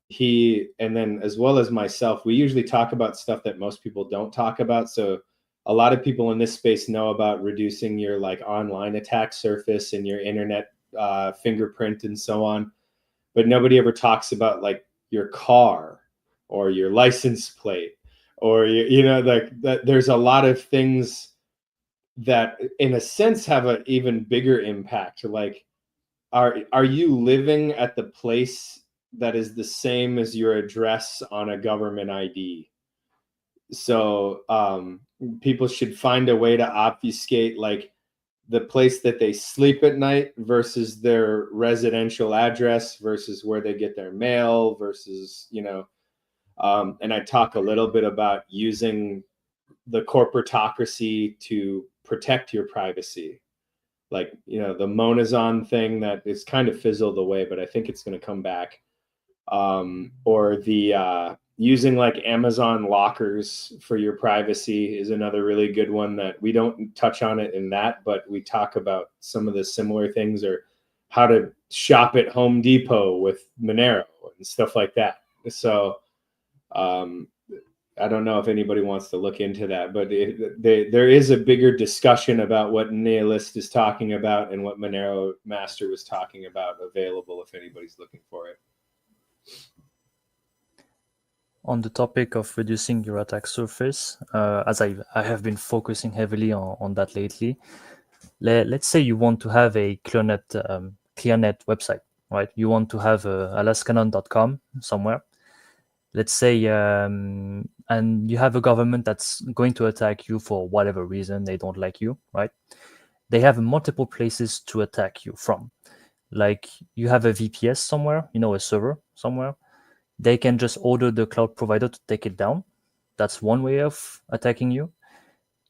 he, and then as well as myself, we usually talk about stuff that most people don't talk about. So a lot of people in this space know about reducing your like online attack surface and your internet fingerprint and so on. But nobody ever talks about like your car or your license plate, or like that. There's a lot of things that in a sense have an even bigger impact. Like, are you living at the place that is the same as your address on a government ID? So people should find a way to obfuscate like the place that they sleep at night versus their residential address versus where they get their mail versus, and I talk a little bit about using the corporatocracy to protect your privacy. Like, the Monazon thing that is kind of fizzled away, but I think it's going to come back. or the using like Amazon lockers for your privacy is another really good one that we don't touch on it in that, but we talk about some of the similar things, or how to shop at Home Depot with Monero and stuff like that. So I don't know if anybody wants to look into that, but there is a bigger discussion about what Nihilist is talking about and what Monero Master was talking about available if anybody's looking for it. On the topic of reducing your attack surface, as I have been focusing heavily on that lately, let's say you want to have a clearnet website, right? You want to have alaskanon.com somewhere. Let's say, and you have a government that's going to attack you for whatever reason. They don't like you, right? They have multiple places to attack you from. Like you have a VPS somewhere, a server somewhere. They can just order the cloud provider to take it down. That's one way of attacking you.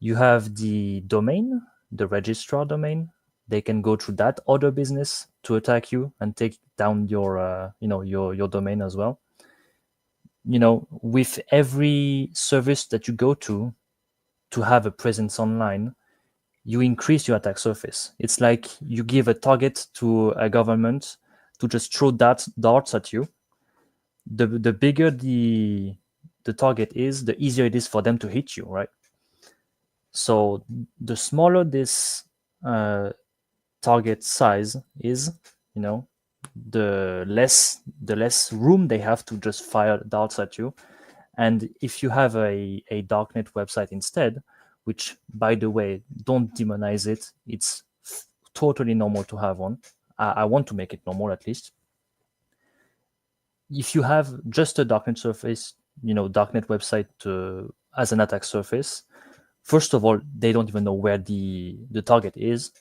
You have the domain, the registrar domain. They can go through that other business to attack you and take down your domain as well. With every service that you go to have a presence online, you increase your attack surface. It's like you give a target to a government to just throw darts at you. The bigger the target is, the easier it is for them to hit you, right? So the smaller this target size is, the less room they have to just fire darts at you. And if you have a darknet website instead, which, by the way, don't demonize it, it's totally normal to have one. I want to make it normal, at least. If you have just a darknet surface, darknet website as an attack surface, first of all, they don't even know where the target is.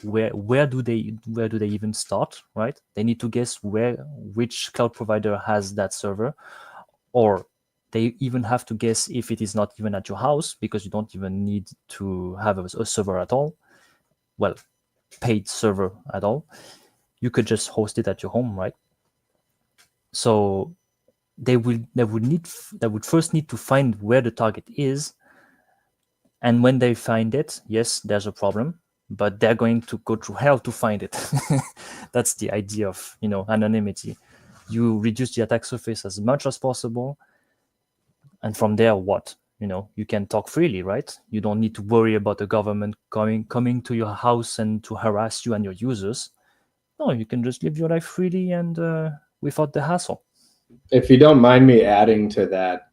Where do they even start, right? They need to guess which cloud provider has that server, or they even have to guess if it is not even at your house, because you don't even need to have a server at all. Well, paid server at all. You could just host it at your home, right? So they would first need to find where the target is, and when they find it, yes, there's a problem, but they're going to go through hell to find it. That's the idea of anonymity. You reduce the attack surface as much as possible, and from there, what? You can talk freely, right? You don't need to worry about the government coming to your house and to harass you and your users. No, you can just live your life freely and without the hassle. If you don't mind me adding to that,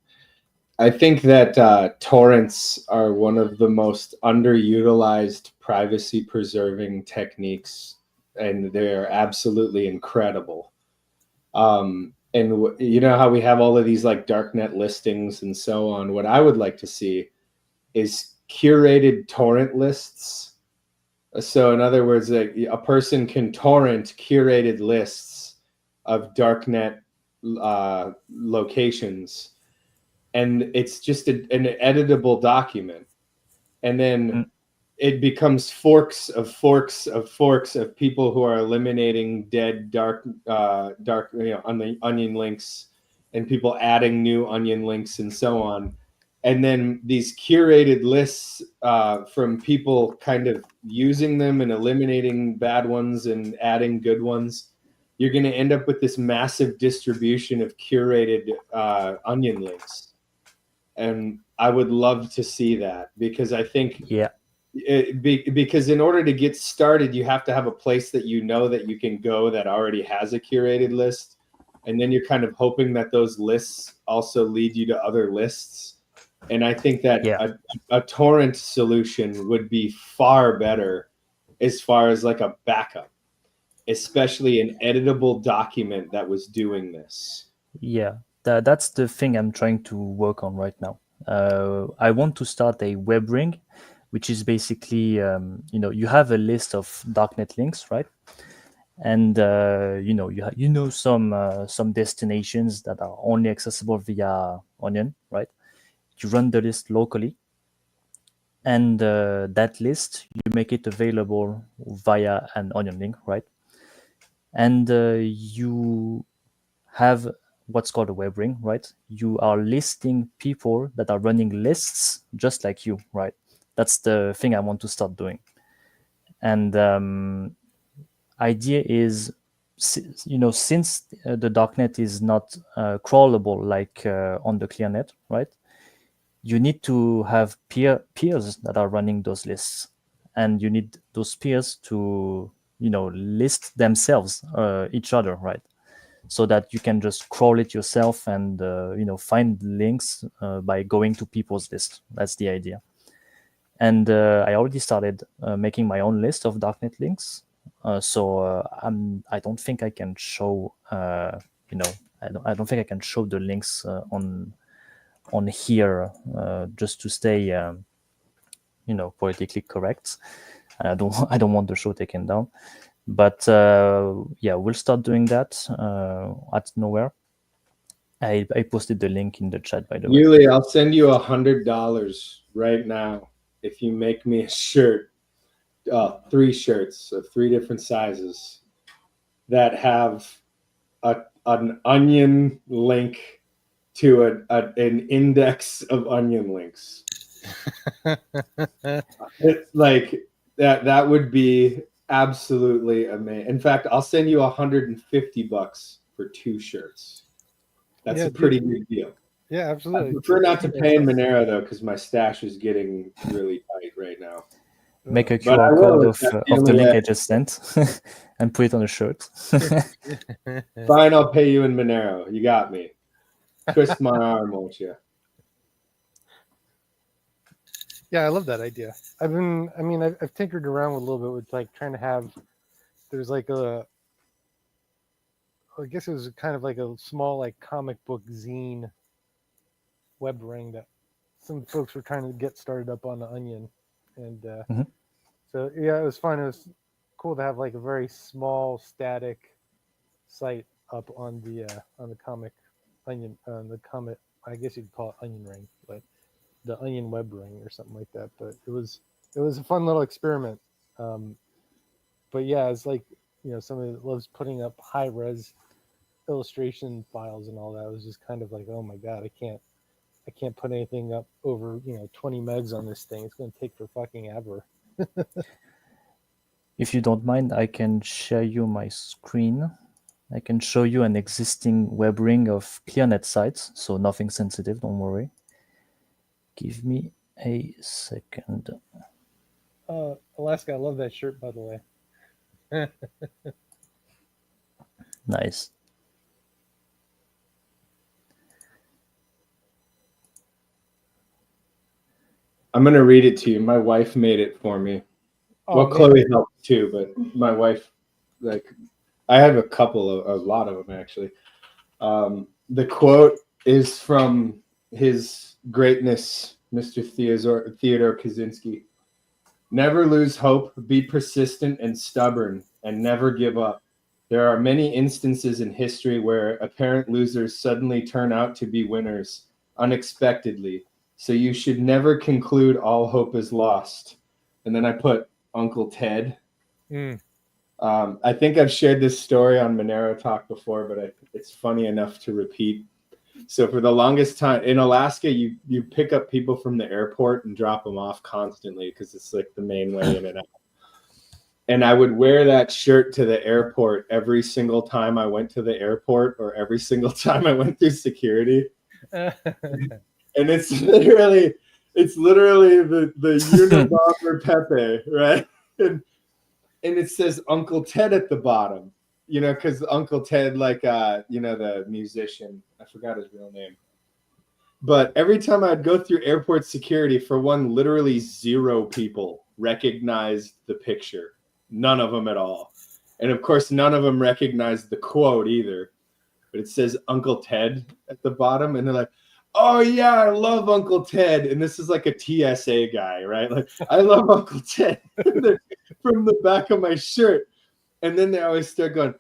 I think that torrents are one of the most underutilized privacy-preserving techniques, and they're absolutely incredible. And you know how we have all of these like darknet listings and so on? What I would like to see is curated torrent lists. So in other words, a person can torrent curated lists of darknet locations, and it's just an editable document, and then it becomes forks of people who are eliminating dead dark onion links, and people adding new onion links and so on. And then these curated lists from people kind of using them and eliminating bad ones and adding good ones. You're going to end up with this massive distribution of curated onion links. And I would love to see that, because I think because in order to get started, you have to have a place that that you can go that already has a curated list. And then you're kind of hoping that those lists also lead you to other lists. And I think that a torrent solution would be far better as far as like a backup, especially an editable document that was doing this. Yeah, that's the thing I'm trying to work on right now. I want to start a web ring, which is basically, you have a list of darknet links, right? And some destinations that are only accessible via Onion, right? You run the list locally, and that list, you make it available via an Onion link, right? And you have what's called a web ring, right? You are listing people that are running lists just like you, right? That's the thing I want to start doing. And idea is, since the darknet is not crawlable like on the clearnet, right? You need to have peers that are running those lists, and you need those peers to list themselves, each other, right? So that you can just crawl it yourself and find links by going to people's list. That's the idea. And I already started making my own list of darknet links. So I don't think I can show I don't think I can show the links on here, just to stay politically correct. I don't want the show taken down. But yeah, we'll start doing that at nowhere. I posted the link in the chat, by the way. Yuli, I'll send you $100 right now if you make me a shirt, 3 shirts of 3 different sizes that have an onion link to an index of onion links. It's like that would be absolutely amazing. In fact, I'll send you $150 for 2 shirts. That's a pretty big deal. Yeah, absolutely. I prefer not to pay in Monero though, because my stash is getting really tight right now. Make a QR code of the link I just sent and put it on a shirt. Fine, I'll pay you in Monero. You got me. Twist my arm, won't you? Yeah, I love that idea. I've tinkered around with a little bit with like trying to have, there's like I guess it was kind of like a small like comic book zine web ring that some folks were trying to get started up on the Onion. And so yeah, it was fun. It was cool to have like a very small static site up on the comic Onion, the comic, I guess you'd call it Onion ring, but the Onion web ring or something like that. But it was a fun little experiment. But yeah, it's like, somebody that loves putting up high res illustration files and all that. It was just kind of like, oh my God, I can't put anything up over 20 megs on this thing. It's going to take for fucking ever. If you don't mind, I can share you my screen. I can show you an existing web ring of ClearNet sites, so nothing sensitive, don't worry. Give me a second. Alaska, I love that shirt, by the way. Nice. I'm going to read it to you. My wife made it for me. Well, Chloe helped too, but my wife, I have a lot of them actually. The quote is from His Greatness, Mr. Theodore Kaczynski. Never lose hope, be persistent and stubborn, and never give up. There are many instances in history where apparent losers suddenly turn out to be winners unexpectedly. So you should never conclude all hope is lost. And then I put Uncle Ted. I think I've shared this story on Monero Talk before, but it's funny enough to repeat. So for the longest time in Alaska, you pick up people from the airport and drop them off constantly because it's like the main way in and out. And I would wear that shirt to the airport every single time I went to the airport or every single time I went through security. And it's literally the Unabomber Pepe, right? And it says Uncle Ted at the bottom, because Uncle Ted, the musician, I forgot his real name. But every time I'd go through airport security, for one, literally 0 people recognized the picture. None of them at all. And of course, none of them recognized the quote either. But it says Uncle Ted at the bottom. And they're like, oh yeah, I love Uncle Ted. And this is like a TSA guy, right? Like, I love Uncle Ted from the back of my shirt. And then they always start going,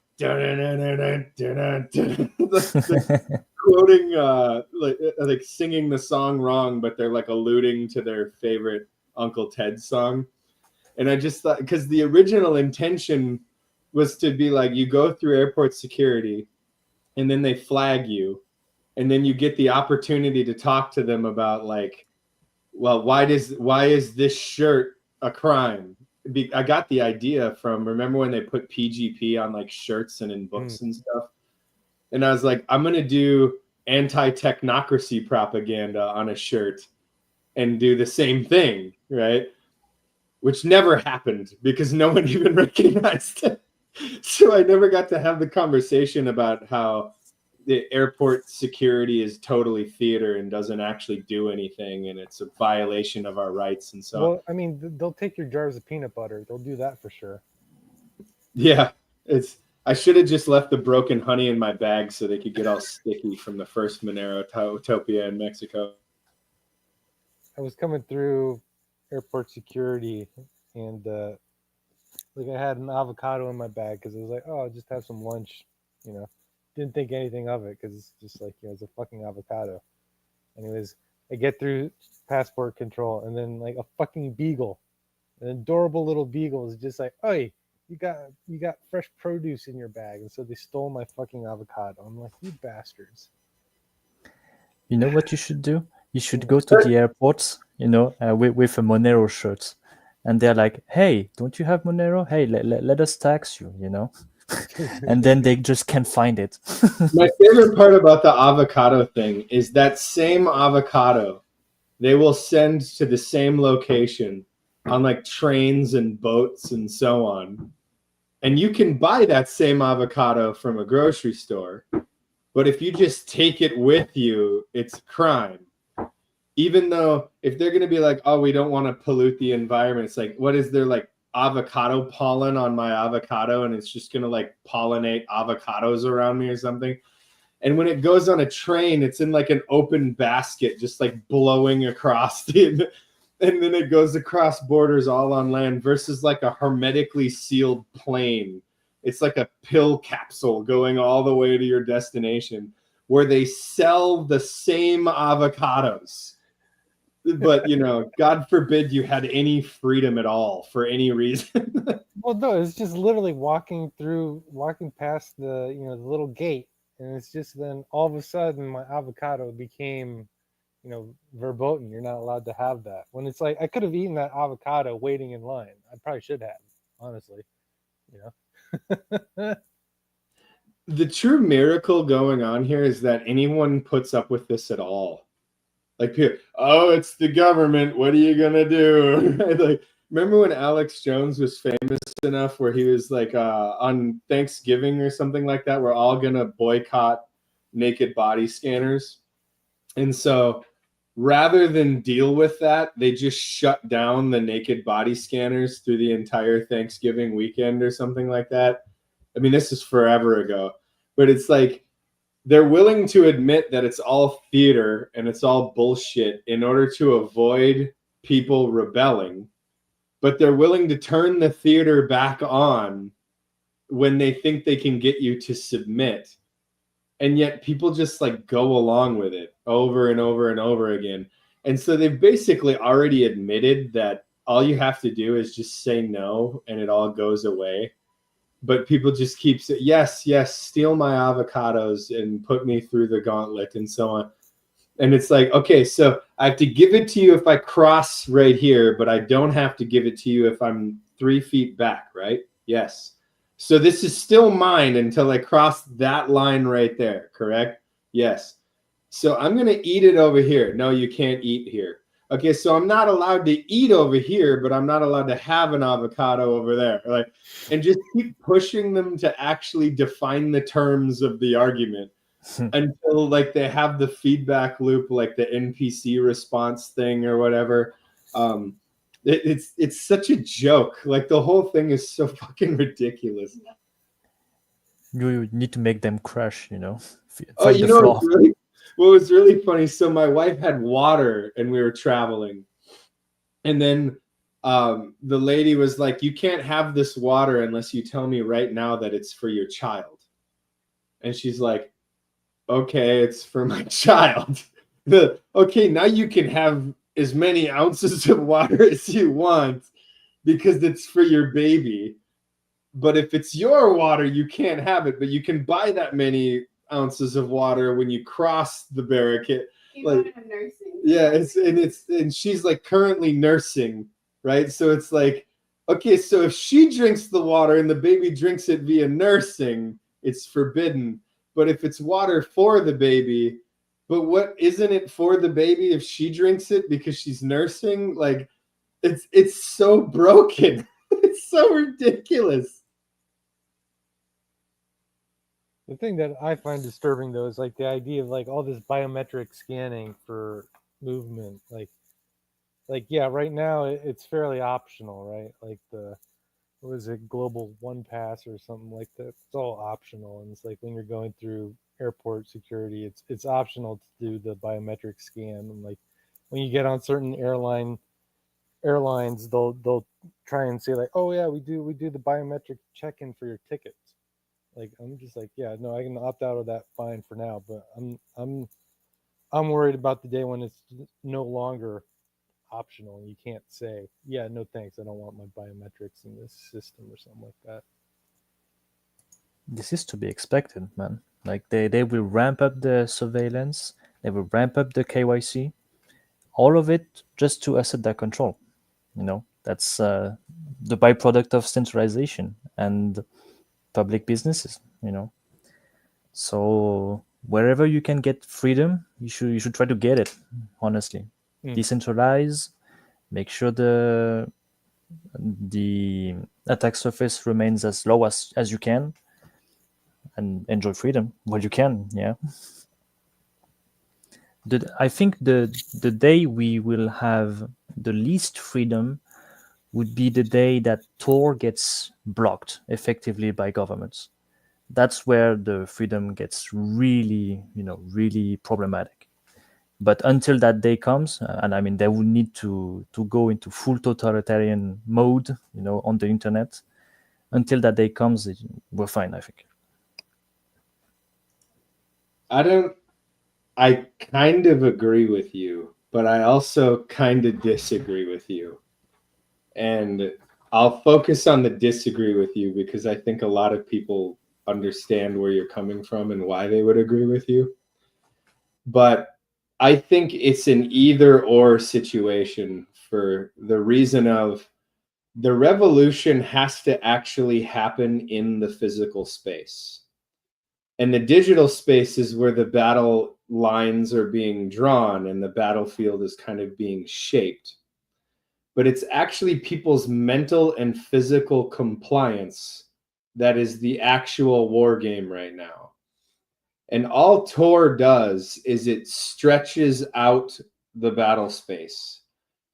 quoting, like singing the song wrong, but they're like alluding to their favorite Uncle Ted song. And I just thought, because the original intention was to be like, you go through airport security and then they flag you, and then you get the opportunity to talk to them about like, well, why is this shirt a crime? I got the idea from, remember when they put PGP on like shirts and in books and stuff? And I was like, I'm going to do anti-technocracy propaganda on a shirt and do the same thing, right? Which never happened because no one even recognized it. So I never got to have the conversation about how the airport security is totally theater and doesn't actually do anything, and it's a violation of our rights and so on. Well, I mean, they'll take your jars of peanut butter. They'll do that for sure. Yeah, I should have just left the broken honey in my bag so they could get all sticky from the first Monerotopia in Mexico. I was coming through airport security, and like I had an avocado in my bag because I was like, oh, I'll just have some lunch, you know. Didn't think anything of it because it's just like, you know, it's a fucking avocado. Anyways, I get through passport control, and then like a fucking beagle, an adorable little beagle, is just like, "Oi, you got fresh produce in your bag," and so they stole my fucking avocado. I'm like, you bastards. You know what you should do? You should go to the airports, you know, with a Monero shirt, and they're like, "Hey, don't you have Monero? Hey, let us tax you," you know. And then they just can't find it. My favorite part about the avocado thing is that same avocado they will send to the same location on like trains and boats and so on. And you can buy that same avocado from a grocery store, but if you just take it with you, it's a crime. Even though if they're going to be like, oh, we don't want to pollute the environment, it's like, what is there, like avocado pollen on my avocado, and it's just going to like pollinate avocados around me or something? And when it goes on a train, it's in like an open basket, just like blowing across the, and then it goes across borders all on land, versus like a hermetically sealed plane. It's like a pill capsule going all the way to your destination, where they sell the same avocados. But, you know, God forbid you had any freedom at all for any reason. Well, no, it's just literally walking past the, you know, the little gate. And it's just then all of a sudden my avocado became, you know, verboten. You're not allowed to have that. When it's like, I could have eaten that avocado waiting in line. I probably should have, honestly, you know. The true miracle going on here is that anyone puts up with this at all. Like, oh, it's the government. What are you going to do? Like, remember when Alex Jones was famous enough where he was like on Thanksgiving or something like that, we're all going to boycott naked body scanners. And so rather than deal with that, they just shut down the naked body scanners through the entire Thanksgiving weekend or something like that. I mean, this is forever ago, but it's like they're willing to admit that it's all theater and it's all bullshit in order to avoid people rebelling. But they're willing to turn the theater back on when they think they can get you to submit. And yet people just like go along with it over and over and over again. And so they've basically already admitted that all you have to do is just say no and it all goes away. But people just keep saying, yes, steal my avocados and put me through the gauntlet and so on. And it's like, okay, so I have to give it to you if I cross right here, but I don't have to give it to you if I'm 3 feet back, right? Yes. So this is still mine until I cross that line right there, correct? Yes. So I'm going to eat it over here. No, you can't eat here. Okay, so I'm not allowed to eat over here, but I'm not allowed to have an avocado over there. Like, and just keep pushing them to actually define the terms of the argument until like they have the feedback loop, like the NPC response thing or whatever. It's such a joke. Like the whole thing is so fucking ridiculous. You need to make them crash, you know. Oh, you know what was really funny? So my wife had water and we were traveling. And then the lady was like, you can't have this water unless you tell me right now that it's for your child. And she's like, okay, it's for my child. Okay, now you can have as many ounces of water as you want because it's for your baby. But if it's your water, you can't have it. But you can buy that many ounces of water when you cross the barricade. Like, yeah, and she's like currently nursing, right? So it's like, okay, so if she drinks the water and the baby drinks it via nursing, it's forbidden. But if it's water for the baby, but what isn't it for the baby if she drinks it because she's nursing? Like, it's so broken. It's so ridiculous. The thing that I find disturbing though is like the idea of like all this biometric scanning for movement. Like yeah, right now it's fairly optional, right? Like what was it, Global One Pass or something like that. It's all optional, and it's like when you're going through airport security, it's optional to do the biometric scan. And like when you get on certain airlines, they'll try and say like, oh yeah, we do the biometric check-in for your tickets. Like I'm just like, yeah, no, I can opt out of that fine for now, but I'm worried about the day when it's no longer optional. You can't say, yeah, no thanks, I don't want my biometrics in this system or something like that. This is to be expected, man. Like they will ramp up the surveillance, they will ramp up the KYC, all of it just to assert that control. You know, that's the byproduct of centralization and public businesses, you know. So wherever you can get freedom, you should try to get it, honestly. Decentralize, make sure the attack surface remains as low as you can, and enjoy freedom while you can. Yeah. I think the day we will have the least freedom would be the day that Tor gets blocked effectively by governments. That's where the freedom gets really, really problematic. But until that day comes, and I mean, they will need to go into full totalitarian mode, on the internet. Until that day comes, we're fine, I think. I kind of agree with you, but I also kind of disagree with you. And I'll focus on the disagree with you because I think a lot of people understand where you're coming from and why they would agree with you. But I think it's an either or situation for the reason of the revolution has to actually happen in the physical space. And the digital space is where the battle lines are being drawn and the battlefield is kind of being shaped. But it's actually people's mental and physical compliance that is the actual war game right now. And all Tor does is it stretches out the battle space.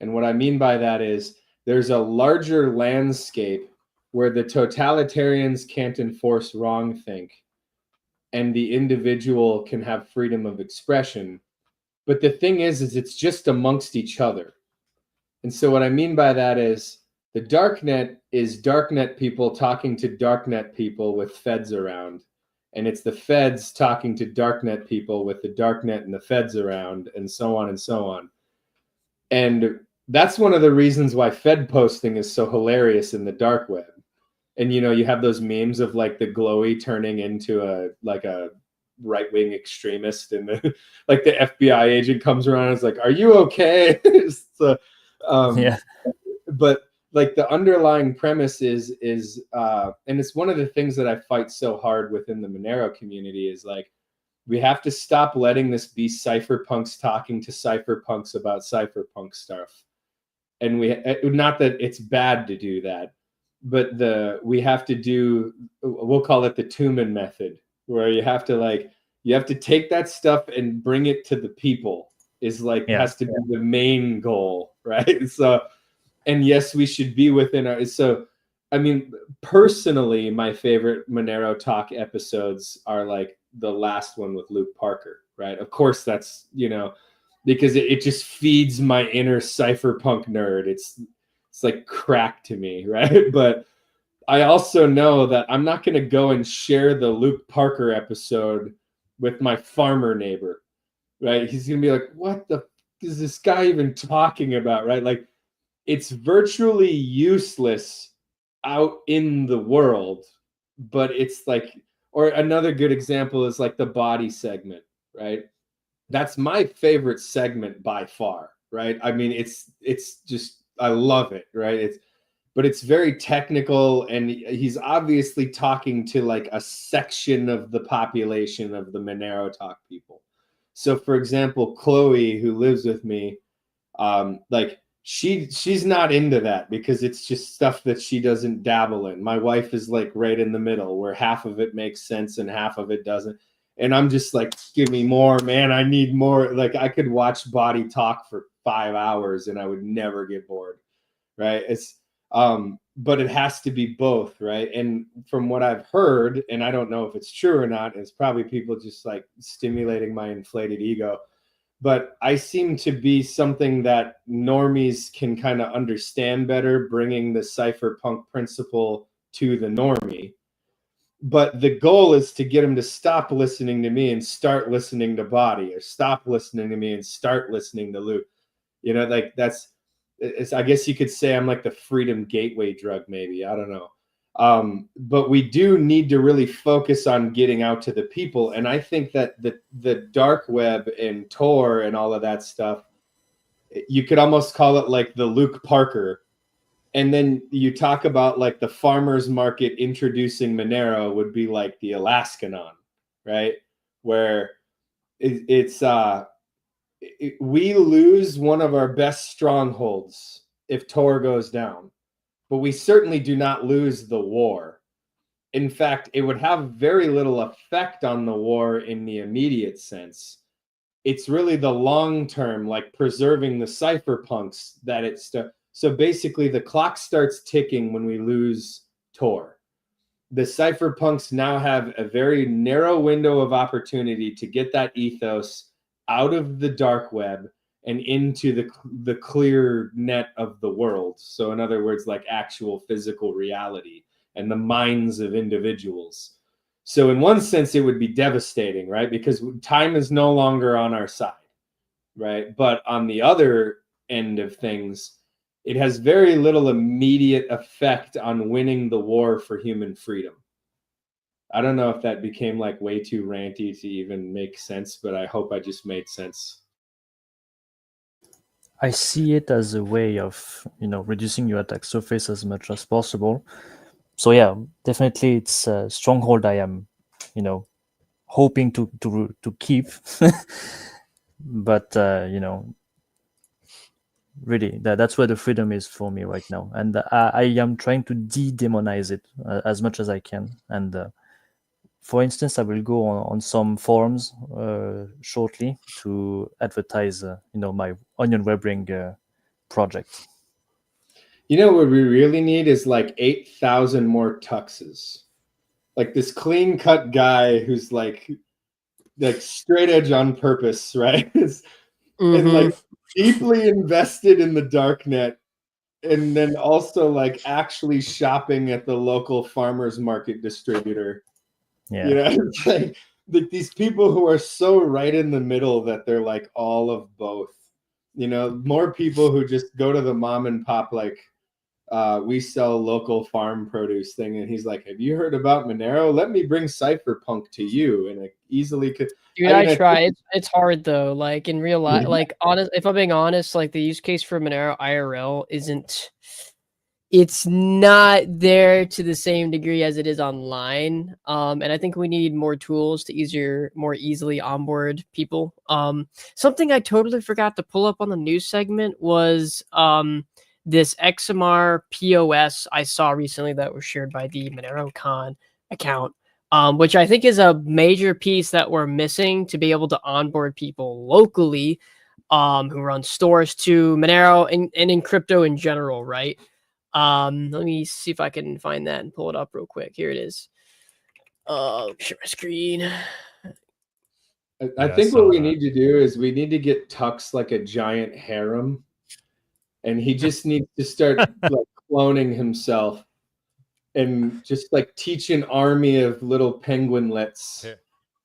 And what I mean by that is there's a larger landscape where the totalitarians can't enforce wrongthink and the individual can have freedom of expression. But the thing is it's just amongst each other. And so what I mean by that is the darknet is darknet people talking to darknet people with feds around. And it's the feds talking to darknet people with the darknet and the feds around, and so on and so on. And that's one of the reasons why Fed posting is so hilarious in the dark web. And, you have those memes of like the glowy turning into a right-wing extremist, and the FBI agent comes around and is like, are you okay? So, yeah. But like the underlying premise is and it's one of the things that I fight so hard within the Monero community is like, we have to stop letting this be cypherpunks talking to cypherpunks about cypherpunk stuff. And not that it's bad to do that, but we have to do, we'll call it the Tuman method, where you have to take that stuff and bring it to the people has to be the main goal, right? So, and yes, we should be within I mean, personally, my favorite Monero Talk episodes are like the last one with Luke Parker, right? Of course, that's, because it just feeds my inner cypherpunk nerd. It's like crack to me, right? But I also know that I'm not going to go and share the Luke Parker episode with my farmer neighbor, right? He's going to be like, what the is this guy even talking about, right? Like, it's virtually useless out in the world, but it's like, Or another good example is like the body segment, right? That's my favorite segment by far, right? I mean, it's just, I love it, right? But it's very technical, and he's obviously talking to like a section of the population of the Monero talk people. So for example, Chloe, who lives with me, like she's not into that because it's just stuff that she doesn't dabble in. My wife is like right in the middle, where half of it makes sense and half of it doesn't. And I'm just like, give me more, man. I need more. Like I could watch Body talk for 5 hours and I would never get bored, right? But it has to be both, right? And from what I've heard, and I don't know if it's true or not, it's probably people just like stimulating my inflated ego, but I seem to be something that normies can kind of understand better, bringing the cypherpunk principle to the normie. But the goal is to get them to stop listening to me and start listening to Body, or stop listening to me and start listening to Luke. You know, like I guess you could say I'm like the freedom gateway drug, maybe. I don't know. But we do need to really focus on getting out to the people. And I think that the dark web and Tor and all of that stuff, you could almost call it like the Luke Parker. And then you talk about like the farmer's market introducing Monero would be like the Alaskanon, right? Where we lose one of our best strongholds if Tor goes down, but we certainly do not lose the war. In fact, it would have very little effect on the war in the immediate sense. It's really the long term, like preserving the cypherpunks that it's. So basically, the clock starts ticking when we lose Tor. The cypherpunks now have a very narrow window of opportunity to get that ethos out of the dark web and into the clear net of the world. So in other words, like actual physical reality and the minds of individuals. So in one sense, it would be devastating, right? Because time is no longer on our side, right? But on the other end of things, it has very little immediate effect on winning the war for human freedom. I don't know if that became like way too ranty to even make sense, but I hope I just made sense. I see it as a way of, reducing your attack surface as much as possible. So yeah, definitely it's a stronghold I am, hoping to keep. But, really, that's where the freedom is for me right now. And I am trying to de-demonize it as much as I can. And for instance, I will go on some forums shortly to advertise, my Onion WebRing project. You know what we really need is like 8,000 more tuxes. Like this clean cut guy who's like straight edge on purpose, right? And like deeply invested in the darknet, and then also like actually shopping at the local farmers market distributor. Yeah. You know, it's like these people who are so right in the middle that they're like all of both. You know, more people who just go to the mom and pop like we sell local farm produce thing, and he's like, have you heard about Monero? Let me bring cypherpunk to you. And it easily could. Dude, I try. It's hard though. Like in real life, like honest, if I'm being honest, like the use case for Monero IRL isn't. It's not there to the same degree as it is online. And I think we need more tools to more easily onboard people. Something I totally forgot to pull up on the news segment was this XMR POS I saw recently that was shared by the MoneroCon account, which I think is a major piece that we're missing to be able to onboard people locally who run stores to Monero and in crypto in general, right? Let me see if I can find that and pull it up real quick. Here it is. Share my screen. I think what we need to do is we need to get Tux like a giant harem, and he just needs to start like cloning himself and just like teach an army of little penguinlets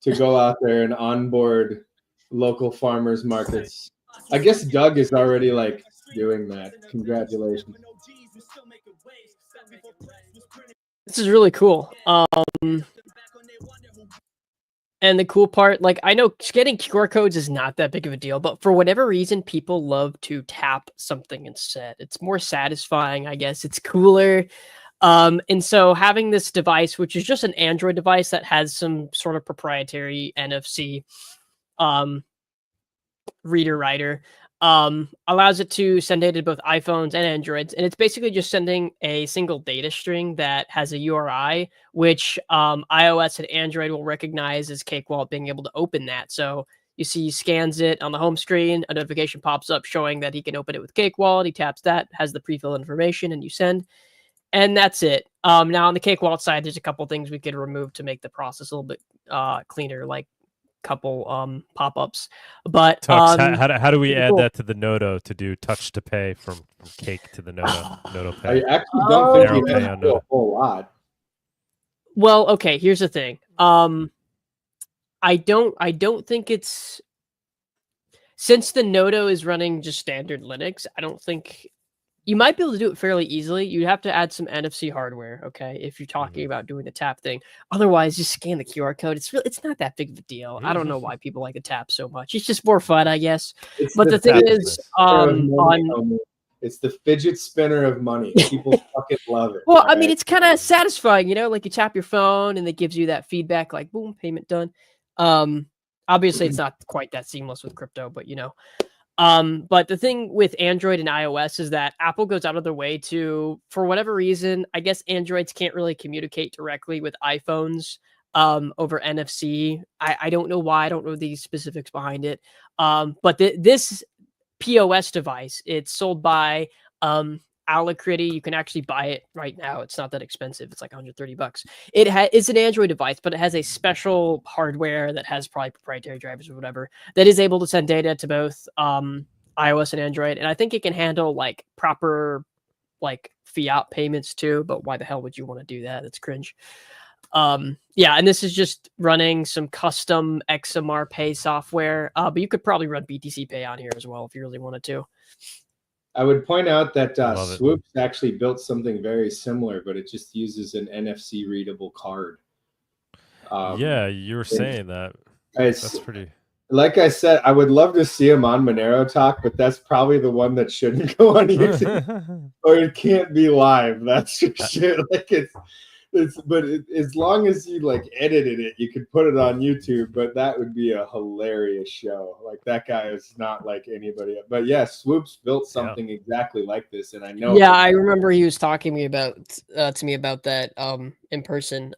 to go out there and onboard local farmers markets. I guess Doug is already like doing that. Congratulations. This is really cool. And the cool part, like, I know scanning QR codes is not that big of a deal, but for whatever reason, people love to tap something instead. It's more satisfying, I guess. It's cooler. And so having this device, which is just an Android device that has some sort of proprietary NFC reader writer, allows it to send data to both iPhones and Androids. And it's basically just sending a single data string that has a URI, which iOS and Android will recognize as Cake Wallet being able to open that. So you see, he scans it on the home screen, a notification pops up showing that he can open it with Cake Wallet. He taps that, has the pre-filled information, and you send. And that's it. Now on the Cake Wallet side, there's a couple things we could remove to make the process a little bit cleaner, like couple pop-ups. But Tux, how do we add cool. that to the Noto to do touch to pay from Cake to the Noto? Noto I pay. actually don't think you Pay have on to do a Noto. whole lot. Well, okay, here's the thing. I don't think it's, since the Noto is running just standard Linux, I don't think you might be able to do it fairly easily. You'd have to add some NFC hardware, okay, if you're talking about doing the tap thing. Otherwise, just scan the QR code. It's not that big of a deal. I don't know why people like to tap so much. It's just more fun, I guess. It's But the thing fidget is, spinner of money. It's the fidget spinner of money. People fucking love it. Well, I mean, it's kind of satisfying, you know, like you tap your phone and it gives you that feedback, like boom, payment done. Obviously, it's not quite that seamless with crypto, but you know. But the thing with Android and iOS is that Apple goes out of their way to, for whatever reason, I guess Androids can't really communicate directly with iPhones over NFC. I don't know why. I don't know the specifics behind it. But this POS device, it's sold by Alacrity. You can actually buy it right now. It's not that expensive. It's like $130. It's an Android device, but it has a special hardware that has probably proprietary drivers or whatever that is able to send data to both iOS and Android. And I think it can handle like proper like fiat payments too. But why the hell would you want to do that? That's cringe. Yeah, and this is just running some custom XMR Pay software. But you could probably run BTC Pay on here as well if you really wanted to. I would point out that Swoops actually built something very similar, but it just uses an NFC readable card. Yeah, you were saying that. That's pretty. Like I said, I would love to see him on Monero Talk, but that's probably the one that shouldn't go on YouTube, or it can't be live. That's for sure. Like as long as you like edited it, you could put it on YouTube. But that would be a hilarious show. Like that guy is not like anybody else. But yeah, Swoops built something exactly like this, and I know. Yeah, I remember he was talking to me about that in person.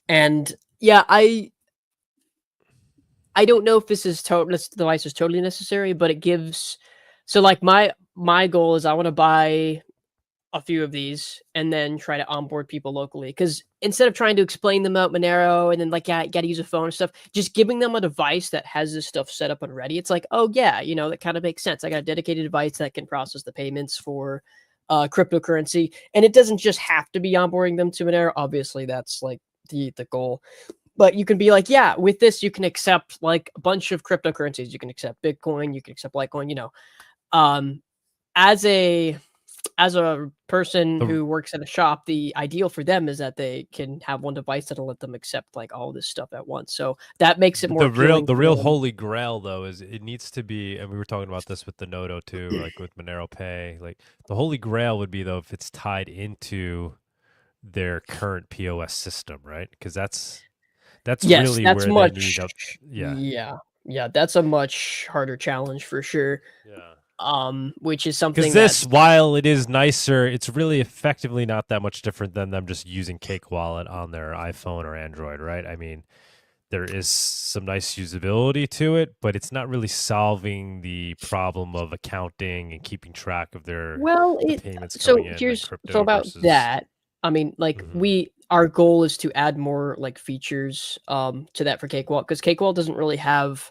And yeah, I don't know if this device is totally necessary, but it gives. So like my goal is I want to buy a few of these and then try to onboard people locally, because instead of trying to explain them out Monero and then like, yeah, got to use a phone and stuff, just giving them a device that has this stuff set up and ready. It's like, oh yeah, you know, that kind of makes sense. I got a dedicated device that can process the payments for cryptocurrency, and it doesn't just have to be onboarding them to Monero. Obviously that's like the goal, but you can be like, yeah, with this you can accept like a bunch of cryptocurrencies. You can accept Bitcoin, you can accept Litecoin, you know. As a person who works at a shop, the ideal for them is that they can have one device that'll let them accept like all this stuff at once. So that makes it more the real holy grail though is it needs to be, and we were talking about this with the Noto too, like with Monero Pay. Like the holy grail would be though if it's tied into their current POS system, right? Because that's really where they need up. Yeah, that's a much harder challenge for sure. Yeah. Which is something because this, while it is nicer, it's really effectively not that much different than them just using Cake Wallet on their iPhone or Android, right? I mean, there is some nice usability to it, but it's not really solving the problem of accounting and keeping track of their payments coming in. So about that, I mean, like our goal is to add more like features to that for Cake Wallet, because Cake Wallet doesn't really have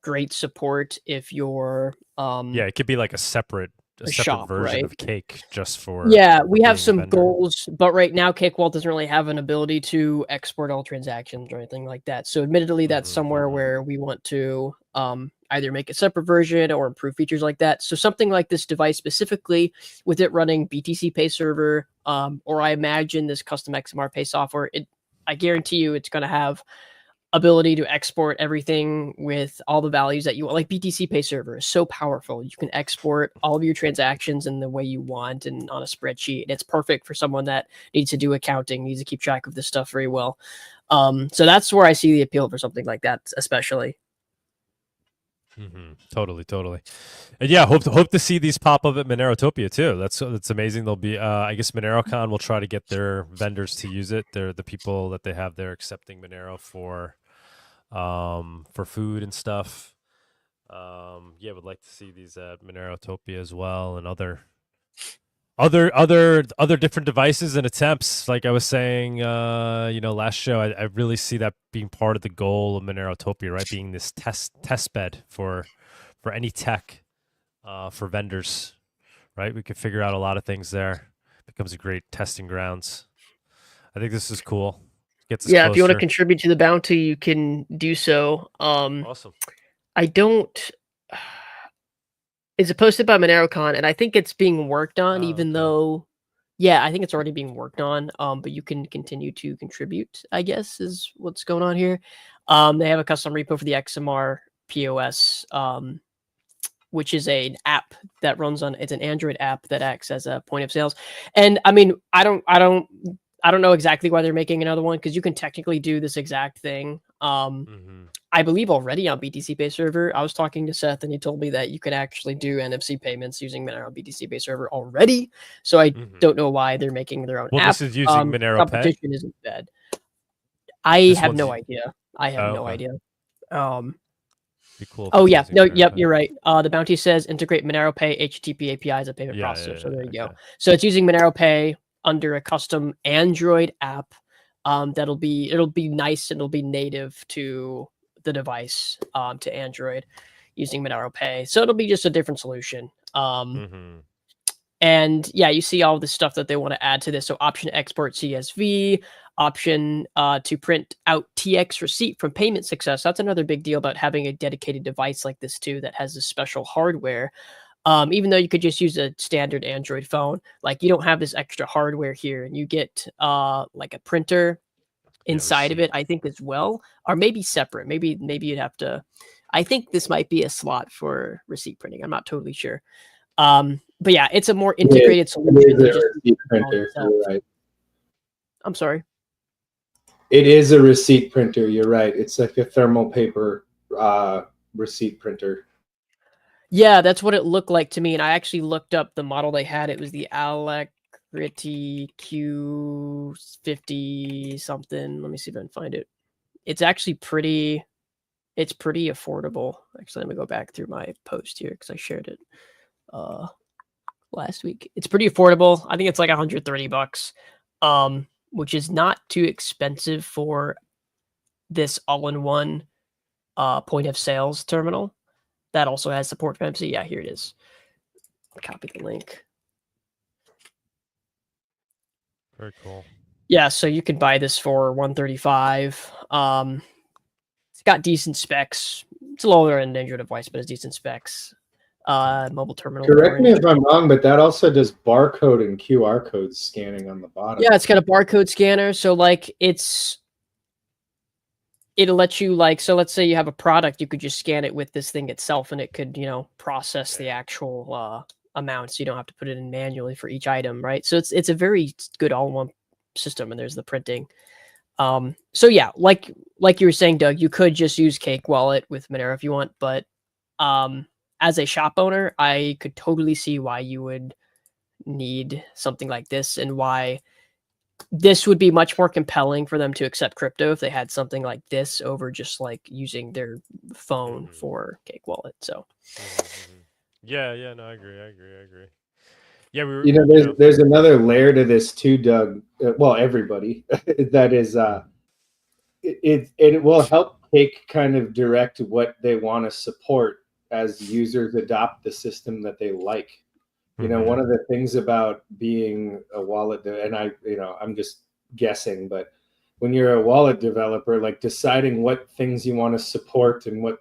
great support if you're it could be like a separate shop, version right? of Cake just for we have some goals, but right now Cake Wallet doesn't really have an ability to export all transactions or anything like that. So admittedly that's somewhere where we want to either make a separate version or improve features like that. So something like this device specifically, with it running BTC Pay server, or I imagine this custom XMR Pay software, I guarantee you it's going to have ability to export everything with all the values that you want. Like BTC Pay Server is so powerful. You can export all of your transactions in the way you want and on a spreadsheet. It's perfect for someone that needs to do accounting, needs to keep track of this stuff very well. So that's where I see the appeal for something like that, especially. Totally. And yeah, hope to see these pop up at Monerotopia too. That's amazing. They'll be I guess MoneroCon will try to get their vendors to use it. They're the people that they have there accepting Monero for food and stuff. Yeah, would like to see these at Monerotopia as well, and other different devices and attempts. Like I was saying, last show, I really see that being part of the goal of Monerotopia, right? Being this test bed for any tech, for vendors, right? We could figure out a lot of things there. Becomes a great testing grounds. I think this is cool. Gets us if you want to closer. contribute to the bounty, you can do so. Awesome. I don't. It's posted by MoneroCon, and I think it's being worked on, even though, I think it's already being worked on. But you can continue to contribute, I guess, is what's going on here. They have a custom repo for the XMR POS, which is an app that runs on. It's an Android app that acts as a point of sales. And I mean, I don't know exactly why they're making another one, because you can technically do this exact thing. I believe already on BTC Pay Server. I was talking to Seth, and he told me that you can actually do NFC payments using Monero BTC Pay Server already. So I don't know why they're making their own app. This is using Monero Pay. Competition isn't bad. I have no idea. Be cool. Oh yeah, no, yep, you're right. The bounty says integrate Monero Pay HTTP API as a payment processor. So there you go. So it's using Monero Pay under a custom Android app. It'll be nice, and it'll be native to the device, to Android, using Monero Pay. So it'll be just a different solution. And yeah, you see all the stuff that they want to add to this. So option to export CSV, option to print out TX receipt from payment success. That's another big deal about having a dedicated device like this too, that has this special hardware. Even though you could just use a standard Android phone, like you don't have this extra hardware here, and you get like a printer inside of it, I think, as well, or maybe separate. Maybe you'd have to. I think this might be a slot for receipt printing. I'm not totally sure. But yeah, it's a more integrated solution. Receipt printer, you're right. I'm sorry. It is a receipt printer. You're right. It's like a thermal paper receipt printer. Yeah, that's what it looked like to me. And I actually looked up the model they had. It was the Alacrity Q50 something. Let me see if I can find it. It's actually pretty affordable. Actually, let me go back through my post here, because I shared it last week. It's pretty affordable. I think it's like $130, which is not too expensive for this all-in-one point of sales terminal. That also has support for MC. Yeah, here it is. Copy the link. Very cool. Yeah, so you can buy this for $135. It's got decent specs. It's a lower end Android device, but it's decent specs. Mobile terminal. Correct me if I'm wrong, but that also does barcode and QR code scanning on the bottom. Yeah, it's got a barcode scanner. So like it'll let you, like, so let's say you have a product, you could just scan it with this thing itself, and it could, process the actual amounts. You don't have to put it in manually for each item, right? So it's a very good all-in-one system, and there's the printing. So yeah, like you were saying, Doug, you could just use Cake Wallet with Monero if you want, but as a shop owner, I could totally see why you would need something like this, and why this would be much more compelling for them to accept crypto if they had something like this over just like using their phone for Cake Wallet. So yeah, no, I agree. Yeah, there's another layer to this too, Doug. Well, everybody that is it will help Cake kind of direct what they want to support as users adopt the system that they like. One of the things about being a wallet, and I'm just guessing, but when you're a wallet developer, like deciding what things you want to support and what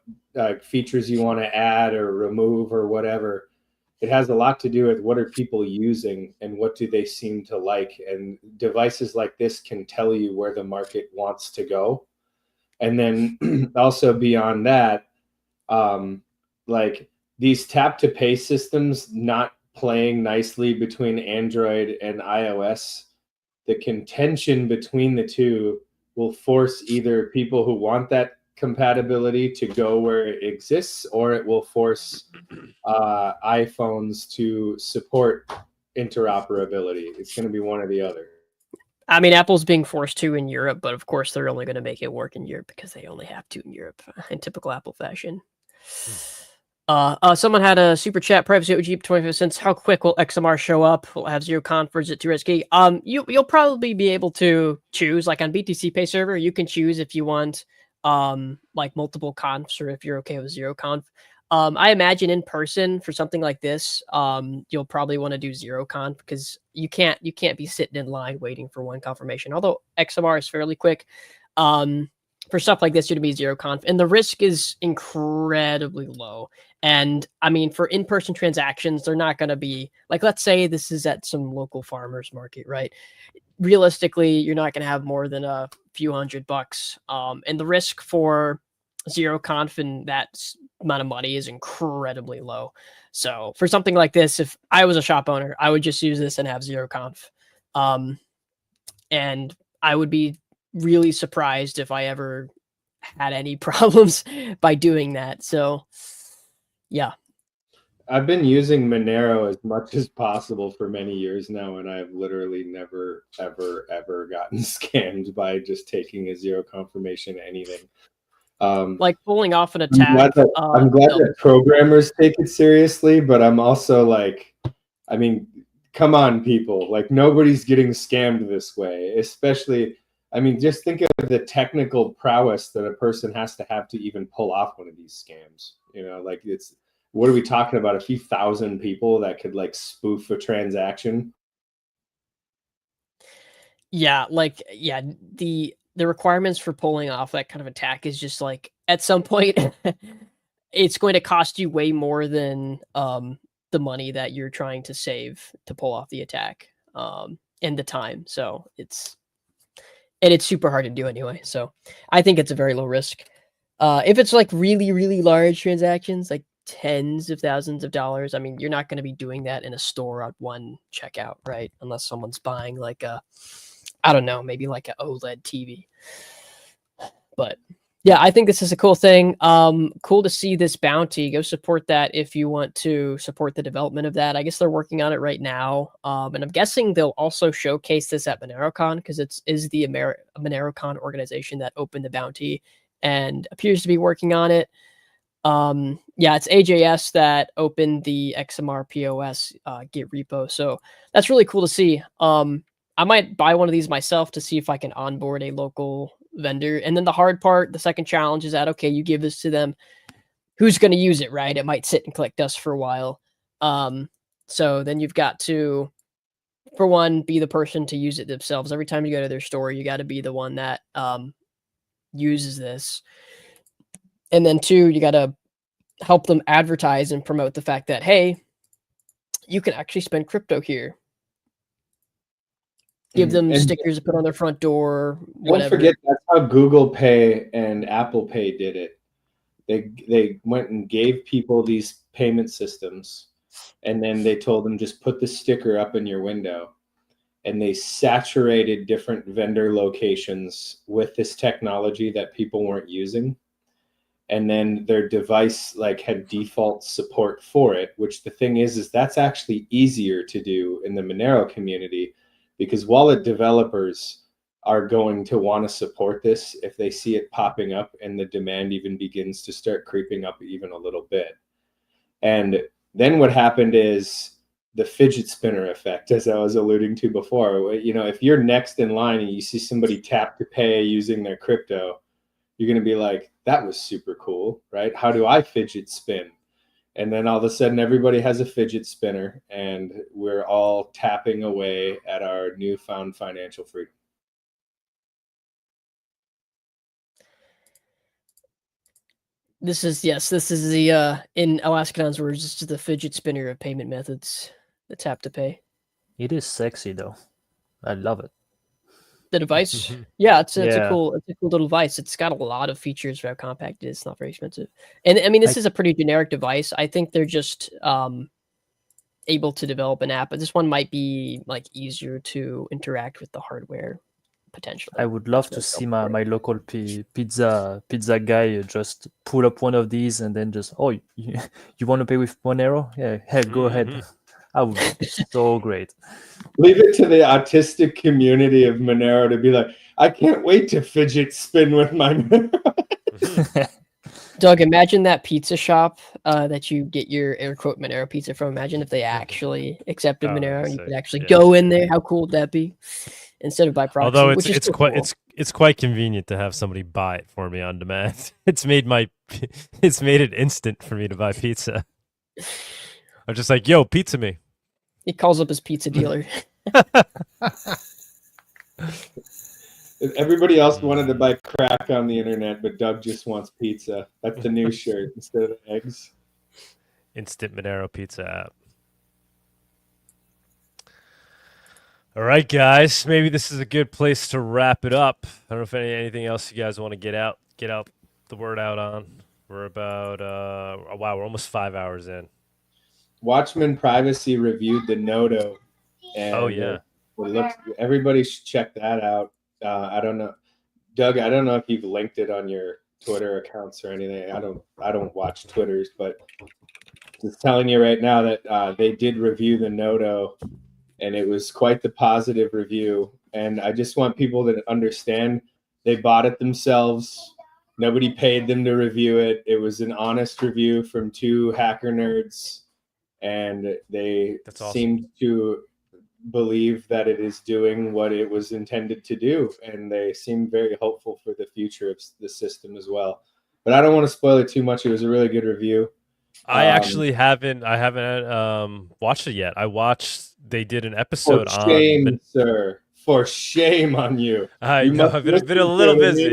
features you want to add or remove or whatever, it has a lot to do with what are people using and what do they seem to like. And devices like this can tell you where the market wants to go. And then also beyond that, like these tap to pay systems not playing nicely between Android and iOS, the contention between the two will force either people who want that compatibility to go where it exists, or it will force iPhones to support interoperability. It's going to be one or the other. I mean, Apple's being forced to in Europe, but of course they're only going to make it work in Europe because they only have to in Europe in typical Apple fashion. Someone had a super chat, privacy OG 25 cents. How quick will XMR show up? Will it have zero conf or is it too risky? You'll probably be able to choose, like on BTC Pay server, you can choose if you want like multiple confs or if you're okay with zero conf. I imagine in person for something like this, you'll probably want to do zero conf because you can't be sitting in line waiting for one confirmation. Although XMR is fairly quick. For stuff like this, you'd be zero conf, and the risk is incredibly low. And I mean, for in-person transactions, they're not going to be like, let's say this is at some local farmers market, right? Realistically, you're not going to have more than a few $100. And the risk for zero conf in that amount of money is incredibly low. So for something like this, if I was a shop owner, I would just use this and have zero conf. And I would be really surprised if I ever had any problems by doing that. So yeah. I've been using Monero as much as possible for many years now, and I've literally never, ever gotten scammed by just taking a zero confirmation anything. Like pulling off an attack. I'm glad that programmers take it seriously, but I'm also like, I mean, come on, people. Like, nobody's getting scammed this way, especially, I mean, just think of the technical prowess that a person has to even pull off one of these scams. You know, like what are we talking about? A few thousand people that could like spoof a transaction? Yeah, like, yeah, the requirements for pulling off that kind of attack is just like, at some point, it's going to cost you way more than the money that you're trying to save to pull off the attack and the time. So it's super hard to do anyway. So I think it's a very low risk. If it's like really, really large transactions, like tens of thousands of dollars, I mean, you're not going to be doing that in a store at one checkout, right? Unless someone's buying like I don't know, maybe like an OLED TV. But yeah, I think this is a cool thing. Cool to see this bounty. Go support that if you want to support the development of that. I guess they're working on it right now. And I'm guessing they'll also showcase this at Monerocon because is the Monerocon organization that opened the bounty and appears to be working on it. Yeah, it's AJS that opened the XMR POS Git repo. So that's really cool to see. I might buy one of these myself to see if I can onboard a local vendor. And then the hard part, the second challenge is that, okay, you give this to them. Who's going to use it, right? It might sit and collect dust for a while. So then you've got to, for one, be the person to use it themselves. Every time you go to their store, you got to be the one that uses this. And then two, you got to help them advertise and promote the fact that, hey, you can actually spend crypto here. Give them stickers to put on their front door. Whatever. Don't forget, that's how Google Pay and Apple Pay did it. They went and gave people these payment systems, and then they told them just put the sticker up in your window. And they saturated different vendor locations with this technology that people weren't using. And then their device like had default support for it, which the thing is that's actually easier to do in the Monero community, because wallet developers are going to want to support this if they see it popping up and the demand even begins to start creeping up even a little bit. And then what happened is the fidget spinner effect, as I was alluding to before. You know, if you're next in line and you see somebody tap to pay using their crypto, you're going to be like, that was super cool, right? How do I fidget spin? And then all of a sudden, everybody has a fidget spinner, and we're all tapping away at our newfound financial freedom. This is the in Alaskadon's words, this is the fidget spinner of payment methods. The tap to pay. It is sexy though. I love it. The device, yeah, it's a Yeah. cool little device. It's got a lot of features for how compact it is. It's not very expensive, and I mean this is a pretty generic device. I think they're just able to develop an app, but this one might be like easier to interact with the hardware potentially. I would love to see my local pizza guy just pull up one of these and then just, oh, you want to pay with Monero? Yeah, hey, go ahead. That would be so great. Leave it to the autistic community of Monero to be like, I can't wait to fidget spin with my Monero. Doug, imagine that pizza shop that you get your air quote Monero pizza from. Imagine if they actually accepted Monero and you could actually go in there. How cool would that be? Instead of by proxy. Although it's quite convenient to have somebody buy it for me on demand. It's made it instant for me to buy pizza. I'm just like, yo, pizza me. He calls up his pizza dealer. If everybody else wanted to buy crack on the internet, but Doug just wants pizza. That's the new shirt instead of eggs. Instant Monero pizza app. All right, guys. Maybe this is a good place to wrap it up. I don't know if anything else you guys want to get out the word out on. We're about wow, we're almost 5 hours in. Watchman Privacy reviewed the Nodo. And oh yeah. Everybody should check that out. I don't know, Doug. I don't know if you've linked it on your Twitter accounts or anything. I don't watch Twitters, but just telling you right now that they did review the Nodo, and it was quite the positive review. And I just want people to understand they bought it themselves. Nobody paid them to review it. It was an honest review from two hacker nerds, and they seemed to believe that it is doing what it was intended to do, and they seem very hopeful for the future of the system as well. But I don't want to spoil it too much. It was a really good review. I actually haven't watched it yet. They did an episode on sir. For shame on you. I know I've been a little busy.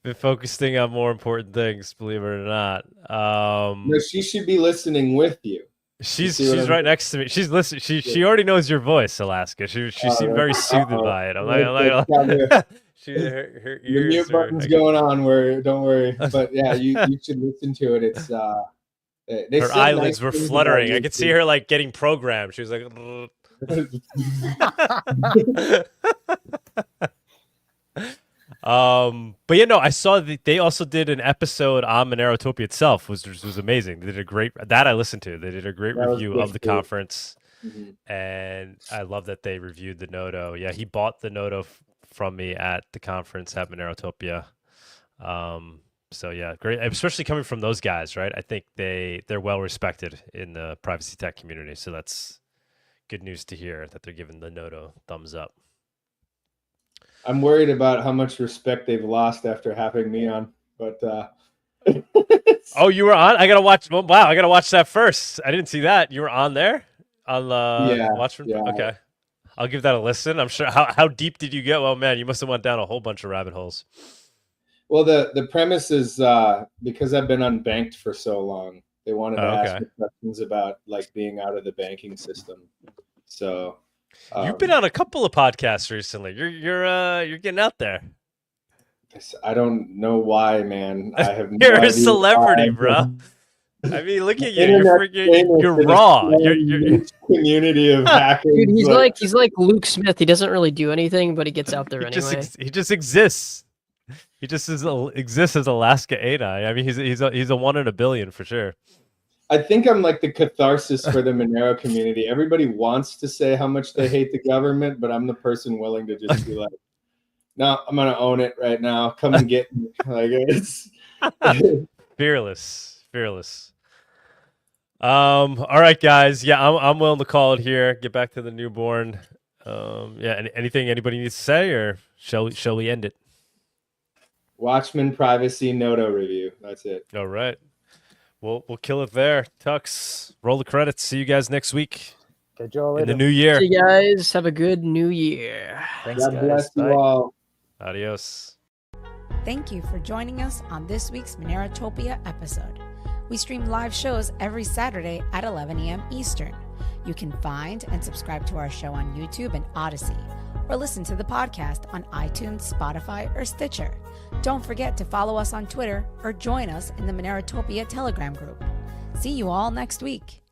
Been focusing on more important things, believe it or not. No, she should be listening with you. She's right next to me. She's listening. She already knows your voice, Alaska. She seemed very soothed by it. I'm like her ears. The mute button's going on. Don't worry. But yeah, you should listen to it. It's her eyelids were fluttering. I could see her like getting programmed. She was like. But yeah, no, I saw that they also did an episode on Monerotopia itself, which was amazing. They did a great I listened to. They did a great review of the conference, and I love that they reviewed the Nodo. Yeah, he bought the Nodo from me at the conference at Monerotopia. So yeah, great, especially coming from those guys, right? I think they're well respected in the privacy tech community, so that's good news to hear that they're giving the Nodo thumbs up. I'm worried about how much respect they've lost after having me on, but oh, you were on? I gotta watch. Wow, I gotta watch that first. I didn't see that. You were on there on the watch. Yeah. Okay, I'll give that a listen. I'm sure. How deep did you get? Well, man, you must have went down a whole bunch of rabbit holes. Well, the premise is because I've been unbanked for so long, they wanted to ask me questions about like being out of the banking system. So. You've been on a couple of podcasts recently. You're getting out there. I don't know why, man. I have. You're a celebrity, bro. I mean, look at you. You're raw. You're community of hackers. Dude, he's like Luke Smith. He doesn't really do anything, but he gets out there anyway. He just exists. He just exists as Alaska Ani. I mean, he's a 1 in a billion for sure. I think I'm like the catharsis for the Monero community. Everybody wants to say how much they hate the government, but I'm the person willing to just be like, no, I'm going to own it right now. Come and get me. Like it's fearless. All right, guys. Yeah, I'm willing to call it here. Get back to the newborn. Yeah. Anything anybody needs to say, or shall we end it? Watchman Privacy Nodo review. That's it. All right. We'll kill it there. Tux, roll the credits. See you guys next week. Catch you all later. In the new year. See you guys. Have a good new year. Thanks, God guys. bless you all. Adios. Thank you for joining us on this week's Monerotopia episode. We stream live shows every Saturday at 11 a.m. Eastern. You can find and subscribe to our show on YouTube and Odyssey, or listen to the podcast on iTunes, Spotify, or Stitcher. Don't forget to follow us on Twitter or join us in the Monerotopia Telegram group. See you all next week.